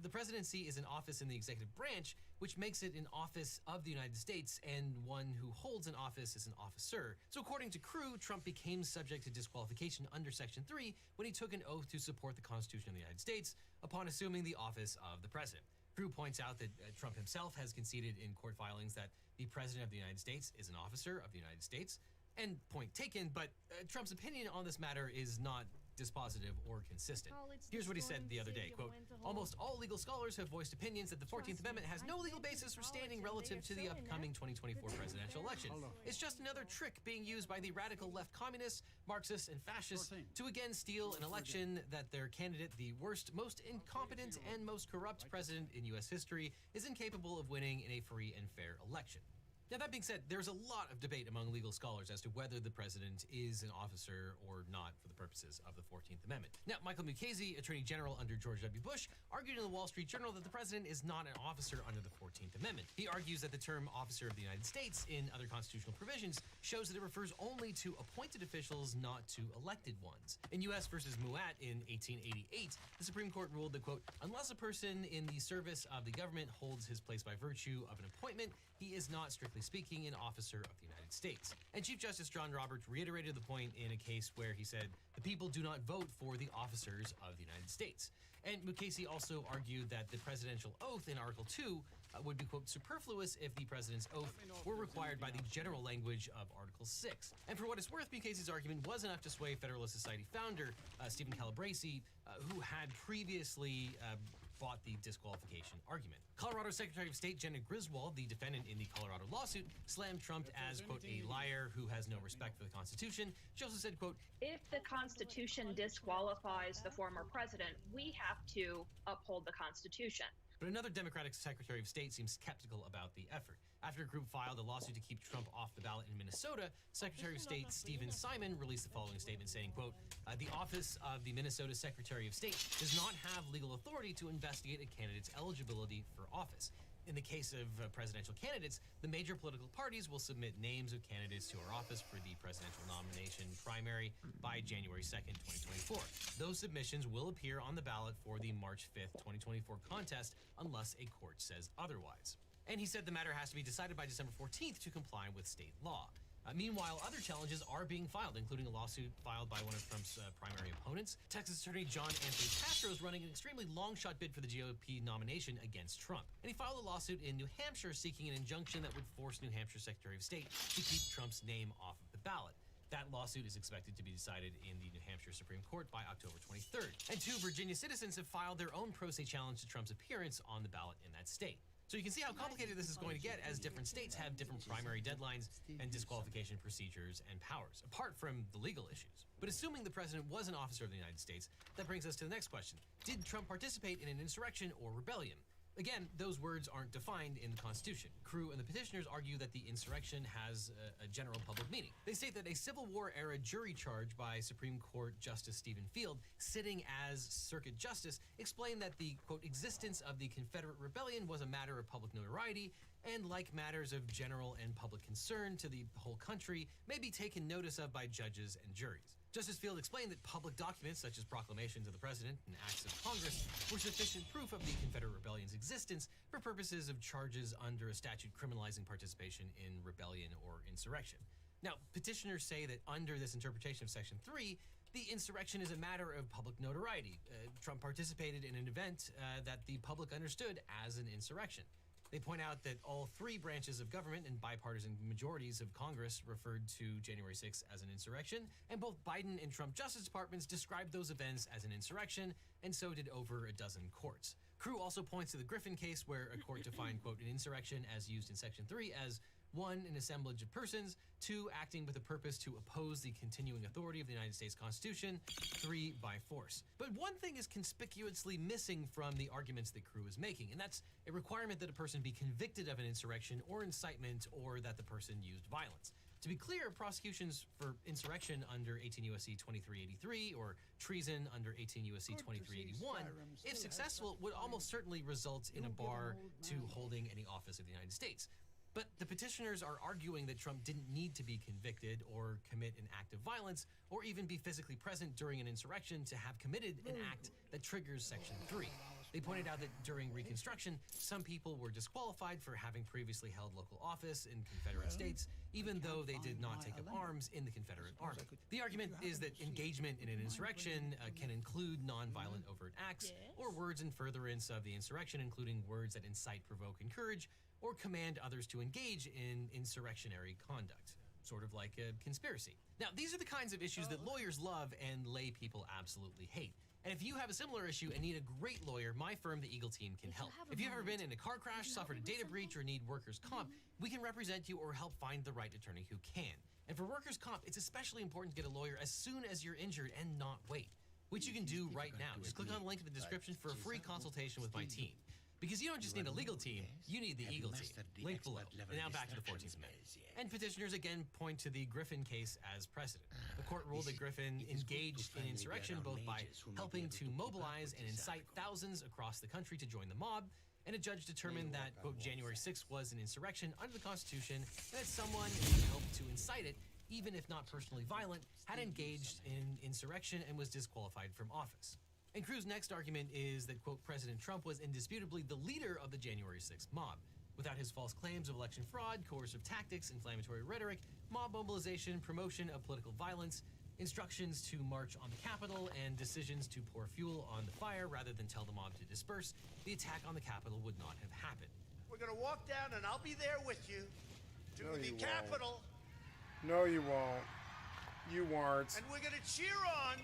The presidency is an office in the executive branch, which makes it an office of the United States, and one who holds an office is an officer. So according to CREW, Trump became subject to disqualification under Section 3 when he took an oath to support the Constitution of the United States upon assuming the office of the president. CREW points out that Trump himself has conceded in court filings that the President of the United States is an officer of the United States. And point taken, but Trump's opinion on this matter is not dispositive or consistent. Here's what he said the other day, quote, "Almost all legal scholars have voiced opinions that the 14th Amendment has no legal basis for standing relative to the upcoming 2024 presidential election. It's just another trick being used by the radical left communists, Marxists, and fascists to again steal an election that their candidate, the worst, most incompetent, and most corrupt president in U.S. history, is incapable of winning in a free and fair election." Now, that being said, there's a lot of debate among legal scholars as to whether the president is an officer or not for the purposes of the 14th Amendment. Now, Michael Mukasey, Attorney General under George W. Bush, argued in the Wall Street Journal that the president is not an officer under the 14th Amendment. He argues that the term officer of the United States in other constitutional provisions shows that it refers only to appointed officials, not to elected ones. In U.S. versus Muat in 1888, the Supreme Court ruled that, quote, "Unless a person in the service of the government holds his place by virtue of an appointment, he is not, strictly speaking, an officer of the United States." And Chief Justice John Roberts reiterated the point in a case where he said, "The people do not vote for the officers of the United States." And Mukasey also argued that the presidential oath in Article 2 would be, quote, "superfluous if the president's oath were required by the general language of Article 6. And for what it's worth, Mukasey's argument was enough to sway Federalist Society founder Stephen Calabresi, who had previously fought the disqualification argument. Colorado Secretary of State Jenna Griswold, the defendant in the Colorado lawsuit, slammed Trump as, quote, "a liar who has no respect for the Constitution." She also said, quote, "If the Constitution disqualifies the former president, we have to uphold the Constitution." But another Democratic Secretary of State seems skeptical about the effort. After a group filed a lawsuit to keep Trump off the ballot in Minnesota, Secretary of State Stephen Simon released the following statement saying, quote, "The office of the Minnesota Secretary of State does not have legal authority to investigate a candidate's eligibility for office. In the case of presidential candidates, the major political parties will submit names of candidates to our office for the presidential nomination primary by January 2nd, 2024. Those submissions will appear on the ballot for the March 5th, 2024 contest unless a court says otherwise." And he said the matter has to be decided by December 14th to comply with state law. Meanwhile, other challenges are being filed, including a lawsuit filed by one of Trump's primary opponents. Texas Attorney John Anthony Castro is running an extremely long-shot bid for the GOP nomination against Trump. And he filed a lawsuit in New Hampshire seeking an injunction that would force New Hampshire Secretary of State to keep Trump's name off of the ballot. That lawsuit is expected to be decided in the New Hampshire Supreme Court by October 23rd. And 2 Virginia citizens have filed their own pro se challenge to Trump's appearance on the ballot in that state. So you can see how complicated this is going to get as different states have different primary deadlines and disqualification procedures and powers, apart from the legal issues. But assuming the president was an officer of the United States, that brings us to the next question. Did Trump participate in an insurrection or rebellion? Again, those words aren't defined in the Constitution. Crew and the petitioners argue that the insurrection has a general public meaning. They state that a Civil War-era jury charge by Supreme Court Justice Stephen Field, sitting as Circuit Justice, explained that the, quote, existence of the Confederate Rebellion was a matter of public notoriety, and like matters of general and public concern to the whole country, may be taken notice of by judges and juries. Justice Field explained that public documents such as proclamations of the president and acts of Congress were sufficient proof of the Confederate Rebellion's existence for purposes of charges under a statute criminalizing participation in rebellion or insurrection. Now, petitioners say that under this interpretation of Section 3, the insurrection is a matter of public notoriety. Trump participated in an event that the public understood as an insurrection. They point out that all 3 branches of government and bipartisan majorities of Congress referred to January 6th as an insurrection, and both Biden and Trump Justice Departments described those events as an insurrection, and so did over a dozen courts. Crew also points to the Griffin case, where a court defined, quote, an insurrection as used in Section 3 as 1, an assemblage of persons, 2, acting with a purpose to oppose the continuing authority of the United States Constitution, 3, by force. But one thing is conspicuously missing from the arguments that Crew is making, and that's a requirement that a person be convicted of an insurrection or incitement, or that the person used violence. To be clear, prosecutions for insurrection under 18 U.S.C. 2383 or treason under 18 U.S.C. 2381, if successful, would almost certainly result in a bar to holding any office of the United States. But the petitioners are arguing that Trump didn't need to be convicted or commit an act of violence or even be physically present during an insurrection to have committed an act that triggers Section 3. They pointed out that during Reconstruction, some people were disqualified for having previously held local office in Confederate states, even though they did not take up arms in the Confederate Army. The argument is that engagement in an insurrection can include nonviolent overt acts or words in furtherance of the insurrection, including words that incite, provoke, encourage, or command others to engage in insurrectionary conduct, sort of like a conspiracy. Now, these are the kinds of issues that lawyers love and lay people absolutely hate. And if you have a similar issue and need a great lawyer, my firm, the Eagle Team, can help. If you've ever been in a car crash, suffered a data breach, or need workers' comp, we can represent you or help find the right attorney who can. And for workers' comp, it's especially important to get a lawyer as soon as you're injured and not wait, which you can do right now. Just click on the link in the description for a free consultation with my team. Because you don't just need a legal team, you need the Eagle Team. Link below. And now back to the 14th Amendment. And petitioners again point to the Griffin case as precedent. The court ruled that Griffin engaged in insurrection both by helping to mobilize and incite thousands across the country to join the mob, and a judge determined that, quote, January 6th was an insurrection under the Constitution, and that someone who helped to incite it, even if not personally violent, had engaged in insurrection and was disqualified from office. And Crew's next argument is that, quote, President Trump was indisputably the leader of the January 6th mob. Without his false claims of election fraud, coercive tactics, inflammatory rhetoric, mob mobilization, promotion of political violence, instructions to march on the Capitol, and decisions to pour fuel on the fire rather than tell the mob to disperse, the attack on the Capitol would not have happened. We're going to walk down, and I'll be there with you, to the Capitol. No, you won't. You weren't. And we're going to cheer on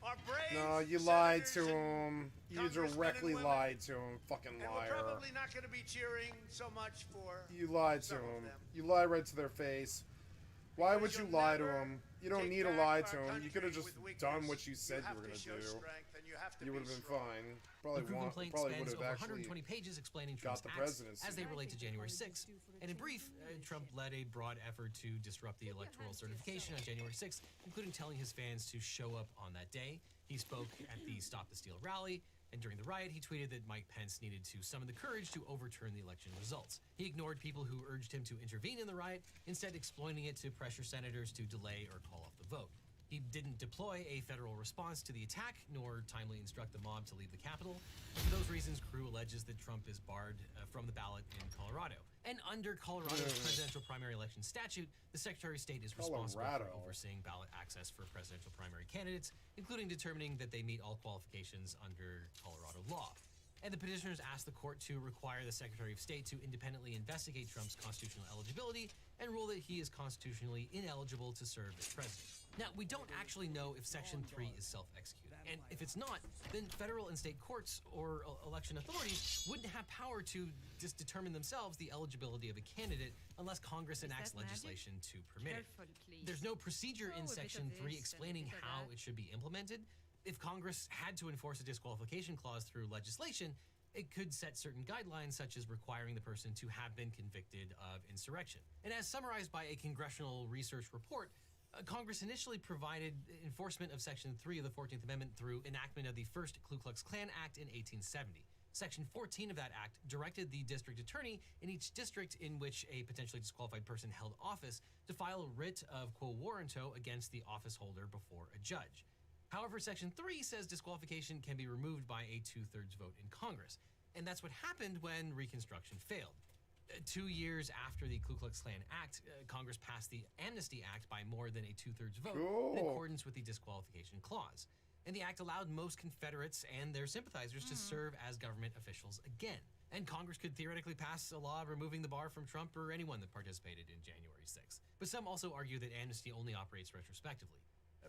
our brave No, you lied to him. You directly lied to him. Fucking liar. We're probably not going to be cheering so much for You lied to him. You lied right to their face. Why would you lie to him? You don't need to lie to him. You could have just done what you said you were going to do. You would have been fine. Probably would have actually 120 pages explaining Trump's acts as they relate to January 6th. And in brief, Trump led a broad effort to disrupt the electoral certification on January 6th, including telling his fans to show up on that day. He spoke at the Stop the Steal rally, and during the riot, he tweeted that Mike Pence needed to summon the courage to overturn the election results. He ignored people who urged him to intervene in the riot, instead exploiting it to pressure senators to delay or call off the vote. He didn't deploy a federal response to the attack, nor timely instruct the mob to leave the Capitol. And for those reasons, Crew alleges that Trump is barred from the ballot in Colorado. And under Colorado's presidential primary election statute, the Secretary of State is responsible for overseeing ballot access for presidential primary candidates, including determining that they meet all qualifications under Colorado law. And the petitioners asked the court to require the Secretary of State to independently investigate Trump's constitutional eligibility and rule that he is constitutionally ineligible to serve as president. Now, we don't actually know if Section 3 is self-executing. And if it's not, then federal and state courts or election authorities wouldn't have power to just determine themselves the eligibility of a candidate unless Congress enacts legislation to permit it. There's no procedure in Section 3 explaining how it should be implemented. If Congress had to enforce a disqualification clause through legislation, it could set certain guidelines, such as requiring the person to have been convicted of insurrection. And as summarized by a congressional research report, Congress initially provided enforcement of Section 3 of the 14th Amendment through enactment of the first Ku Klux Klan Act in 1870. Section 14 of that act directed the district attorney in each district in which a potentially disqualified person held office to file a writ of quo warranto against the office holder before a judge. However, Section 3 says disqualification can be removed by a 2/3 vote in Congress, and that's what happened when Reconstruction failed. 2 years after the Ku Klux Klan Act, Congress passed the Amnesty Act by more than a 2/3 vote in accordance with the disqualification clause. And the act allowed most Confederates and their sympathizers to serve as government officials again. And Congress could theoretically pass a law removing the bar from Trump or anyone that participated in January 6th. But some also argue that amnesty only operates retrospectively.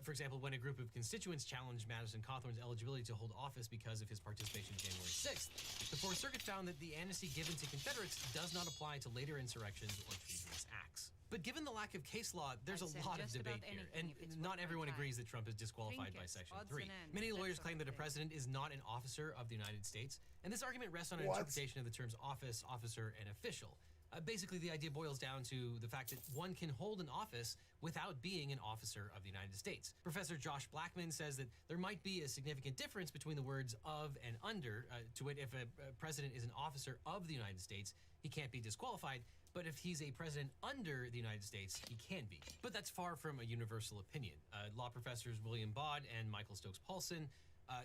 For example, when a group of constituents challenged Madison Cawthorn's eligibility to hold office because of his participation in January 6th, the Fourth Circuit found that the amnesty given to Confederates does not apply to later insurrections or treasonous acts. But given the lack of case law, there's a lot of debate here, and not everyone agrees that Trump is disqualified by Section 3. Many lawyers claim that a president is not an officer of the United States, and this argument rests on an interpretation of the terms office, officer, and official. Basically, the idea boils down to the fact that one can hold an office without being an officer of the United States. Professor Josh Blackman says that there might be a significant difference between the words of and under, to wit, if a president is an officer of the United States, he can't be disqualified, but if he's a president under the United States, he can be. But that's far from a universal opinion. Law professors William Baud and Michael Stokes-Paulson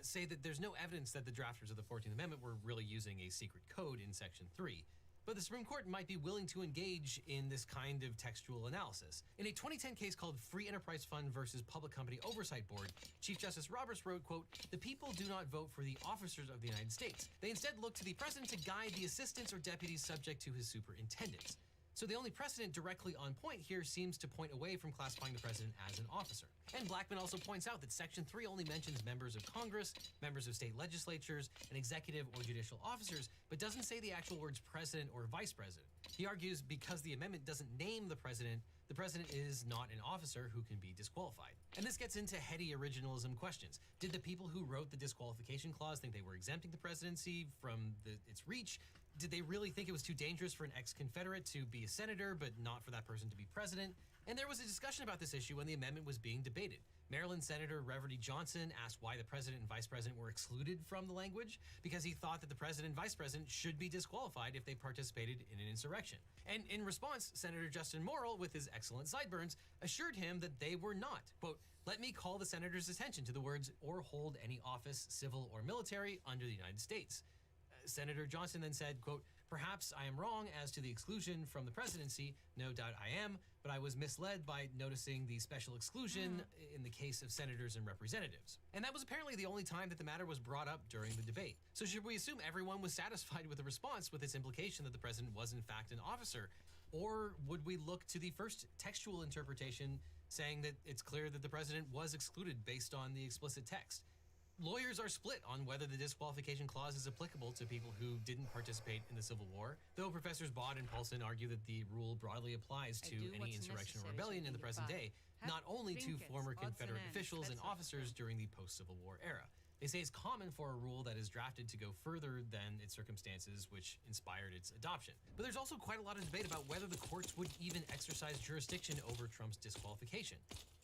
say that there's no evidence that the drafters of the 14th Amendment were really using a secret code in Section 3. But the Supreme Court might be willing to engage in this kind of textual analysis. In a 2010 case called Free Enterprise Fund versus Public Company Oversight Board, Chief Justice Roberts wrote, quote, "The people do not vote for the officers of the United States. They instead look to the president to guide the assistants or deputies subject to his superintendents." So the only precedent directly on point here seems to point away from classifying the president as an officer. And Blackman also points out that Section 3 only mentions members of Congress, members of state legislatures, and executive or judicial officers, but doesn't say the actual words president or vice president. He argues because the amendment doesn't name the president is not an officer who can be disqualified. And this gets into heady originalism questions. Did the people who wrote the disqualification clause think they were exempting the presidency from its reach? Did they really think it was too dangerous for an ex-Confederate to be a senator, but not for that person to be president? And there was a discussion about this issue when the amendment was being debated. Maryland Senator Reverend E. Johnson asked why the president and vice president were excluded from the language, because he thought that the president and vice president should be disqualified if they participated in an insurrection. And in response, Senator Justin Morrill, with his excellent sideburns, assured him that they were not. Quote, "Let me call the senator's attention to the words, or hold any office, civil or military, under the United States." Senator Johnson then said, quote, "Perhaps I am wrong as to the exclusion from the presidency. No doubt I am, but I was misled by noticing the special exclusion in the case of senators and representatives." And that was apparently the only time that the matter was brought up during the debate. So should we assume everyone was satisfied with the response with its implication that the president was in fact an officer? Or would we look to the first textual interpretation saying that it's clear that the president was excluded based on the explicit text? Lawyers are split on whether the disqualification clause is applicable to people who didn't participate in the Civil War, though Professors Baud and Paulson argue that the rule broadly applies to any insurrection or rebellion in the present day, not only to former Confederate officials and officers during the post-Civil War era. They say it's common for a rule that is drafted to go further than its circumstances which inspired its adoption. But there's also quite a lot of debate about whether the courts would even exercise jurisdiction over Trump's disqualification.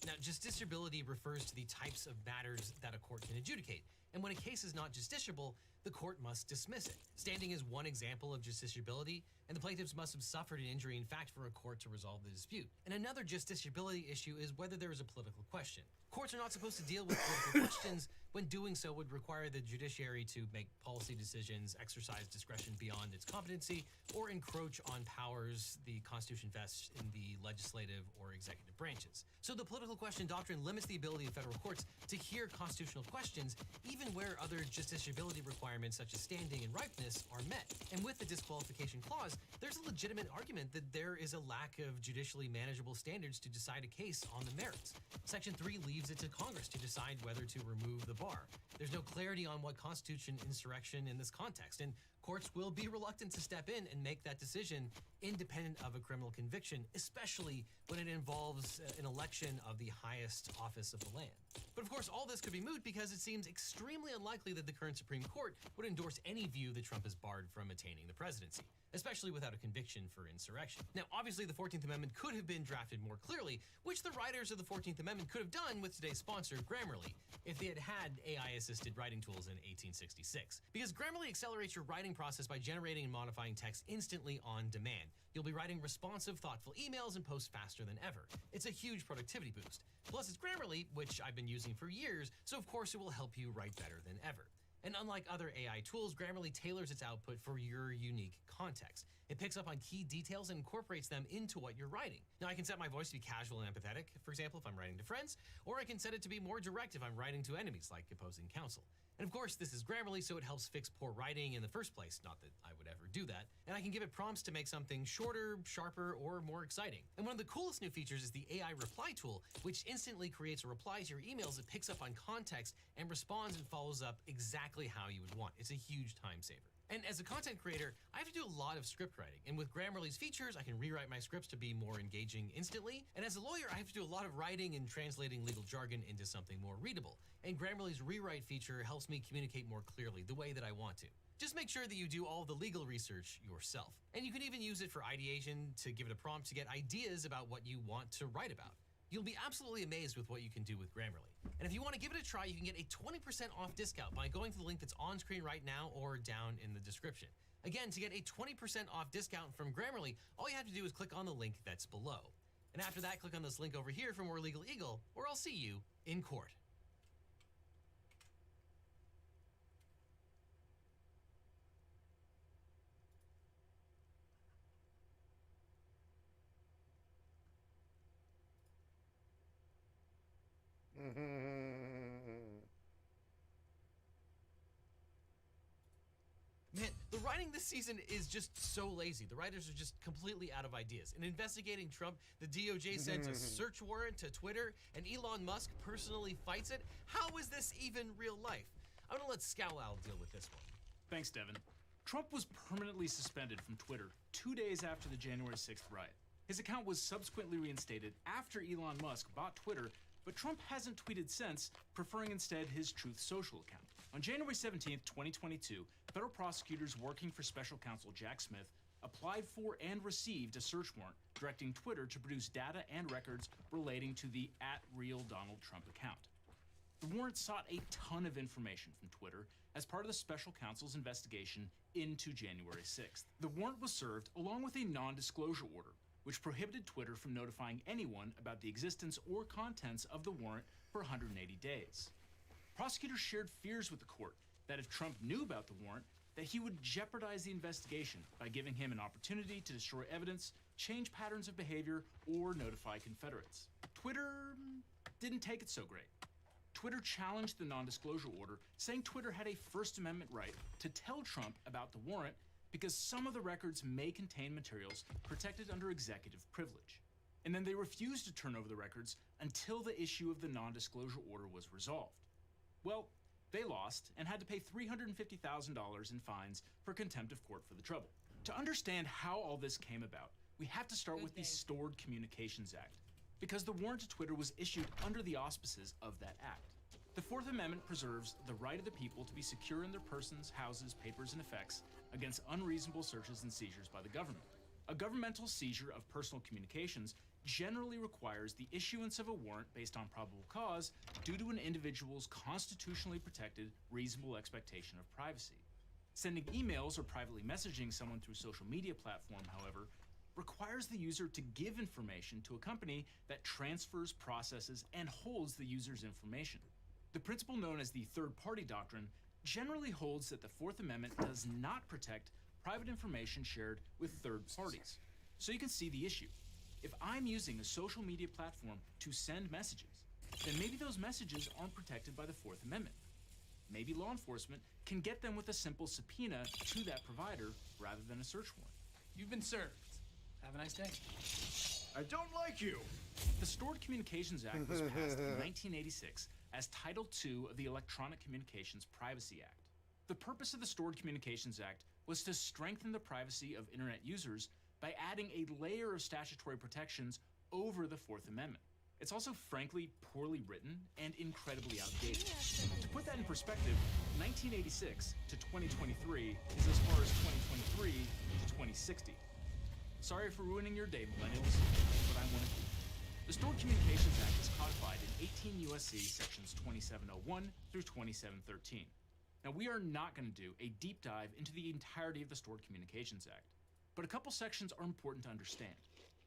Now, justiciability refers to the types of matters that a court can adjudicate, and when a case is not justiciable, the court must dismiss it. Standing is one example of justiciability, and the plaintiffs must have suffered an injury in fact for a court to resolve the dispute. And another justiciability issue is whether there is a political question. Courts are not supposed to deal with political questions when doing so would require the judiciary to make policy decisions, exercise discretion beyond its competency, or encroach on powers the Constitution vests in the legislative or executive branches. So the political question doctrine limits the ability of federal courts to hear constitutional questions, even where other justiciability requirements such as standing and ripeness are met. And with the disqualification clause, there's a legitimate argument that there is a lack of judicially manageable standards to decide a case on the merits. Section 3 leaves it to Congress to decide whether to remove the bar. There's no clarity on what constitutes insurrection in this context, and courts will be reluctant to step in and make that decision independent of a criminal conviction, especially when it involves an election of the highest office of the land. But of course, all this could be moot because it seems extremely unlikely that the current Supreme Court would endorse any view that Trump is barred from attaining the presidency, especially without a conviction for insurrection. Now, obviously, the 14th Amendment could have been drafted more clearly, which the writers of the 14th Amendment could have done with today's sponsor, Grammarly, if they had had AI-assisted writing tools in 1866. Because Grammarly accelerates your writing process by generating and modifying text instantly on demand. You'll be writing responsive, thoughtful emails and posts faster than ever. It's a huge productivity boost. Plus, it's Grammarly, which I've been using for years, so of course it will help you write better than ever. And unlike other AI tools, Grammarly tailors its output for your unique context. It picks up on key details and incorporates them into what you're writing. Now, I can set my voice to be casual and empathetic, for example, if I'm writing to friends, or I can set it to be more direct if I'm writing to enemies, like opposing counsel. And of course, this is Grammarly, so it helps fix poor writing in the first place, not that I would ever do that. And I can give it prompts to make something shorter, sharper, or more exciting. And one of the coolest new features is the AI reply tool, which instantly creates a reply to your emails that picks up on context and responds and follows up exactly how you would want. It's a huge time saver. And as a content creator, I have to do a lot of script writing. And with Grammarly's features, I can rewrite my scripts to be more engaging instantly. And as a lawyer, I have to do a lot of writing and translating legal jargon into something more readable. And Grammarly's rewrite feature helps me communicate more clearly, the way that I want to. Just make sure that you do all the legal research yourself. And you can even use it for ideation to give it a prompt to get ideas about what you want to write about. You'll be absolutely amazed with what you can do with Grammarly. And if you want to give it a try, you can get a 20% off discount by going to the link that's on screen right now or down in the description. Again, to get a 20% off discount from Grammarly, all you have to do is click on the link that's below. And after that, click on this link over here for more Legal Eagle, or I'll see you in court. Man, the writing this season is just so lazy. The writers are just completely out of ideas. In investigating Trump, the DOJ sends a search warrant to Twitter, and Elon Musk personally fights it. How is this even real life? I'm gonna let Scowl deal with this one. Thanks, Devin. Trump was permanently suspended from Twitter 2 days after the January 6th riot. His account was subsequently reinstated after Elon Musk bought Twitter, but Trump hasn't tweeted since, preferring instead his Truth Social account. On January 17th, 2022, federal prosecutors working for special counsel Jack Smith applied for and received a search warrant directing Twitter to produce data and records relating to the @RealDonaldTrump account. The warrant sought a ton of information from Twitter as part of the special counsel's investigation into January 6th. The warrant was served along with a non-disclosure order, which prohibited Twitter from notifying anyone about the existence or contents of the warrant for 180 days. Prosecutors shared fears with the court that if Trump knew about the warrant, that he would jeopardize the investigation by giving him an opportunity to destroy evidence, change patterns of behavior, or notify Confederates. Twitter didn't take it so great. Twitter challenged the non-disclosure order, saying Twitter had a First Amendment right to tell Trump about the warrant because some of the records may contain materials protected under executive privilege. And then they refused to turn over the records until the issue of the non-disclosure order was resolved. Well, they lost and had to pay $350,000 in fines for contempt of court for the trouble. To understand how all this came about, we have to start with the Stored Communications Act, because the warrant to Twitter was issued under the auspices of that act. The Fourth Amendment preserves the right of the people to be secure in their persons, houses, papers, and effects against unreasonable searches and seizures by the government. A governmental seizure of personal communications generally requires the issuance of a warrant based on probable cause due to an individual's constitutionally protected reasonable expectation of privacy. Sending emails or privately messaging someone through social media platform, however, requires the user to give information to a company that transfers, processes, and holds the user's information. The principle known as the third-party doctrine generally holds that the Fourth Amendment does not protect private information shared with third parties. So you can see the issue. If I'm using a social media platform to send messages, then maybe those messages aren't protected by the Fourth Amendment. Maybe law enforcement can get them with a simple subpoena to that provider rather than a search warrant. You've been served. Have a nice day. I don't like you! The Stored Communications Act was passed in 1986 as Title II of the Electronic Communications Privacy Act. The purpose of the Stored Communications Act was to strengthen the privacy of internet users by adding a layer of statutory protections over the Fourth Amendment. It's also frankly poorly written and incredibly outdated. To put that in perspective, 1986 to 2023 is as far as 2023 to 2060. Sorry for ruining your day, millennials, but I'm one of you. The Stored Communications Act is codified in 18 U.S.C. sections 2701 through 2713. Now, we are not going to do a deep dive into the entirety of the Stored Communications Act, but a couple sections are important to understand.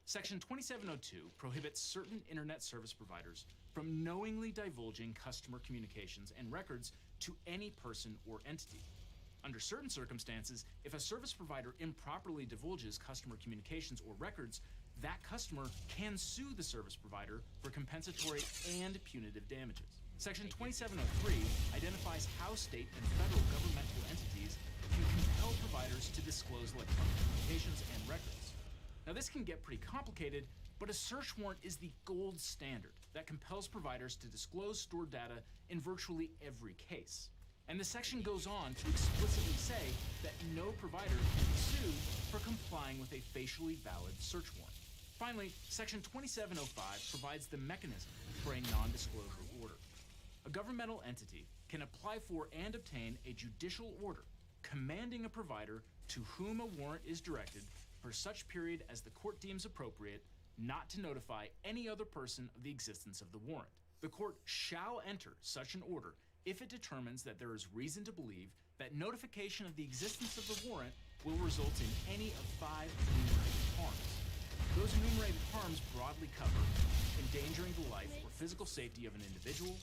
Section 2702 prohibits certain internet service providers from knowingly divulging customer communications and records to any person or entity. Under certain circumstances, if a service provider improperly divulges customer communications or records, that customer can sue the service provider for compensatory and punitive damages. Section 2703 identifies how state and federal governmental entities can compel providers to disclose electronic communications and records. Now, this can get pretty complicated, but a search warrant is the gold standard that compels providers to disclose stored data in virtually every case. And the section goes on to explicitly say that no provider can be sued for complying with a facially valid search warrant. Finally, Section 2705 provides the mechanism for a non-disclosure order. A governmental entity can apply for and obtain a judicial order commanding a provider to whom a warrant is directed for such period as the court deems appropriate not to notify any other person of the existence of the warrant. The court shall enter such an order if it determines that there is reason to believe that notification of the existence of the warrant will result in any of 5 enumerated harms. Those enumerated harms broadly cover endangering the life or physical safety of an individual,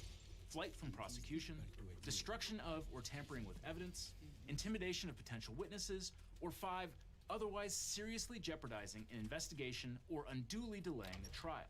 flight from prosecution, destruction of or tampering with evidence, intimidation of potential witnesses, or 5, otherwise seriously jeopardizing an investigation or unduly delaying a trial.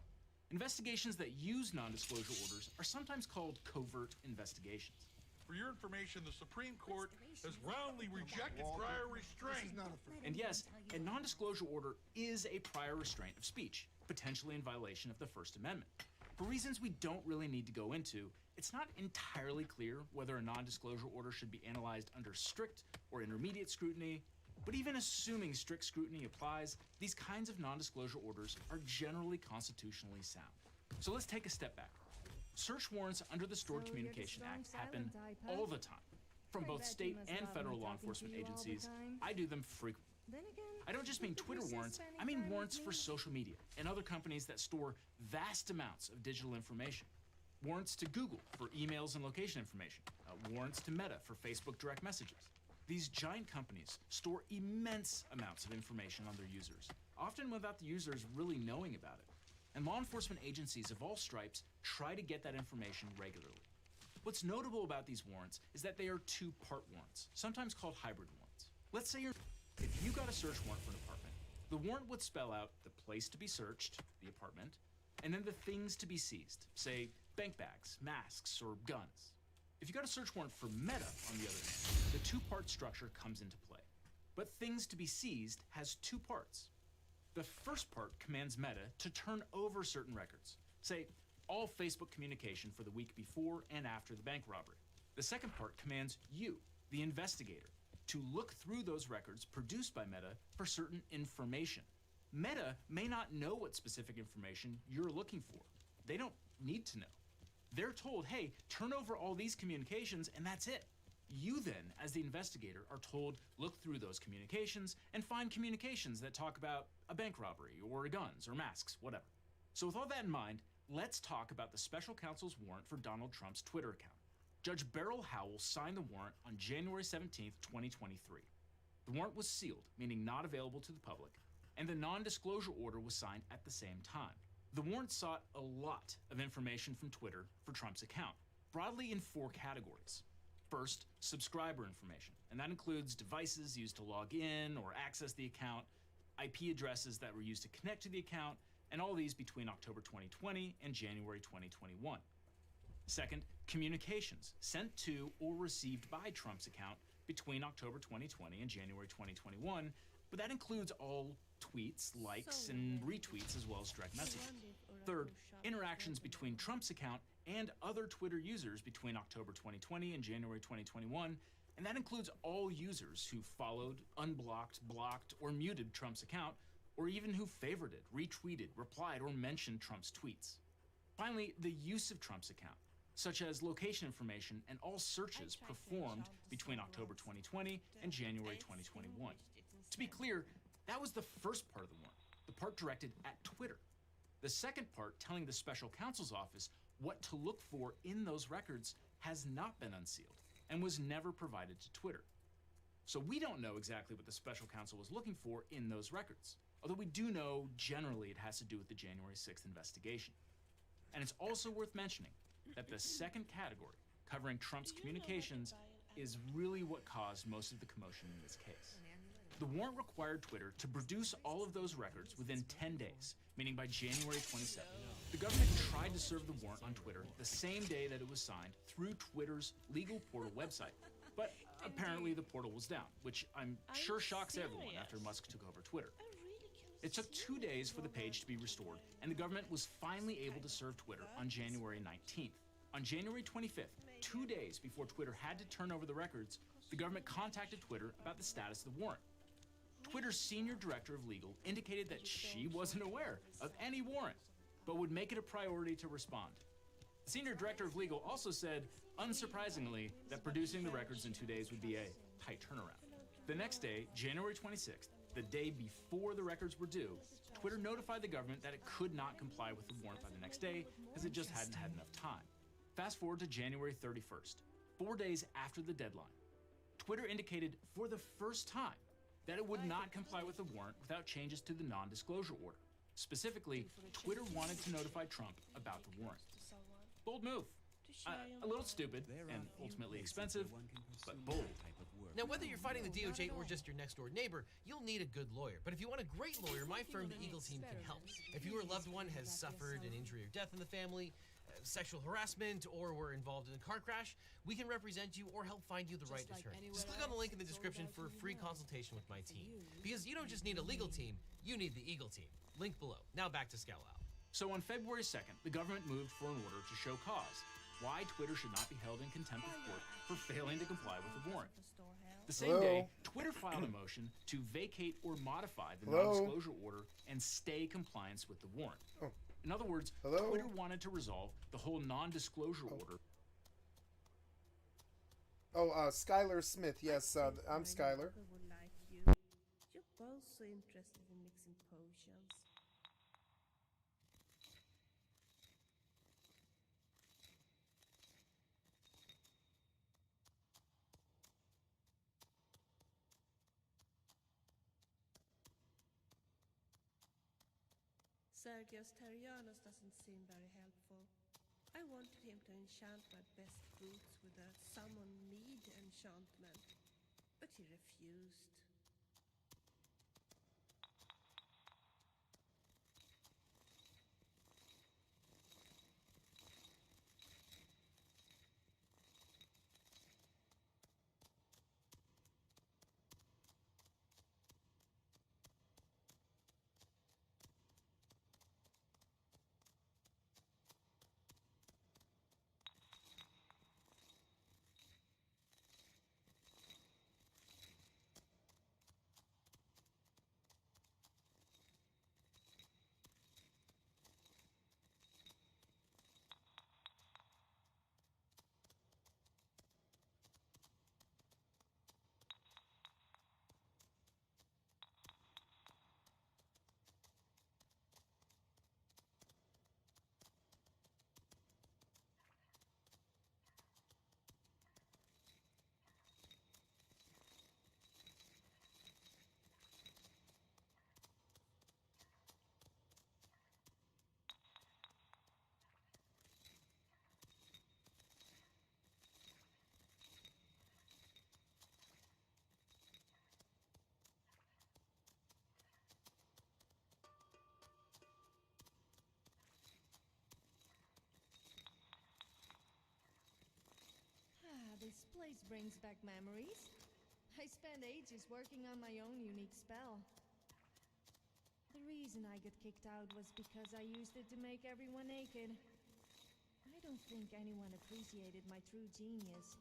Investigations that use non-disclosure orders are sometimes called covert investigations. For your information, the Supreme Court has roundly rejected prior restraint. And yes, a non-disclosure order is a prior restraint of speech, potentially in violation of the First Amendment. For reasons we don't really need to go into, it's not entirely clear whether a non-disclosure order should be analyzed under strict or intermediate scrutiny, but even assuming strict scrutiny applies, these kinds of non-disclosure orders are generally constitutionally sound. So let's take a step back. Search warrants under the Stored Communication Act happen all the time. From both state and federal law enforcement agencies, I do them frequently. I don't just mean Twitter warrants, I mean warrants for social media and other companies that store vast amounts of digital information. Warrants to Google for emails and location information. Warrants to Meta for Facebook direct messages. These giant companies store immense amounts of information on their users, often without the users really knowing about it. And law enforcement agencies of all stripes try to get that information regularly. What's notable about these warrants is that they are two-part warrants, sometimes called hybrid warrants. Let's say if you got a search warrant for an apartment, the warrant would spell out the place to be searched, the apartment, and then the things to be seized, say bank bags, masks, or guns. If you got a search warrant for Meta, on the other hand, the two-part structure comes into play. But things to be seized has 2 parts. The first part commands Meta to turn over certain records, say all Facebook communication for the week before and after the bank robbery. The second part commands you, the investigator, to look through those records produced by Meta for certain information. Meta may not know what specific information you're looking for. They don't need to know. They're told, hey, turn over all these communications and that's it. You then, as the investigator, are told, look through those communications and find communications that talk about a bank robbery or guns or masks, whatever. So with all that in mind, let's talk about the special counsel's warrant for Donald Trump's Twitter account. Judge Beryl Howell signed the warrant on January 17th, 2023. The warrant was sealed, meaning not available to the public, and the non-disclosure order was signed at the same time. The warrant sought a lot of information from Twitter for Trump's account, broadly in 4 categories. First, subscriber information, and that includes devices used to log in or access the account, IP addresses that were used to connect to the account, and all these between October 2020 and January 2021. Second, communications sent to or received by Trump's account between October 2020 and January 2021, but that includes all tweets, likes, and retweets, as well as direct messages. Third, interactions between Trump's account and other Twitter users between October 2020 and January 2021, and that includes all users who followed, unblocked, blocked, or muted Trump's account, or even who favorited, retweeted, replied, or mentioned Trump's tweets. Finally, the use of Trump's account, such as location information and all searches performed between October 2020 and January 2021. To be clear, that was the first part of the warrant, the part directed at Twitter. The second part, telling the special counsel's office what to look for in those records, has not been unsealed and was never provided to Twitter. So we don't know exactly what the special counsel was looking for in those records, although we do know generally it has to do with the January 6th investigation. And it's also worth mentioning that the second category, covering Trump's communications, is really what caused most of the commotion in this case. The warrant required Twitter to produce all of those records within 10 days, meaning by January 27th. The government tried to serve the warrant on Twitter the same day that it was signed through Twitter's legal portal website, but apparently the portal was down, which I'm sure shocks everyone after Musk took over Twitter. It took 2 days for the page to be restored, and the government was finally able to serve Twitter on January 19th. On January 25th, 2 days before Twitter had to turn over the records, the government contacted Twitter about the status of the warrant. Twitter's senior director of legal indicated that she wasn't aware of any warrant, but would make it a priority to respond. The senior director of legal also said, unsurprisingly, that producing the records in 2 days would be a tight turnaround. The next day, January 26th, the day before the records were due, Twitter notified the government that it could not comply with the warrant by the next day because it just hadn't had enough time. Fast forward to January 31st, 4 days after the deadline. Twitter indicated for the first time that it would not comply with the warrant without changes to the non-disclosure order. Specifically, Twitter wanted to notify Trump about the warrant. Bold move. A little stupid and ultimately expensive, but bold. Now, whether you're fighting the DOJ or just your next door neighbor, you'll need a good lawyer. But if you want a great lawyer, my firm, the Eagle Team, can help. If your loved one has suffered an injury or death in the family, sexual harassment, or were involved in a car crash, we can represent you or help find you the right attorney. Just click on the link in the description for a free consultation with my team. Because you don't just need a legal team, you need the Eagle Team. Link below. Now back to Scowl. So on February 2nd, the government moved for an order to show cause, why Twitter should not be held in contempt of court for failing to comply with the warrant. The same day, Twitter filed a motion to vacate or modify the non-disclosure order and stay compliance with the warrant. In other words, Twitter wanted to resolve the whole non-disclosure order. Skylar Smith. Yes, I'm Skylar. You're both so interested in mixing potions. Sergios Terrianos doesn't seem very helpful. I wanted him to enchant my best boots with a summon mead enchantment, but he refused. this place brings back memories. I spent ages working on my own unique spell. The reason I got kicked out was because I used it to make everyone naked. I don't think anyone appreciated my true genius.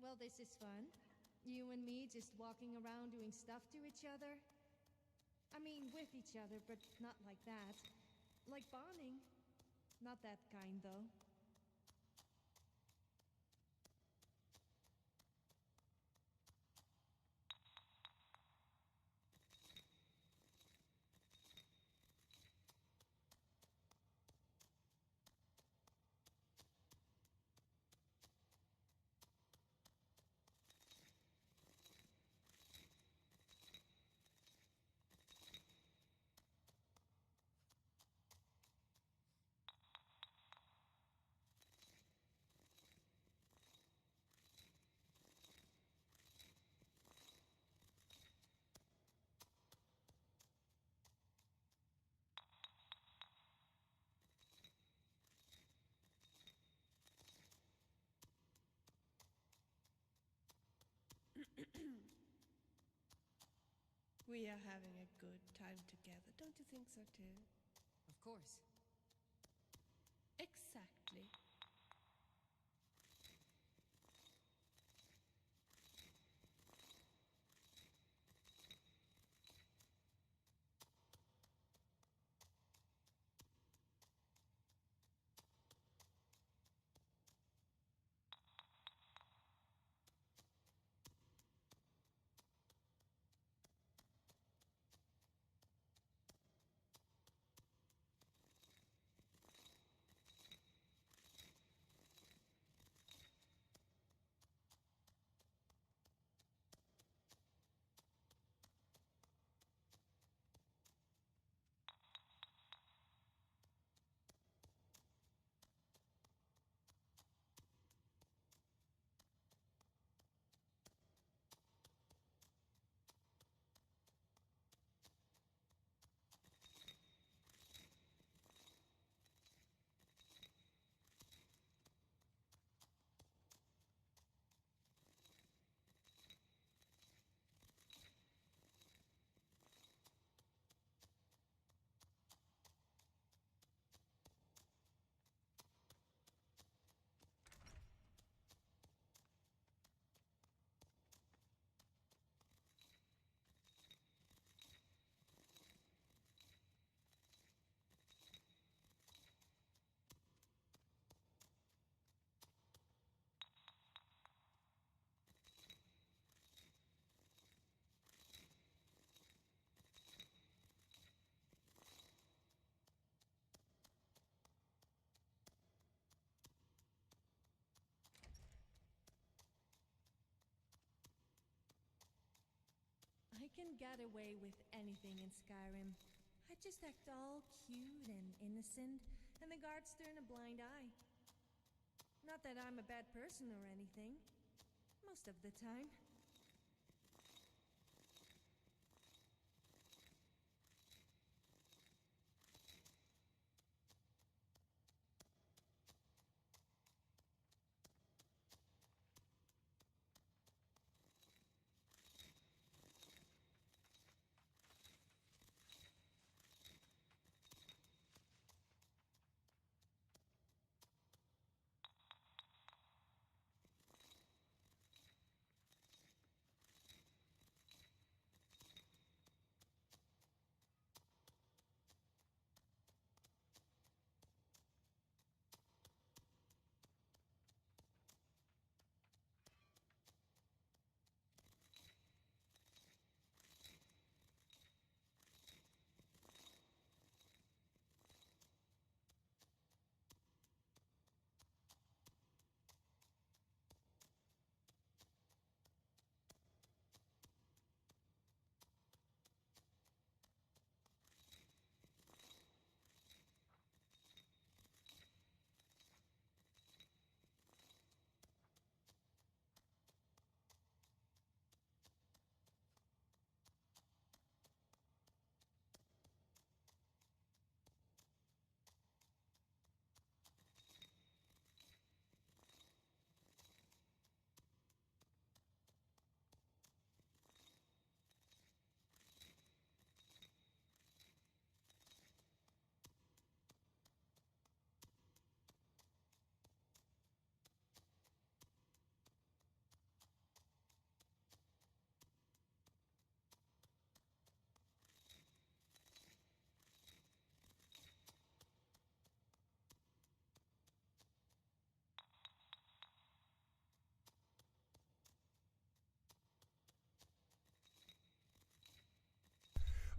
Well, this is fun. You and me just walking around doing stuff to each other. I mean, with each other, but not like that. Like bonding. Not that kind, though. We are having a good time together, don't you think so too? Of course. Exactly. can get away with anything in Skyrim. I just act all cute and innocent, and the guards turn a blind eye. Not that I'm a bad person or anything. Most of the time.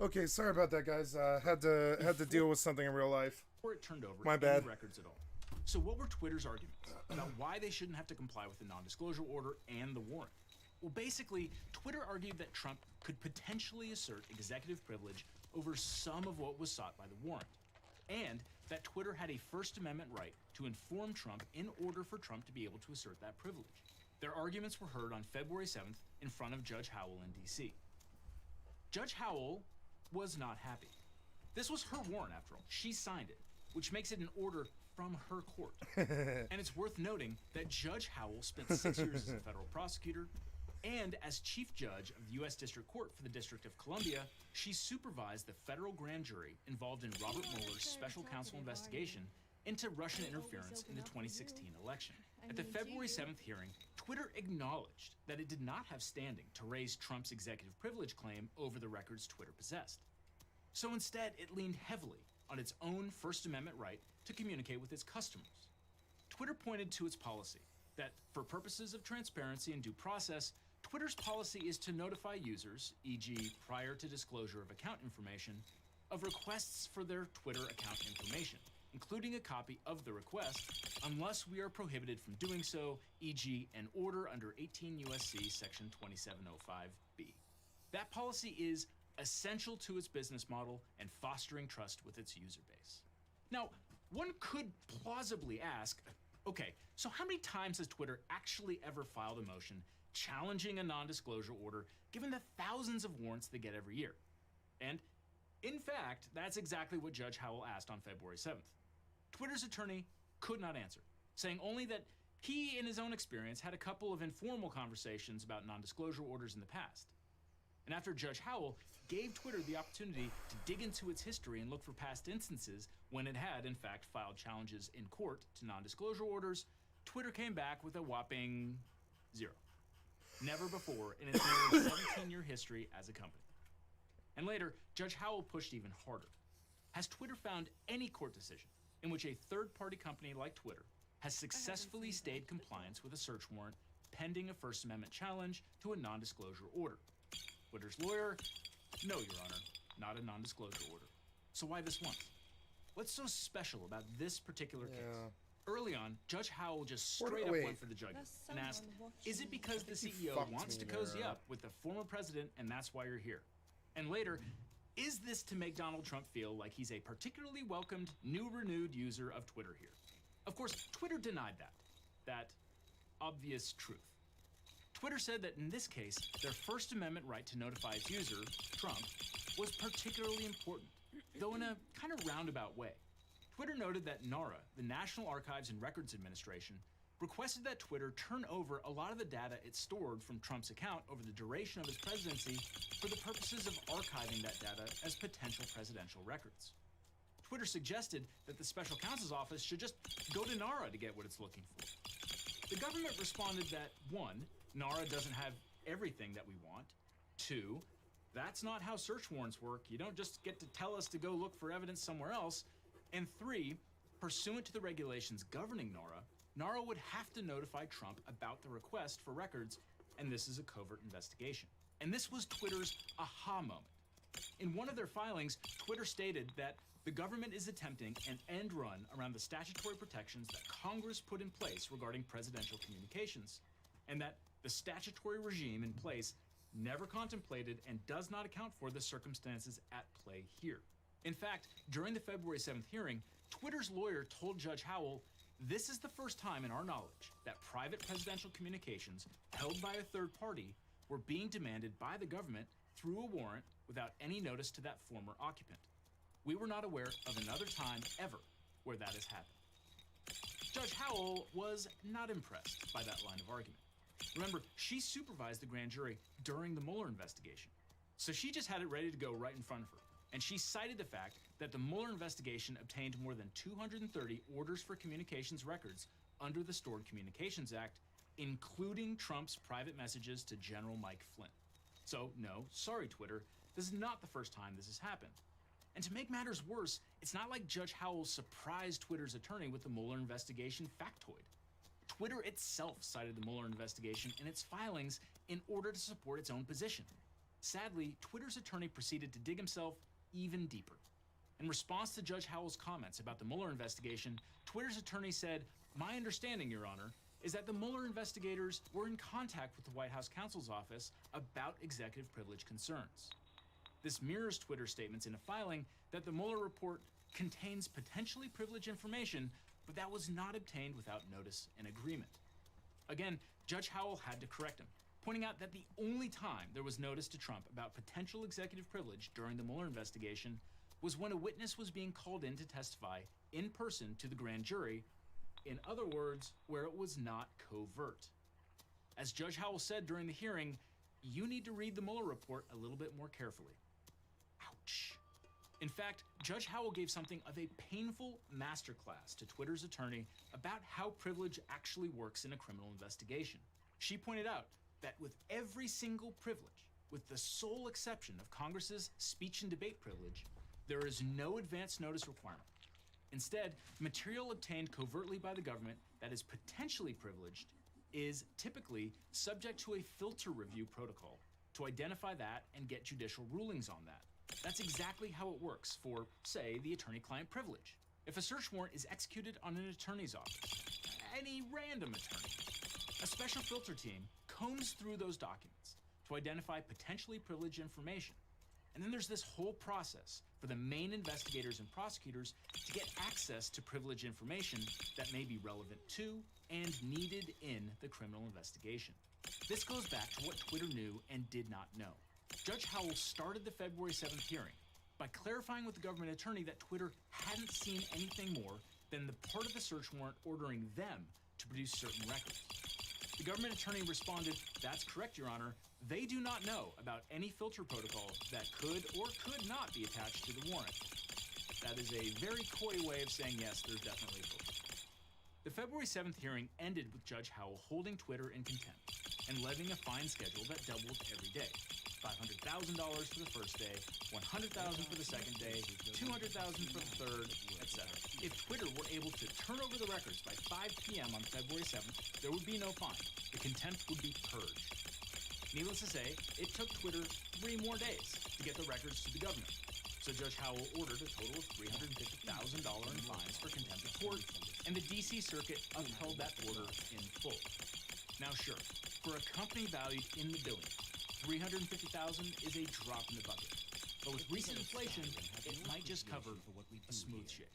Okay, sorry about that, guys. Had to deal with something in real life. Before it turned over My bad. any records at all. So what were Twitter's arguments about why they shouldn't have to comply with the non-disclosure order and the warrant? Well, basically, Twitter argued that Trump could potentially assert executive privilege over some of what was sought by the warrant, and that Twitter had a First Amendment right to inform Trump in order for Trump to be able to assert that privilege. Their arguments were heard on February 7th in front of Judge Howell in D.C. Judge Howell was not happy. This was her warrant, after all. She signed it, which makes it an order from her court. And it's worth noting that Judge Howell spent 6 years as a federal prosecutor, and as chief judge of the U.S. District Court for the District of Columbia, she supervised the federal grand jury involved in Robert Mueller's special counsel investigation into Russian interference in the 2016 election. At the February 7th hearing, Twitter acknowledged that it did not have standing to raise Trump's executive privilege claim over the records Twitter possessed. So instead, it leaned heavily on its own First Amendment right to communicate with its customers. Twitter pointed to its policy that, for purposes of transparency and due process, Twitter's policy is to notify users, e.g. prior to disclosure of account information, of requests for their Twitter account information, including a copy of the request, unless we are prohibited from doing so, e.g. an order under 18 U.S.C. section 2705B. That policy is essential to its business model and fostering trust with its user base. Now, one could plausibly ask, okay, so how many times has Twitter actually ever filed a motion challenging a non-disclosure order given the thousands of warrants they get every year? And in fact, that's exactly what Judge Howell asked on February 7th. Twitter's attorney could not answer, saying only that he, in his own experience, had a couple of informal conversations about non-disclosure orders in the past. And after Judge Howell gave Twitter the opportunity to dig into its history and look for past instances when it had, in fact, filed challenges in court to non-disclosure orders, Twitter came back with a whopping 0. Never before in its nearly 17-year history as a company. And later, Judge Howell pushed even harder. Has Twitter found any court decision in which a third-party company like Twitter has successfully stayed compliance with a search warrant pending a First Amendment challenge to a non-disclosure order? Twitter's lawyer, no, Your Honor, not a non-disclosure order. So why this one? What's so special about this particular case? Early on, Judge Howell just straight up went for the jugular and asked, is it because the CEO wants to cozy up with the former president and that's why you're here? And later, is this to make Donald Trump feel like he's a particularly welcomed, new renewed user of Twitter here? Of course, Twitter denied that obvious truth. Twitter said that in this case, their First Amendment right to notify its user, Trump, was particularly important, though in a kind of roundabout way. Twitter noted that NARA, the National Archives and Records Administration, requested that Twitter turn over a lot of the data it stored from Trump's account over the duration of his presidency for the purposes of archiving that data as potential presidential records. Twitter suggested that the special counsel's office should just go to NARA to get what it's looking for. The government responded that 1, NARA doesn't have everything that we want. 2, that's not how search warrants work. You don't just get to tell us to go look for evidence somewhere else. And 3, pursuant to the regulations governing NARA, NARA would have to notify Trump about the request for records, and this is a covert investigation. And this was Twitter's aha moment. In one of their filings, Twitter stated that the government is attempting an end run around the statutory protections that Congress put in place regarding presidential communications, and that the statutory regime in place never contemplated and does not account for the circumstances at play here. In fact, during the February 7th hearing, Twitter's lawyer told Judge Howell, this is the first time in our knowledge that private presidential communications held by a third party were being demanded by the government through a warrant without any notice to that former occupant. We were not aware of another time ever where that has happened. Judge Howell was not impressed by that line of argument. Remember, she supervised the grand jury during the Mueller investigation, so she just had it ready to go right in front of her. And she cited the fact that the Mueller investigation obtained more than 230 orders for communications records under the Stored Communications Act, including Trump's private messages to General Mike Flynn. So, no, sorry, Twitter, this is not the first time this has happened. And to make matters worse, it's not like Judge Howell surprised Twitter's attorney with the Mueller investigation factoid. Twitter itself cited the Mueller investigation in its filings in order to support its own position. Sadly, Twitter's attorney proceeded to dig himself even deeper. In response to Judge Howell's comments about the Mueller investigation, Twitter's attorney said, my understanding, Your Honor, is that the Mueller investigators were in contact with the White House counsel's office about executive privilege concerns. This mirrors Twitter's statements in a filing that the Mueller report contains potentially privileged information, but that was not obtained without notice and agreement. Again, Judge Howell had to correct him, pointing out that the only time there was notice to Trump about potential executive privilege during the Mueller investigation was when a witness was being called in to testify in person to the grand jury, in other words, where it was not covert. As Judge Howell said during the hearing, you need to read the Mueller report a little bit more carefully. Ouch. In fact, Judge Howell gave something of a painful masterclass to Twitter's attorney about how privilege actually works in a criminal investigation. She pointed out that with every single privilege, with the sole exception of Congress's speech and debate privilege, there is no advance notice requirement. Instead, material obtained covertly by the government that is potentially privileged is typically subject to a filter review protocol to identify that and get judicial rulings on that. That's exactly how it works for, say, the attorney-client privilege. If a search warrant is executed on an attorney's office, any random attorney, a special filter team combs through those documents to identify potentially privileged information. And then there's this whole process for the main investigators and prosecutors to get access to privileged information that may be relevant to and needed in the criminal investigation. This goes back to what Twitter knew and did not know. Judge Howell started the February 7th hearing by clarifying with the government attorney that Twitter hadn't seen anything more than the part of the search warrant ordering them to produce certain records. The government attorney responded, that's correct, Your Honor. They do not know about any filter protocol that could or could not be attached to the warrant. That is a very coy way of saying yes, there's definitely a filter. The February 7th hearing ended with Judge Howell holding Twitter in contempt and levying a fine schedule that doubled every day. $500,000 for the first day, $100,000 for the second day, $200,000 for the third, etc. If Twitter were able to turn over the records by 5 p.m. on February 7th, there would be no fine. The contempt would be purged. Needless to say, it took Twitter 3 more days to get the records to the government. So Judge Howell ordered a total of $350,000 in fines for contempt of court, and the DC Circuit upheld that order in full. Now sure, for a company valued in the billions, $350,000 is a drop in the bucket. But with recent inflation, it might just cover a smooth shave.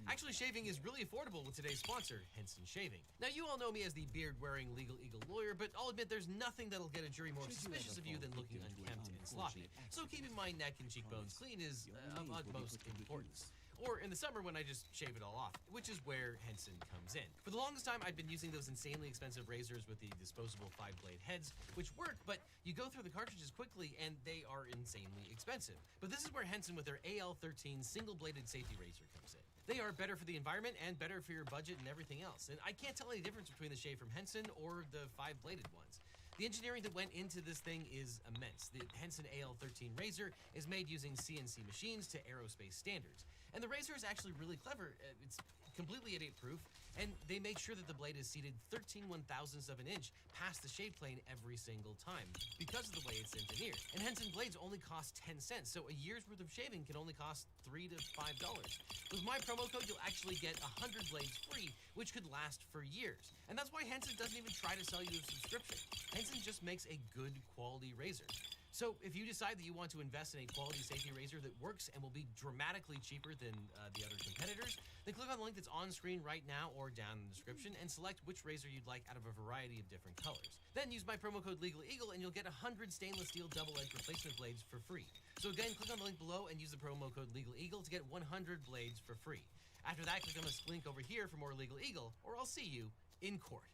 Actually, shaving is really affordable with today's sponsor, Henson Shaving. Now, you all know me as the beard-wearing Legal Eagle lawyer, but I'll admit there's nothing that'll get a jury more suspicious of you than looking unkempt and sloppy. So keeping my neck and cheekbones clean is of utmost importance. Or in the summer when I just shave it all off, which is where Henson comes in. For the longest time, I've been using those insanely expensive razors with the disposable 5-blade heads, which work, but you go through the cartridges quickly and they are insanely expensive. But this is where Henson with their AL13 single-bladed safety razor comes in. They are better for the environment and better for your budget and everything else. And I can't tell any difference between the shave from Henson or the 5-bladed ones. The engineering that went into this thing is immense. The Henson AL13 razor is made using CNC machines to aerospace standards. And the razor is actually really clever. It's completely idiot-proof, and they make sure that the blade is seated 13/1000ths of an inch past the shave plane every single time because of the way it's engineered. And Henson blades only cost 10 cents, so a year's worth of shaving can only cost $3 to $5. With my promo code, you'll actually get 100 blades free, which could last for years. And that's why Henson doesn't even try to sell you a subscription. Henson just makes a good quality razor. So if you decide that you want to invest in a quality safety razor that works and will be dramatically cheaper than the other competitors, then click on the link that's on screen right now or down in the description and select which razor you'd like out of a variety of different colors. Then use my promo code LegalEagle and you'll get 100 stainless steel double-edged replacement blades for free. So again, click on the link below and use the promo code LegalEagle to get 100 blades for free. After that, click on this link over here for more Legal Eagle, or I'll see you in court.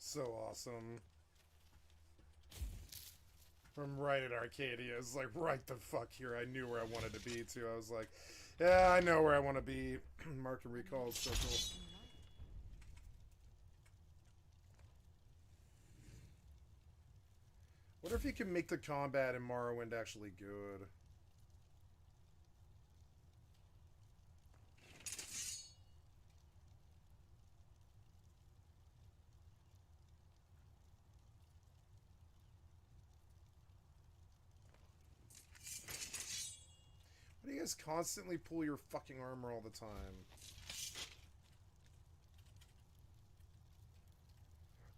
So awesome. I'm right at Arcadia. It's like right the fuck here. I knew where I wanted to be too. I was like, yeah, I know where I want to be. Mark and recall is so cool. What if you can make the combat in Morrowind actually good? Why do you guys constantly pull your fucking armor all the time?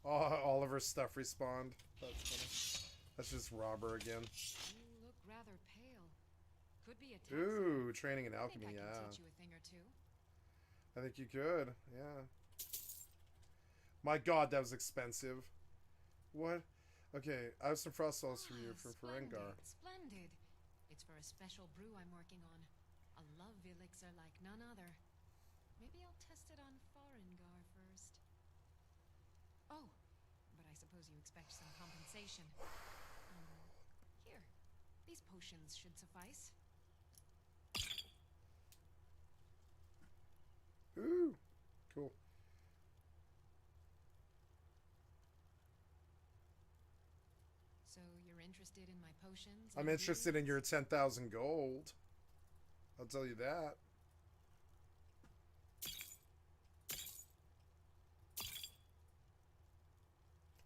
Oh, Oliver's stuff respawned. That's funny. That's just Robber again. You look rather pale. Could be a test. Ooh, training in alchemy, I think I yeah. can teach you a thing or two. I think you could, yeah. My god, that was expensive. What? Okay, I have some frost salts for you from Ferengar. Splendid. It's for a special brew I'm working on. A love elixir like none other. Maybe I'll test it on Ferengar first. Oh, but I suppose you expect some compensation. Here, these potions should suffice. Ooh, cool. So you're interested in my potions? I'm interested in your 10,000 gold. I'll tell you that.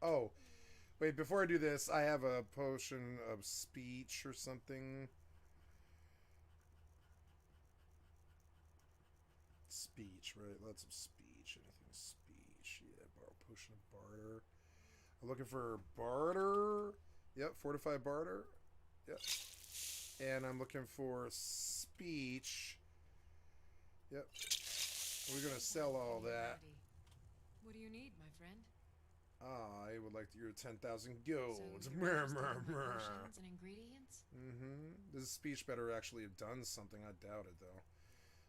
Oh, wait, before I do this, I have a potion of speech or something. Speech, right? Lots of speech. Anything speech. Yeah, borrow potion of barter. I'm looking for barter. Yep, fortify barter. Yep. And I'm looking for speech. Yep. We're going to sell all that. What do you need, my friend? I would like your 10,000 gold. So potions and ingredients? Mm-hmm. This speech better actually have done something. I doubt it, though.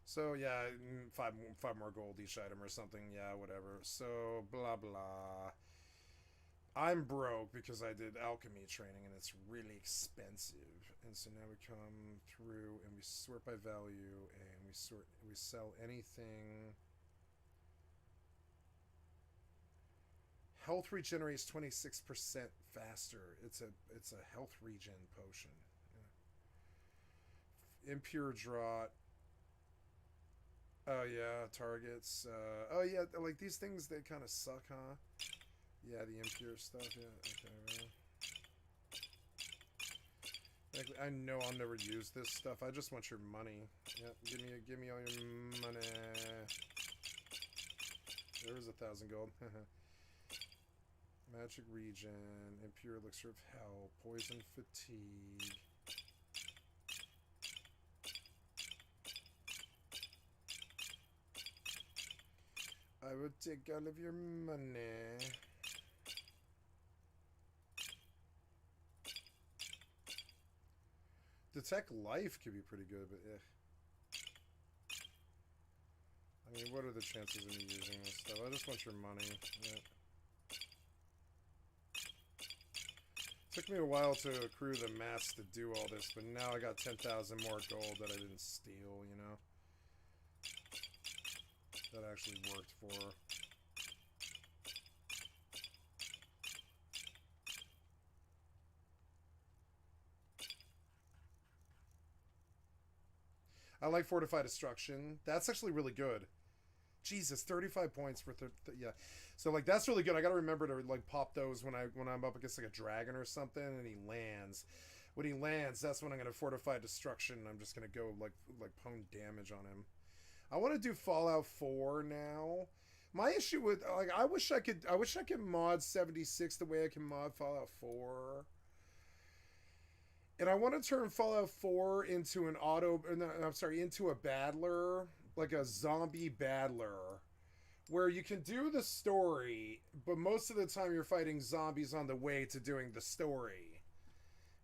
So, yeah, five more gold each item or something. Yeah, whatever. So, blah, blah. I'm broke because I did alchemy training and it's really expensive. And so now we come through and we sort by value and we sell anything. Health regenerates 26% faster. It's a health regen potion. Yeah. Impure draught. Oh yeah, targets. Oh yeah, like these things, they kind of suck, huh? Yeah, the impure stuff. Yeah. Okay. Well. I know I'll never use this stuff. I just want your money. Yeah, give me all your money. There is 1,000 gold. Magic regen, impure elixir of hell, poison fatigue. I would take all of your money. Detect life could be pretty good, but eh. I mean, what are the chances of me using this stuff? I just want your money. Yeah. Took me a while to accrue the mass to do all this, but now I got 10,000 more gold that I didn't steal, you know? That actually worked for. I like Fortified Destruction. That's actually really good. Jesus, 35 points for yeah. So like that's really good. I gotta remember to like pop those when I'm up against like a dragon or something and he lands. When he lands, that's when I'm gonna Fortify Destruction. I'm just gonna go like pwn damage on him. I want to do Fallout 4 now. My issue with like I wish I could mod 76 the way I can mod Fallout 4. And I want to turn Fallout 4 into an into a battler, like a zombie battler, where you can do the story, but most of the time you're fighting zombies on the way to doing the story.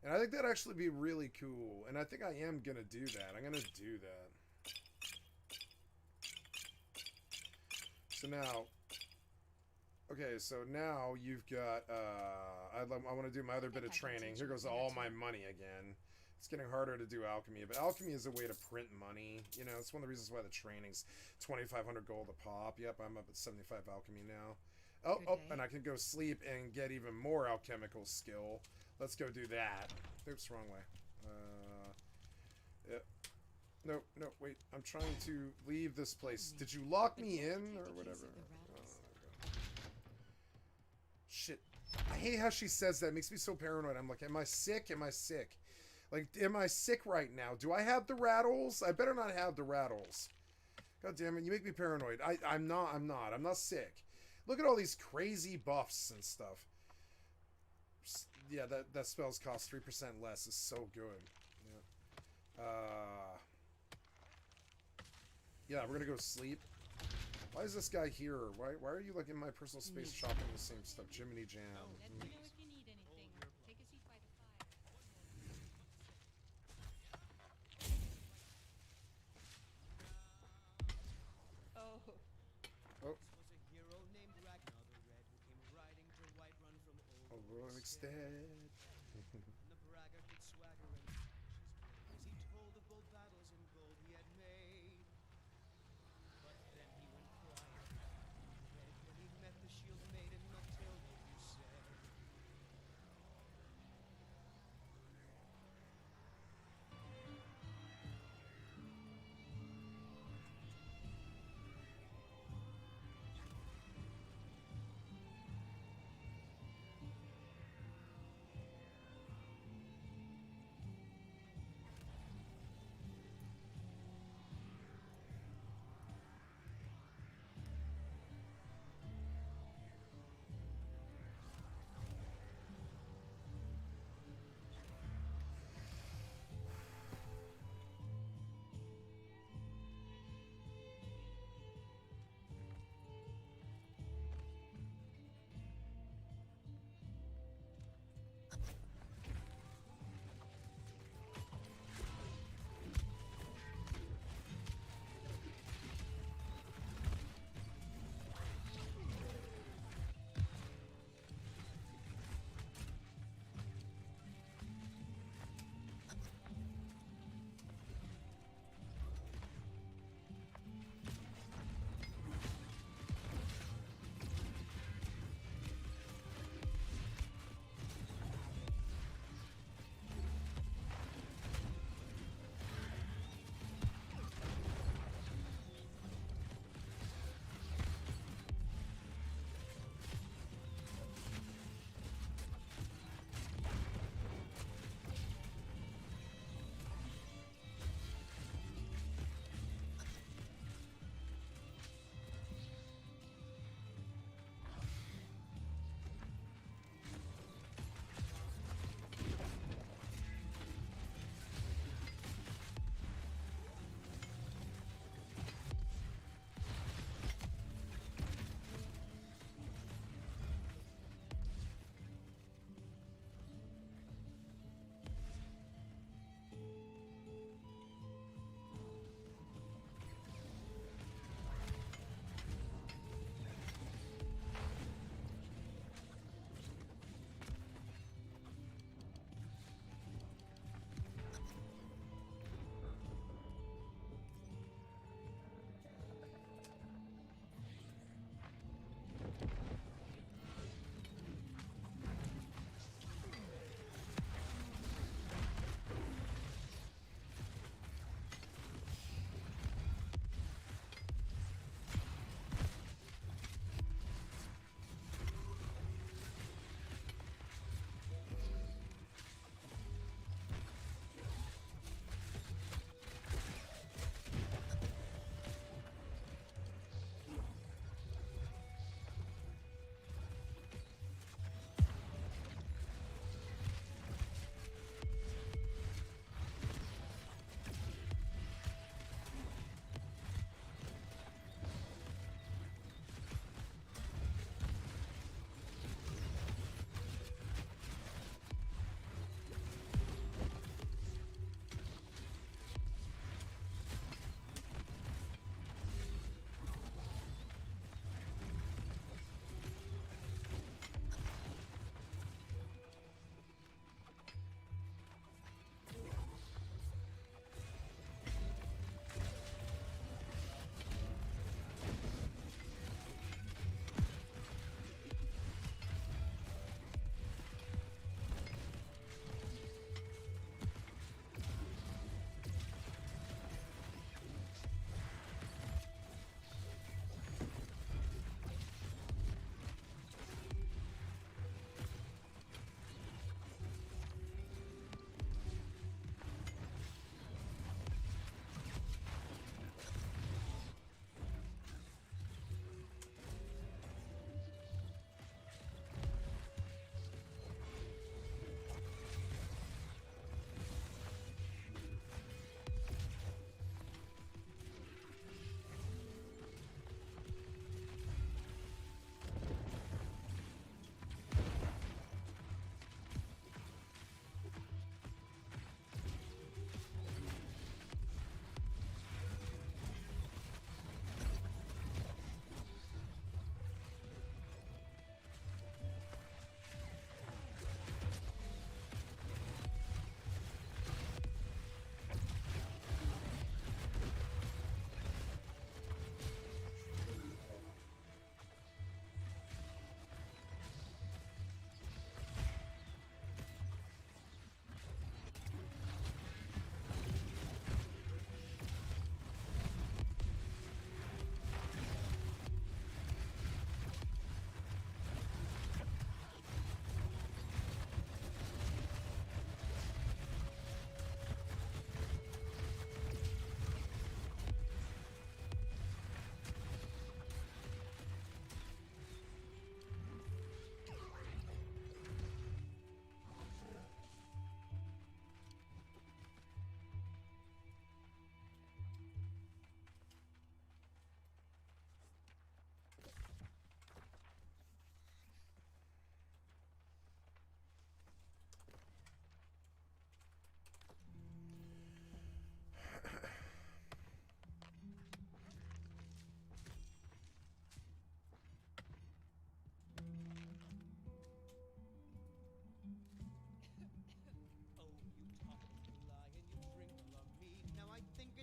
And I think that'd actually be really cool. And I think I am going to do that. I'm going to do that. So now, okay, so now you've got, I want to do my other bit of training. Here goes all my money again. It's getting harder to do alchemy, but alchemy is a way to print money. You know, it's one of the reasons why the training's 2,500 gold a pop. Yep, I'm up at 75 alchemy now. Oh, and I can go sleep and get even more alchemical skill. Let's go do that. Oops, wrong way. Yep. No, wait. I'm trying to leave this place. Did you lock me in or whatever? Shit. I hate how she says that. It makes me so paranoid. I'm like, am I sick? Am I sick? Like, am I sick right now? Do I have the rattles? I better not have the rattles. God damn it. You make me paranoid. I'm not. I'm not sick. Look at all these crazy buffs and stuff. Yeah, that spells cost 3% less is so good. Yeah. Yeah, we're gonna go sleep. Why is this guy here? Why are you like in my personal space chopping the same stuff? Jiminy Jam. Let me know if you need anything. Take a seat by the fire. Oh. Oh. Oh, instead.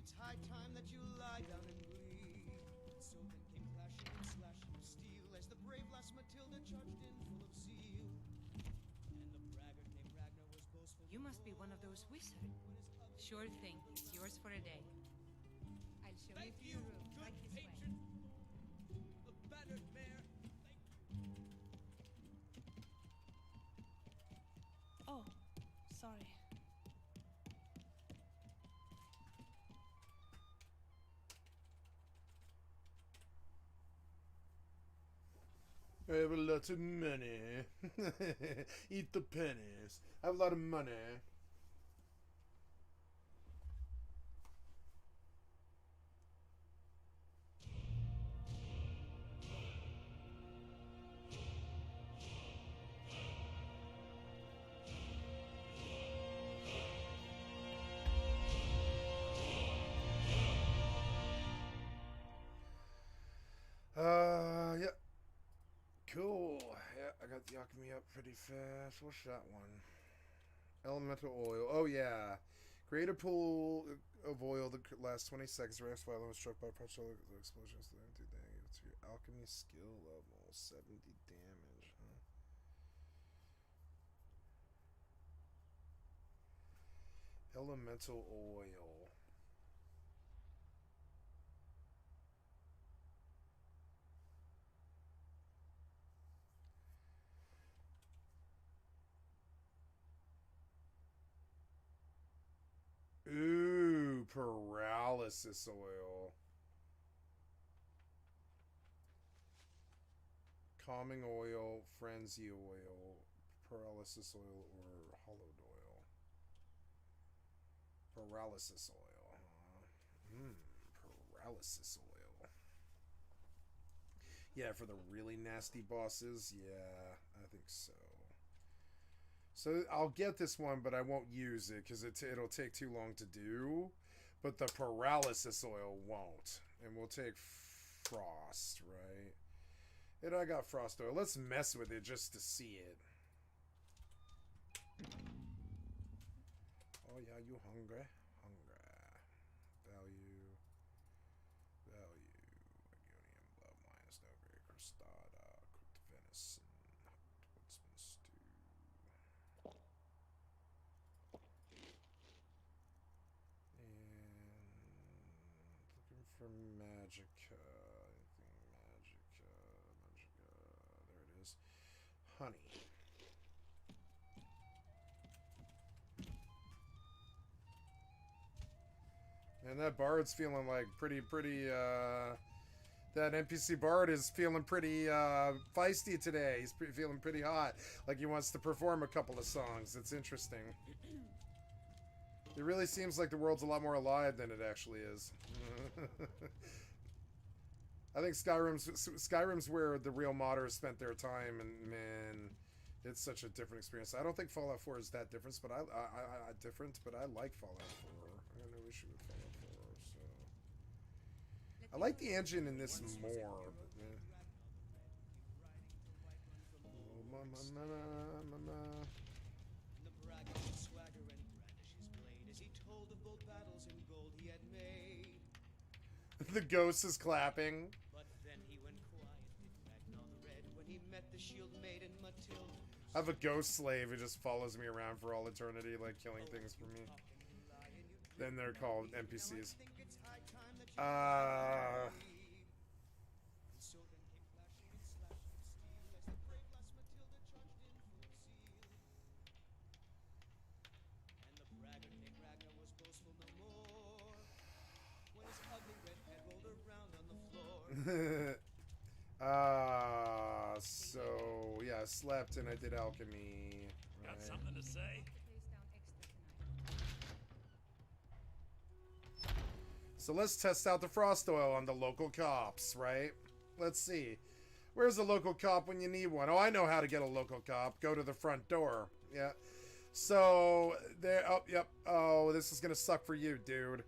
it's high time that you lie down and bleed. So then came clashing and slashing of steel as the brave lass Matilda charged in full of zeal. And the braggart named Ragnar was boastful. You must be one of those wizards. Sure thing. It's yours for a day. I'll show you to your room. Right this way. The battered mare. Oh, sorry. I have a lot of money. Eat the pennies. I have a lot of money. Yeah. Cool. Yeah, I got the alchemy up pretty fast. What's that one? Elemental oil. Oh, yeah. Create a pool of oil that lasts 20 seconds. Reacts while I'm struck by partial explosions. Do damage to your alchemy skill level. 70 damage, huh? Elemental oil. Ooh, paralysis oil. Calming oil, frenzy oil, paralysis oil, or hollowed oil. Paralysis oil. Paralysis oil. Yeah, for the really nasty bosses, yeah, I think so. So I'll get this one, but I won't use it because it'll take too long to do. But the paralysis oil won't. And we'll take frost, right? And I got frost oil. Let's mess with it just to see it. Oh yeah, you hungry? Hungry. Value. Ionian blood wine, snowberry crostata, cooked venison, hot woodsman stew. And looking for magica. Anything magica. There it is. Honey. And that bard's feeling like pretty, that NPC bard is feeling pretty feisty today. He's feeling pretty hot. Like he wants to perform a couple of songs. It's interesting. It really seems like the world's a lot more alive than it actually is. I think Skyrim's where the real modders spent their time, and man, it's such a different experience. I don't think Fallout 4 is that different, but I like Fallout 4. I got no issue with Fallout 4, so I like the engine in this more. But, yeah. Oh, mama. The ghost is clapping. But then he went quiet, Ragnar the Red, when he met the shield maiden Matilda. I have a ghost slave who just follows me around for all eternity, like killing things for me. Then they're called NPCs. So yeah, I slept and I did alchemy. Right? Got something to say? So let's test out the frost oil on the local cops, right? Let's see. Where's the local cop when you need one? Oh, I know how to get a local cop. Go to the front door. Yeah. So there. Oh, yep. Oh, this is gonna suck for you, dude.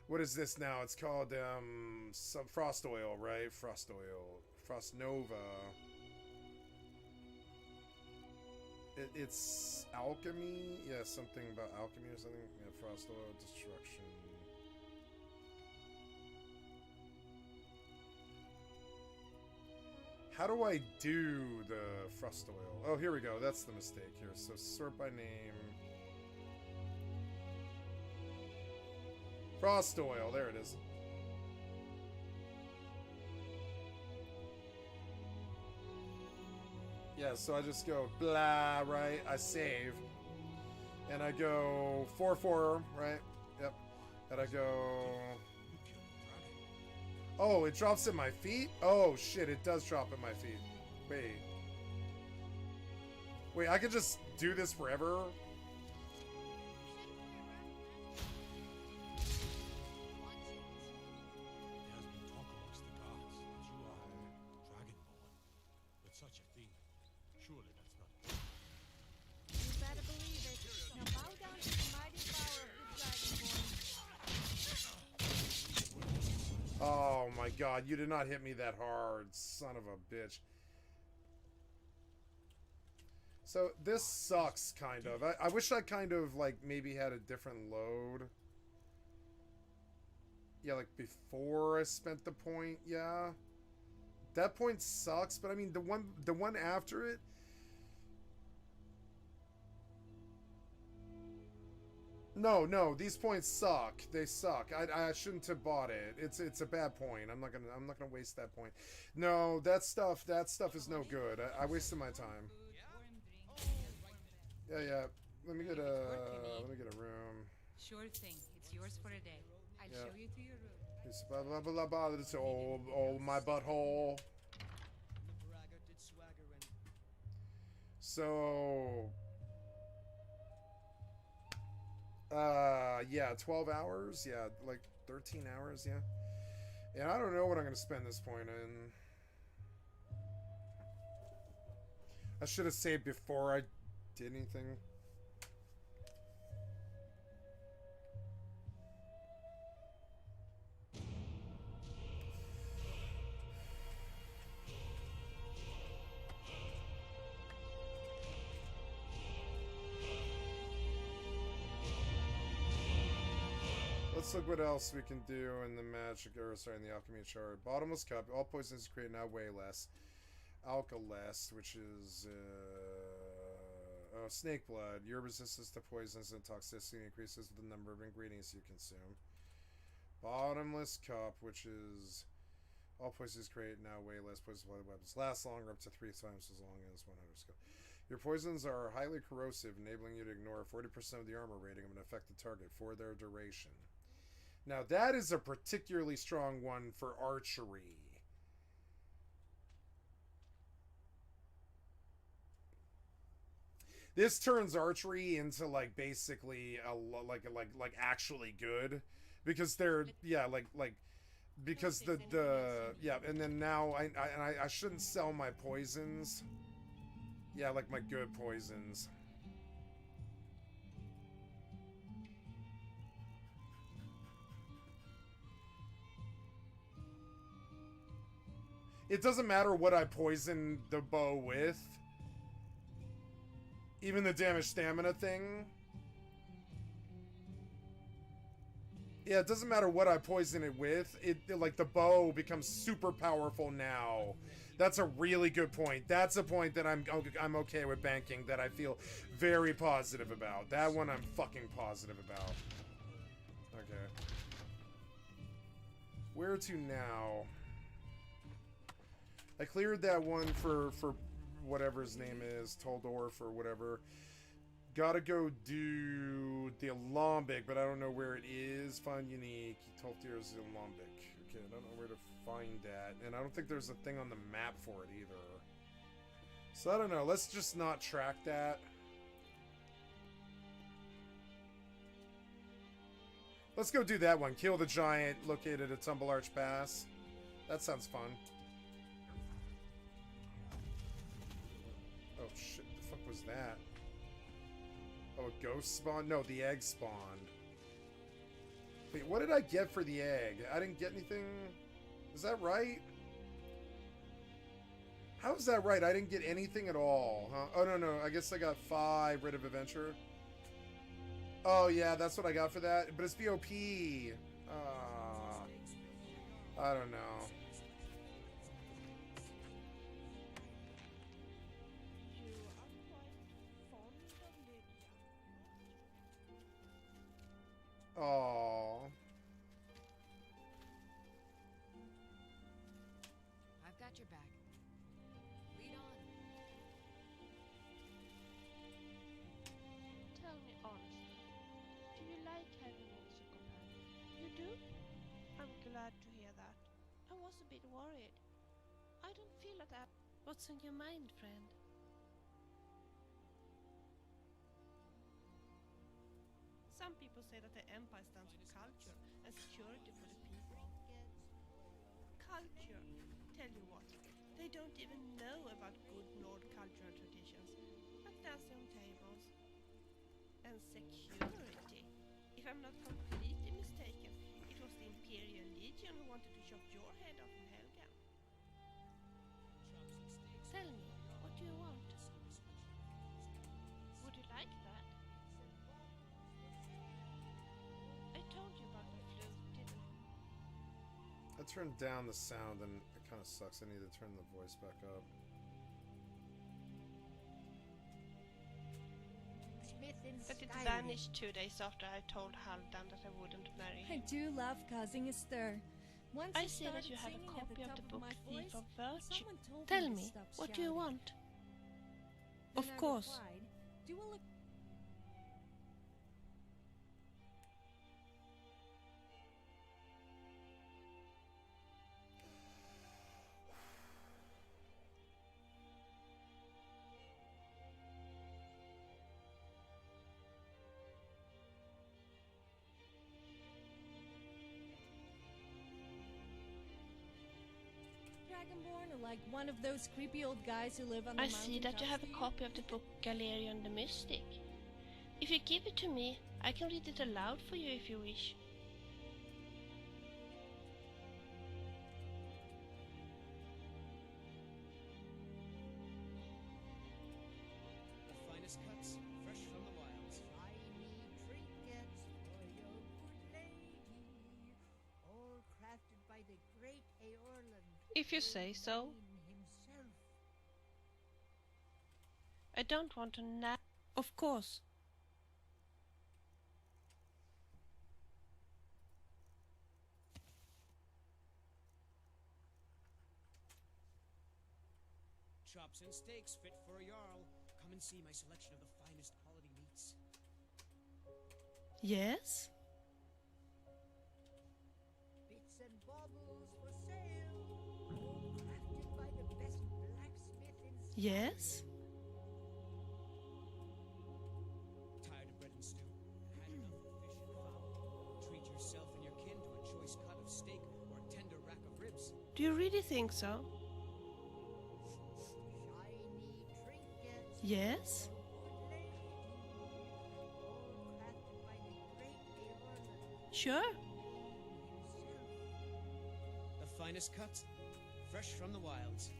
What is this now? It's called some frost oil, right? Frost oil, frost nova. It's alchemy. Yeah, something about alchemy or something. Yeah, frost oil destruction. How do I do the frost oil? Oh, here we go. That's the mistake here. So sort by name. Frost oil. There it is. Yeah, so I just go blah, right? I save. And I go 4-4, right? Yep. And I go... Oh, it drops at my feet? Oh, shit, it does drop at my feet. Wait. Wait, I could just do this forever? Oh my god, you did not hit me that hard, son of a bitch. So this sucks, kind of. I wish I kind of, like, maybe had a different load. Yeah, like, before I spent the point, yeah. That point sucks, but I mean, the one after it... No, these points suck. They suck. I shouldn't have bought it. It's a bad point. I'm not gonna waste that point. No, that stuff is no good. I wasted my time. Yeah. Let me get a room. Sure thing. It's yours for a day. I'll show you to your room. It's blah blah blah blah. It's oh my butthole. So. Yeah, 12 hours? Yeah, like 13 hours, yeah. And I don't know what I'm going to spend this point in. I should have saved before I did anything. Let's look what else we can do in the magic, or sorry, in the alchemy chart. Bottomless cup. All poisons create now way less. Alkalest, which is snake blood. Your resistance to poisons and toxicity increases with the number of ingredients you consume. Bottomless cup, which is all poisons create now way less poison blood weapons. Last longer, up to 3 times as long as 100 skill. Your poisons are highly corrosive, enabling you to ignore 40% of the armor rating of an affected target for their duration. Now that is a particularly strong one for archery. This turns archery into like basically a like actually good, because they're because the and then now I shouldn't sell my poisons. Yeah, like my good poisons. It doesn't matter what I poison the bow with. Even the damage stamina thing. Yeah, it doesn't matter what I poison it with. It like the bow becomes super powerful now. That's a really good point. That's a point that I'm okay with banking, that I feel very positive about. That one I'm fucking positive about. Okay. Where to now? I cleared that one for whatever his name is, Toldorf or whatever. Gotta go do the Alembic, but I don't know where it is. Find unique. 12 tiers Alembic. Okay, I don't know where to find that. And I don't think there's a thing on the map for it either. So I don't know. Let's just not track that. Let's go do that one. Kill the giant located at Tumble Arch Pass. That sounds fun. Oh shit, the fuck was that? Oh, a ghost spawned? No, the egg spawned. Wait, what did I get for the egg? I didn't get anything? Is that right? How is that right? I didn't get anything at all, huh? Oh, no, I guess I got 5 Writ of Adventure. Oh, yeah, that's what I got for that. But it's VOP. I don't know. got your back. Lead on. Tell me honestly, do you like having me as your companion? You do? I'm glad to hear that. I was a bit worried. I don't feel that I... What's on your mind, friend? Some people say that the Empire stands for culture and security for the people. Culture? Tell you what, they don't even know about good Nord cultural traditions, like dancing on tables. And security? If I'm not completely mistaken, it was the Imperial Legion who wanted to chop your head off in Helga. Tell me, what do you want? Would you like that? I told you about the flute, didn't I? I turned down the sound and it kind of sucks. I need to turn the voice back up. But it vanished 2 days after I told Haldan that I wouldn't marry him. I do love causing a stir. Once I see that you have a copy of the book Thief of Virtue. Tell me, what do you want? Of course. Do a look. Dragonborn are like one of those creepy old guys who live on the I mountain. see that you have a copy of the book Galerion the Mystic. If you give it to me, I can read it aloud for you if you wish. The finest cuts, fresh from the wilds. Trinkets for your good lady, all crafted by the great Aorlan. If you say so. Himself. I don't want to nap. Of course. Chops and steaks fit for a Jarl. Come and see my selection of the finest quality meats. Yes? Bits and baubles for sale, all crafted by the best blacksmith in Yes? Tired of bread and stew? Had enough of fish and fowl? Treat yourself and your kin to a choice cut of steak or a tender rack of ribs. Do you really think so? Yes? Sure. The finest cuts, fresh from the wilds.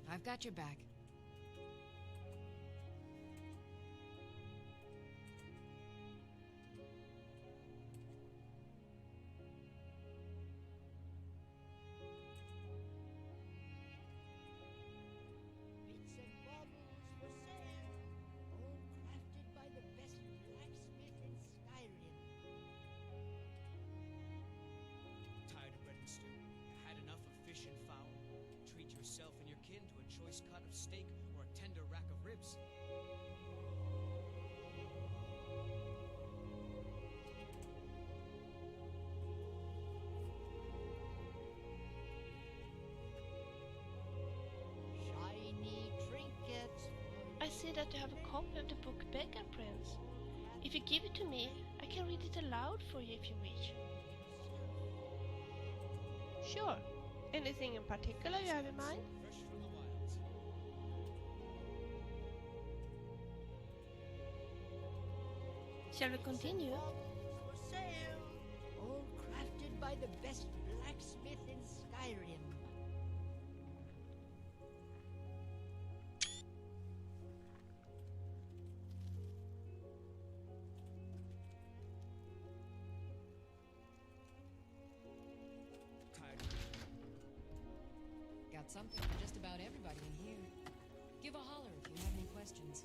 I've got your back. bits and baubles for sale, all crafted by the best blacksmith in Skyrim. Tired of bread and stew? Had enough of fish and fowl? Treat yourself and your kin to a choice cut of steak or a tender rack of ribs. Shiny trinkets for I see that you have a copy of the book Beggar Prince. If you give it to me, I can read it aloud for you if you wish. Sure. Anything in particular you have in mind? Fresh from the wilds. Shall we continue? baubles for sale, all crafted by the best blacksmith in Skyrim. Tired. Got something for just about everybody in here. Give a holler if you have any questions.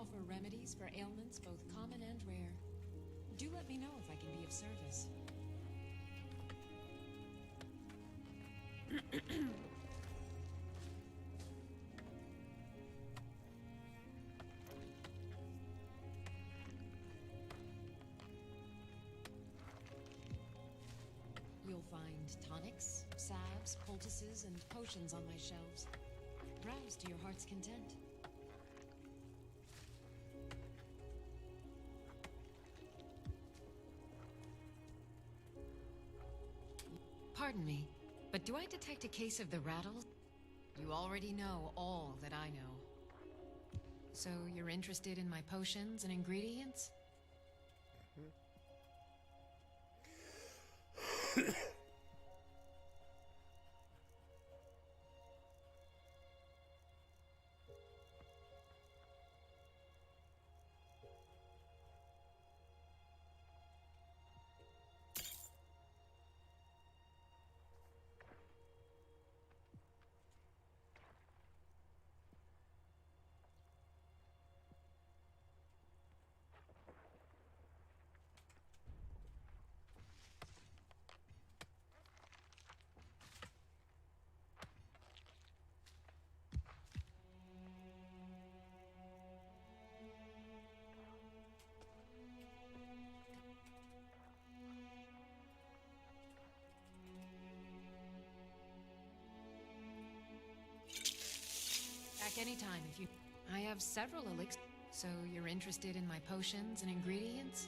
offer remedies for ailments both common and rare. Do let me know if I can be of service. You'll find tonics, salves, poultices, and potions on my shelves. Browse to your heart's content. Pardon me, but do I detect a case of the rattles? You already know all that I know. So you're interested in my potions and ingredients? Back anytime if you... I have several elixirs. So you're interested in my potions and ingredients?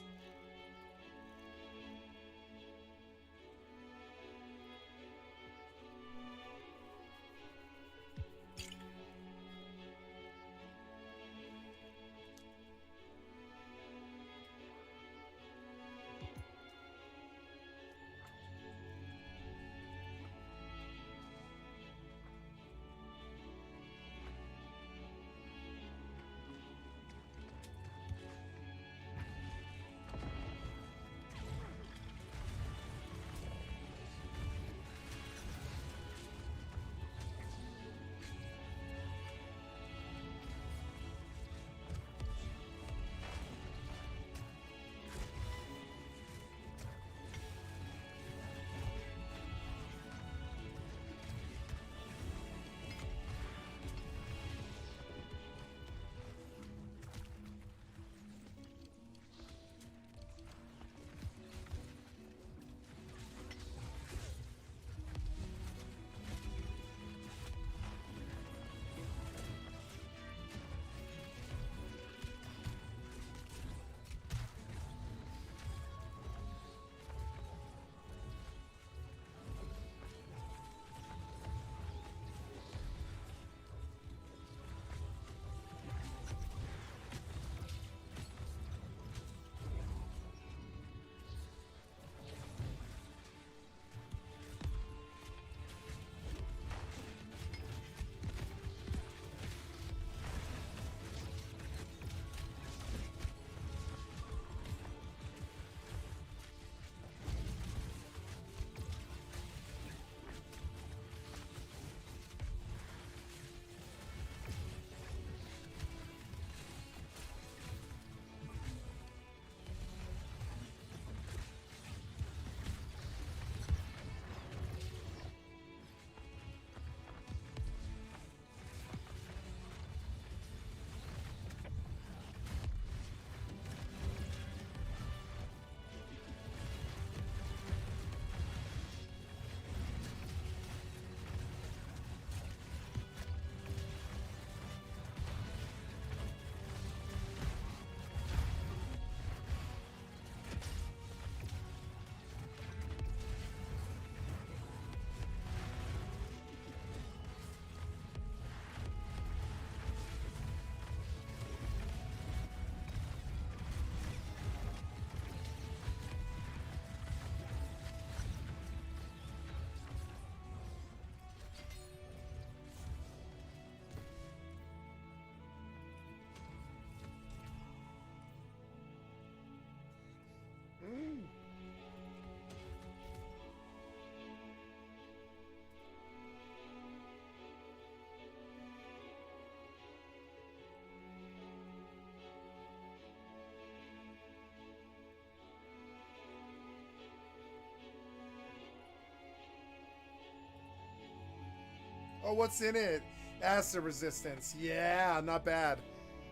Oh, what's in it? Acid resistance. Yeah, not bad.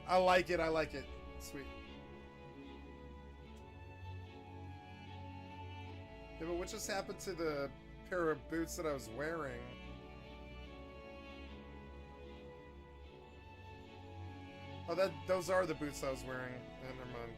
I like it. I like it. Sweet. Yeah, but what just happened to the pair of boots that I was wearing? Oh, those are the boots I was wearing. Never mind.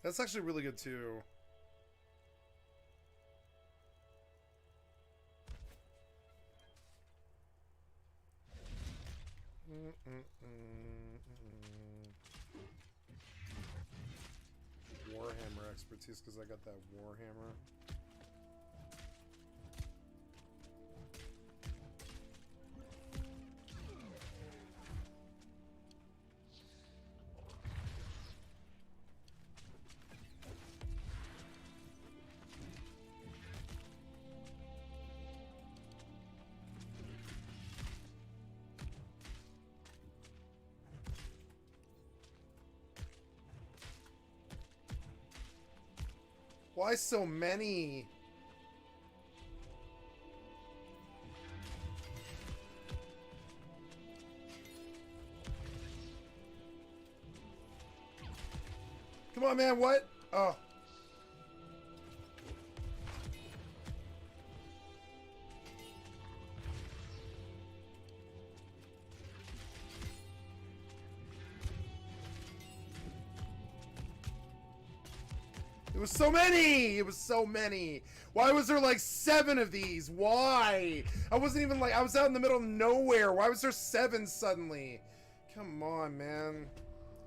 That's actually really good too. Warhammer expertise because I got that Warhammer. Why so many? Come on, man, what? Oh. It was so many! It was so many! Why was there like 7 of these? Why? I wasn't even like, I was out in the middle of nowhere. Why was there 7 suddenly? Come on, man.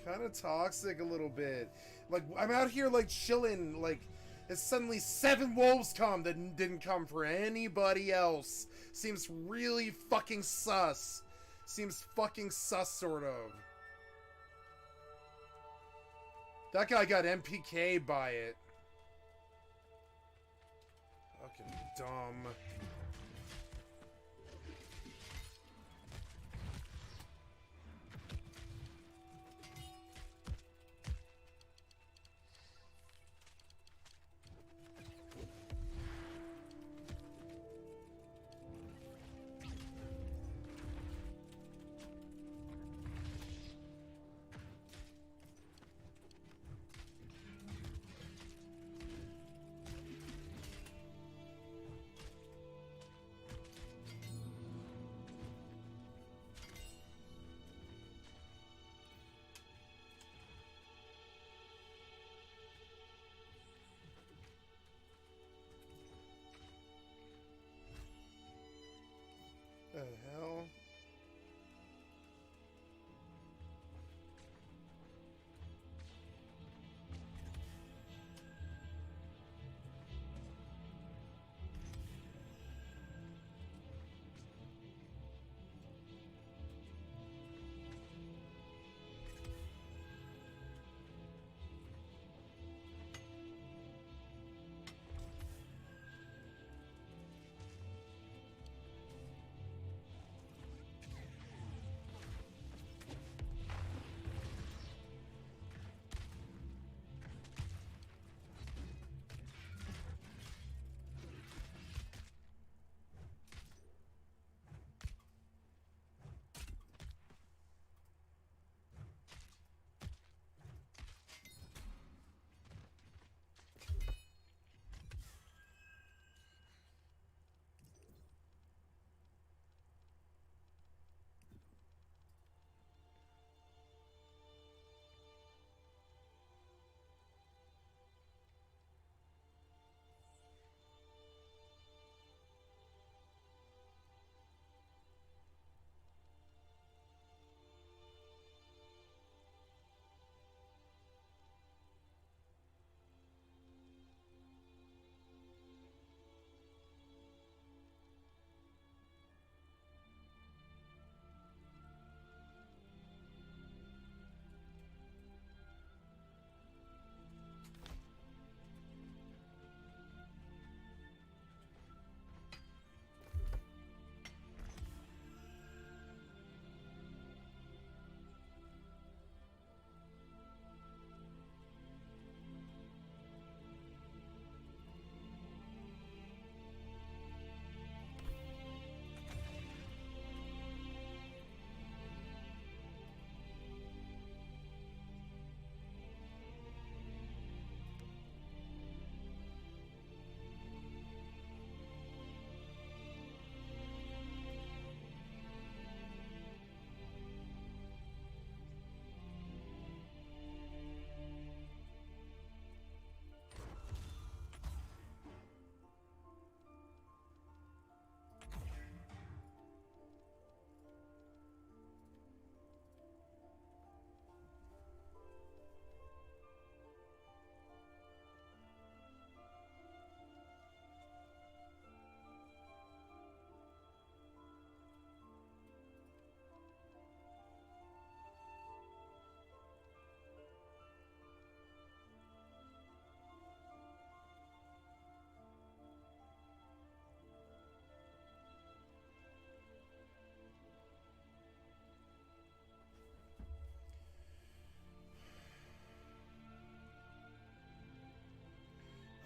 Kind of toxic a little bit. Like, I'm out here like chilling, like, it's suddenly 7 wolves come that didn't come for anybody else. Seems really fucking sus. Seems fucking sus, sort of. That guy got MPK'd by it. Fucking dumb.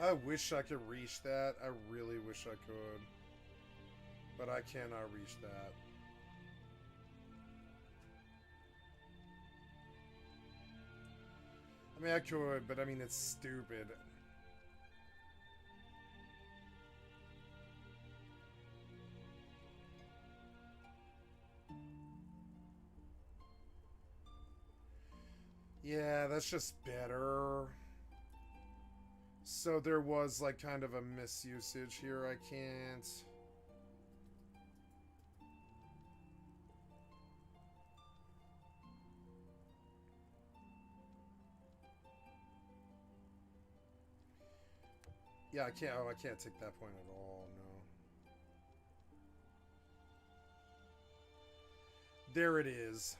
I wish I could reach that. I really wish I could. But I cannot reach that. I mean, I could, but I mean, it's stupid. Yeah, that's just better. So there was like kind of a misusage here. I can't. Yeah, I can't. Oh, I can't take that point at all. No. There it is.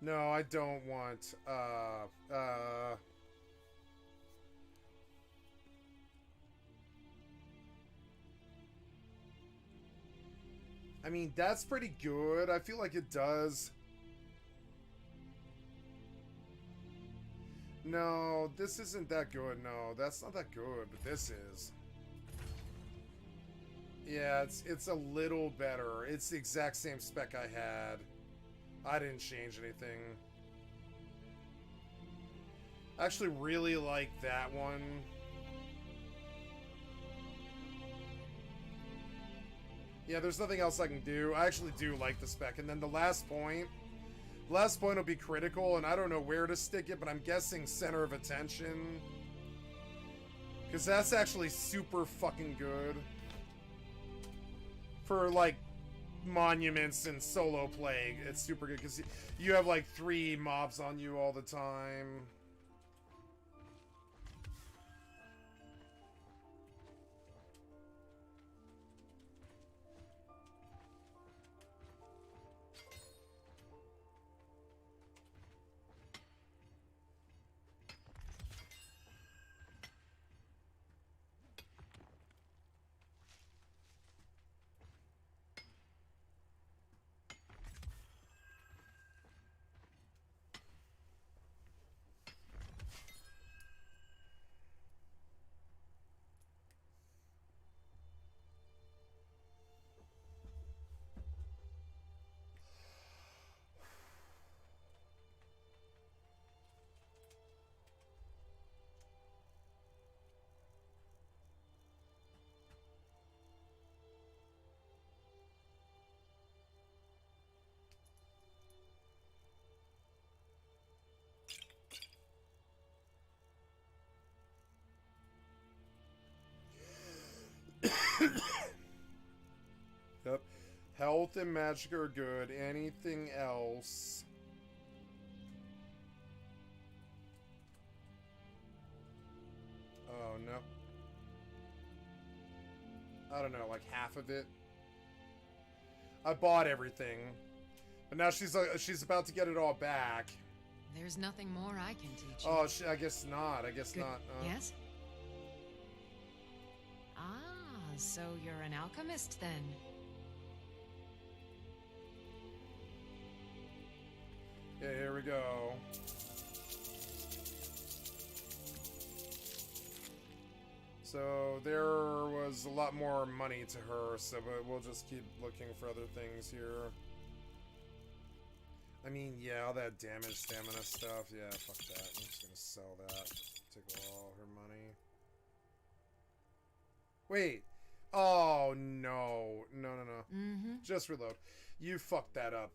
No, I don't want, I mean, that's pretty good. I feel like it does. No, this isn't that good. No, that's not that good, but this is. Yeah, it's a little better. It's the exact same spec I had. I didn't change anything. I actually really like that one. Yeah, there's nothing else I can do. I actually do like the spec. And then the last point will be critical, and I don't know where to stick it, but I'm guessing center of attention. Because that's actually super fucking good. For, like, monuments and solo play, it's super good because you have like 3 mobs on you all the time. Yep. Health and magic are good. Anything else? Oh, no. I don't know, like half of it. I bought everything. But now she's about to get it all back. There's nothing more I can teach you. Oh, I guess not. I guess Good. not. Yes? Ah, so you're an alchemist then? Yeah, here we go. So there was a lot more money to her, so but we'll just keep looking for other things here. I mean, yeah, all that damage, stamina stuff. Yeah, fuck that. I'm just gonna sell that. Take all her money. Wait. Oh, no. No. Mm-hmm. Just reload. You fucked that up.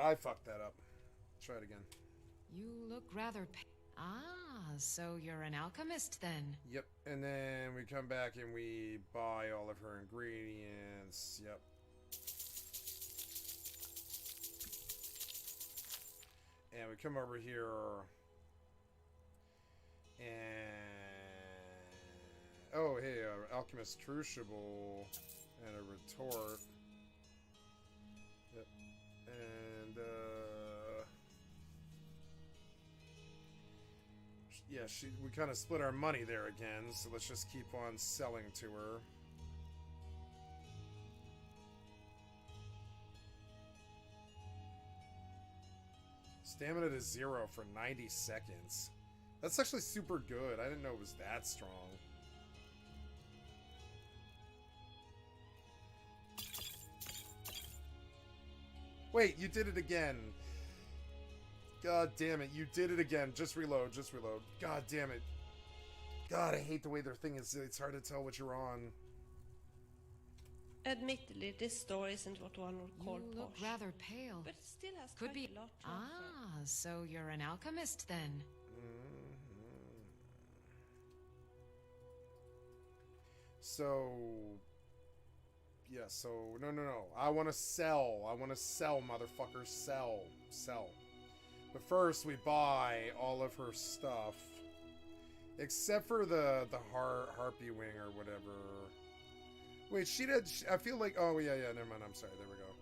I fucked that up. Try it again. You look rather so you're an alchemist then? Yep. And then we come back and we buy all of her ingredients. Yep. And we come over here and oh, hey, alchemist crucible and a retort. Yep. And yeah, we kind of split our money there again, so let's just keep on selling to her. Stamina to 0 for 90 seconds. That's actually super good. I didn't know it was that strong. Wait, you did it again. God damn it, you did it again. Just reload, just reload. God damn it. God, I hate the way their thing is. It's hard to tell what you're on. Admittedly, this store isn't what one would call You look posh, rather pale. but it still has Could quite be. a lot to offer. Ah, so you're an alchemist then. So, yeah, so, no. I want to sell. I want to sell, motherfucker. Sell. Sell. But first, we buy all of her stuff. Except for the harpy wing or whatever. Wait, she did. I feel like. Oh yeah. Never mind. I'm sorry. There we go.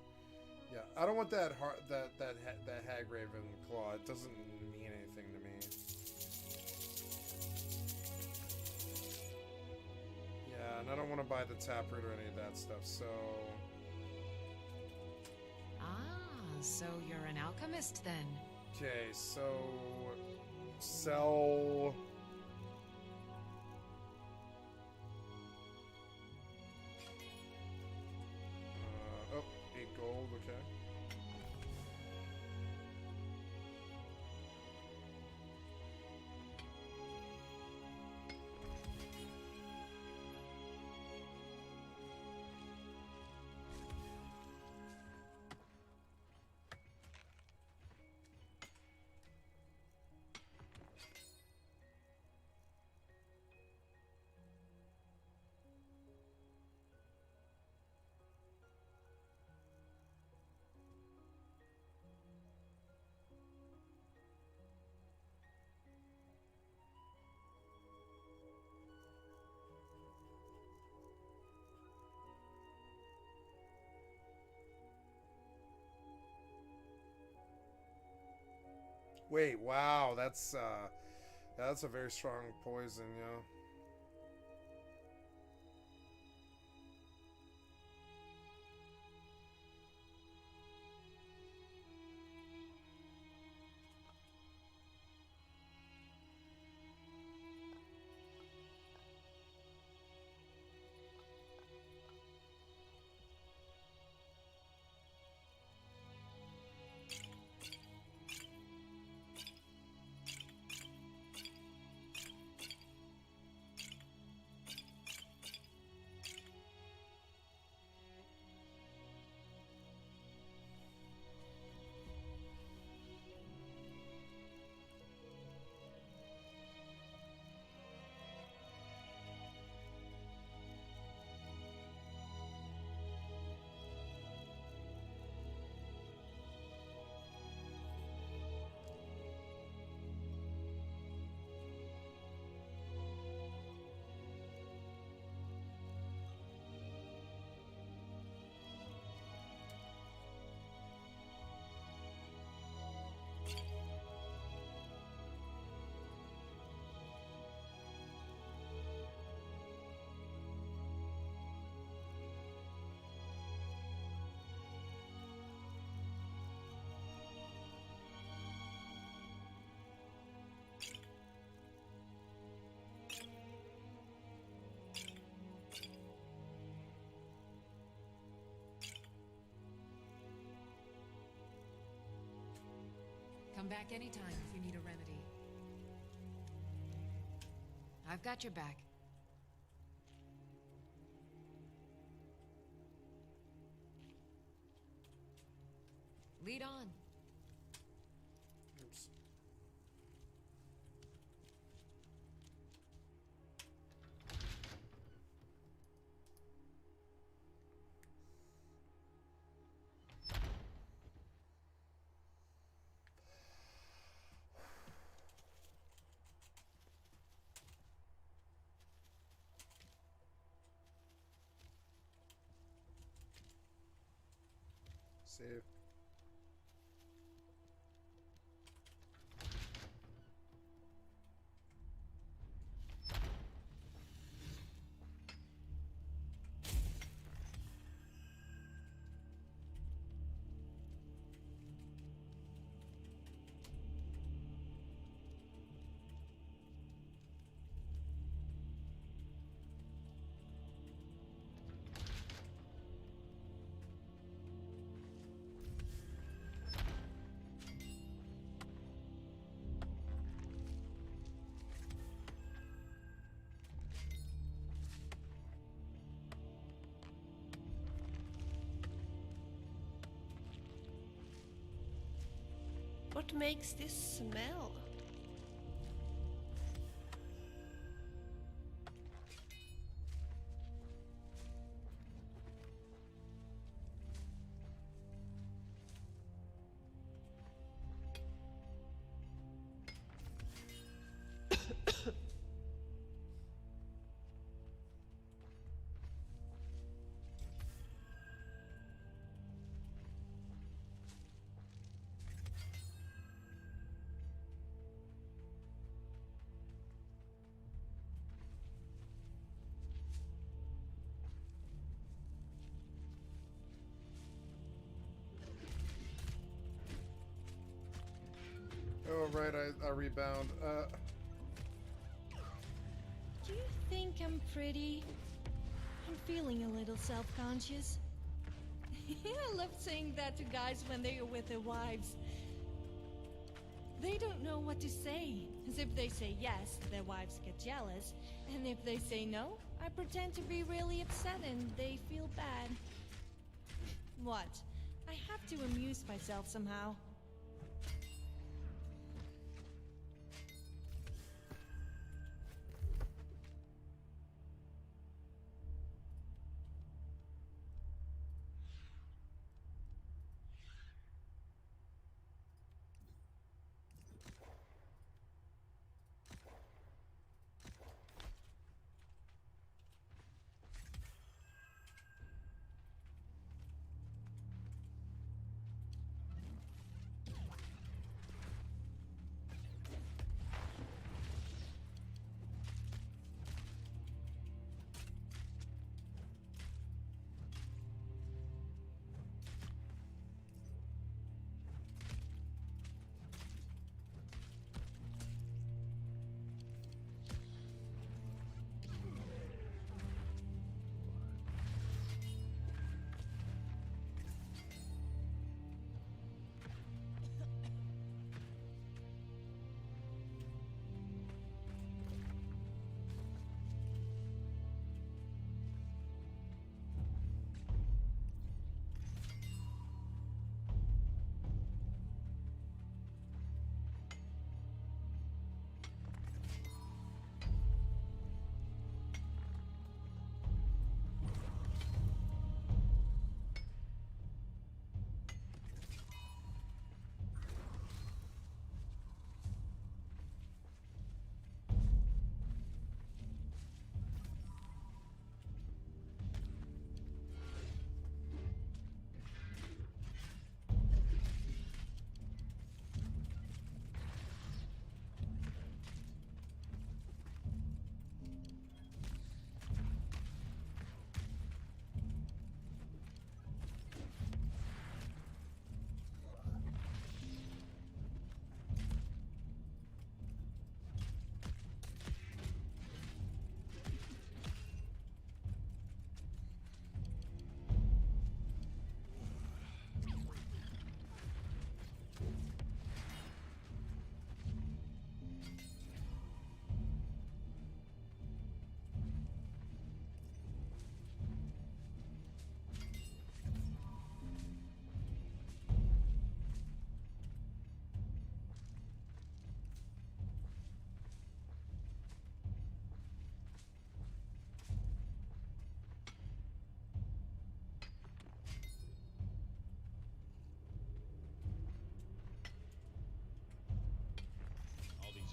Yeah, I don't want that that hag raven claw. It doesn't mean anything to me. Yeah, and I don't want to buy the taproot or any of that stuff. So. Ah, so you're an alchemist then. Okay, so sell. Oh, 8 gold, okay. Wait, wow, that's a very strong poison, yeah. Come back anytime if you need a remedy. I've got your back. Lead on. Oops. Save. What makes this smell? Oh, right, I rebound. Do you think I'm pretty? I'm feeling a little self-conscious. I love saying that to guys when they are with their wives. They don't know what to say. As if they say yes, their wives get jealous. And if they say no, I pretend to be really upset and they feel bad. What? I have to amuse myself somehow.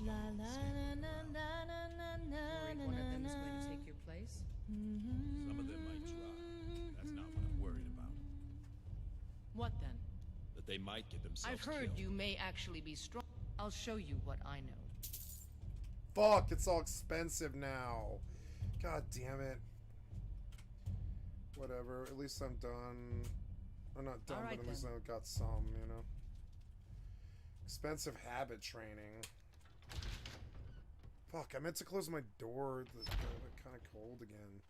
La la na na na na na na One of them is na. going to take your place? Some of them might try. That's not what I'm worried about. What then? That they might get themselves I've heard killed. you may actually be strong. I'll show you what I know. Fuck, it's all expensive now. God damn it. Whatever, at least I'm done. I'm not done, All right, but at least then. I've got some, you know. Expensive habit training. Fuck, I meant to close my door. It's kind of cold again.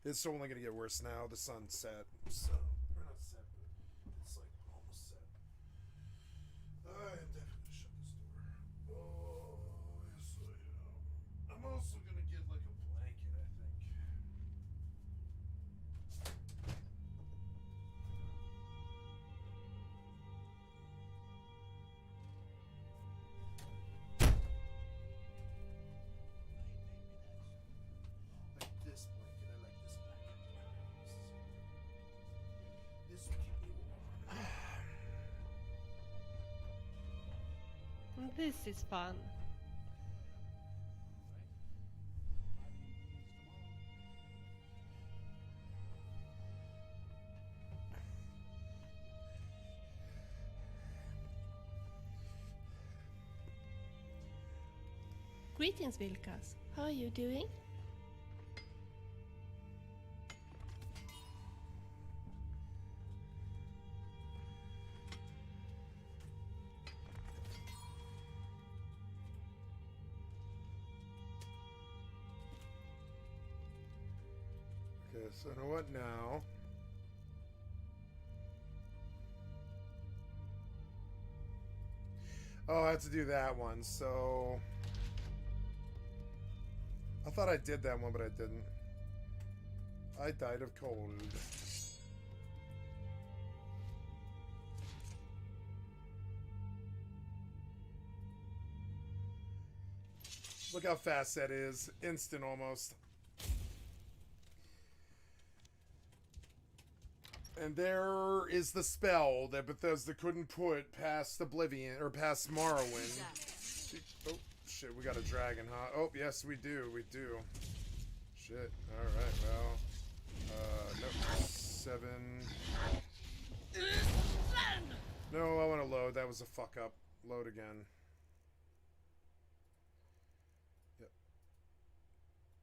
It's only going to get worse now. The sun's set. So, or not set, but it's like almost set. I am definitely going to shut this door. Oh, yes, I am. I'm also going to get like a blanket, I think. This is fun. Greetings, Vilkas. How are you doing? Okay, so you know what now? Oh, I have to do that one, so... I thought I did that one, but I didn't. I died of cold. Look how fast that is. Instant almost. And there is the spell that Bethesda couldn't put past Oblivion, or past Morrowind. Oh, shit, we got a dragon, huh? Oh, yes, we do, we do. Shit, alright, well. Nope, 7. No, I want to load. That was a fuck up. Load again. Yep.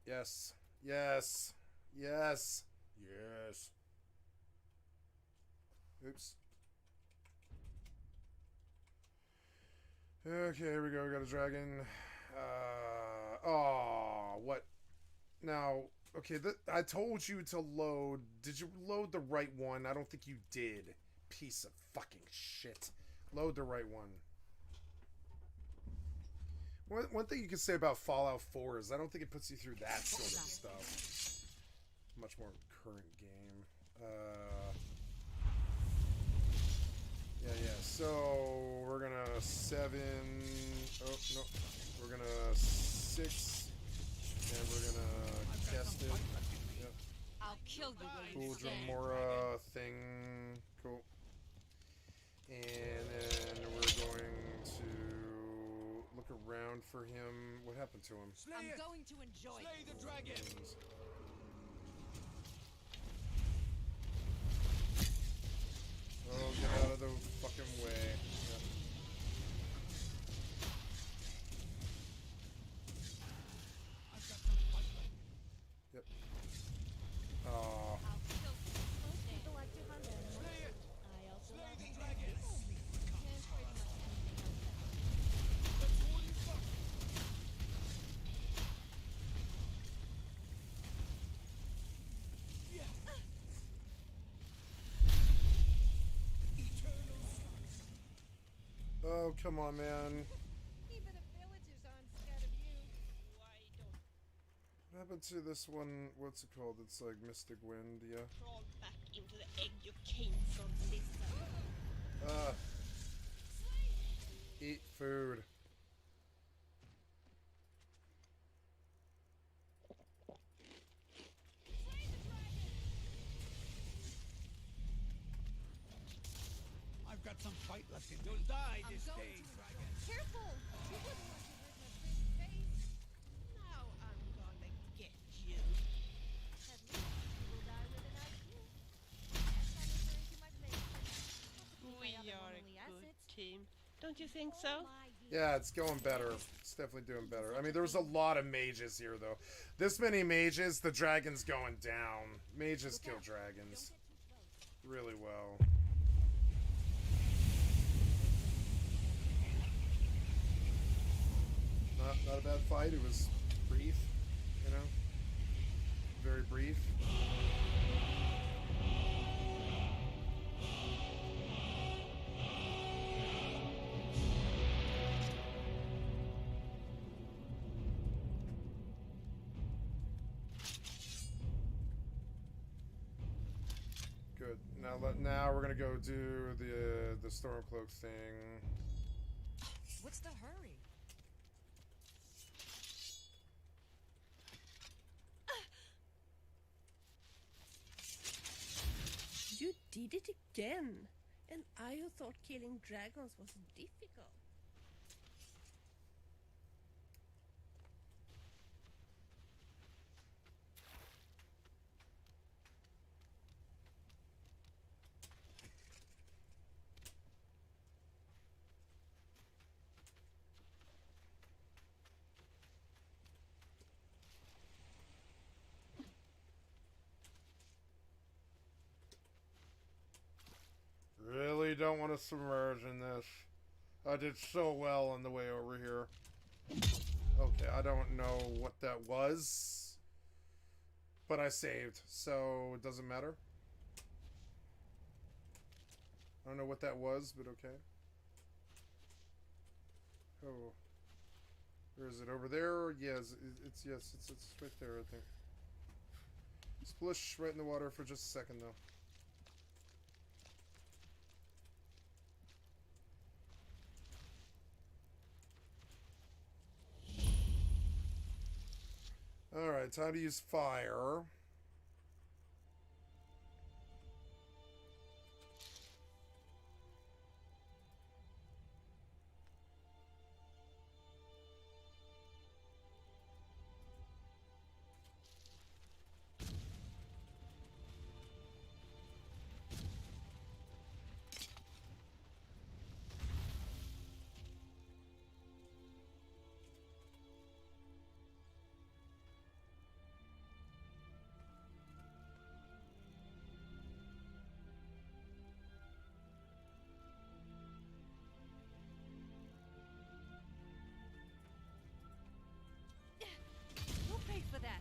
Yes. Yes. Yes. Yes. Oops. Okay, here we go. We got a dragon. Oh, what? Now, okay, I told you to load. Did you load the right one? I don't think you did. Piece of fucking shit. Load the right one. One thing you can say about Fallout 4 is I don't think it puts you through that sort of stuff. Much more current game. Yeah, so we're gonna 7. Oh, no. We're gonna 6. And we're gonna cast it. Yep. I'll kill you where Cool you stand. Dromora thing. Cool. And then we're going to look around for him. What happened to him? I'm going to enjoy Slay the dragon. Oh, get out of the fucking way. Yep. Yep. Oh. People like to hunt animals. I also love the dragon. Oh, come on, man. Even the villagers aren't scared of you. What happened to this one? What's it called? It's like Mystic Wind, yeah. Crawl back into the egg you came from, Lisa. Eat food. I've got some fight left in. You'll die this day, dragon. Careful! You wouldn't want to hurt my pretty face. Now I'm gonna get you. At least you will die with a nice view. Next time you drink, you might make We are a good team. Don't you think so? Yeah, it's going better. It's definitely doing better. I mean, there was a lot of mages here, though. This many mages, the dragon's going down. Mages kill dragons really well. Not a bad fight. It was brief, you know? Very brief. Good. Now we're gonna go do the Stormcloak thing. What's the hurry? You did it again. And I who thought killing dragons was difficult. don't want to submerge in this. I did so well on the way over here. Okay, I don't know what that was. But I saved, so it doesn't matter. I don't know what that was, but okay. Oh. Where is it? Over there? Yes, it's right there, I think. Splish right in the water for just a second, though. Alright, time to use fire. We'll pay for that.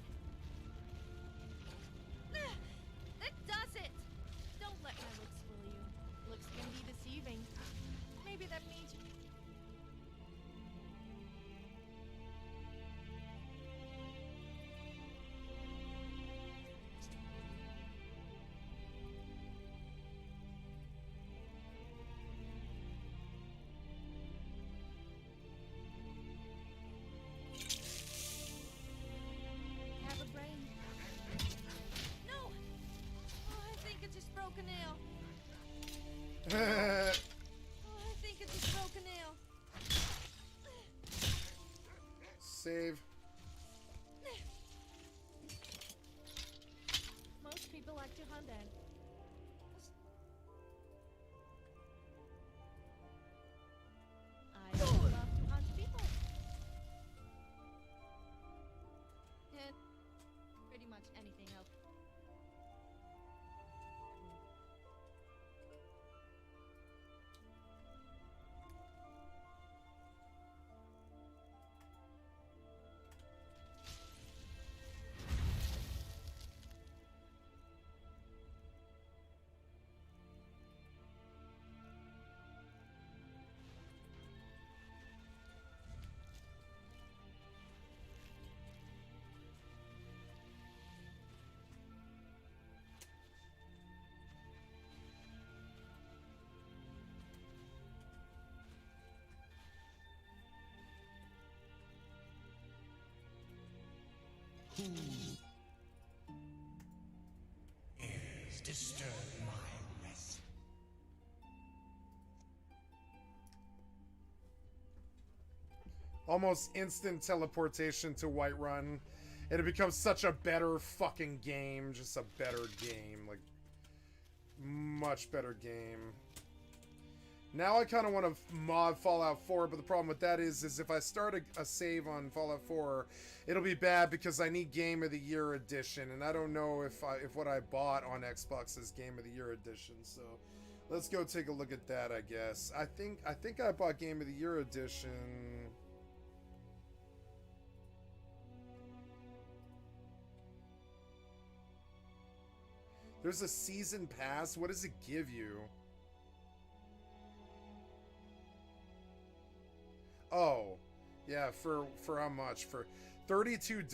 That does it! Don't let my looks fool you. Looks can be deceiving. Maybe that means you... Have a brain. No! Oh, I think I just broke a nail. Oh, I think I just broke a nail. Save. Most people like to hunt and... I love to hunt people. And pretty much anything else. Who is disturbed my rest? Almost instant teleportation to Whiterun. And it becomes such a better fucking game. Just a better game. Like, much better game. Now I kind of want to mod Fallout 4, but the problem with that is if I start a save on Fallout 4, it'll be bad because I need Game of the Year edition, and I don't know if what I bought on Xbox is Game of the Year edition. So let's go take a look at that. I guess I think I bought Game of the Year edition. There's a season pass. What does it give you? Oh, yeah, for how much? For $32.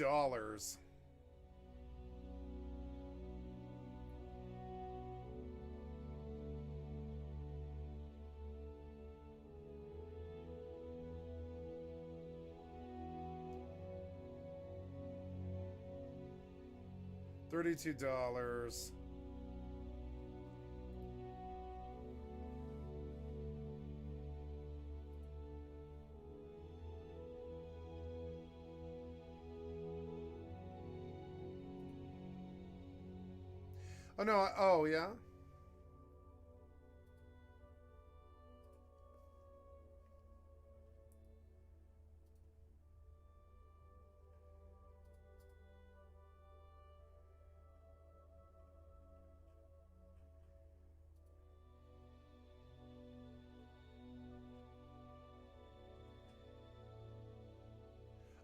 $32. Oh no, oh yeah?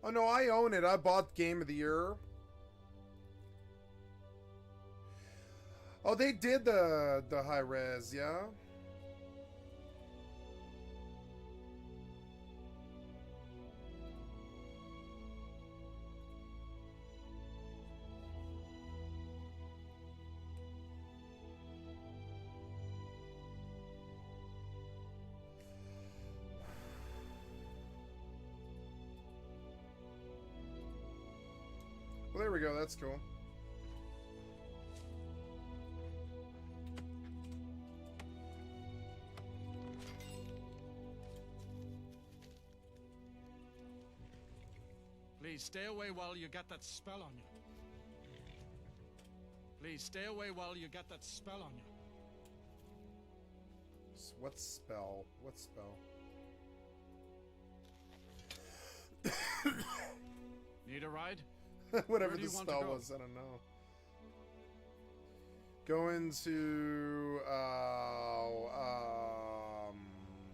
Oh no, I own it. I bought Game of the Year. Oh, they did the high res, yeah. Well, there we go. That's cool. Please stay away while you got that spell on you. Please stay away while you got that spell on you. What spell? What spell? Need a ride? Whatever the spell was, I don't know. Go into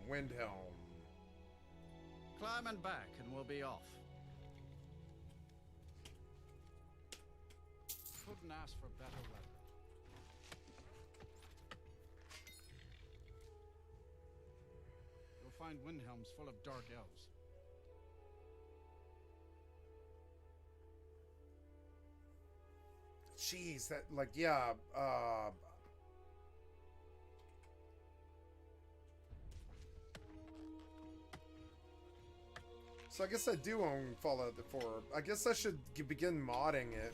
Windhelm. Climb and back, and we'll be off. Couldn't ask for better weather. You'll find Windhelm's full of dark elves. Jeez, that, like, yeah, so I guess I do own Fallout 4. I guess I should begin modding it.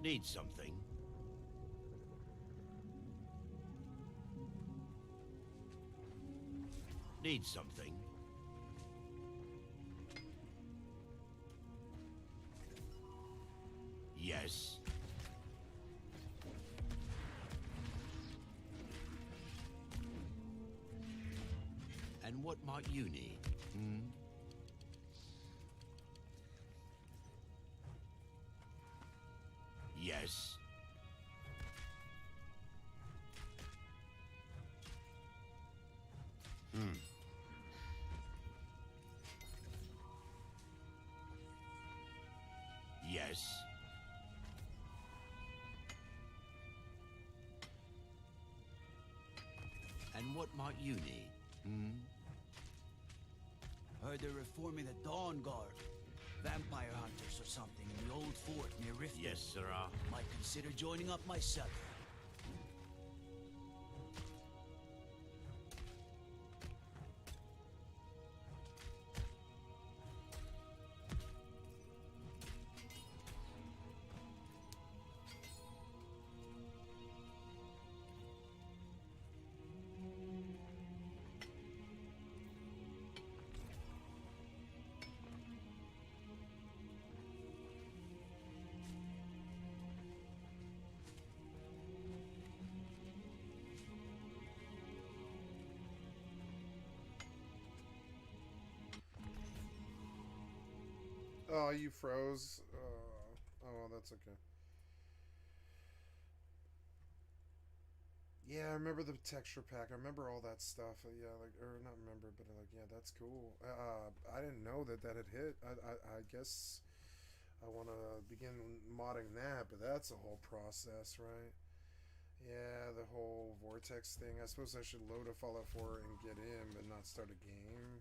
Need something? Need something? Yes. And what might you need? Hmm? Yes. Hmm. Yes. And what might you need? Hmm? Heard they're reforming the Dawn Guard. Vampire hunters or something in the old fort near Riften. Yes, sirrah. Might consider joining up myself. Oh, you froze. Oh, well, that's okay. Yeah, I remember the texture pack. I remember all that stuff. Yeah, like, or not remember, but like, yeah, that's cool. I didn't know that had hit. I guess I want to begin modding that, but that's a whole process, right? Yeah, the whole vortex thing. I suppose I should load a Fallout 4 and get in, but not start a game.